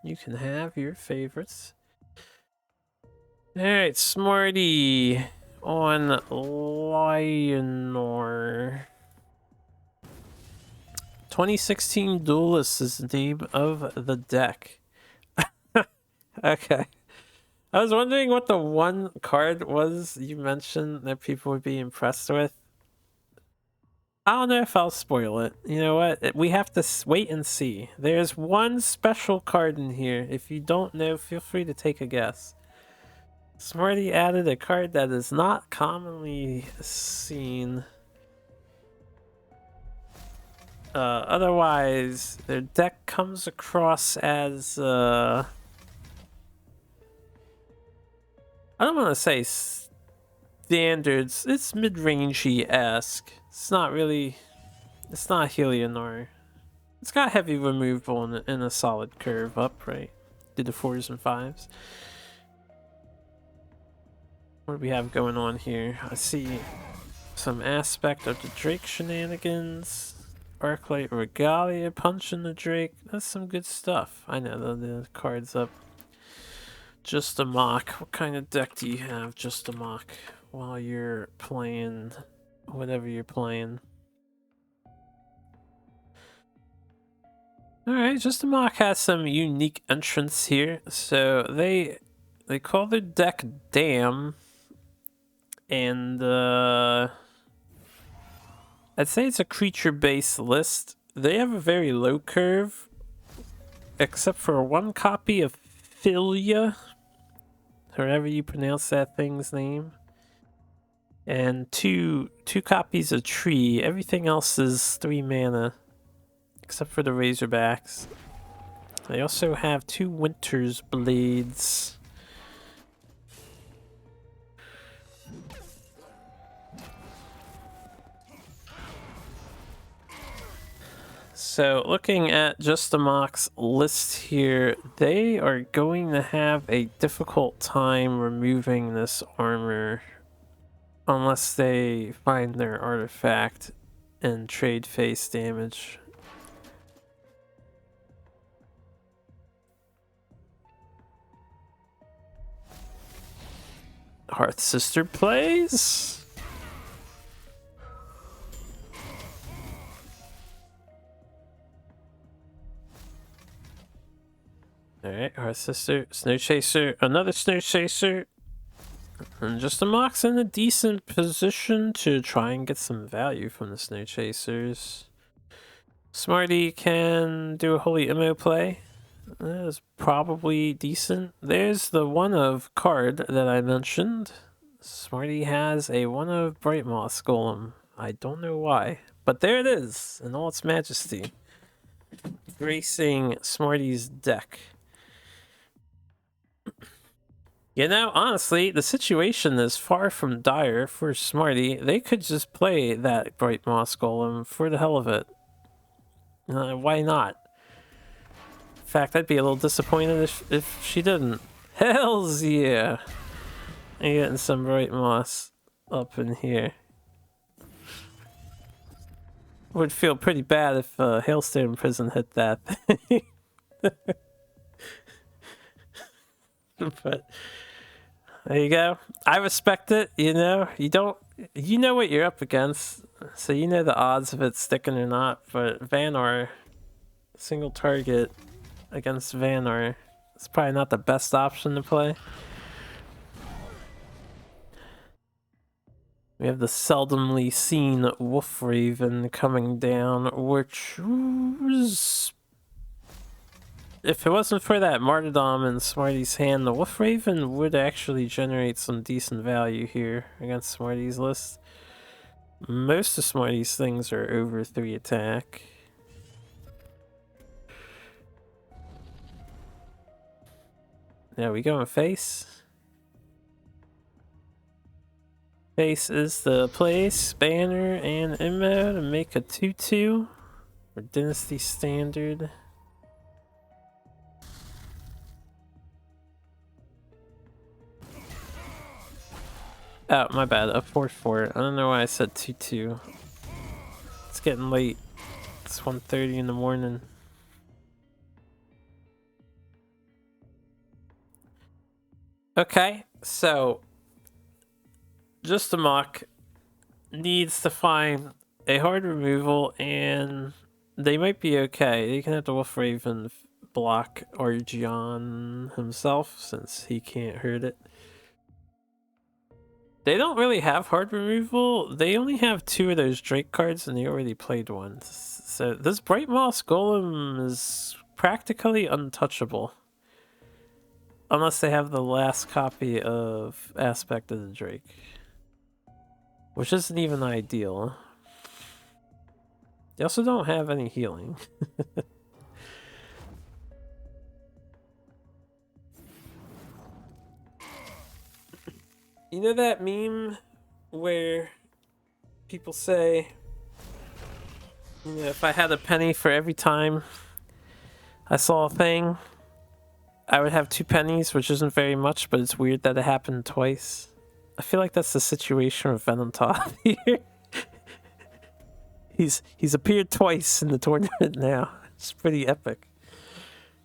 You can have your favorites. Alright, Smarty on Lionor. 2016 Duelyst is the name of the deck. Okay. I was wondering what the one card was you mentioned that people would be impressed with. I don't know if I'll spoil it. You know what? We have to wait and see. There's one special card in here. If you don't know, feel free to take a guess. Smarty added a card that is not commonly seen. Otherwise, their deck comes across as, I don't want to say standards. It's mid-rangey-esque. It's not really... It's not Helionor. It's got heavy removal and a solid curve up, right? Do the 4s and 5s. What do we have going on here? I see some aspect of the Drake shenanigans. Arclight Regalia punching the Drake. That's some good stuff. I know the card's up. Just a mock. What kind of deck do you have? Just a mock while you're playing whatever you're playing. Alright, Just a mock has some unique entrants here. So they call their deck Damn. And I'd say it's a creature-based list. They have a very low curve, except for one copy of Philia, however you pronounce that thing's name, and two copies of Tree. Everything else is 3 mana, except for the Razorbacks. They also have 2 Winter's Blades. So looking at Just a Mock's list here, they are going to have a difficult time removing this armor unless they find their artifact and trade face damage. Hearth Sister plays. Alright, Hearth Sister, Snow Chaser, another Snow Chaser. And Just a Mock's in a decent position to try and get some value from the Snow Chasers. Smarty can do a Holy Immo play. That is probably decent. There's the one of card that I mentioned. Smarty has a one of Bright Moss Golem. I don't know why, but there it is in all its majesty, gracing Smarty's deck. You know, honestly, the situation is far from dire for Smarty. They could just play that Bright Moss Golem for the hell of it. Why not? In fact, I'd be a little disappointed if she didn't. Hells yeah! I'm getting some Bright Moss up in here. Would feel pretty bad if Hailstone Prison hit that thing. But there you go. I respect it, you know. You know what you're up against, so you know the odds of it sticking or not. But Vanar, single target against Vanar, it's probably not the best option to play. We have the seldomly seen Wolf Raven coming down, which was... If it wasn't for that Martyrdom in Smarty's hand, the Wolf Raven would actually generate some decent value here against Smarty's list. Most of Smarty's things are over 3 attack. Now we going face. Face is the place, banner, and Immo to make a 2/2 for Dynasty Standard. Oh, my bad. A 4-4. I don't know why I said 2-2. It's getting late. It's 1:30 in the morning. Okay, so Just a Mock needs to find a hard removal, and they might be okay. They can have the Wolf Raven block Argion himself since he can't hurt it. They don't really have hard removal. They only have 2 of those Drake cards, and they already played one. So this Bright Moss Golem is practically untouchable. Unless they have the last copy of Aspect of the Drake. Which isn't even ideal. They also don't have any healing. You know that meme where people say, you know, if I had a penny for every time I saw a thing, I would have 2 pennies, which isn't very much, but it's weird that it happened twice. I feel like that's the situation with Venom Todd here. He's appeared twice in the tournament now. It's pretty epic.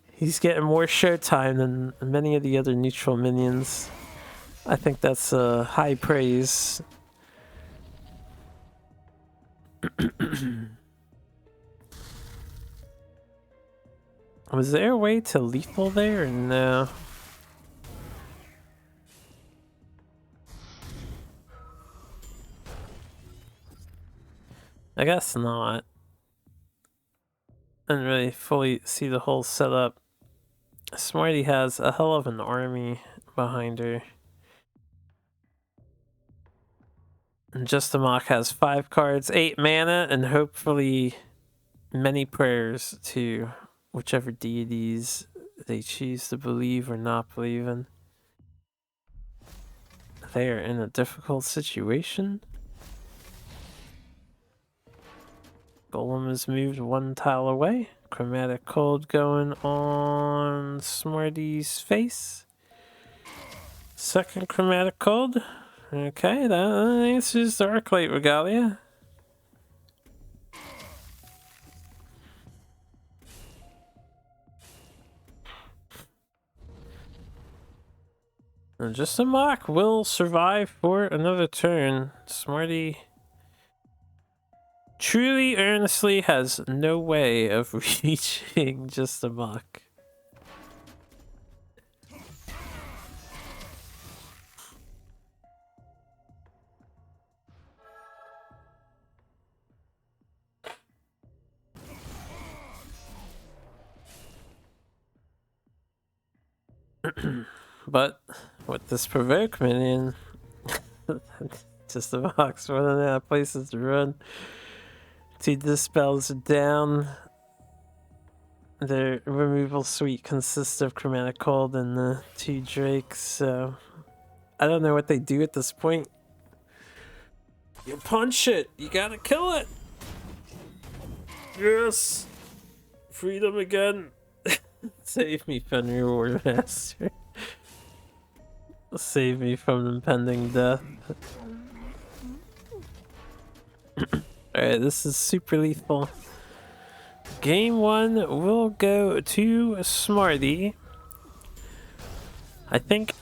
He's getting more showtime than many of the other neutral minions. I think that's high praise. Was there a way to lethal there or no? I guess not. I didn't really fully see the whole setup. Smarty has a hell of an army behind her. And Just a Mock has 5 cards, 8 mana, and hopefully many prayers to whichever deities they choose to believe or not believe in. They are in a difficult situation. Golem is moved 1 tile away. Chromatic Cold going on Smarty's face. Second Chromatic Cold. Okay, that answers the Arclight Regalia. And Just a Mock will survive for another turn. Smarty truly, earnestly has no way of reaching Just a Mock. But with this Provoke minion, Just a Mock's running out of places to run. 2 dispels down. Their removal suite consists of Chromatic Cold and the 2 Drakes, so I don't know what they do at this point. You punch it! You gotta kill it! Yes! Freedom again! Save me, Fenrir Warmaster. Save me from impending death. Alright, this is super lethal. Game 1 will go to Smarty. I think...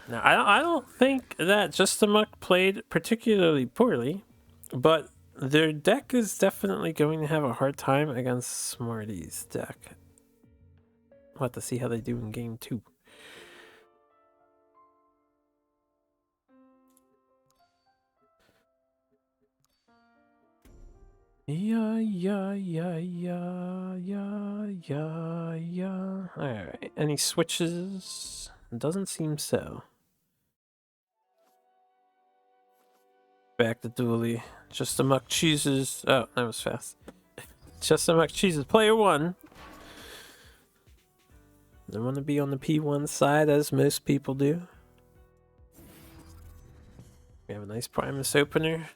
Now, I don't think that Just a Muck played particularly poorly, but their deck is definitely going to have a hard time against Smarty's deck. We'll have to see how they do in Game 2. Yeah. Alright, any switches? Doesn't seem so. Back to Duely. Just a Muck chooses... Oh, that was fast. Just a Muck chooses player 1. I want to be on the P1 side, as most people do. We have a nice Primus opener.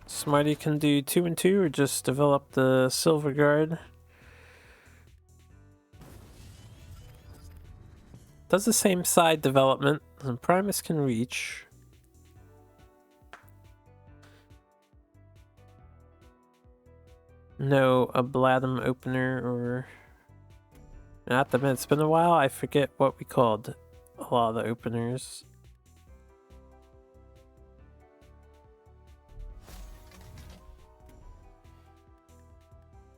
Smarty can do 2 and 2 or just develop the Silver Guard. Does the same side development, And Primus can reach. No, a Bladum opener or... Not the minute. It's been a while. I forget what we called a lot of the openers.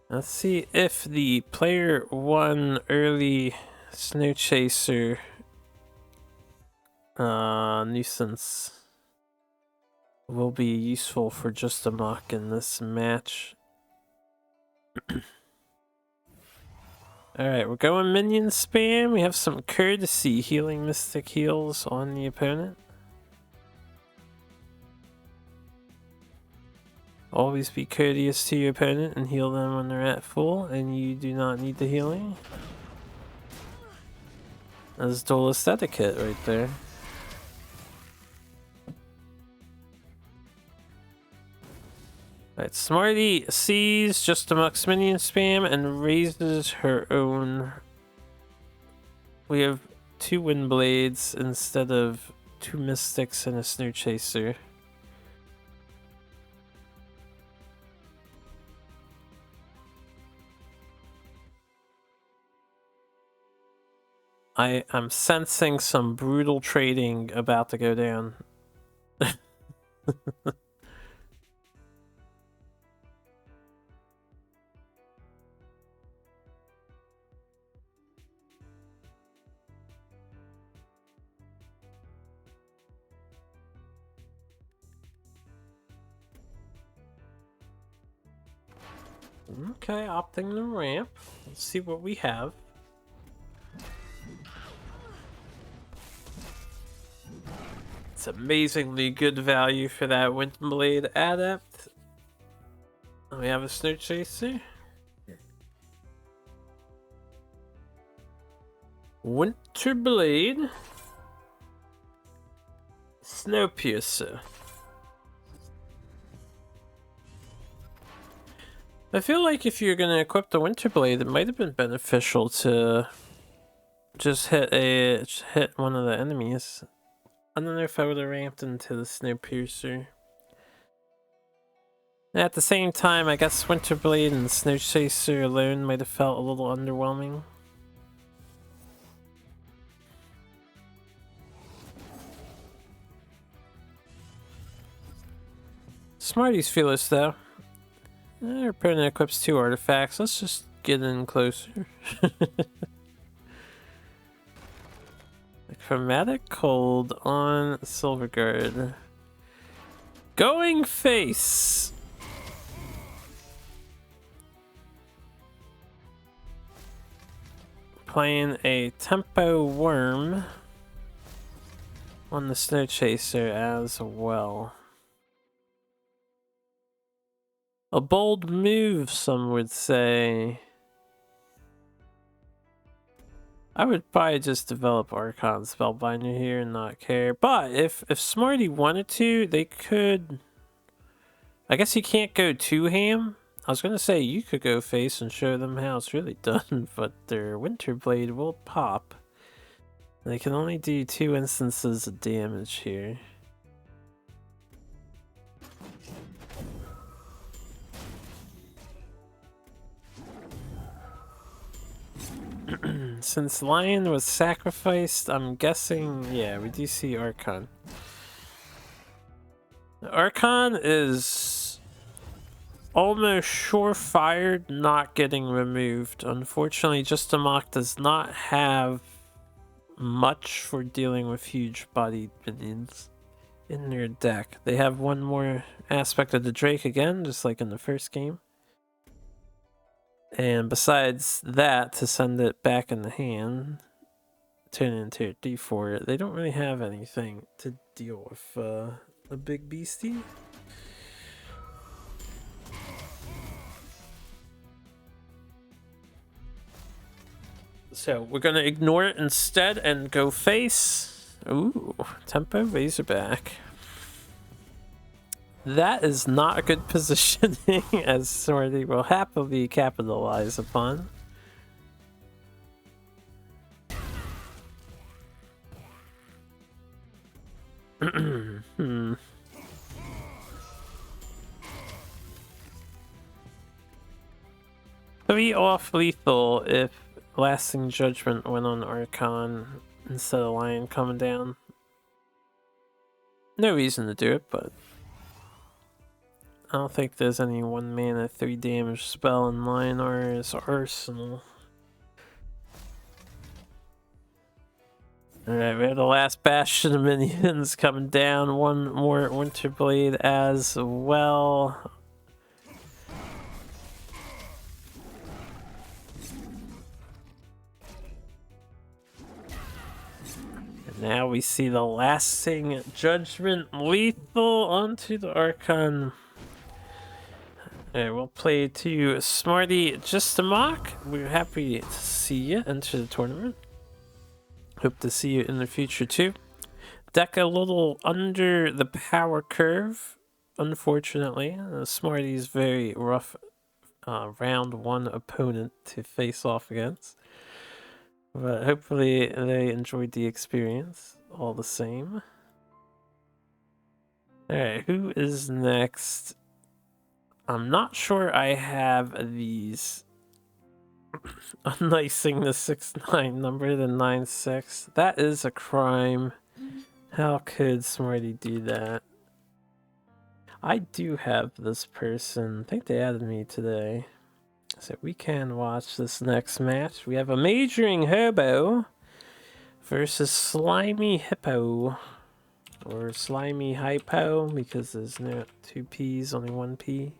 Let's see if the player 1 early Snow Chaser nuisance will be useful for just a mock in this match. Alright, we're going minion spam. We have some courtesy healing mystic heals on the opponent. Always be courteous to your opponent and heal them when they're at full, and you do not need the healing. That's Duelyst etiquette right there. Alright, Smarty sees just amongst minion spam and raises her own. We have 2 wind blades instead of 2 mystics and a Snow Chaser. I'm sensing some brutal trading about to go down. Okay, opting the ramp. Let's see what we have. It's amazingly good value for that Windblade Adept. We have a Snow Chaser. Winterblade. Snowpiercer. I feel like if you're gonna equip the Winterblade, it might have been beneficial to just hit one of the enemies. I don't know if I would have ramped into the Snowpiercer. At the same time, I guess Winterblade and Snow Chaser alone might have felt a little underwhelming. Smarty's fearless though. Our opponent equips 2 artifacts. Let's just get in closer. Chromatic Cold on Silverguard. Going face! Playing a Tempo Worm on the Snow Chaser as well. A bold move, some would say. I would probably just develop Archon Spellbinder here and not care. But if Smarty wanted to, they could... I guess you can't go too ham. I was going to say you could go face and show them how it's really done, but their Winterblade will pop. They can only do 2 instances of damage here. Since Lion was sacrificed, I'm guessing, yeah, we do see Archon. Archon is almost surefire not getting removed. Unfortunately, Justamok does not have much for dealing with huge bodied minions in their deck. They have one more aspect of the Drake again, just like in the first game. And besides that, to send it back in the hand, turn it into a D4, they don't really have anything to deal with a big beastie. So we're going to ignore it instead and go face. Ooh, Tempo Razorback. That is not a good positioning, as Smarty will happily capitalize upon. Hmm. It'd be off lethal if Lasting Judgment went on Archon instead of Lion coming down. No reason to do it, but I don't think there's any 1 mana 3 damage spell in Lionar's arsenal. Alright, we have the last bastion of minions coming down. 1 more Winterblade as well. And now we see the Lasting Judgment lethal onto the Archon. Alright, we'll play to Smarty just to mock. We're happy to see you enter the tournament. Hope to see you in the future too. Deck a little under the power curve, unfortunately. Smarty's very rough round 1 opponent to face off against. But hopefully they enjoyed the experience all the same. Alright, who is next? I'm not sure I have these. Unicing the 6-9 number than 9-6. That is a crime. How could Smarty do that? I do have this person. I think they added me today. So we can watch this next match. We have a majoring hobo versus slimy hippo. Or slimy hypo, because there's no 2 P's, only 1 P.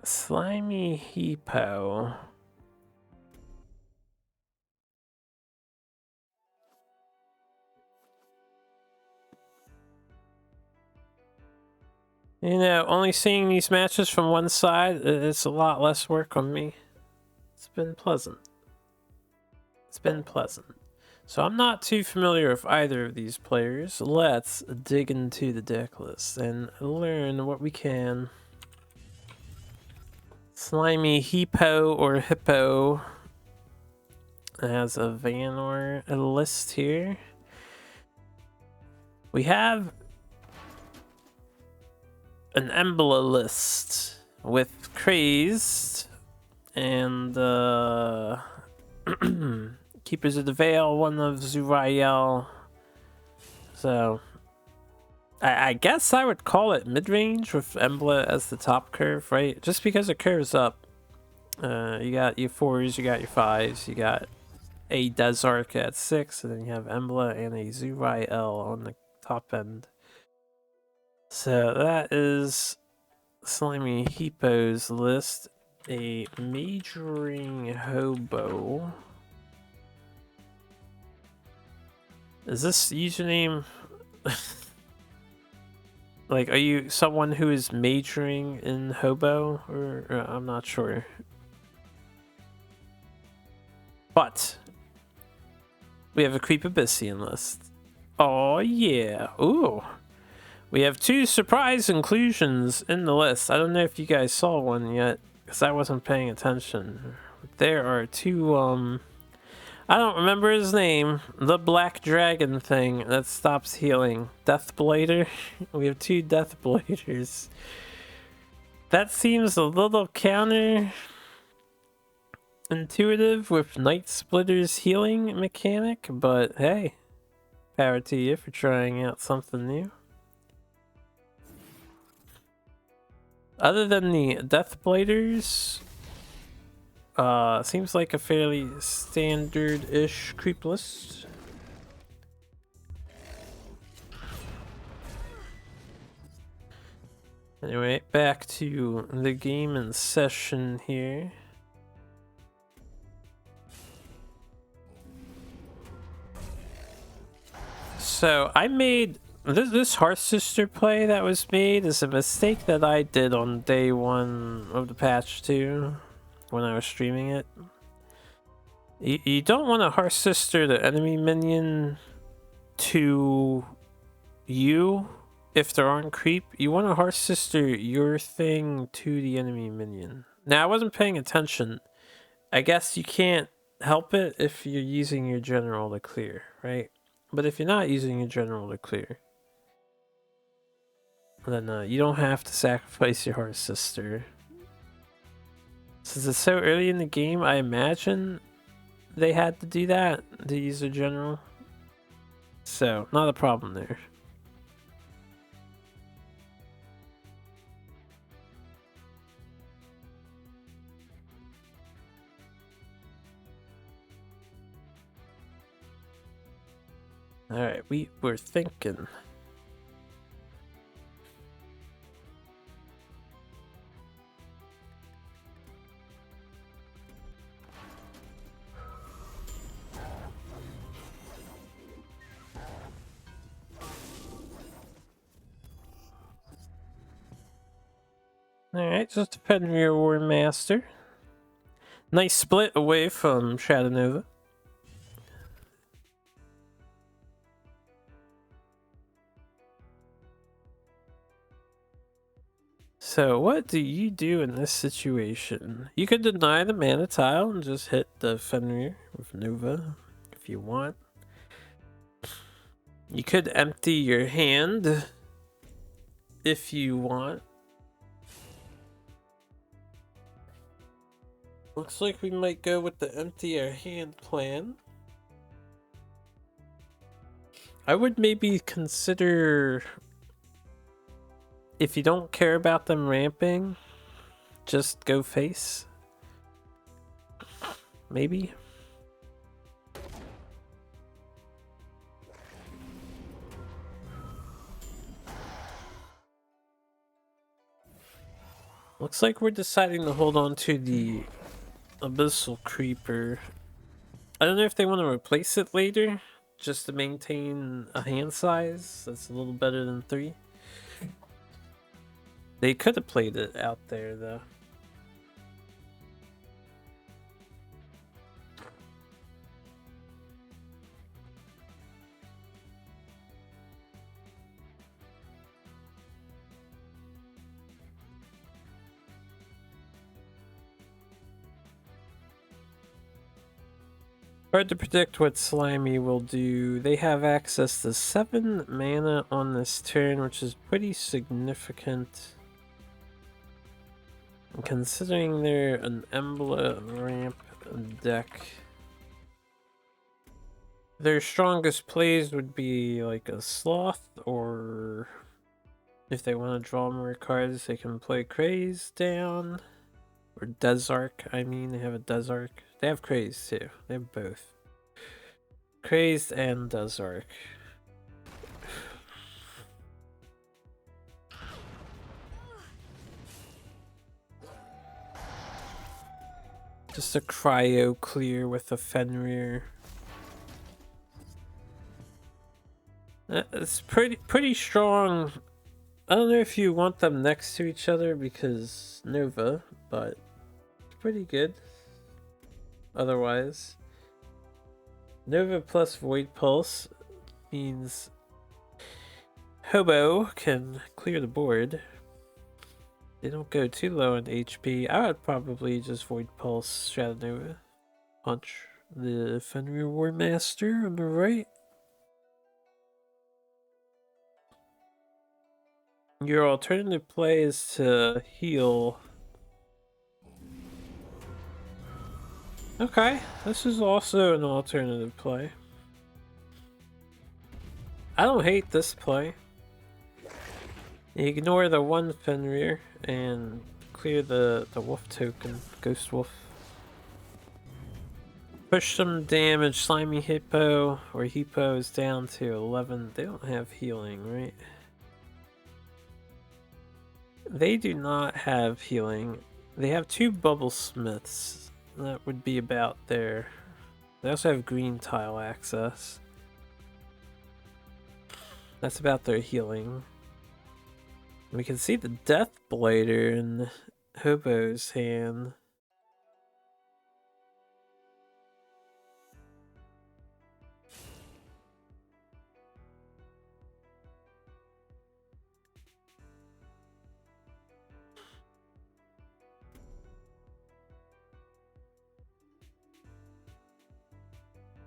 Slimy hippo. You know, only seeing these matches from one side, it's a lot less work on me. It's been pleasant. It's been pleasant. So I'm not too familiar with either of these players. Let's dig into the deck list and learn what we can. Slimy hippo or hippo has a Vanor list here. We have an Embla list with Crazed and Keepers of the Veil, one of Zurael. So I guess I would call it mid-range with Embla as the top curve, right? Just because it curves up. You got your 4s, you got your 5s, you got a Desark at 6, and then you have Embla and a Zurael on the top end. So that is Slimy Hippo's list. A majoring hobo. Is this username like, are you someone who is majoring in hobo, or I'm not sure. But we have a Creepabyssian list. Oh yeah. Ooh. We have 2 surprise inclusions in the list. I don't know if you guys saw one yet, because I wasn't paying attention. There are 2, I don't remember his name. The black dragon thing that stops healing. Deathblader. We have 2 Deathbladers. That seems a little counter intuitive with Night Splitter's healing mechanic, but hey, power to you for trying out something new. Other than the Deathbladers, seems like a fairly standard-ish creep list. Anyway, back to the game and session here. So I made this Hearth Sister play that was made is a mistake that I did on day 1 of the patch 2 when I was streaming it. You don't want to Hearth Sister the enemy minion to you if they're on creep. You want to Hearth Sister your thing to the enemy minion. Now I wasn't paying attention I guess you can't help it if you're using your general to clear, right? But if you're not using your general to clear, then you don't have to sacrifice your Heart Sister. Since it's so early in the game, I imagine they had to do that to use their general. So, not a problem there. Alright, we were thinking. Alright, just a Fenrir War Master. Nice split away from Shadow Nova. So, what do you do in this situation? You could deny the mana tile and just hit the Fenrir with Nova if you want. You could empty your hand if you want. Looks like we might go with the empty our hand plan. I would maybe consider, if you don't care about them ramping, just go face. Maybe. Looks like we're deciding to hold on to the Abyssal Creeper. I don't know if they want to replace it later, just to maintain a hand size that's a little better than 3. They could have played it out there, though. Hard to predict what Slimy will do. They have access to 7 mana on this turn, which is pretty significant. And considering they're an Emblem ramp deck, their strongest plays would be like a Sloth, or if they want to draw more cards, they can play Craze down. Or Desark, I mean, they have a Desark. They have Craze too. They have both. Crazed and Desark. Just a cryo clear with a Fenrir. It's pretty strong. I don't know if you want them next to each other because Nova, but it's pretty good. Otherwise, Nova plus Void Pulse means Hobo can clear the board. They don't go too low in HP. I would probably just Void Pulse Shadow Nova. Punch the Fenrir War Master on the right. Your alternative play is to heal. Okay, this is also an alternative play. I don't hate this play. Ignore the one Fenrir and clear the wolf token, Ghost Wolf. Push some damage, Slimy Hippo, or Hippo is down to 11. They don't have healing, right? They do not have healing. They have 2 Bubble Smiths. That would be about there. They also have green tile access. That's about their healing. We can see the Death Blighter in Hobo's hand.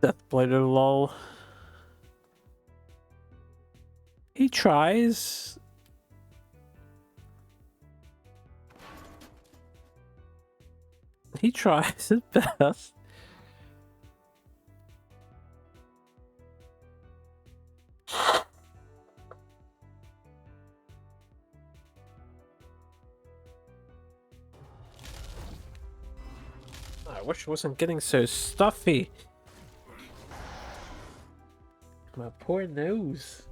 Deathblighter lol. He tries. He tries his best. I wish it wasn't getting so stuffy. My poor nose.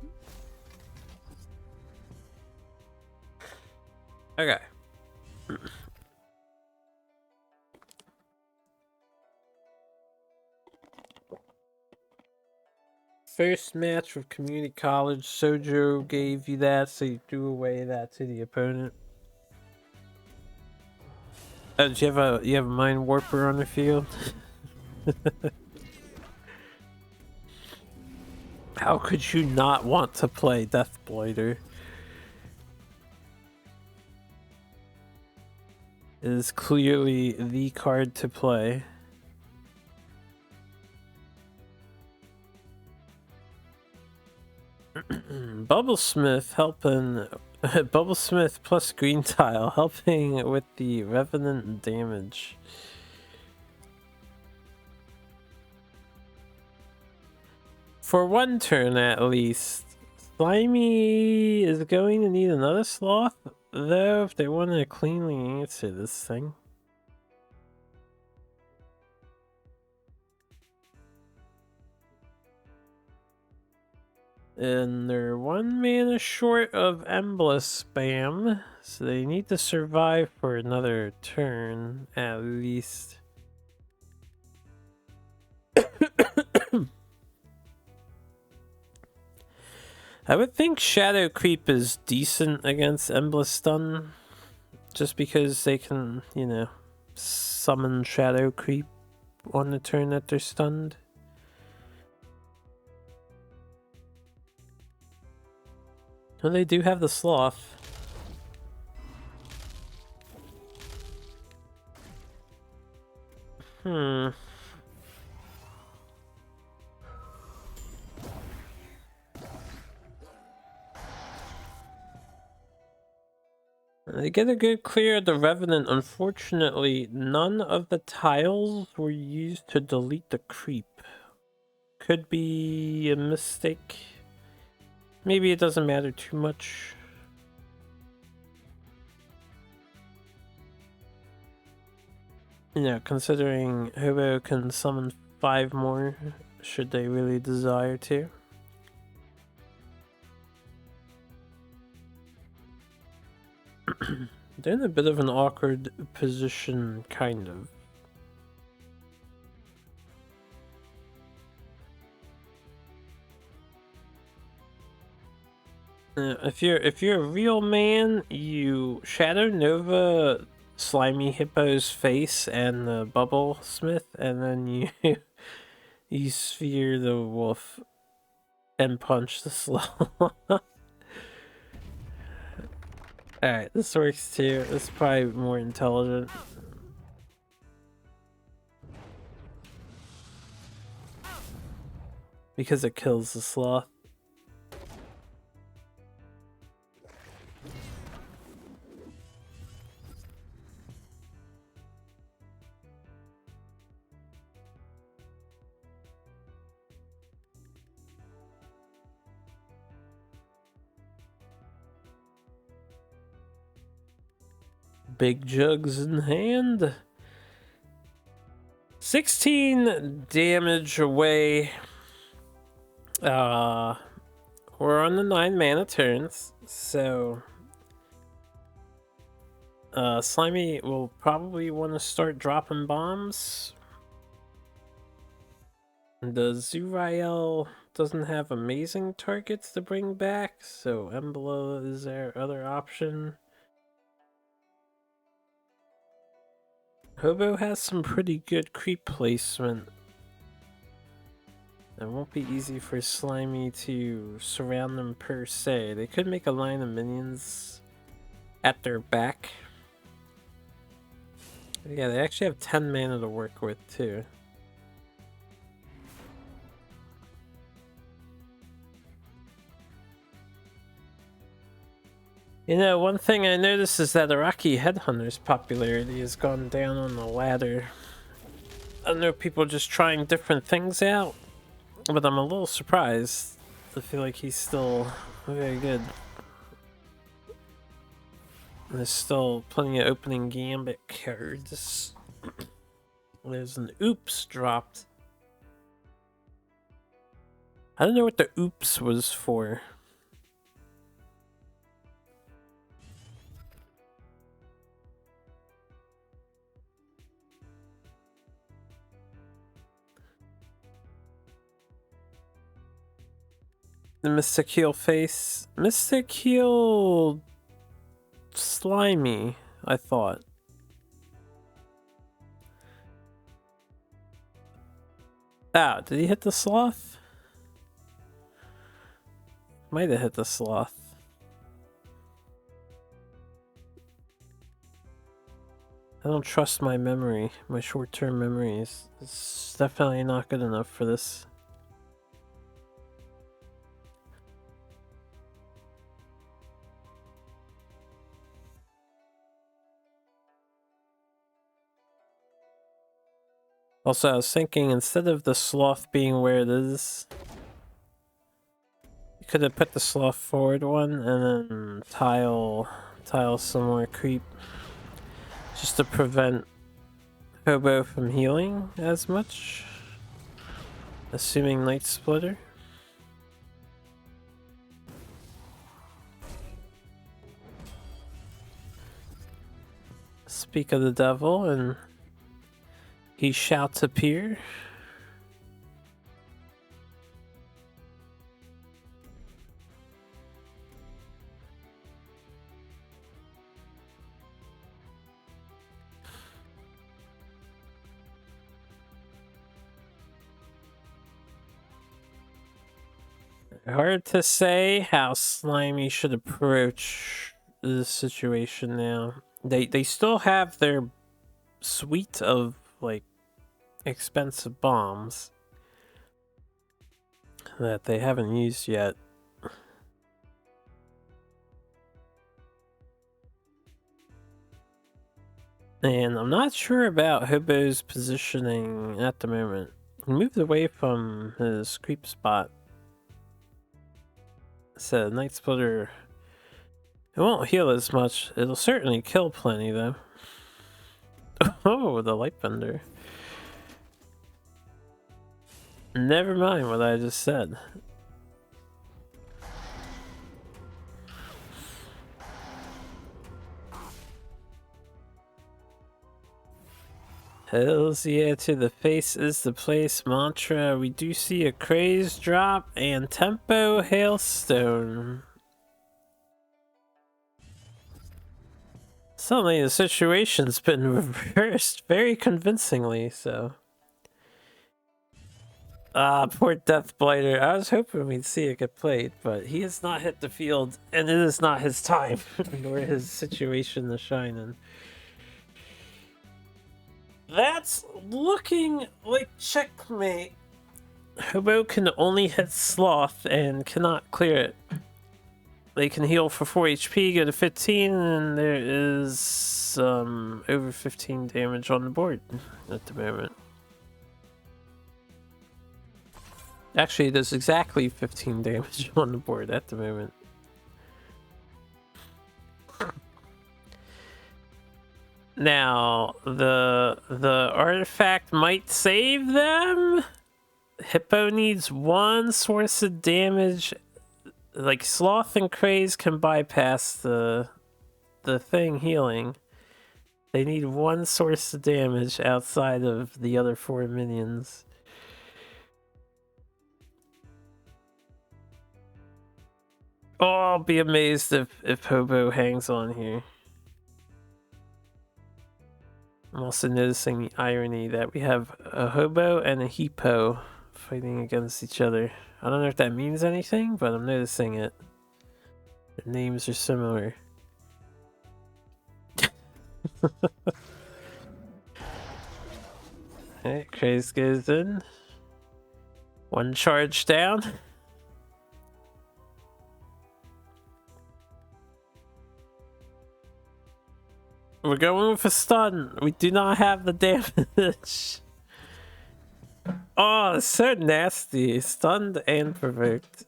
Okay. First match with community college, Sojo gave you that, so you threw away that to the opponent. Oh, did you have a mind warper on the field? How could you not want to play Deathblighter? It is clearly the card to play. Bubblesmith helping. Bubblesmith plus green tile helping with the revenant damage. For one turn at least. Slimy is going to need another sloth, though, if they want to cleanly answer this thing. And they're 1 mana short of Embless spam, so they need to survive for another turn at least. I would think Shadow Creep is decent against Embless Stun, just because they can, you know, summon Shadow Creep on the turn that they're stunned. Well, they do have the Sloth. They get a good clear of the Revenant. Unfortunately, none of the tiles were used to delete the creep. Could be a mistake. Maybe it doesn't matter too much. You know, considering Hobo can summon 5 more, should they really desire to. They're in a bit of an awkward position, kind of. If you're a real man, you Shadow Nova Slimy Hippo's face and the Bubble Smith, and then you you sphere the wolf and punch the sloth. Alright, this works too. This is probably more intelligent. Because it kills the sloth. Big jugs in hand. 16 damage away. We're on the 9 mana turns, so Slimy will probably want to start dropping bombs. The Zurael doesn't have amazing targets to bring back, so Embla is their other option. Hobo has some pretty good creep placement. It won't be easy for Slimy to surround them per se. They could make a line of minions at their back. Yeah, they actually have 10 mana to work with too. You know, one thing I noticed is that Iraqi headhunters' popularity has gone down on the ladder. I know people are just trying different things out, but I'm a little surprised. I feel like he's still very good. There's still plenty of opening gambit cards. There's an oops dropped. I don't know what the oops was for. The Mystic Heel face. Mystic Heel slimy, I thought. Ah, did he hit the sloth? Might have hit the sloth. I don't trust my memory. My short-term memory is definitely not good enough for this. Also, I was thinking, instead of the sloth being where it is, you could have put the sloth forward one and then tile some more creep. Just to prevent Hobo from healing as much. Assuming Night Splitter. Speak of the devil, and he shouts appear. Hard to say how Slimy should approach this situation now. They still have their suite of like expensive bombs that they haven't used yet. And I'm not sure about Hobo's positioning at the moment. He moved away from his creep spot. So Night Splitter, it won't heal as much. It'll certainly kill plenty though. Oh, the light bender. Never mind what I just said. Hells yeah, to the face is the place mantra. We do see a craze drop and tempo hailstone. Suddenly the situation's been reversed very convincingly, so. Ah, poor Death Blighter. I was hoping we'd see it get played, but he has not hit the field, and it is not his time, nor his situation to shine in. That's looking like checkmate. Hobo can only hit Sloth and cannot clear it. They can heal for 4 HP, go to 15, and there is over 15 damage on the board at the moment. Actually, there's exactly 15 damage on the board at the moment. Now, the artifact might save them. Hippo needs one source of damage. Like, Sloth and Craze can bypass the thing healing. They need one source of damage outside of the other 4 minions. Oh, I'll be amazed if Hobo hangs on here. I'm also noticing the irony that we have a Hobo and a Hippo fighting against each other. I don't know if that means anything, but I'm noticing it. Their names are similar. Alright, Craze goes in. One charge down. We're going with a stun. We do not have the damage. Oh, it's so nasty. Stunned and provoked.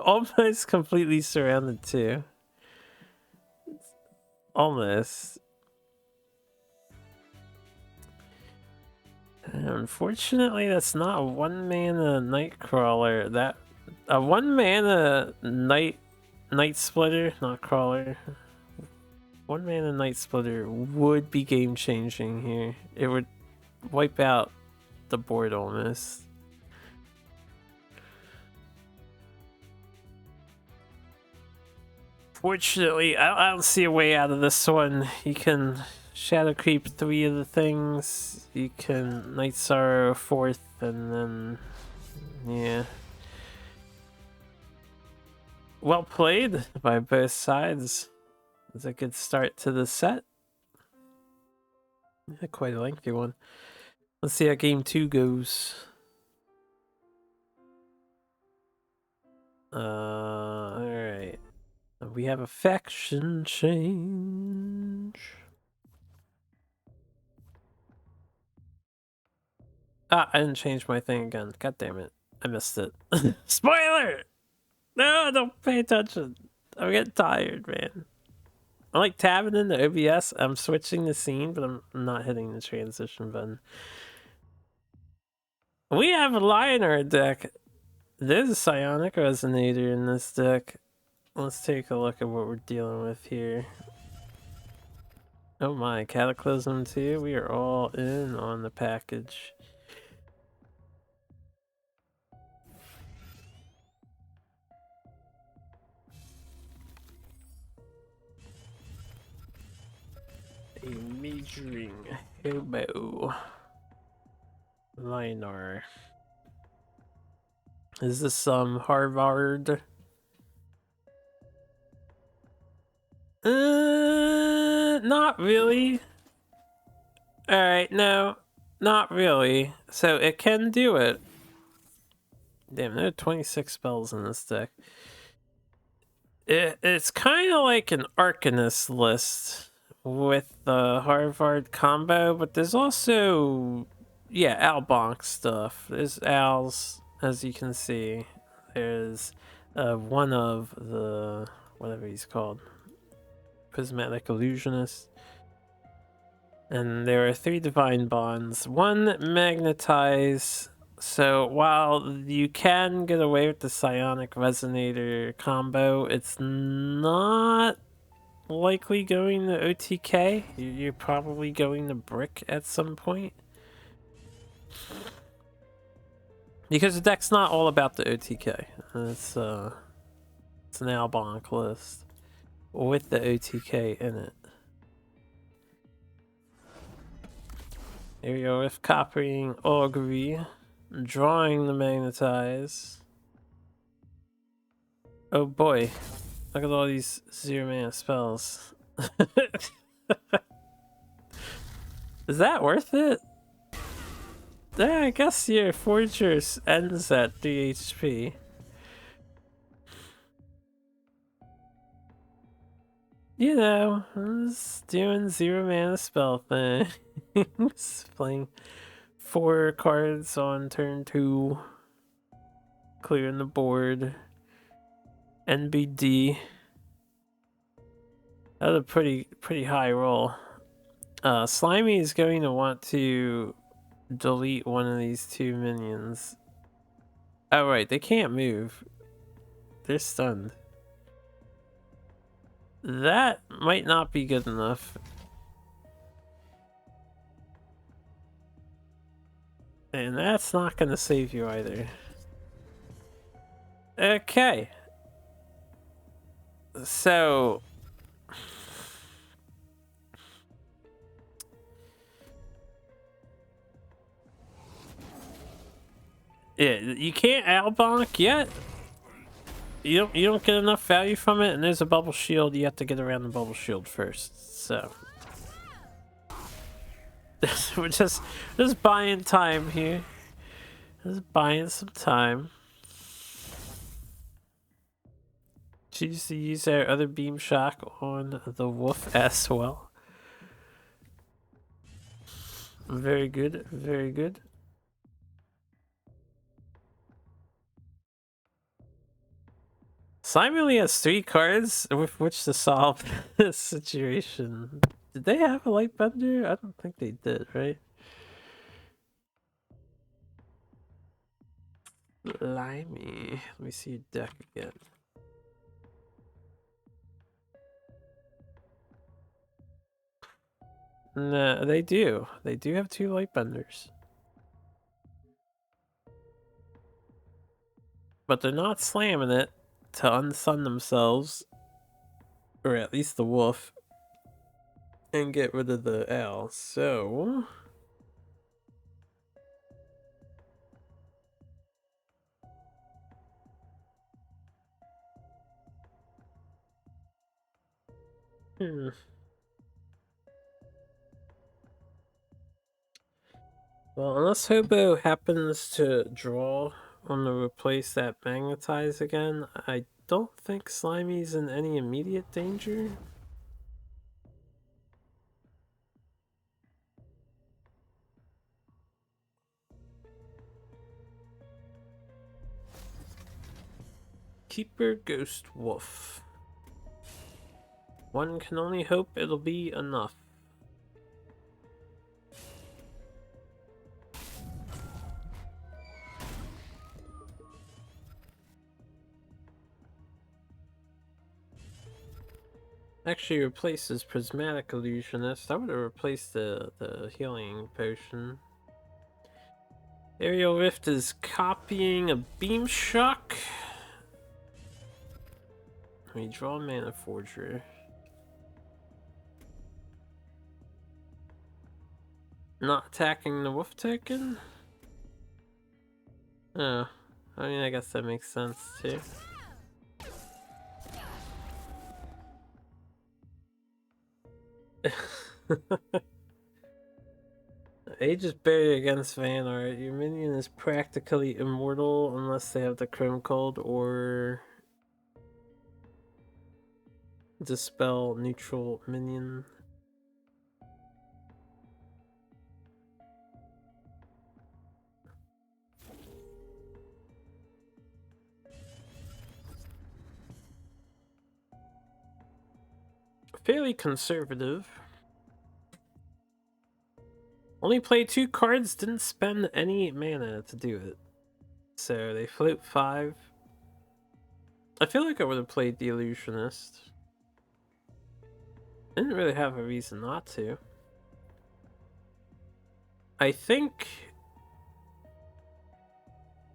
Almost completely surrounded too. Almost. Unfortunately, that's not a 1-mana Nightcrawler. That a 1-mana Night Splitter, not Crawler. 1-mana Night Splitter would be game changing here. It would wipe out the board almost. Fortunately, I don't see a way out of this one. You can Shadow Creep 3 of the things. You can Night Sorrow 4th, and then yeah. Well played by both sides. It's a good start to the set. Yeah, quite a lengthy one. Let's see how game 2 goes. Alright. We have a faction change. Ah, I didn't change my thing again. God damn it. I missed it. Spoiler! No, don't pay attention. I'm getting tired, man. I'm like tabbing in the OBS. I'm switching the scene, but I'm not hitting the transition button. We have a lion in our deck. There's a psionic resonator in this deck. Let's take a look at what we're dealing with here. Oh my, Cataclysm 2. We are all in on the package. A majoring hobo. Linar. Is this some Harvard? Not really. Alright, no. Not really. So it can do it. Damn, there are 26 spells in this deck. It's kind of like an Arcanist list with the Harvard combo, but there's also, yeah, Albonk stuff. There's Owls, as you can see. There's one of the, whatever he's called, Prismatic Illusionist. And there are 3 Divine Bonds, 1 Magnetize. So while you can get away with the Psionic Resonator combo, it's not likely going to OTK. You're probably going to Brick at some point. Because the deck's not all about the OTK. It's an Albonk list with the OTK in it. Here we go with copying Augury, drawing the Magnetize. Oh boy, look at all these 0-mana spells. Is that worth it? Yeah, I guess your Fortress ends at 3 HP. You know, I'm just doing 0-mana spell things. Playing 4 cards on turn 2. Clearing the board. NBD. That was a pretty high roll. Slimy is going to want to delete one of these 2 minions. Oh right, they can't move. They're stunned. That might not be good enough. And that's not going to save you either. Okay. So... yeah, you can't Albonk yet. You don't get enough value from it, and there's a bubble shield. You have to get around the bubble shield first. So we're just buying time here. Just buying some time. Choose to use our other beam shock on the wolf as well. Very good, very good. Slime only has 3 cards with which to solve this situation. Did they have a light bender? I don't think they did, right? Limey. Let me see your deck again. No, they do. They do have 2 light benders. But they're not slamming it to unsun themselves, or at least the wolf, and get rid of the L. So well, unless Hobo happens to draw on to replace that magnetize again, I don't think Slimy's in any immediate danger. Keeper Ghost Wolf. One can only hope it'll be enough. Actually replaces Prismatic Illusionist. I would have replaced the healing potion. Aerial Rift is copying a Beam Shock. We draw Mana Forger. Not attacking the wolf token? Oh, I mean, I guess that makes sense too. Aegis Barrier against Van Art. Your minion is practically immortal unless they have the Chrome Cold or Dispel neutral minion. Fairly conservative. Only played 2 cards, didn't spend any mana to do it. So they float 5. I feel like I would have played the Illusionist. Didn't really have a reason not to. I think...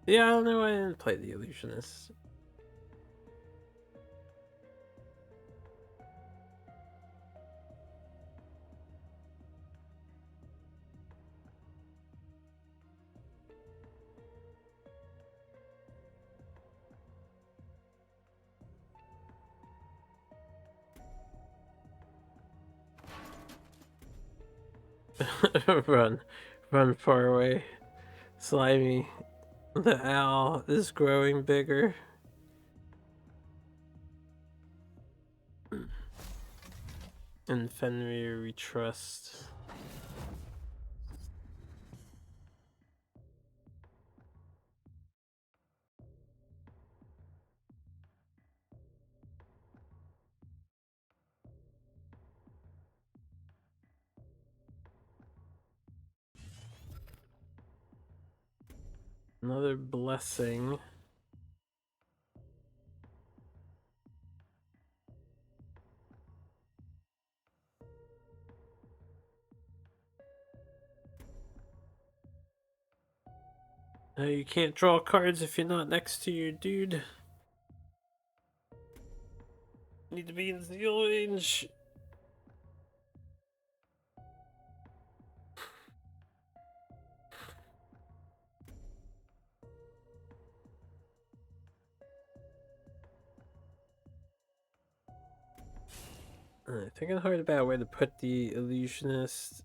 yeah, I don't know why I didn't play the Illusionist. Run far away. Slimy. The owl is growing bigger. And Fenrir we trust. Another blessing. You can't draw cards if you're not next to your dude. Need to be in zeal range. Thinking hard about where to put the Illusionist.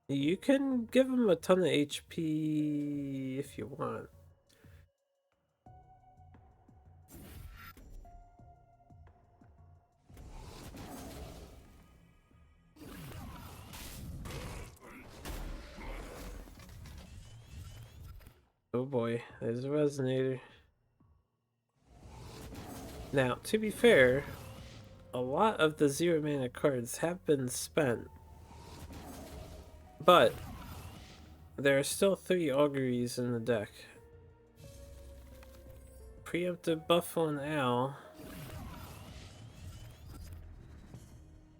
You can give him a ton of HP if you want. Oh boy, there's a resonator. Now, to be fair, a lot of the 0 mana cards have been spent, but there are still 3 auguries in the deck. Preemptive buff on Owl.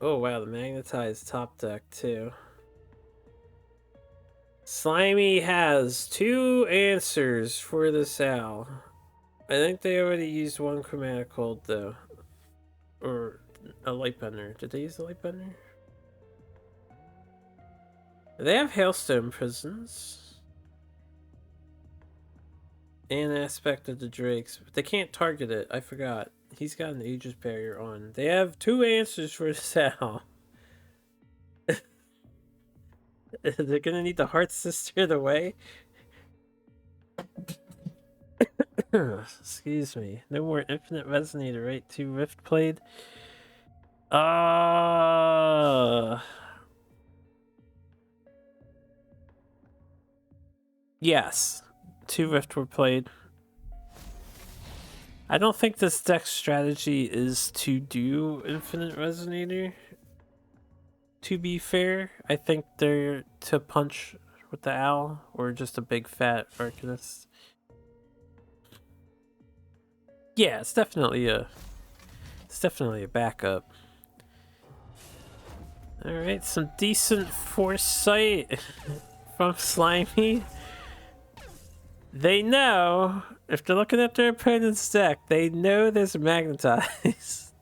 Oh wow, the magnetized top deck too. Slimy has 2 answers for this Owl. I think they already used 1 chromatic hold though. Or a lightbender. Did they use a lightbender? They have hailstone prisons. And aspect of the drakes. But they can't target it. I forgot. He's got an Aegis barrier on. They have 2 answers for this Owl. They're gonna need the Heart Sister the way. Excuse me. No more Infinite Resonator, right? 2 Rift Blade. Yes. 2 Rift were played. I don't think this deck's strategy is to do Infinite Resonator. To be fair, I think they're to punch with the Owl or just a big fat Arcanist. Yeah, it's definitely a backup. Alright, some decent foresight from Slimy. They know, if they're looking at their opponent's deck, they know there's magnetized.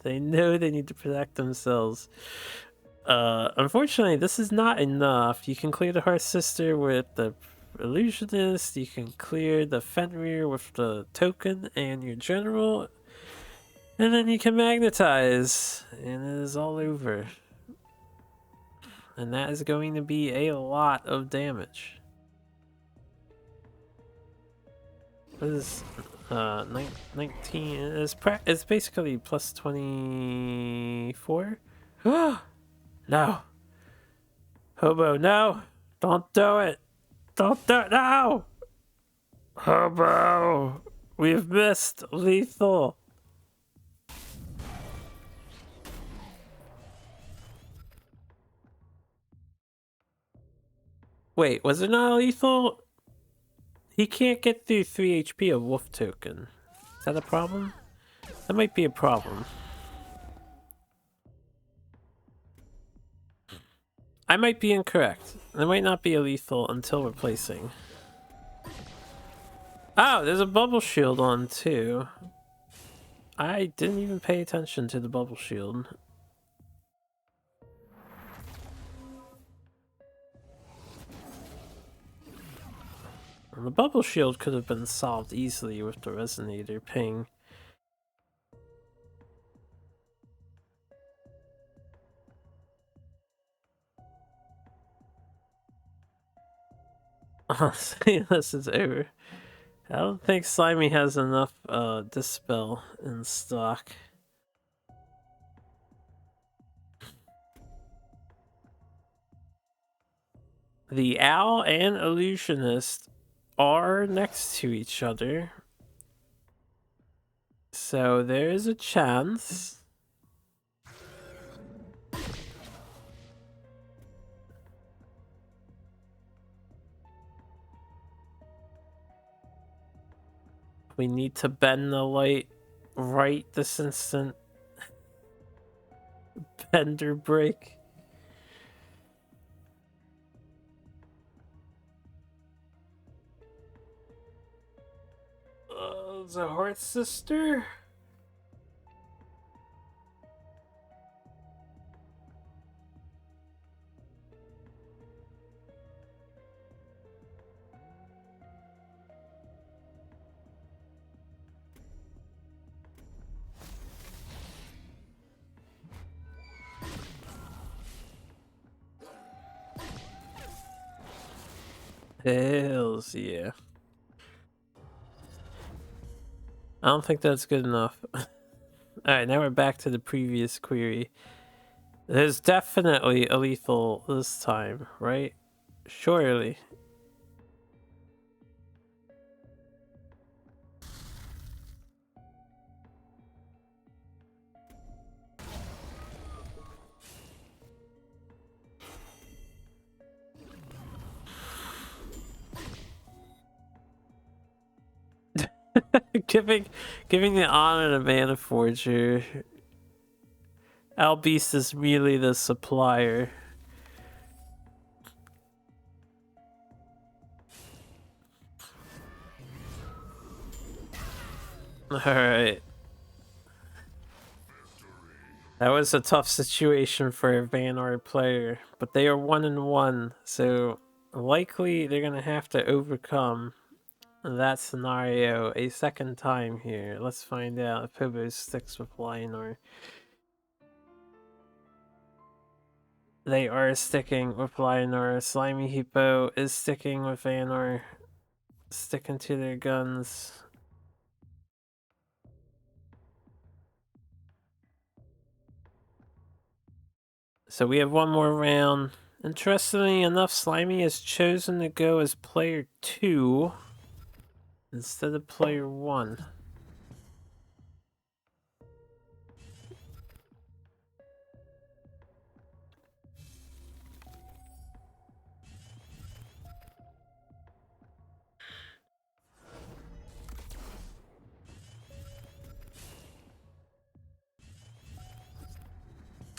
They know they need to protect themselves. Unfortunately, this is not enough. You can clear the Heart Sister with the Illusionist, you can clear the Fenrir with the token and your general, and then you can magnetize, and it is all over. And that is going to be a lot of damage. What is 19? It's basically plus 24. No, Hobo, no! Don't do it! Don't do it! No! Hobo, we've missed lethal. Wait, was it not lethal? He can't get through 3 HP of Wolf Token. Is that a problem? That might be a problem. I might be incorrect. It might not be a lethal until replacing. Oh, there's a bubble shield on too. I didn't even pay attention to the bubble shield. And the bubble shield could have been solved easily with the resonator ping. Honestly, this is over. I don't think Slimy has enough Dispel in stock. The Owl and Illusionist are next to each other. So there is a chance. We need to bend the light right this instant. Bend or break. The Heart Sister? Hells yeah. I don't think that's good enough. Alright, now we're back to the previous query. There's definitely a lethal this time, right? Surely. Giving the honor to Mana Forger. Albeast is really the supplier. Alright. That was a tough situation for a Vanguard player, but they are 1-1, so likely they're gonna have to overcome that scenario a second time here. Let's find out if Hobo sticks with Lionor. They are sticking with Lionor. Slimy Hippo is sticking with Vanor. Sticking to their guns. So we have one more round. Interestingly enough, Slimy has chosen to go as player 2 instead of player 1.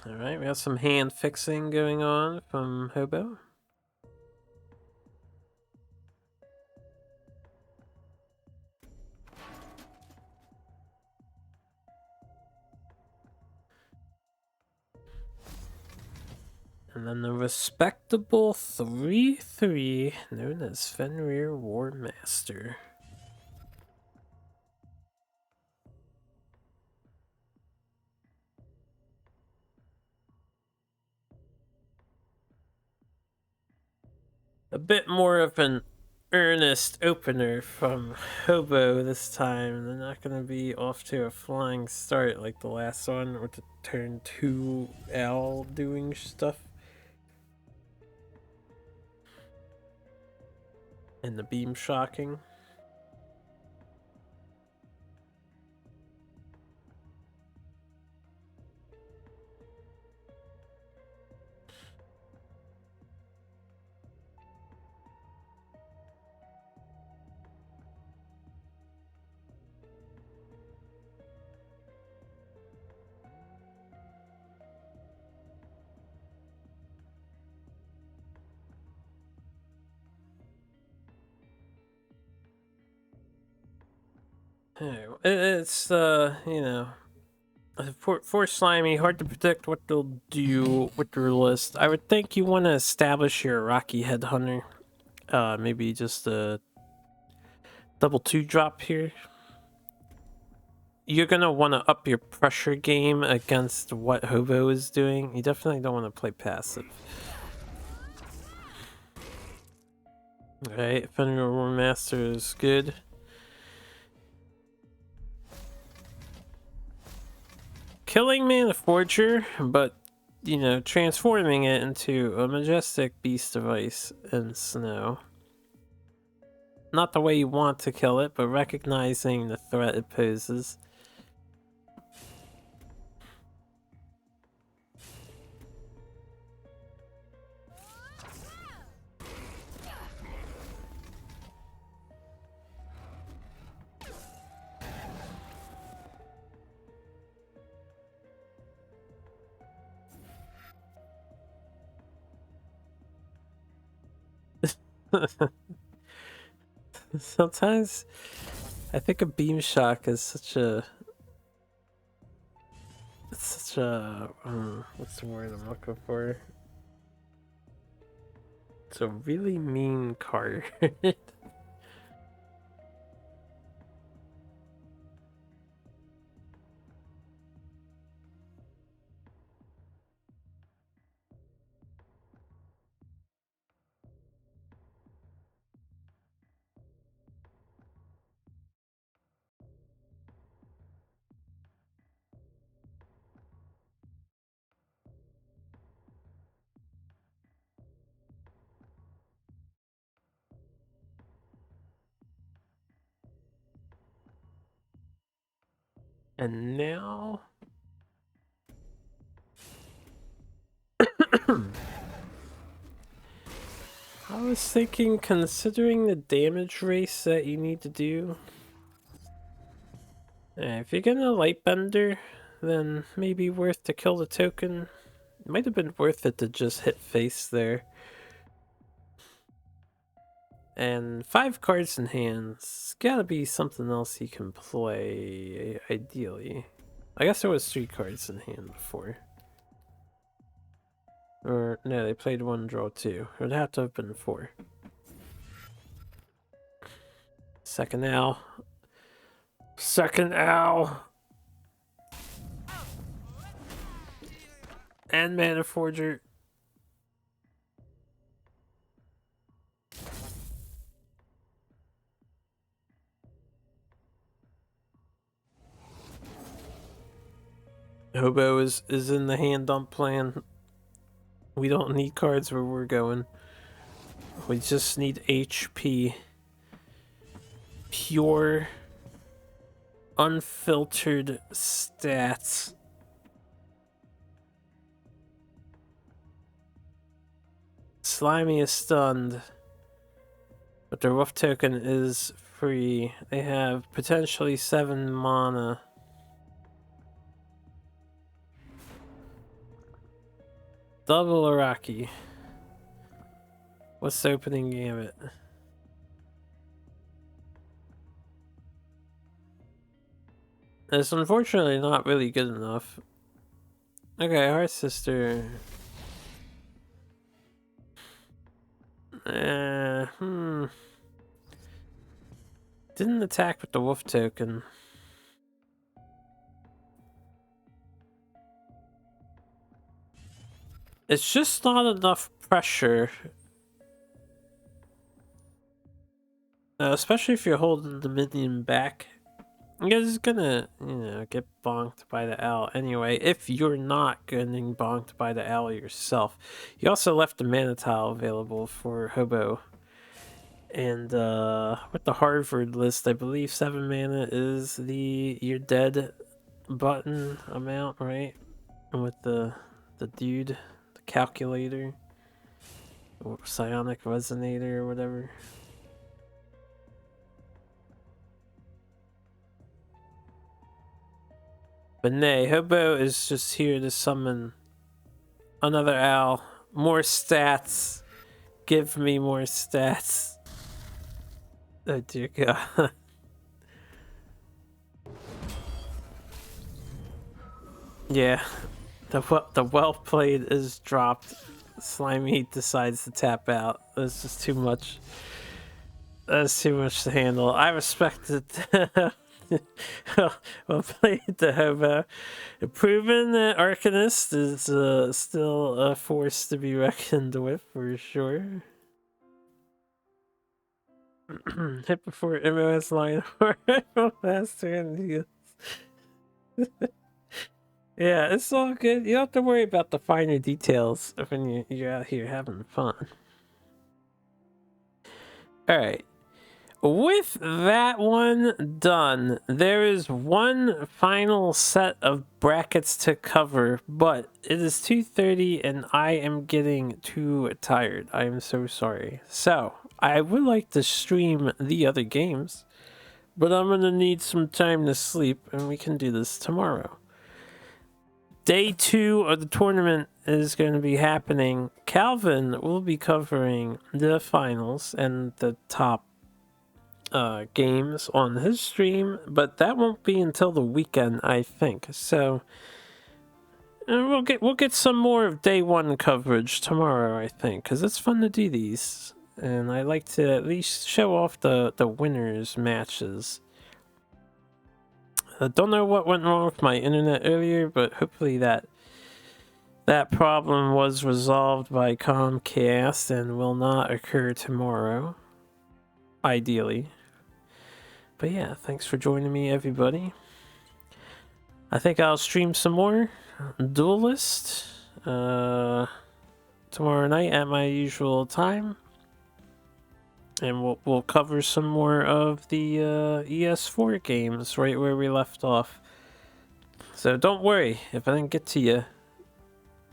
Alright, we have some hand fixing going on from Hobo. And then the respectable 3-3 known as Fenrir War Master. A bit more of an earnest opener from Hobo this time. They're not going to be off to a flying start like the last one, or to turn 2 L doing stuff. And the beam shocking. It's, you know, for Slimy, hard to predict what they'll do with their list. I would think you want to establish your Rocky Headhunter. Maybe just a double 2-drop here. You're gonna want to up your pressure game against what Hobo is doing. You definitely don't want to play passive. Alright, Fenrir War Master is good. Killing Mana Forger, but, you know, transforming it into a majestic beast device in snow. Not the way you want to kill it, but recognizing the threat it poses. Sometimes I think a beam shock is such a what's the word I'm looking for? It's a really mean card. And now I was thinking, considering the damage race that you need to do, If you're gonna Lightbender, then maybe worth to kill the token. It might have been worth it to just hit face there. And 5 cards in hand. It's gotta be something else he can play, ideally. I guess there was 3 cards in hand before. Or, no, they played 1, draw 2. It would have to have been 4. Second owl. Second owl! And Mana Forger. Hobo is in the hand dump plan. We don't need cards where we're going. We just need HP. Pure, unfiltered stats. Slimy is stunned, but their wolf token is free. They have potentially 7 mana. Double Araki. What's the opening gambit? It's unfortunately not really good enough. Okay, Heart Sister. Didn't attack with the wolf token. It's just not enough pressure. Especially if you're holding the minion back. It's gonna, get bonked by the owl anyway, if you're not getting bonked by the owl yourself. You also left the mana tile available for Hobo. And with the Harvard list, I believe 7 mana is the you're dead button amount, right? And with the dude, the calculator, or psionic resonator or whatever. But nay, Hobo is just here to summon another owl. More stats. Give me more stats. Oh dear God. Yeah, the well played is dropped. Slimy decides to tap out. That's just too much. That's too much to handle. I respect it. Well played, the Hobo. Proven that Arcanist is still a force to be reckoned with, for sure. Hit before MOS line or faster and heals. Yeah, it's all good. You don't have to worry about the finer details when you're out here having fun. Alright. With that one done, there is one final set of brackets to cover, but it is 2:30 and I am getting too tired. I am so sorry. So, I would like to stream the other games, but I'm gonna need some time to sleep and we can do this tomorrow. Day 2 of the tournament is going to be happening. Calvin will be covering the finals and the top games on his stream, but that won't be until the weekend, I think. So we'll get some more of day 1 coverage tomorrow, I think, because it's fun to do these, and I like to at least show off the winners matches. I don't know what went wrong with my internet earlier, but hopefully that problem was resolved by Comcast and will not occur tomorrow. Ideally. But yeah, thanks for joining me, everybody. I think I'll stream some more Duelyst tomorrow night at my usual time. And we'll cover some more of the ES4 games right where we left off. So don't worry if I didn't get to you.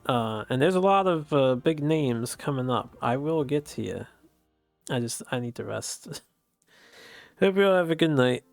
And there's a lot of big names coming up. I will get to you. I need to rest. Hope you all have a good night.